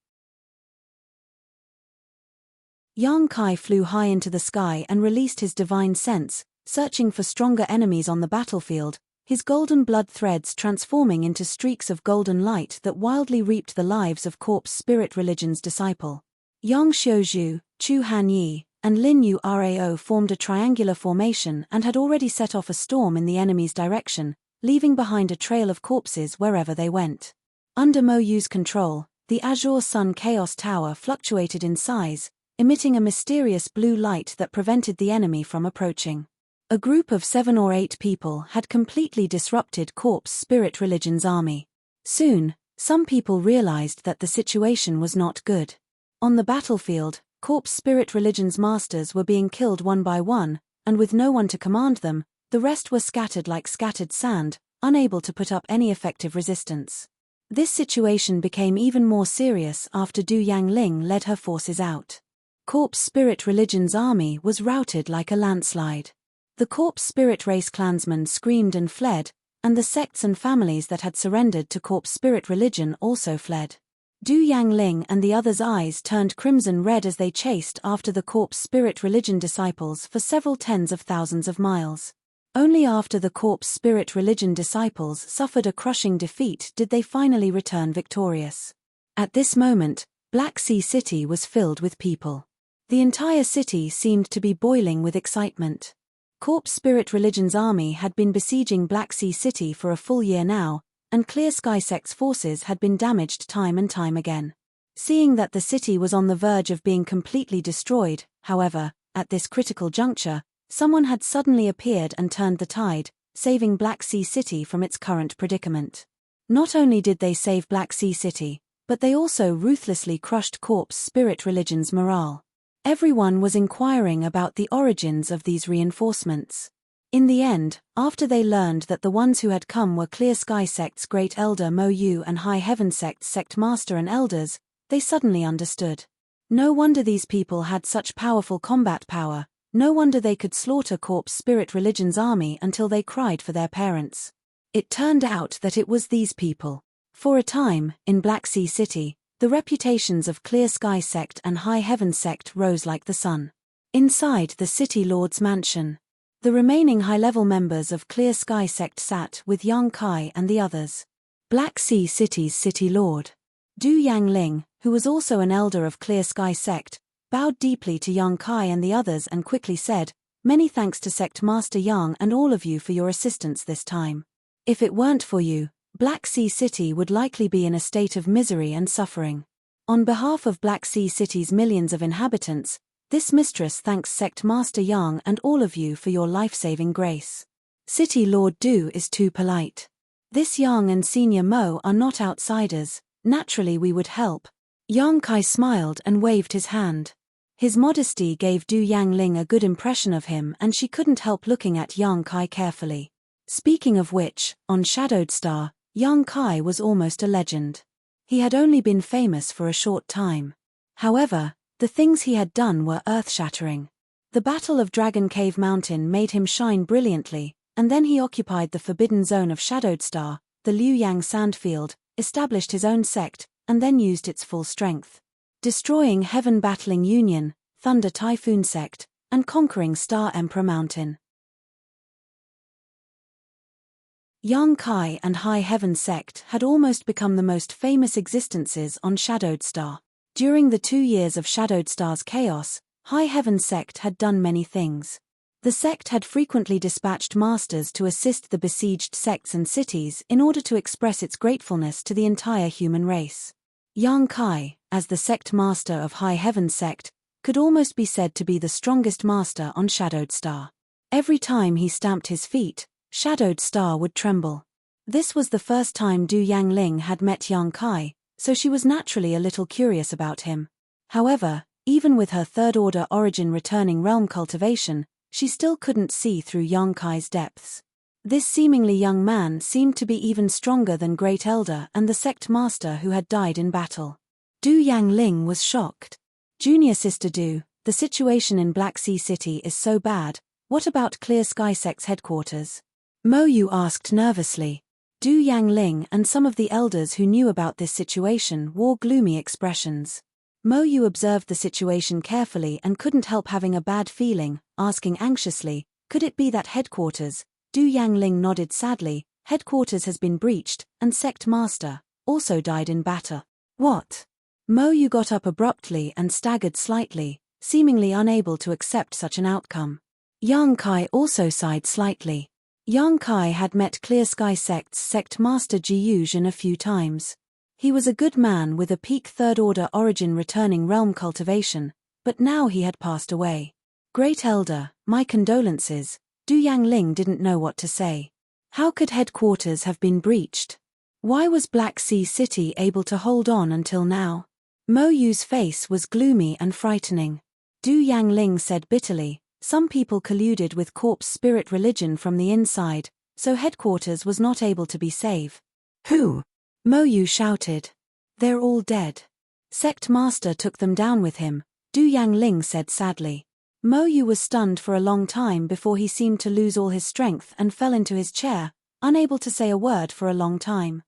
Yang Kai flew high into the sky and released his divine sense, searching for stronger enemies on the battlefield, his golden blood threads transforming into streaks of golden light that wildly reaped the lives of corpse spirit religion's disciple. Yang Xiuzhu, Chu Hanyi, and Lin Yu Rao formed a triangular formation and had already set off a storm in the enemy's direction, leaving behind a trail of corpses wherever they went. Under Mo Yu's control, the Azure Sun Chaos Tower fluctuated in size, emitting a mysterious blue light that prevented the enemy from approaching. A group of 7 or 8 people had completely disrupted Corpse Spirit Religion's army. Soon, some people realized that the situation was not good. On the battlefield, Corpse Spirit Religion's masters were being killed one by one, and with no one to command them, the rest were scattered like scattered sand, unable to put up any effective resistance. This situation became even more serious after Du Yangling led her forces out. Corpse Spirit Religion's army was routed like a landslide. The Corpse Spirit race clansmen screamed and fled, and the sects and families that had surrendered to Corpse Spirit Religion also fled. Du Yangling and the others' eyes turned crimson red as they chased after the Corpse Spirit Religion disciples for several tens of thousands of miles. Only after the Corpse Spirit Religion disciples suffered a crushing defeat did they finally return victorious. At this moment, Black Sea City was filled with people. The entire city seemed to be boiling with excitement. Corpse Spirit Religion's army had been besieging Black Sea City for a full year now, and Clear Sky Sect's forces had been damaged time and time again. Seeing that the city was on the verge of being completely destroyed, however, at this critical juncture, someone had suddenly appeared and turned the tide, saving Black Sea City from its current predicament. Not only did they save Black Sea City, but they also ruthlessly crushed Corpse Spirit Religion's morale. Everyone was inquiring about the origins of these reinforcements. In the end, after they learned that the ones who had come were Clear Sky Sect's Great Elder Mo Yu and High Heaven Sect's Sect Master and Elders, they suddenly understood. No wonder these people had such powerful combat power, no wonder they could slaughter Corpse Spirit Religion's army until they cried for their parents. It turned out that it was these people. For a time, in Black Sea City, the reputations of Clear Sky Sect and High Heaven Sect rose like the sun. Inside the City Lord's mansion, the remaining high-level members of Clear Sky Sect sat with Yang Kai and the others. Black Sea City's City Lord, Du Yangling, who was also an elder of Clear Sky Sect, bowed deeply to Yang Kai and the others and quickly said, "Many thanks to Sect Master Yang and all of you for your assistance this time. If it weren't for you, Black Sea City would likely be in a state of misery and suffering. On behalf of Black Sea City's millions of inhabitants, this mistress thanks Sect Master Yang and all of you for your life-saving grace. City Lord Du is too polite. This Yang and Senior Mo are not outsiders, naturally we would help." Yang Kai smiled and waved his hand. His modesty gave Du Yangling a good impression of him and she couldn't help looking at Yang Kai carefully. Speaking of which, on Shadowed Star, Yang Kai was almost a legend. He had only been famous for a short time. However, the things he had done were earth-shattering. The Battle of Dragon Cave Mountain made him shine brilliantly, and then he occupied the forbidden zone of Shadowed Star, the Liu Yang Sandfield, established his own sect, and then used its full strength. Destroying Heaven Battling Union, Thunder Typhoon Sect, and conquering Star Emperor Mountain. Yang Kai and High Heaven Sect had almost become the most famous existences on Shadowed Star. During the 2 years of Shadowed Star's chaos, High Heaven Sect had done many things. The sect had frequently dispatched masters to assist the besieged sects and cities in order to express its gratefulness to the entire human race. Yang Kai, as the sect master of High Heaven Sect, could almost be said to be the strongest master on Shadowed Star. Every time he stamped his feet, Shadowed Star would tremble. This was the first time Du Yangling had met Yang Kai, so she was naturally a little curious about him. However, even with her third-order origin returning realm cultivation, she still couldn't see through Yang Kai's depths. This seemingly young man seemed to be even stronger than Great Elder and the sect master who had died in battle. Du Yangling was shocked. "Junior Sister Du, the situation in Black Sea City is so bad, what about Clear Sky Sect's headquarters?" Mo Yu asked nervously. Du Yangling and some of the elders who knew about this situation wore gloomy expressions. Mo Yu observed the situation carefully and couldn't help having a bad feeling, asking anxiously, "Could it be that headquarters?" Du Yangling nodded sadly. "Headquarters has been breached, and Sect Master also died in battle." "What?" Mo Yu got up abruptly and staggered slightly, seemingly unable to accept such an outcome. Yang Kai also sighed slightly. Yang Kai had met Clear Sky Sect's Sect Master Ji Yuzhen a few times. He was a good man with a peak third-order origin returning realm cultivation, but now he had passed away. "Great Elder, my condolences," Du Yangling didn't know what to say. How could headquarters have been breached? Why was Black Sea City able to hold on until now? Mo Yu's face was gloomy and frightening. Du Yangling said bitterly, some people colluded with corpse spirit religion from the inside, so headquarters was not able to be safe. Who? Mo Yu shouted. They're all dead. Sect Master took them down with him, Du Yangling said sadly. Mo Yu was stunned for a long time before he seemed to lose all his strength and fell into his chair, unable to say a word for a long time.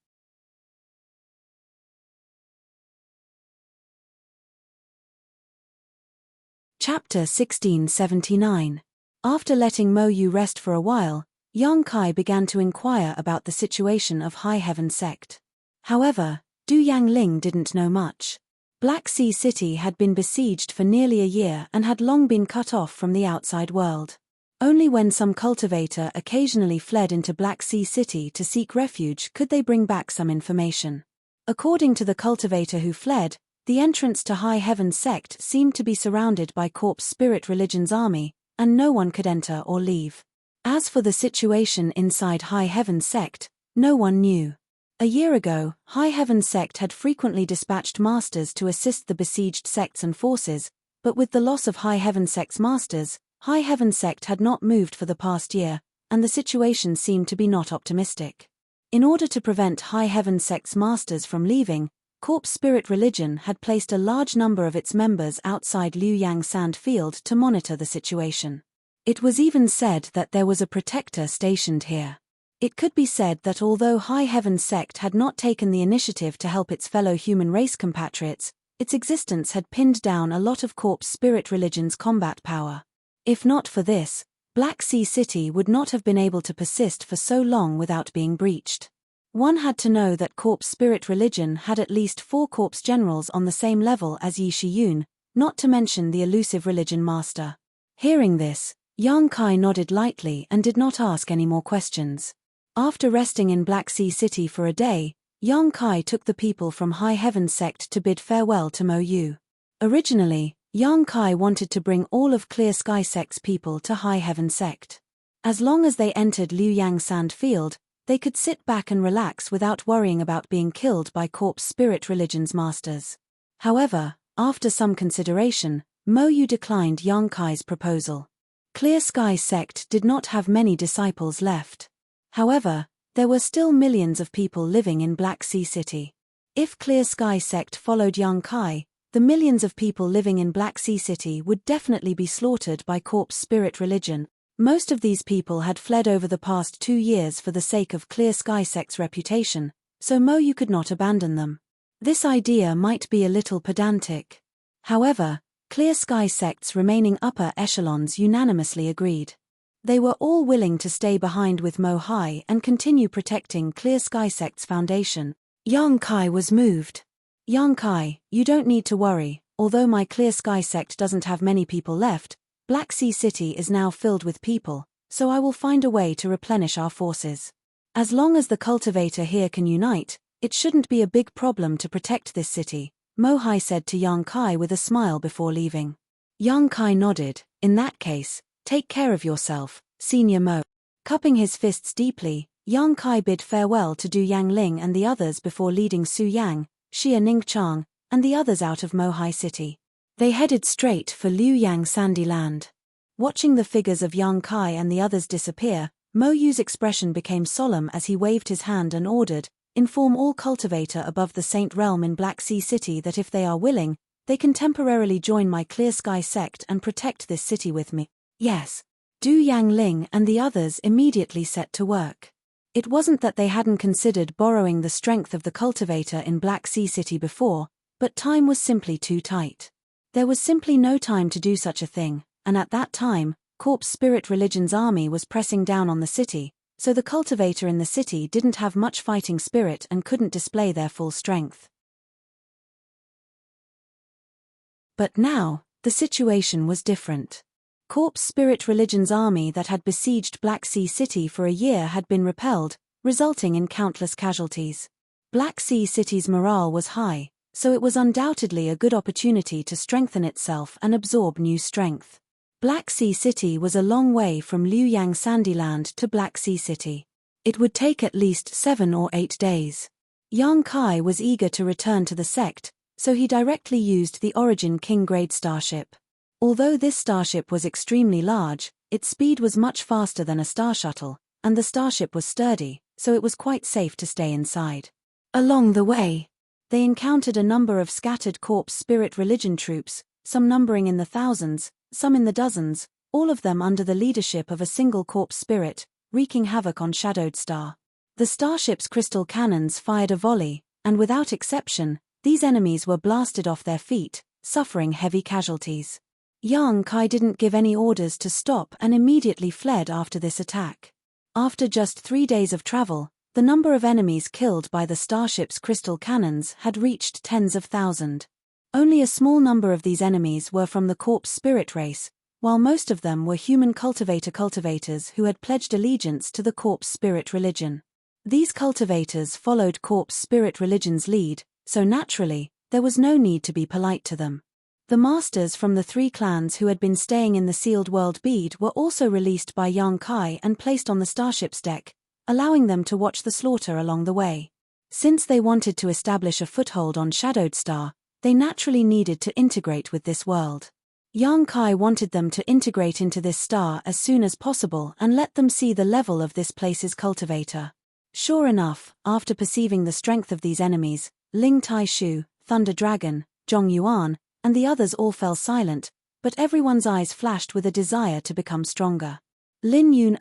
Chapter 1679. After letting Mo Yu rest for a while, Yang Kai began to inquire about the situation of High Heaven Sect. However, Du Yangling didn't know much. Black Sea City had been besieged for nearly a year and had long been cut off from the outside world. Only when some cultivator occasionally fled into Black Sea City to seek refuge could they bring back some information. According to the cultivator who fled, the entrance to High Heaven Sect seemed to be surrounded by Corpse Spirit Religion's army, and no one could enter or leave. As for the situation inside High Heaven Sect, no one knew. A year ago, High Heaven Sect had frequently dispatched masters to assist the besieged sects and forces, but with the loss of High Heaven Sect's masters, High Heaven Sect had not moved for the past year, and the situation seemed to be not optimistic. In order to prevent High Heaven Sect's masters from leaving, Corpse Spirit Religion had placed a large number of its members outside Liuyang Sand Field to monitor the situation. It was even said that there was a protector stationed here. It could be said that although High Heaven Sect had not taken the initiative to help its fellow human race compatriots, its existence had pinned down a lot of Corpse Spirit Religion's combat power. If not for this, Black Sea City would not have been able to persist for so long without being breached. One had to know that Corpse Spirit Religion had at least 4 corpse generals on the same level as Yi Shiyun, not to mention the elusive religion master. Hearing this, Yang Kai nodded lightly and did not ask any more questions. After resting in Black Sea City for a day, Yang Kai took the people from High Heaven Sect to bid farewell to Mo Yu. Originally, Yang Kai wanted to bring all of Clear Sky Sect's people to High Heaven Sect. As long as they entered Liuyang Sand Field, they could sit back and relax without worrying about being killed by Corpse Spirit Religion's masters. However, after some consideration, Mo Yu declined Yang Kai's proposal. Clear Sky Sect did not have many disciples left. However, there were still millions of people living in Black Sea City. If Clear Sky Sect followed Yang Kai, the millions of people living in Black Sea City would definitely be slaughtered by Corpse Spirit Religion. Most of these people had fled over the past 2 years for the sake of Clear Sky Sect's reputation, so Mo Yu could not abandon them. This idea might be a little pedantic. However, Clear Sky Sect's remaining upper echelons unanimously agreed. They were all willing to stay behind with Mo Hai and continue protecting Clear Sky Sect's foundation. Yang Kai was moved. Yang Kai, you don't need to worry, although my Clear Sky Sect doesn't have many people left, Black Sea City is now filled with people, so I will find a way to replenish our forces. As long as the cultivator here can unite, it shouldn't be a big problem to protect this city, Mo Hai said to Yang Kai with a smile before leaving. Yang Kai nodded. In that case, take care of yourself, Senior Mo. Cupping his fists deeply, Yang Kai bid farewell to Du Yangling and the others before leading Su Yang, Xia Ningchang, and the others out of Mo Hai City. They headed straight for Liuyang Sandy Land. Watching the figures of Yang Kai and the others disappear, Mo Yu's expression became solemn as he waved his hand and ordered, inform all cultivator above the Saint Realm in Black Sea City that if they are willing, they can temporarily join my Clear Sky Sect and protect this city with me. Yes. Du Yangling and the others immediately set to work. It wasn't that they hadn't considered borrowing the strength of the cultivator in Black Sea City before, but time was simply too tight. There was simply no time to do such a thing, and at that time, Corpse Spirit Religion's army was pressing down on the city, so the cultivator in the city didn't have much fighting spirit and couldn't display their full strength. But now, the situation was different. Corpse Spirit Religion's army that had besieged Black Sea City for a year had been repelled, resulting in countless casualties. Black Sea City's morale was high, so it was undoubtedly a good opportunity to strengthen itself and absorb new strength. Black Sea City was a long way from Luoyang Sandyland to Black Sea City. It would take at least 7 or 8 days. Yang Kai was eager to return to the sect, so he directly used the Origin King grade starship. Although this starship was extremely large, its speed was much faster than a star shuttle, and the starship was sturdy, so it was quite safe to stay inside. Along the way, they encountered a number of scattered corpse spirit religion troops, some numbering in the thousands, some in the dozens, all of them under the leadership of a single corpse spirit, wreaking havoc on Shadowed Star. The starship's crystal cannons fired a volley, and without exception, these enemies were blasted off their feet, suffering heavy casualties. Yang Kai didn't give any orders to stop and immediately fled after this attack. After just 3 days of travel, the number of enemies killed by the starship's crystal cannons had reached tens of thousands. Only a small number of these enemies were from the corpse spirit race, while most of them were human cultivators who had pledged allegiance to the corpse spirit religion. These cultivators followed corpse spirit religion's lead, so naturally, there was no need to be polite to them. The masters from the 3 clans who had been staying in the sealed world bead were also released by Yang Kai and placed on the starship's deck, allowing them to watch the slaughter along the way. Since they wanted to establish a foothold on Shadowed Star, they naturally needed to integrate with this world. Yang Kai wanted them to integrate into this star as soon as possible and let them see the level of this place's cultivator. Sure enough, after perceiving the strength of these enemies, Ling Tai Shu, Thunder Dragon, Zhong Yuan, and the others all fell silent, but everyone's eyes flashed with a desire to become stronger. Lin Yun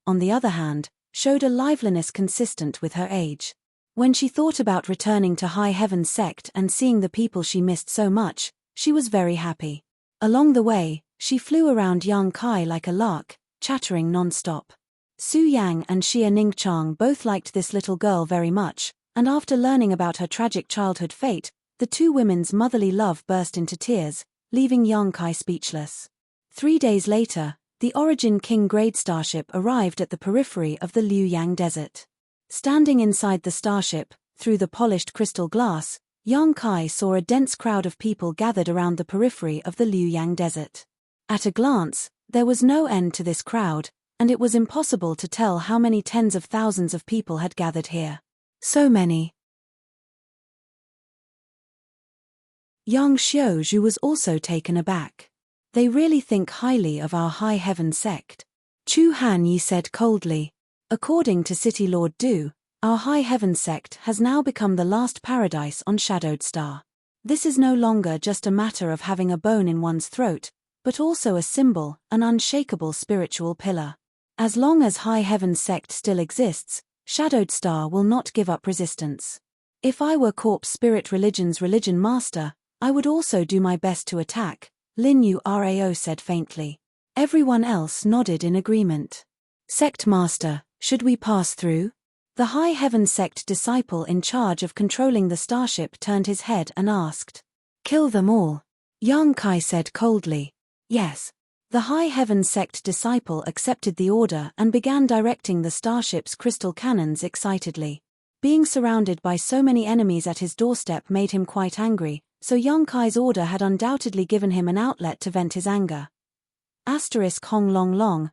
on the other hand, showed a liveliness consistent with her age. When she thought about returning to High Heaven's sect and seeing the people she missed so much, she was very happy. Along the way, she flew around Yang Kai like a lark, chattering non-stop. Su Yang and Xia Ningchang both liked this little girl very much, and after learning about her tragic childhood fate, the 2 women's motherly love burst into tears, leaving Yang Kai speechless. 3 days later, the Origin King grade starship arrived at the periphery of the Luoyang Desert. Standing inside the starship, through the polished crystal glass, Yang Kai saw a dense crowd of people gathered around the periphery of the Luoyang Desert. At a glance, there was no end to this crowd, and it was impossible to tell how many tens of thousands of people had gathered here. So many. Yang Xiaozhu was also taken aback. They really think highly of our High Heaven sect. Chu Hanyi said coldly. According to City Lord Du, our High Heaven sect has now become the last paradise on Shadowed Star. This is no longer just a matter of having a bone in one's throat, but also a symbol, an unshakable spiritual pillar. As long as High Heaven sect still exists, Shadowed Star will not give up resistance. If I were Corpse Spirit Religion's religion master, I would also do my best to attack, Lin Yu Rao said faintly. Everyone else nodded in agreement. Sect master, should we pass through? The High Heaven sect disciple in charge of controlling the starship turned his head and asked. Kill them all. Yang Kai said coldly. Yes. The High Heaven sect disciple accepted the order and began directing the starship's crystal cannons excitedly. Being surrounded by so many enemies at his doorstep made him quite angry, so Yang Kai's order had undoubtedly given him an outlet to vent his anger. Hong long long,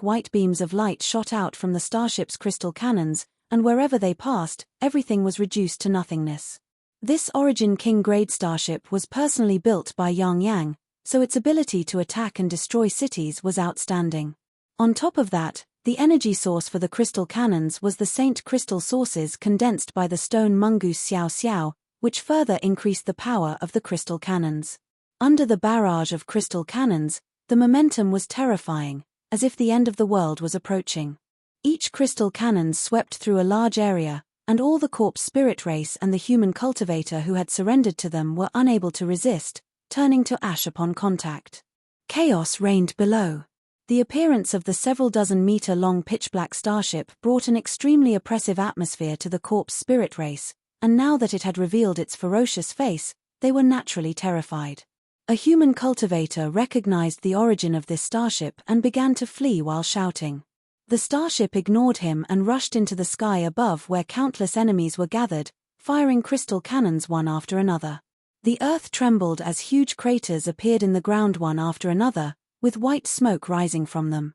white beams of light shot out from the starship's crystal cannons, and wherever they passed, everything was reduced to nothingness. This Origin King grade starship was personally built by Yang, so its ability to attack and destroy cities was outstanding. On top of that, the energy source for the crystal cannons was the Saint crystal sources condensed by the stone mongoose Xiao Xiao, which further increased the power of the crystal cannons. Under the barrage of crystal cannons, the momentum was terrifying, as if the end of the world was approaching. Each crystal cannon swept through a large area, and all the corpse spirit race and the human cultivator who had surrendered to them were unable to resist, turning to ash upon contact. Chaos reigned below. The appearance of the several dozen meter-long pitch-black starship brought an extremely oppressive atmosphere to the corpse spirit race, and now that it had revealed its ferocious face, they were naturally terrified. A human cultivator recognized the origin of this starship and began to flee while shouting. The starship ignored him and rushed into the sky above where countless enemies were gathered, firing crystal cannons one after another. The earth trembled as huge craters appeared in the ground one after another, with white smoke rising from them.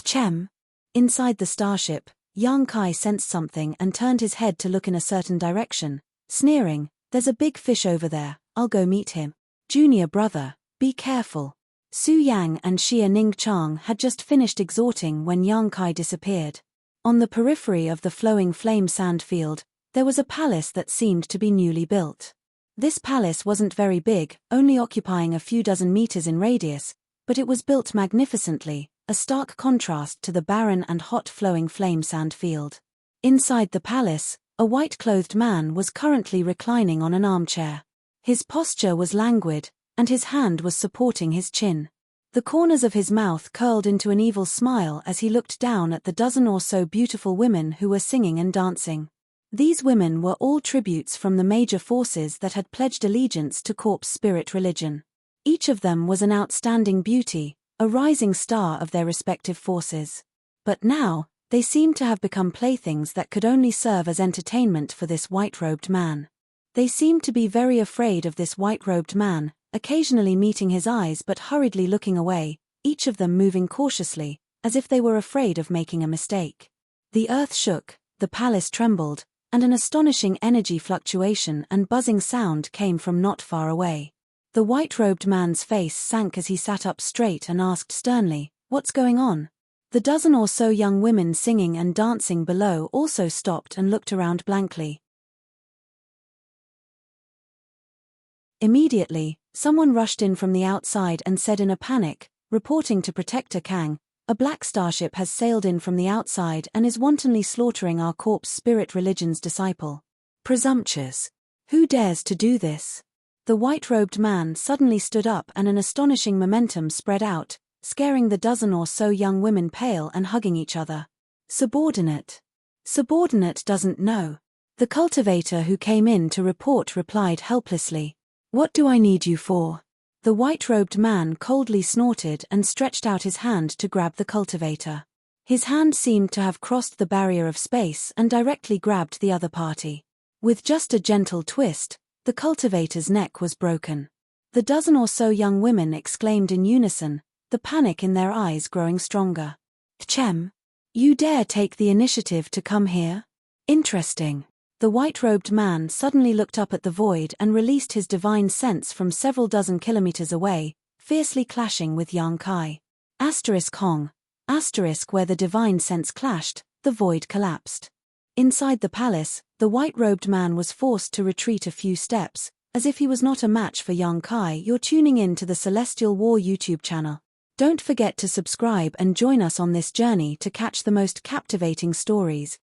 Chem. Inside the starship, Yang Kai sensed something and turned his head to look in a certain direction, sneering, "There's a big fish over there, I'll go meet him. Junior brother, be careful." Su Yang and Xia Ning Chang had just finished exhorting when Yang Kai disappeared. On the periphery of the flowing flame sand field, there was a palace that seemed to be newly built. This palace wasn't very big, only occupying a few dozen meters in radius, but it was built magnificently, a stark contrast to the barren and hot flowing flame sand field. Inside the palace, a white-clothed man was currently reclining on an armchair. His posture was languid, and his hand was supporting his chin. The corners of his mouth curled into an evil smile as he looked down at the dozen or so beautiful women who were singing and dancing. These women were all tributes from the major forces that had pledged allegiance to Corpse Spirit religion. Each of them was an outstanding beauty, a rising star of their respective forces. But now, they seemed to have become playthings that could only serve as entertainment for this white-robed man. They seemed to be very afraid of this white-robed man, occasionally meeting his eyes but hurriedly looking away, each of them moving cautiously, as if they were afraid of making a mistake. The earth shook, the palace trembled, and an astonishing energy fluctuation and buzzing sound came from not far away. The white-robed man's face sank as he sat up straight and asked sternly, "What's going on?" The dozen or so young women singing and dancing below also stopped and looked around blankly. Immediately, someone rushed in from the outside and said in a panic, reporting to Protector Kang, "A black starship has sailed in from the outside and is wantonly slaughtering our Corpse Spirit religion's disciple. Presumptuous! Who dares to do this?" The white-robed man suddenly stood up and an astonishing momentum spread out, scaring the dozen or so young women pale and hugging each other. "Subordinate. Subordinate doesn't know." The cultivator who came in to report replied helplessly. "What do I need you for?" The white-robed man coldly snorted and stretched out his hand to grab the cultivator. His hand seemed to have crossed the barrier of space and directly grabbed the other party. With just a gentle twist, the cultivator's neck was broken. The dozen or so young women exclaimed in unison, the panic in their eyes growing stronger. "Chem, you dare take the initiative to come here? Interesting." The white-robed man suddenly looked up at the void and released his divine sense from several dozen kilometers away, fiercely clashing with Yang Kai. Hong. Where the divine sense clashed, the void collapsed. Inside the palace, the white-robed man was forced to retreat a few steps, as if he was not a match for Yang Kai. You're tuning in to the Celestial War YouTube channel. Don't forget to subscribe and join us on this journey to catch the most captivating stories.